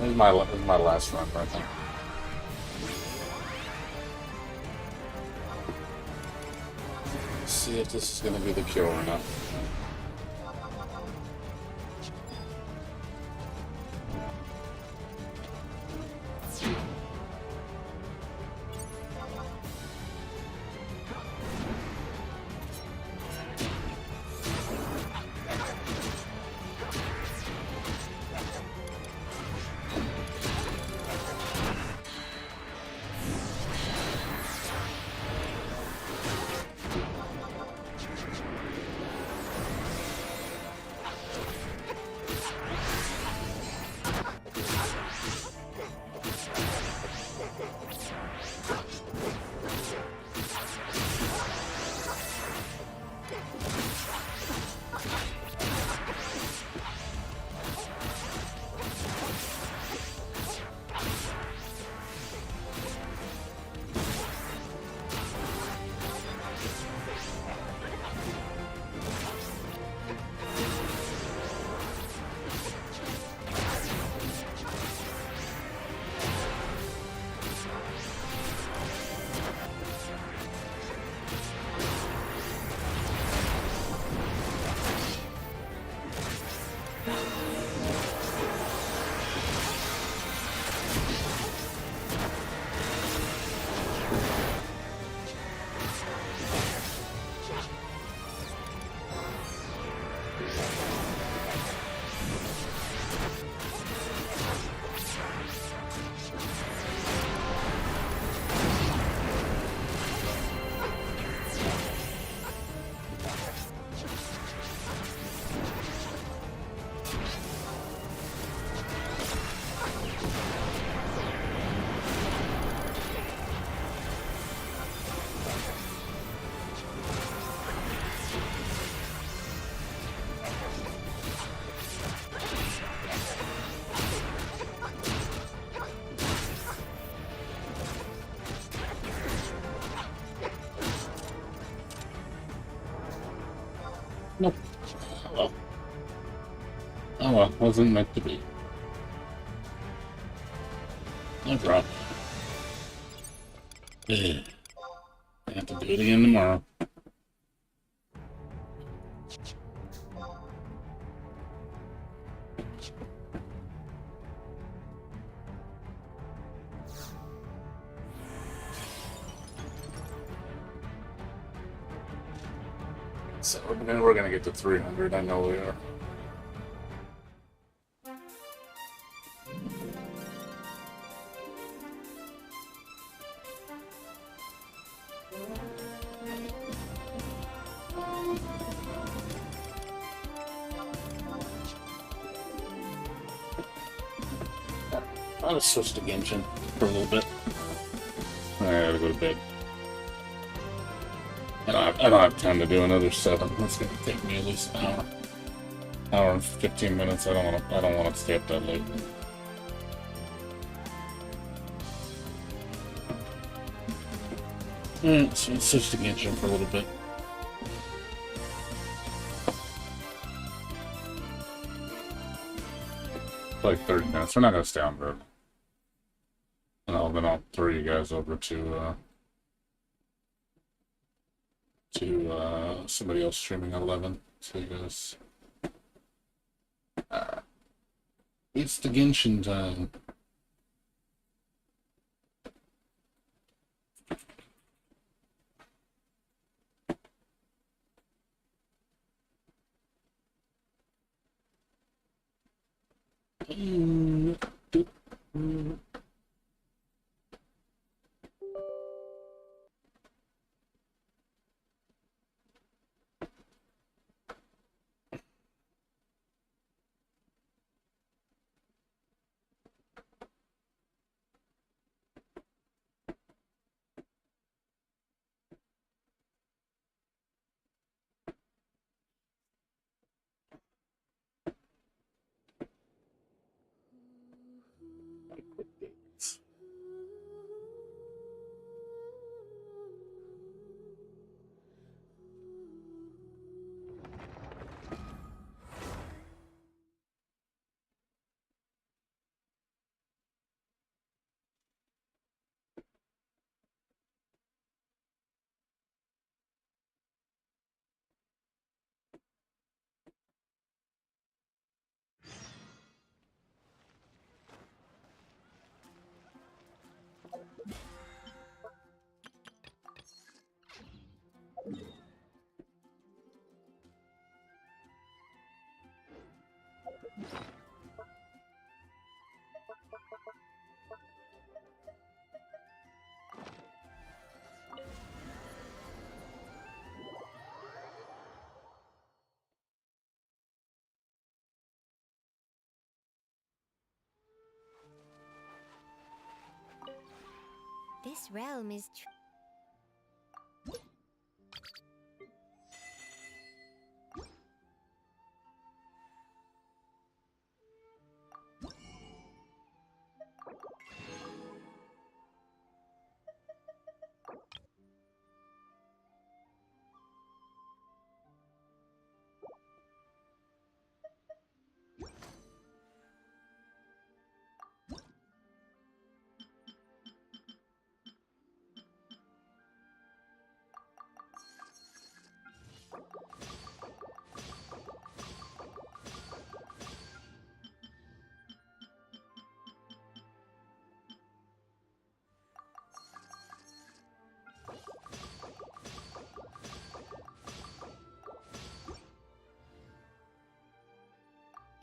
This is my last run, I think. see if this is going to be the cure or not. Nope. Oh well. Oh well, wasn't meant to be. No drop. I have to do it again tomorrow. So we're gonna get to 300. I know we are. I'll just switch to Genshin for a little bit. I gotta go to bed. I don't have time to do another 7. That's gonna take me at least an hour. Hour and 15 minutes. I don't want to stay up that late. Alright, so let's switch to Genshin for a little bit. Like 30 minutes. We're not gonna stay on very long. And then I'll throw you guys over to somebody else streaming at 11. So you guys, it's the Genshin time. This realm is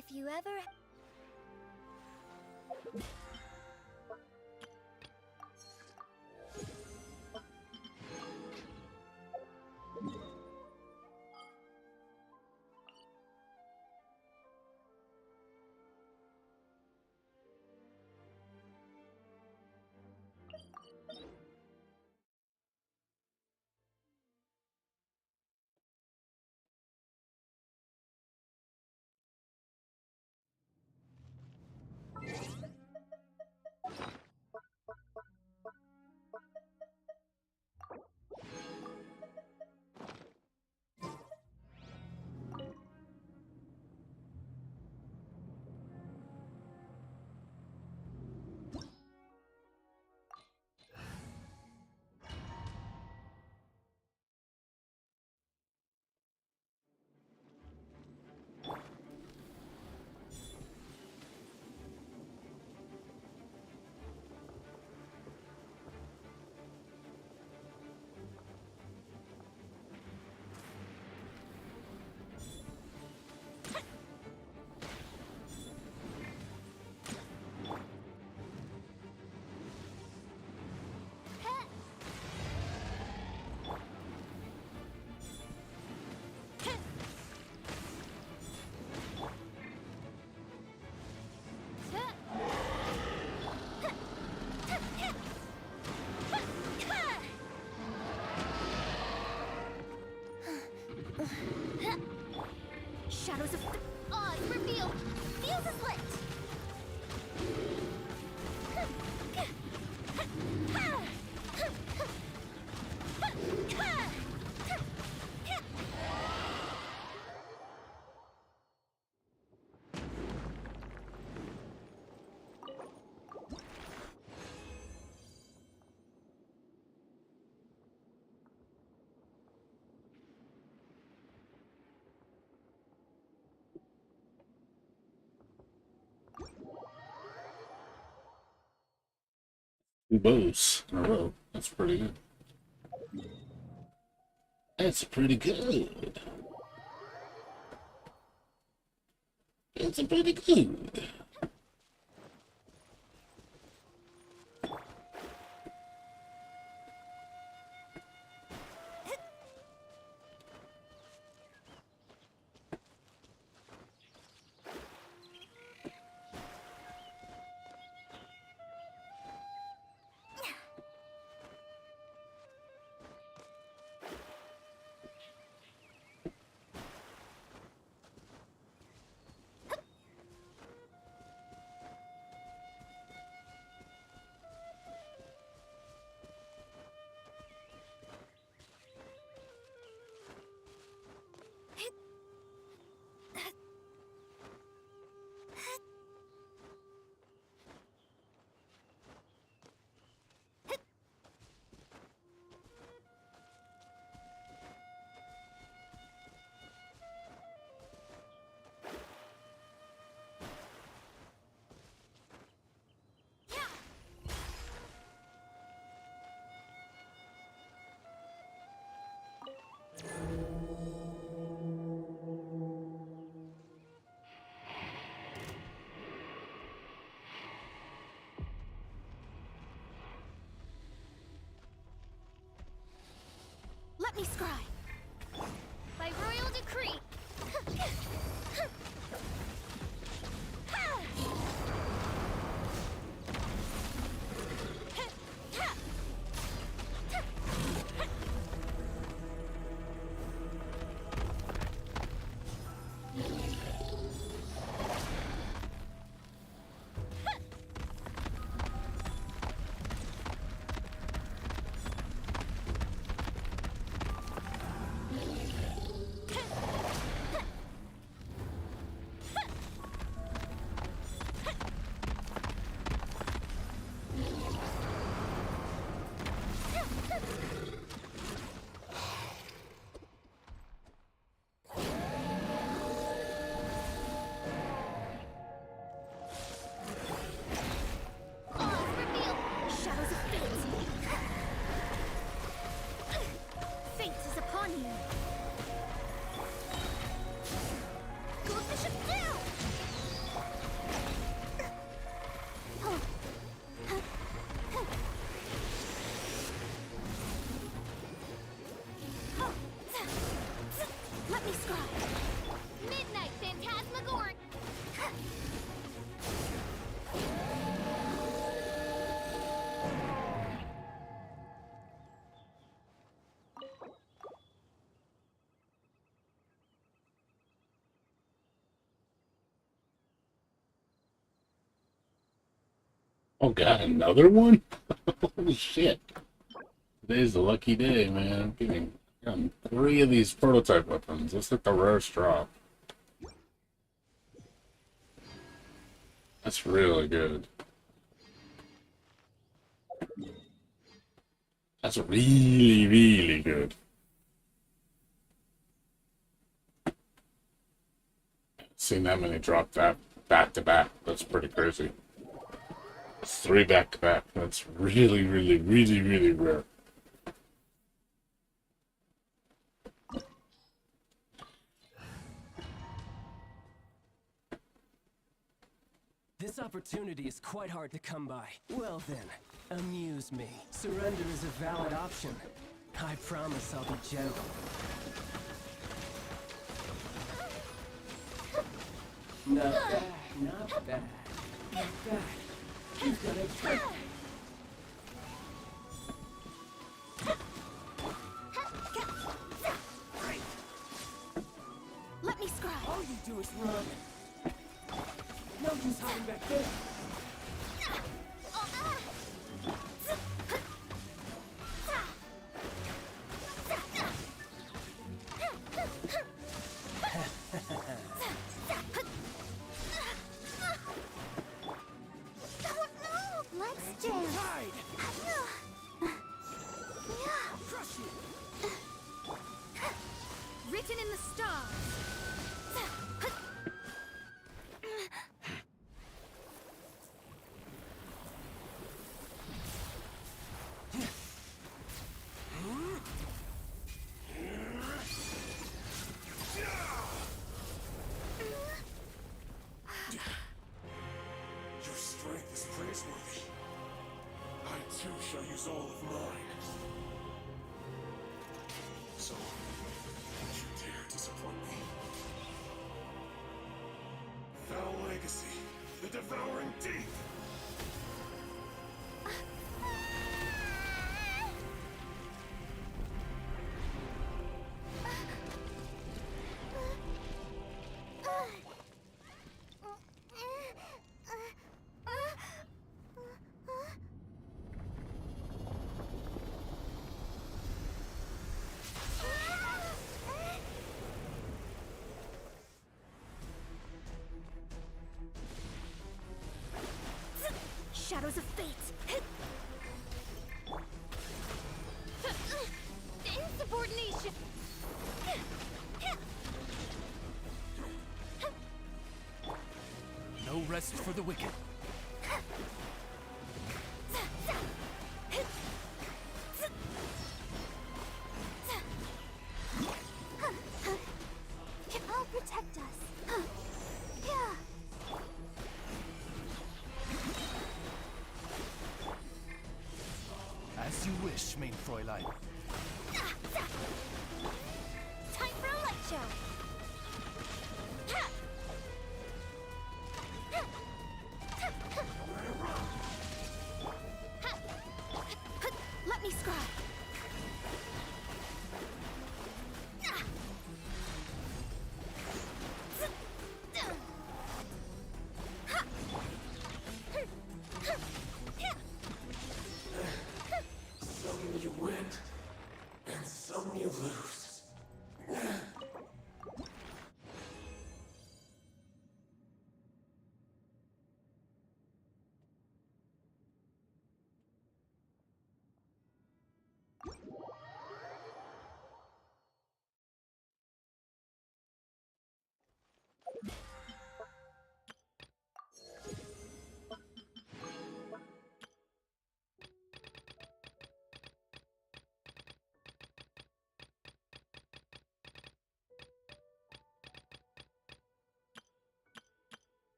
if you ever shadows of eyes revealed. Fuse is lit. Two bows in a row. That's pretty good. That's pretty good. It's pretty good. Oh god, another one? Holy shit. Today's a lucky day, man. I'm getting 3 of these prototype weapons. That's like the rarest drop. That's really good. That's really, really good. Seen that many drop that back to back. That's pretty crazy. It's 3 back to back. That's really, really, really, really rare. This opportunity is quite hard to come by. Well then, amuse me. Surrender is a valid option. I promise I'll be gentle. Not bad, not bad, not bad. You've got a trick. Let me scribe. All you do is run. No use hiding back there. Let's dance. Hide! Crush you! Written in the stars. Your strength is praiseworthy. I too shall use all of mine. So, don't you dare disappoint me. Foul legacy, the devouring deep. Shadows of fate. Insubordination. No rest for the wicked. I'll protect us. Yeah. As you wish, main Fräulein. Time for a light show. Let me scry. Some you win, and some you lose.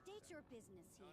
State your business here.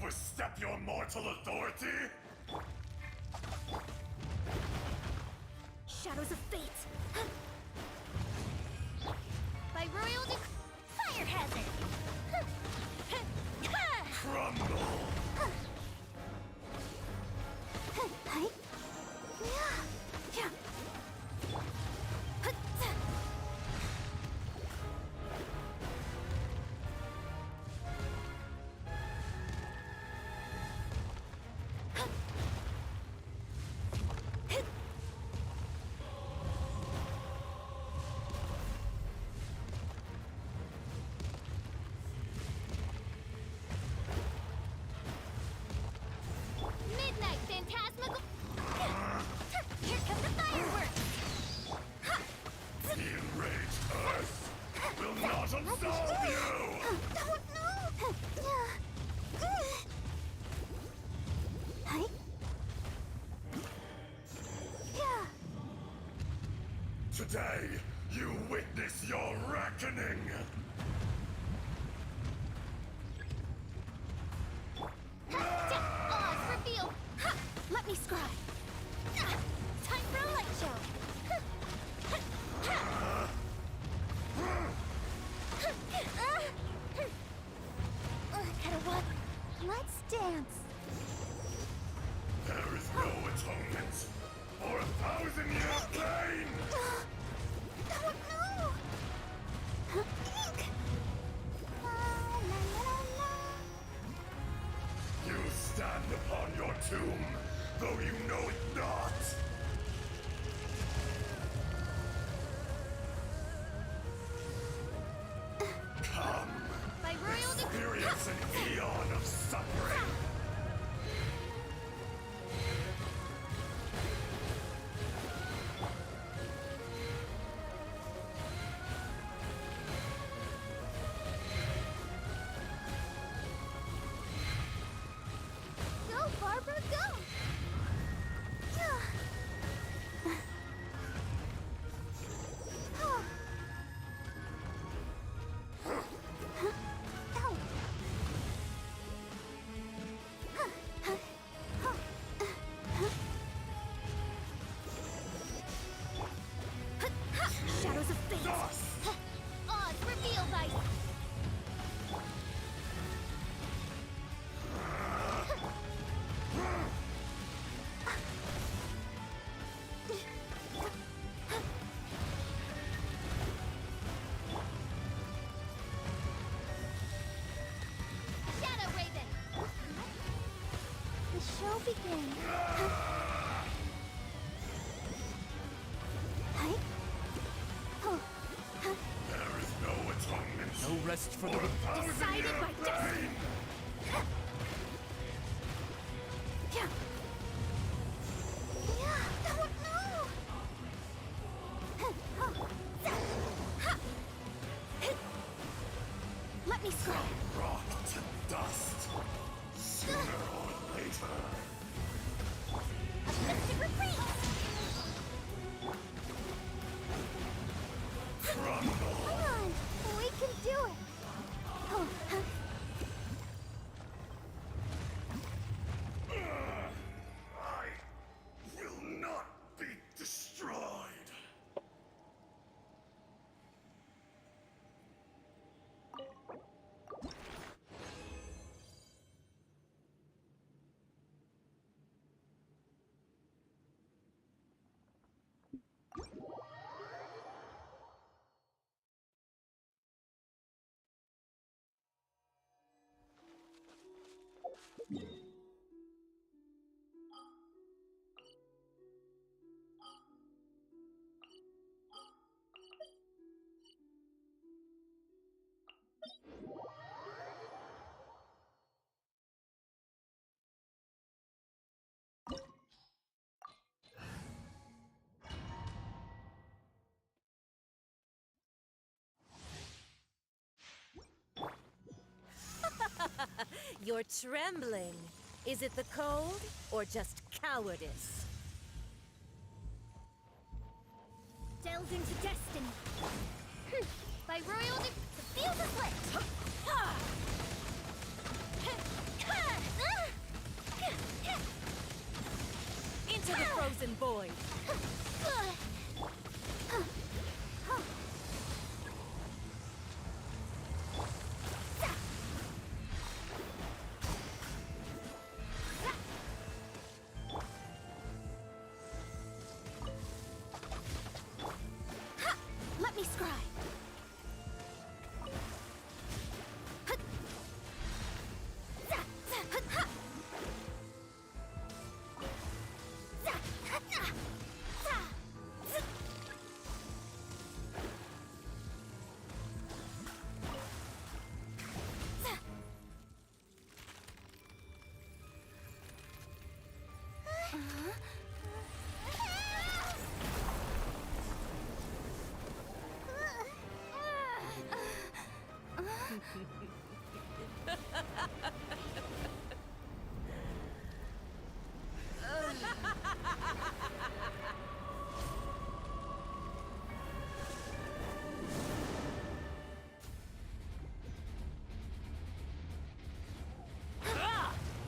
overstep your mortal authority? Shadows of fate. By royal fire hazard. Crumble! Midnight phantasmical. Here come the fireworks. The enraged Earth will not absolve you! Don't know. Today, you witness your reckoning! Oz reveal. Let me scribe. Time for a light show. Gotta run. Let's dance. There is no atonement for 1,000-year pain! Don't know. Ink. La, la, la, la. You stand upon your tomb, though you know it not! Come, By royal experience an eon of suffering! Go, Barbara, go! Shadows of fate! Oz, reveal thy... Shadow Raven! The show begins. There is no atonement No rest for the... for 1,000-year Decided by destiny. pain! Don't know. Let me scrap. Rock to dust, sooner or later. A mystic retreat. Crumble! Come on, we can do it. I will not be destroyed! You're trembling. Is it the cold or just cowardice? Delved into destiny. By royal the field is lit. Into the frozen void. Let me scry.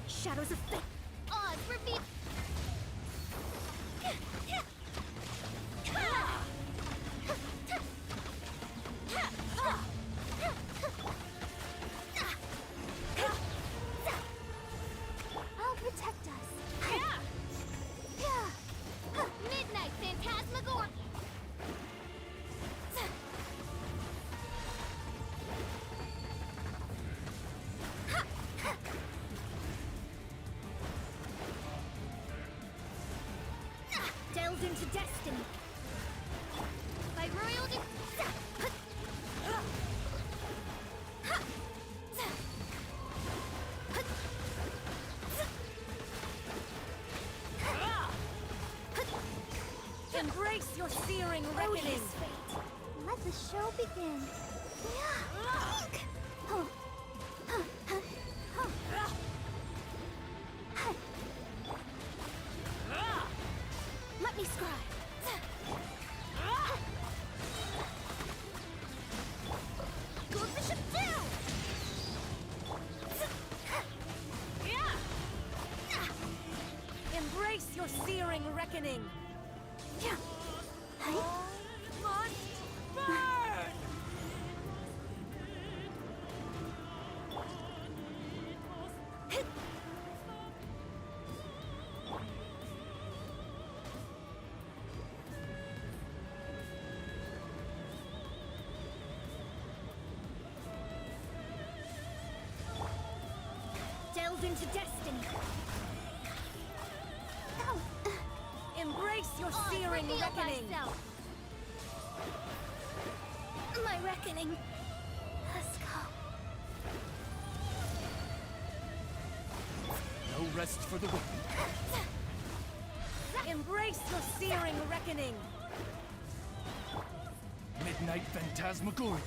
Shadows of fate. Odds reveal. I'll protect us. Midnight Phantasmagoria. Delved into destiny. By royal Embrace your searing reckoning. Odious fate. Let the show begin. Let me scry. Good bishop down. Embrace your searing reckoning. Must burn! Delved into destiny. Embrace your searing Reveal reckoning. thyself. My reckoning has come. No rest for the wicked. Embrace your searing reckoning. Midnight Phantasmagoria.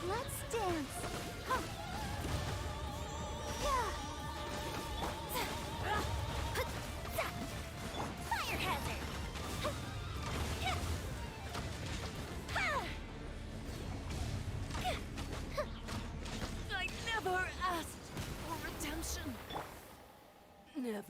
Let's dance. Fire hazard. I never asked for redemption. Never.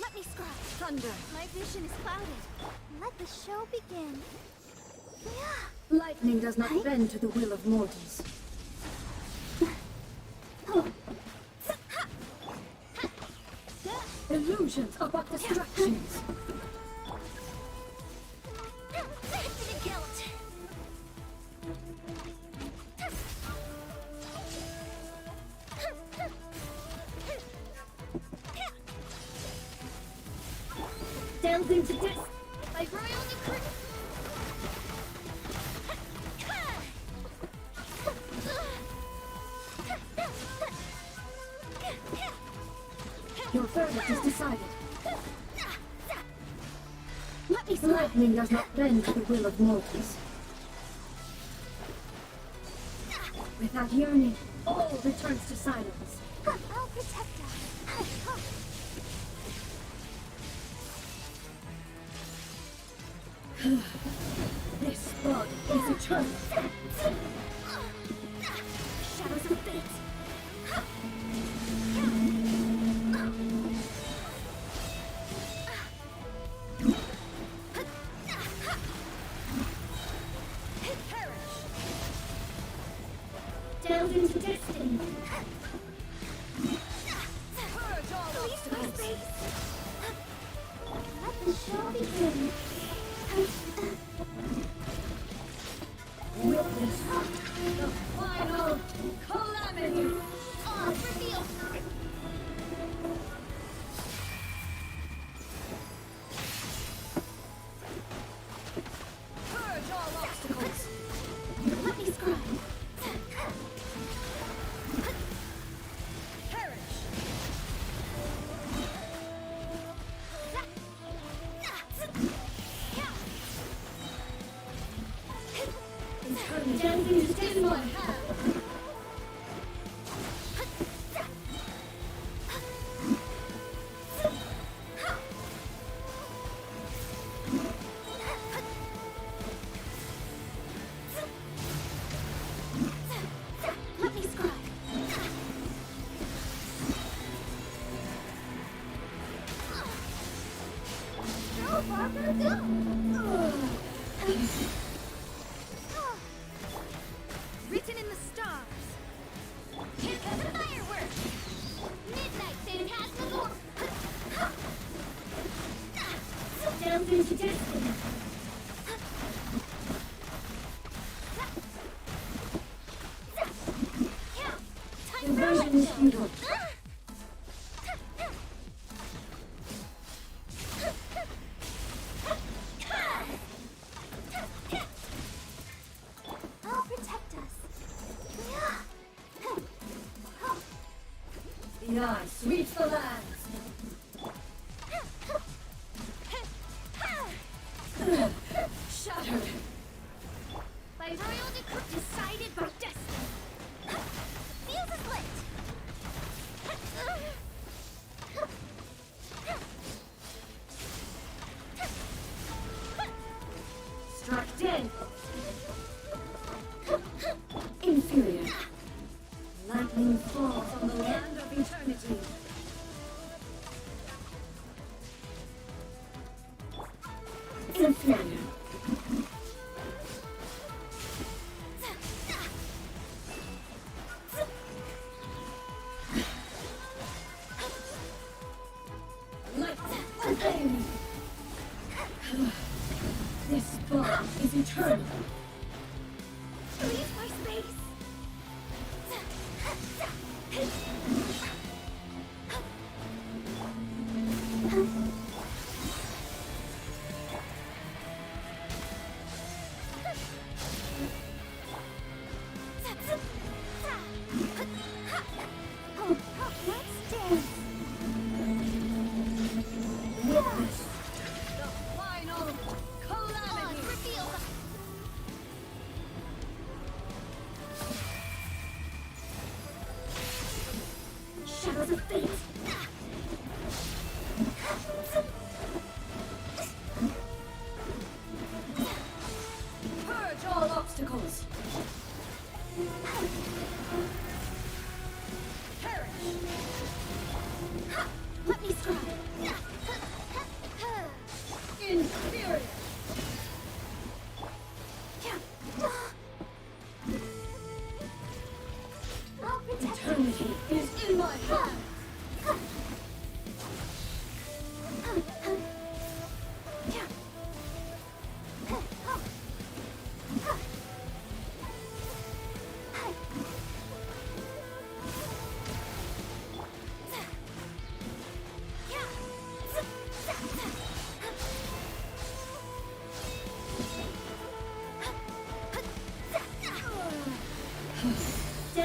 Let me scry. Thunder. My vision is clouded. Let the show begin. Lightning does not bend to the will of mortals. Illusion Potions above distractions. Infinite guilt. Delve into this. By royal decree. Your verdict is decided. Let me see. Lightning does not bend to the will of mortals. Without yearning, all returns to silence. I'll protect us. This body is eternal. Shadows of fate. Delve into destiny. Purge all obstacles. Let the show begin. Witness the final calamity. Oh, reveal. Purge all obstacles. Let me scribe. Perish. Eternity is in my hand. Let me scribe. Go, Barbara, go! Written in the stars. Here comes the fireworks. Midnight phantasmal. Delve into destiny. Time for Invasion is futile. I'll protect us. The eye sweeps the lands. Shattered. By royal decree decided by destiny. Fuse is lit. Struck dead. Inferior. Lightning falls on the land of eternity. Inferior. Lightning flame. This bond is eternal. Freeze my space. Let's dance. Witness the final calamity. Reveal. Shadows of fate. Purge all obstacles. Perish. Let me scribe. Inferior. I'll protect Eternity is in my hand.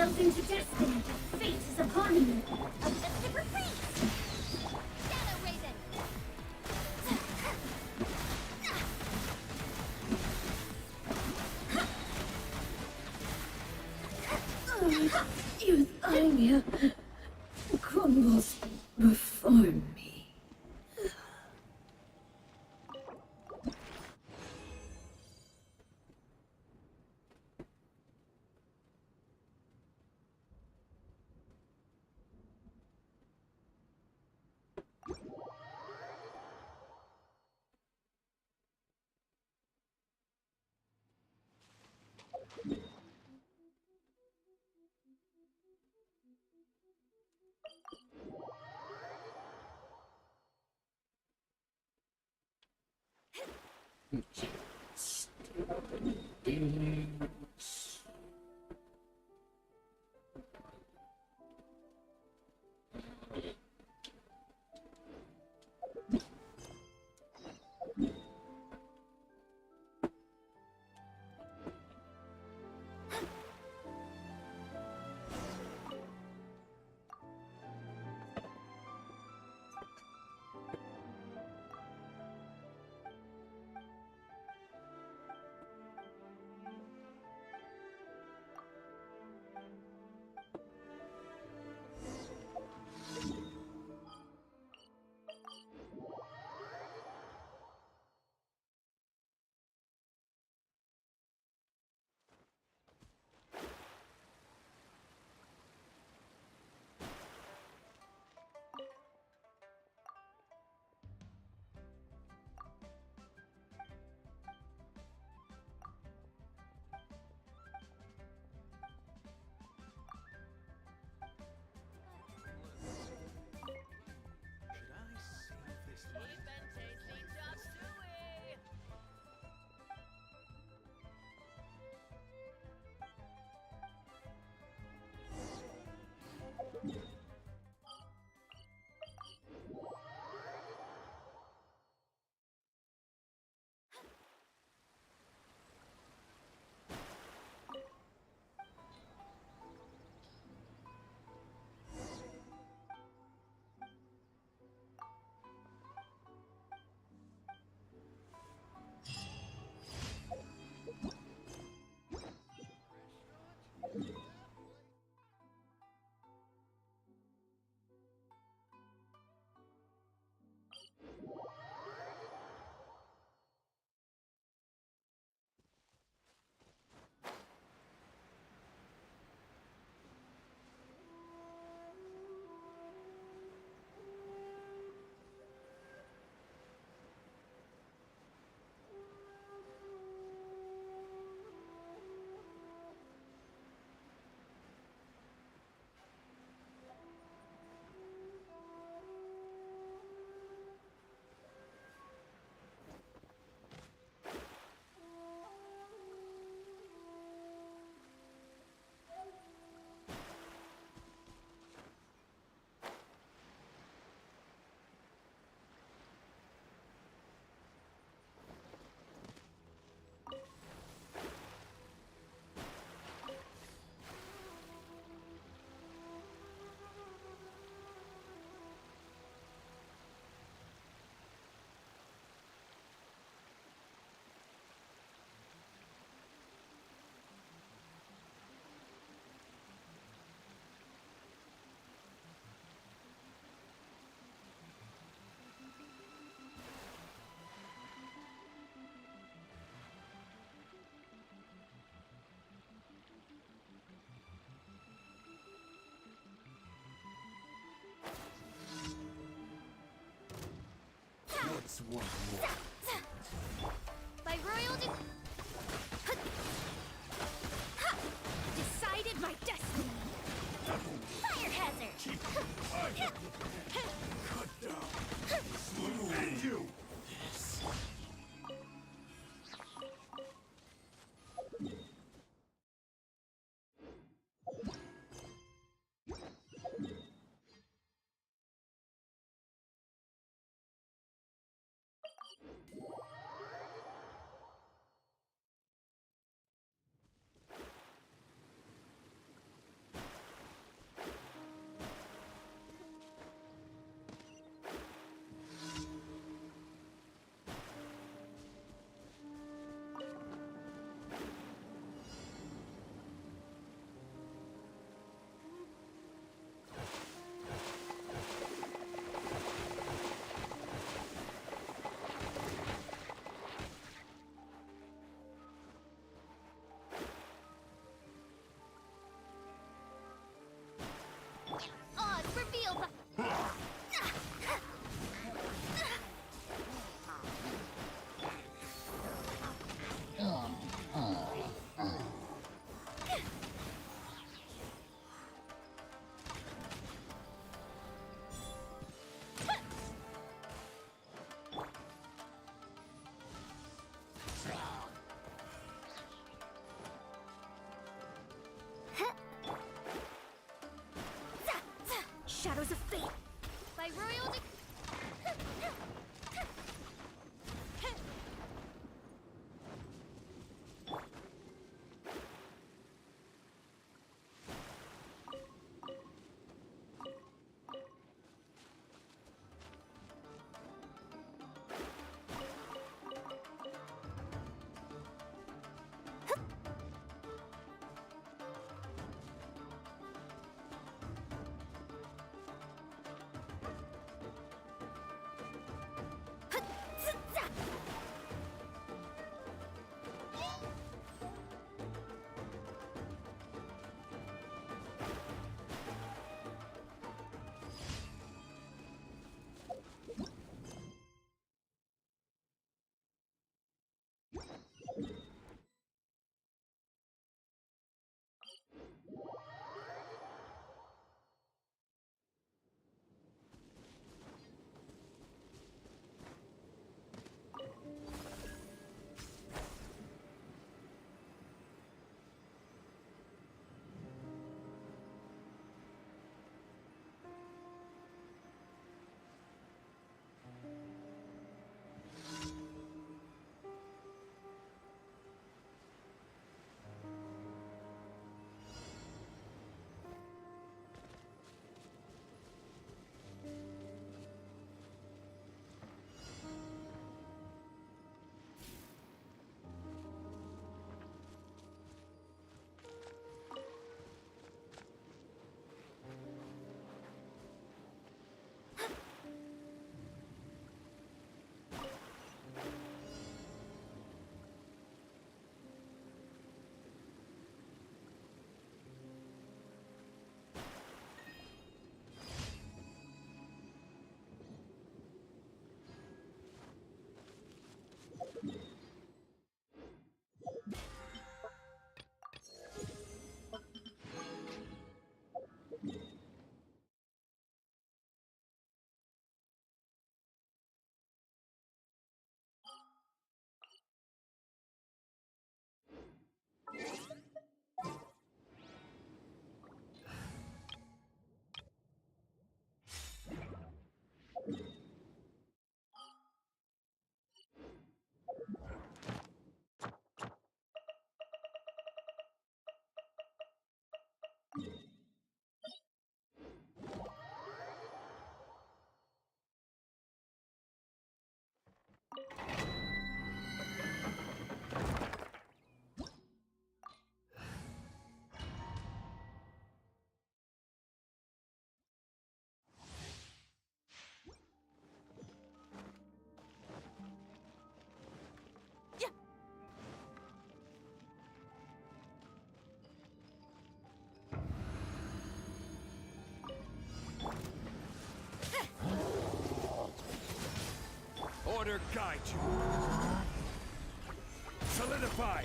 yourself into destiny. Fate is upon you. A super freeze! Shadow Raven! Euthymia crumbles before me. Cheap and tasty chop suey! What's one more? By royal decided my destiny! Fire hazard! Cut down. Slew and you. shadows of fate. By royal Order guide you. Solidify.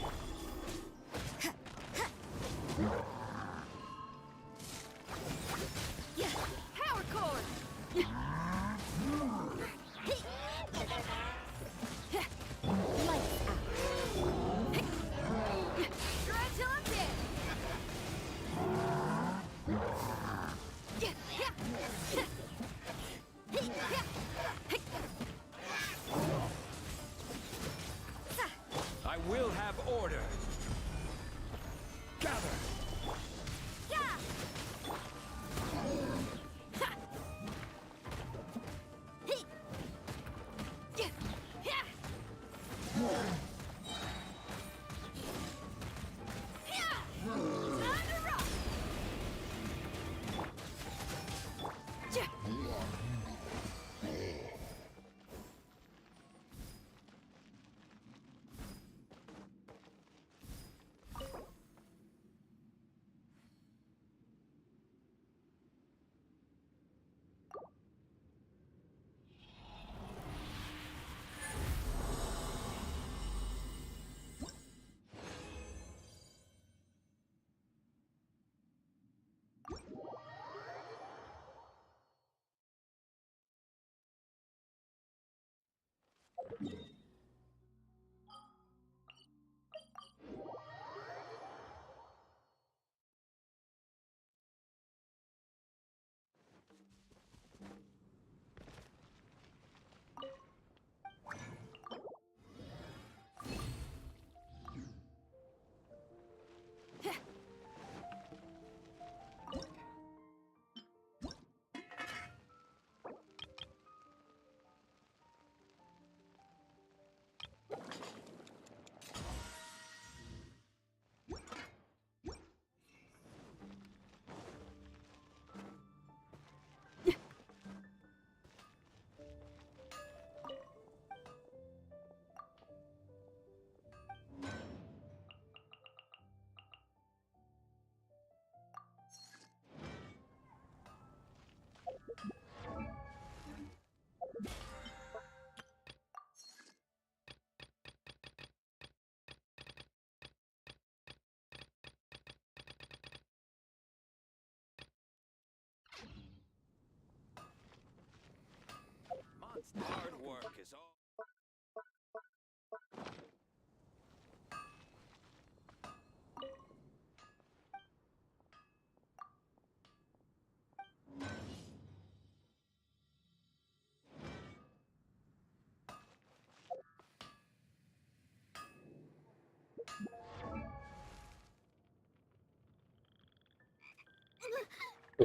power core. Lights out. Drive till I'm dead. I will have order. Gather.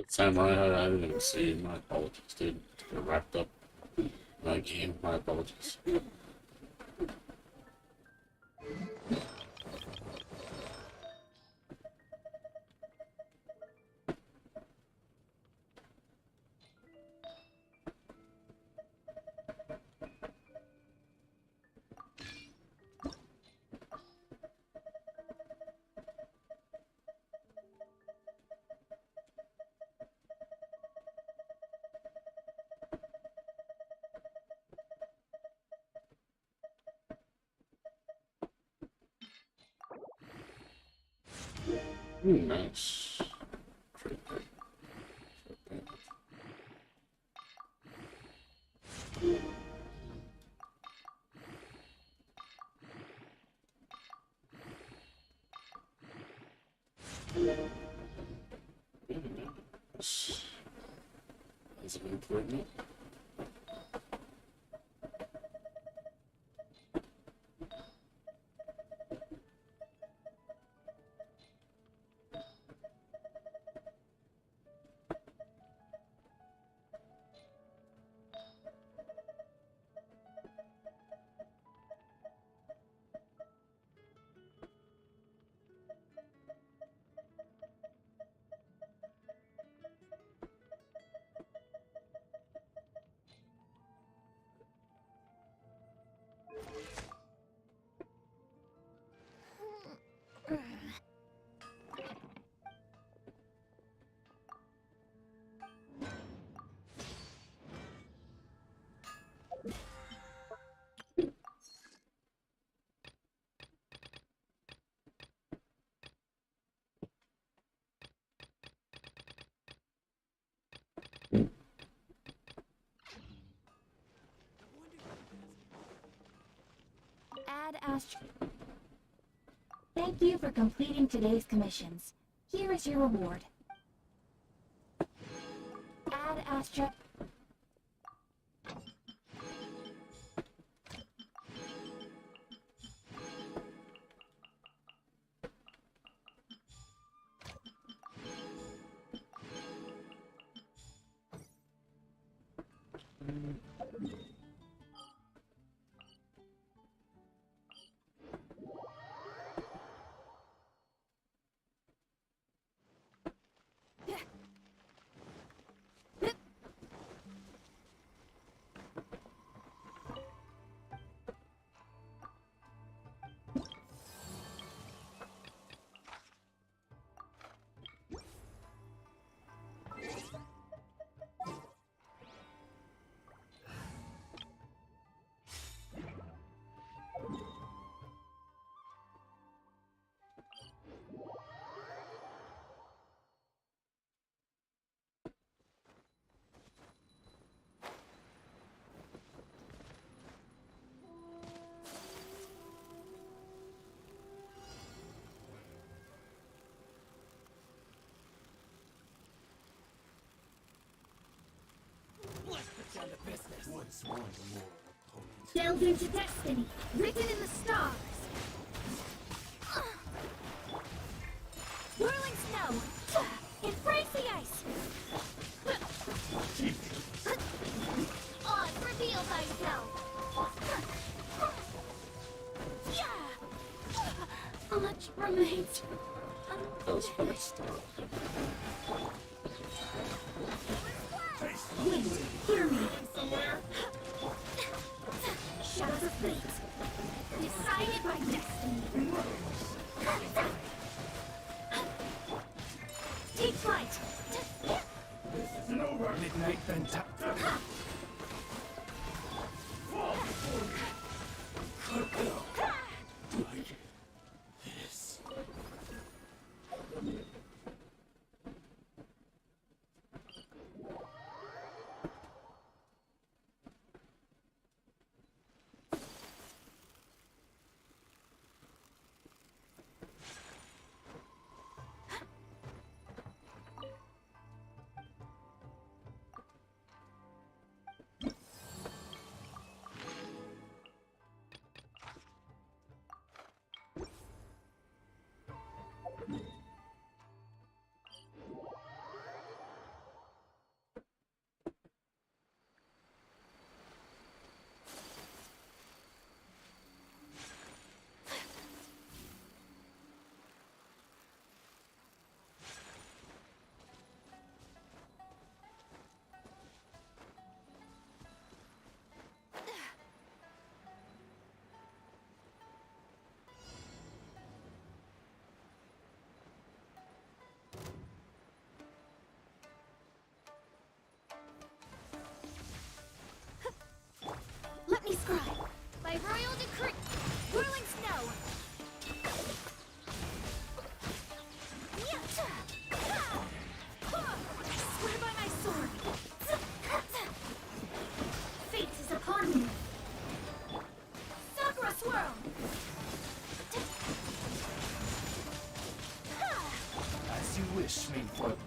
Samurai, I didn't even see it. My apologies, dude. Get wrapped up in that game. My apologies. Ooh, nice. Pretty good. That's an improvement. Add Astro. Thank you for completing today's commissions. Here is your reward. Add Astro. Down to business. Once one more opponent. Delve into destiny, written in the stars. Whirling snow. Embrace the ice. Oz, reveal thyself. Much remains. That was funny. Wind, hear me. Shadows of fate. Decided by destiny. Take flight. Midnight Venta. This. Swear by my sword. Fate is upon me. Sakura swirl. As you wish, main foil.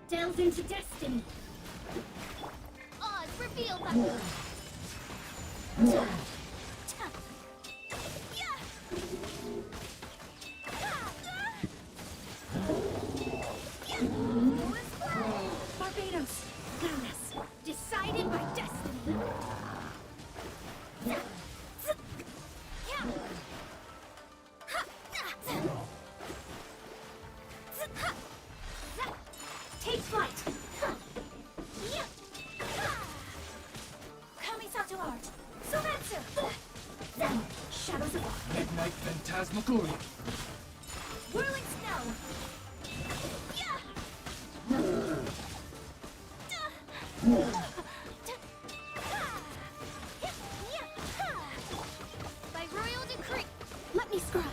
Delve into destiny. Odds revealed by Barbados. Goodness. Decided by destiny. Take flight. Kamisato art. Soretsu. Shadows of Midnight Phantasmagoria. whirling snow. by royal decree. Let me scribe.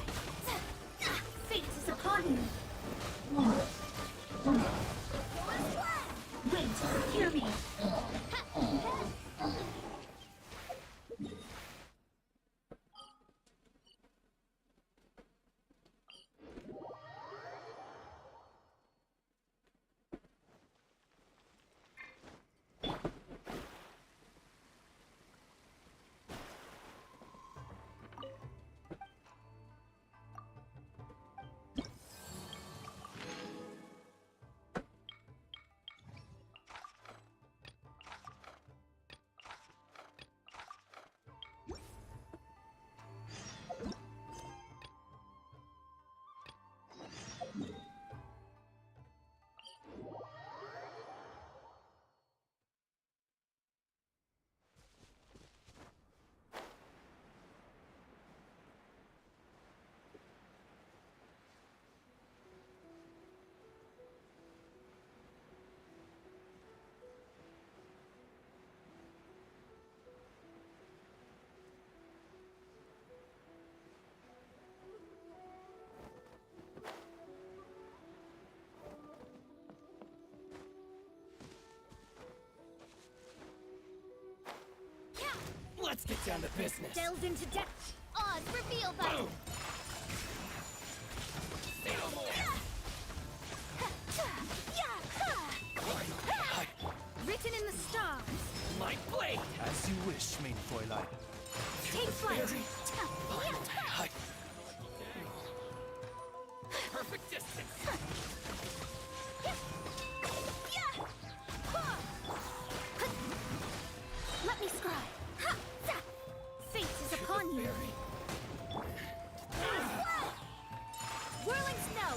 Fate is upon you. Wait, hear me. Let's get down to business. Delve into depth. Odds revealed by Written in the stars. My blade. As you wish, main foil. Take flight. Perfect distance. Let me scribe. Fate is upon you. Whirling snow.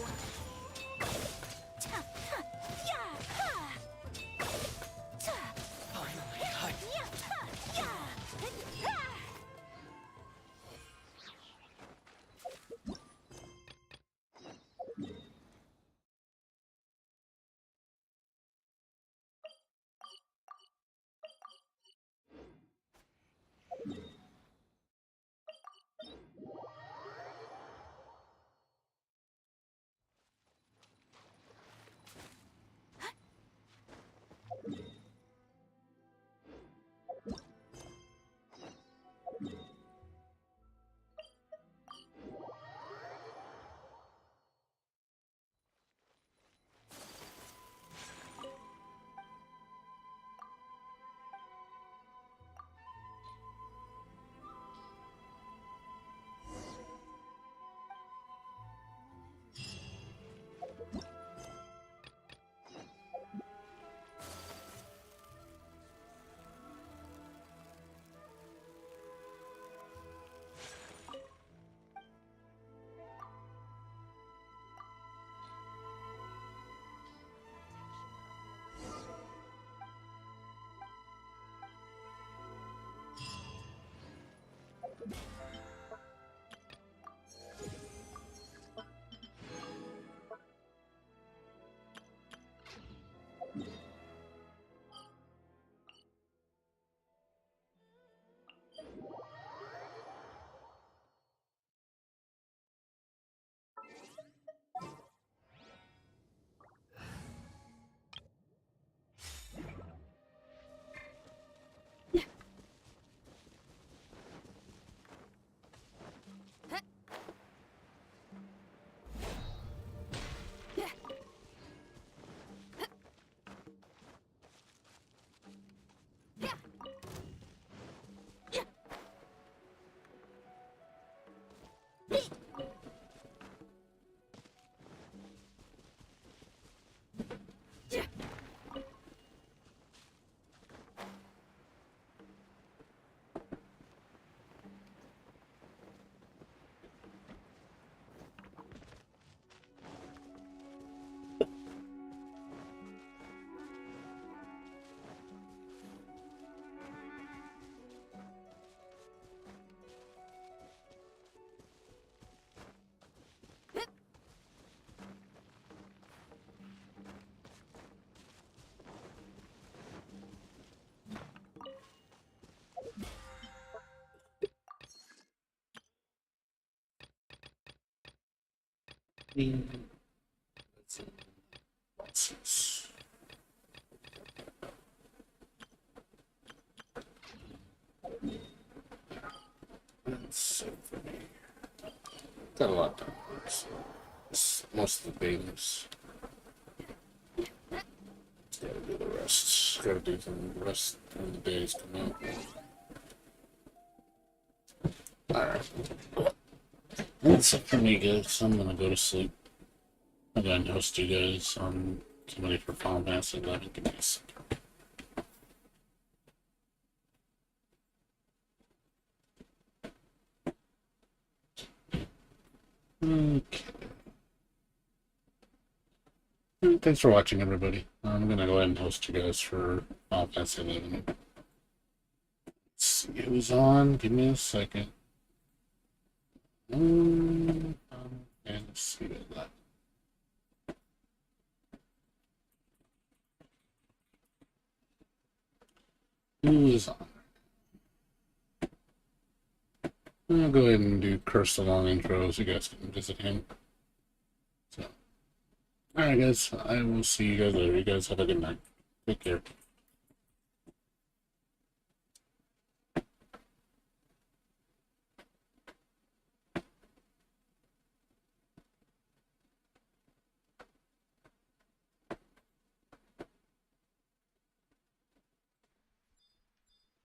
That's it for me. Got a lot done. Most of the things. Gotta do the rest. Gotta do the rest of the days come out. Alright. That's it for me, guys. I'm gonna go to sleep. I'm gonna host you guys on somebody for Final Fantasy 11. Give me a second. Okay. Thanks for watching, everybody. I'm gonna go ahead and host you guys for Final Fantasy 11. Let's see who's on. Give me a second. And see that. Who is on? I'll go ahead and do Curse the Long intro so you guys can visit him. So, alright, guys. I will see you guys later. You guys have a good night. Take care.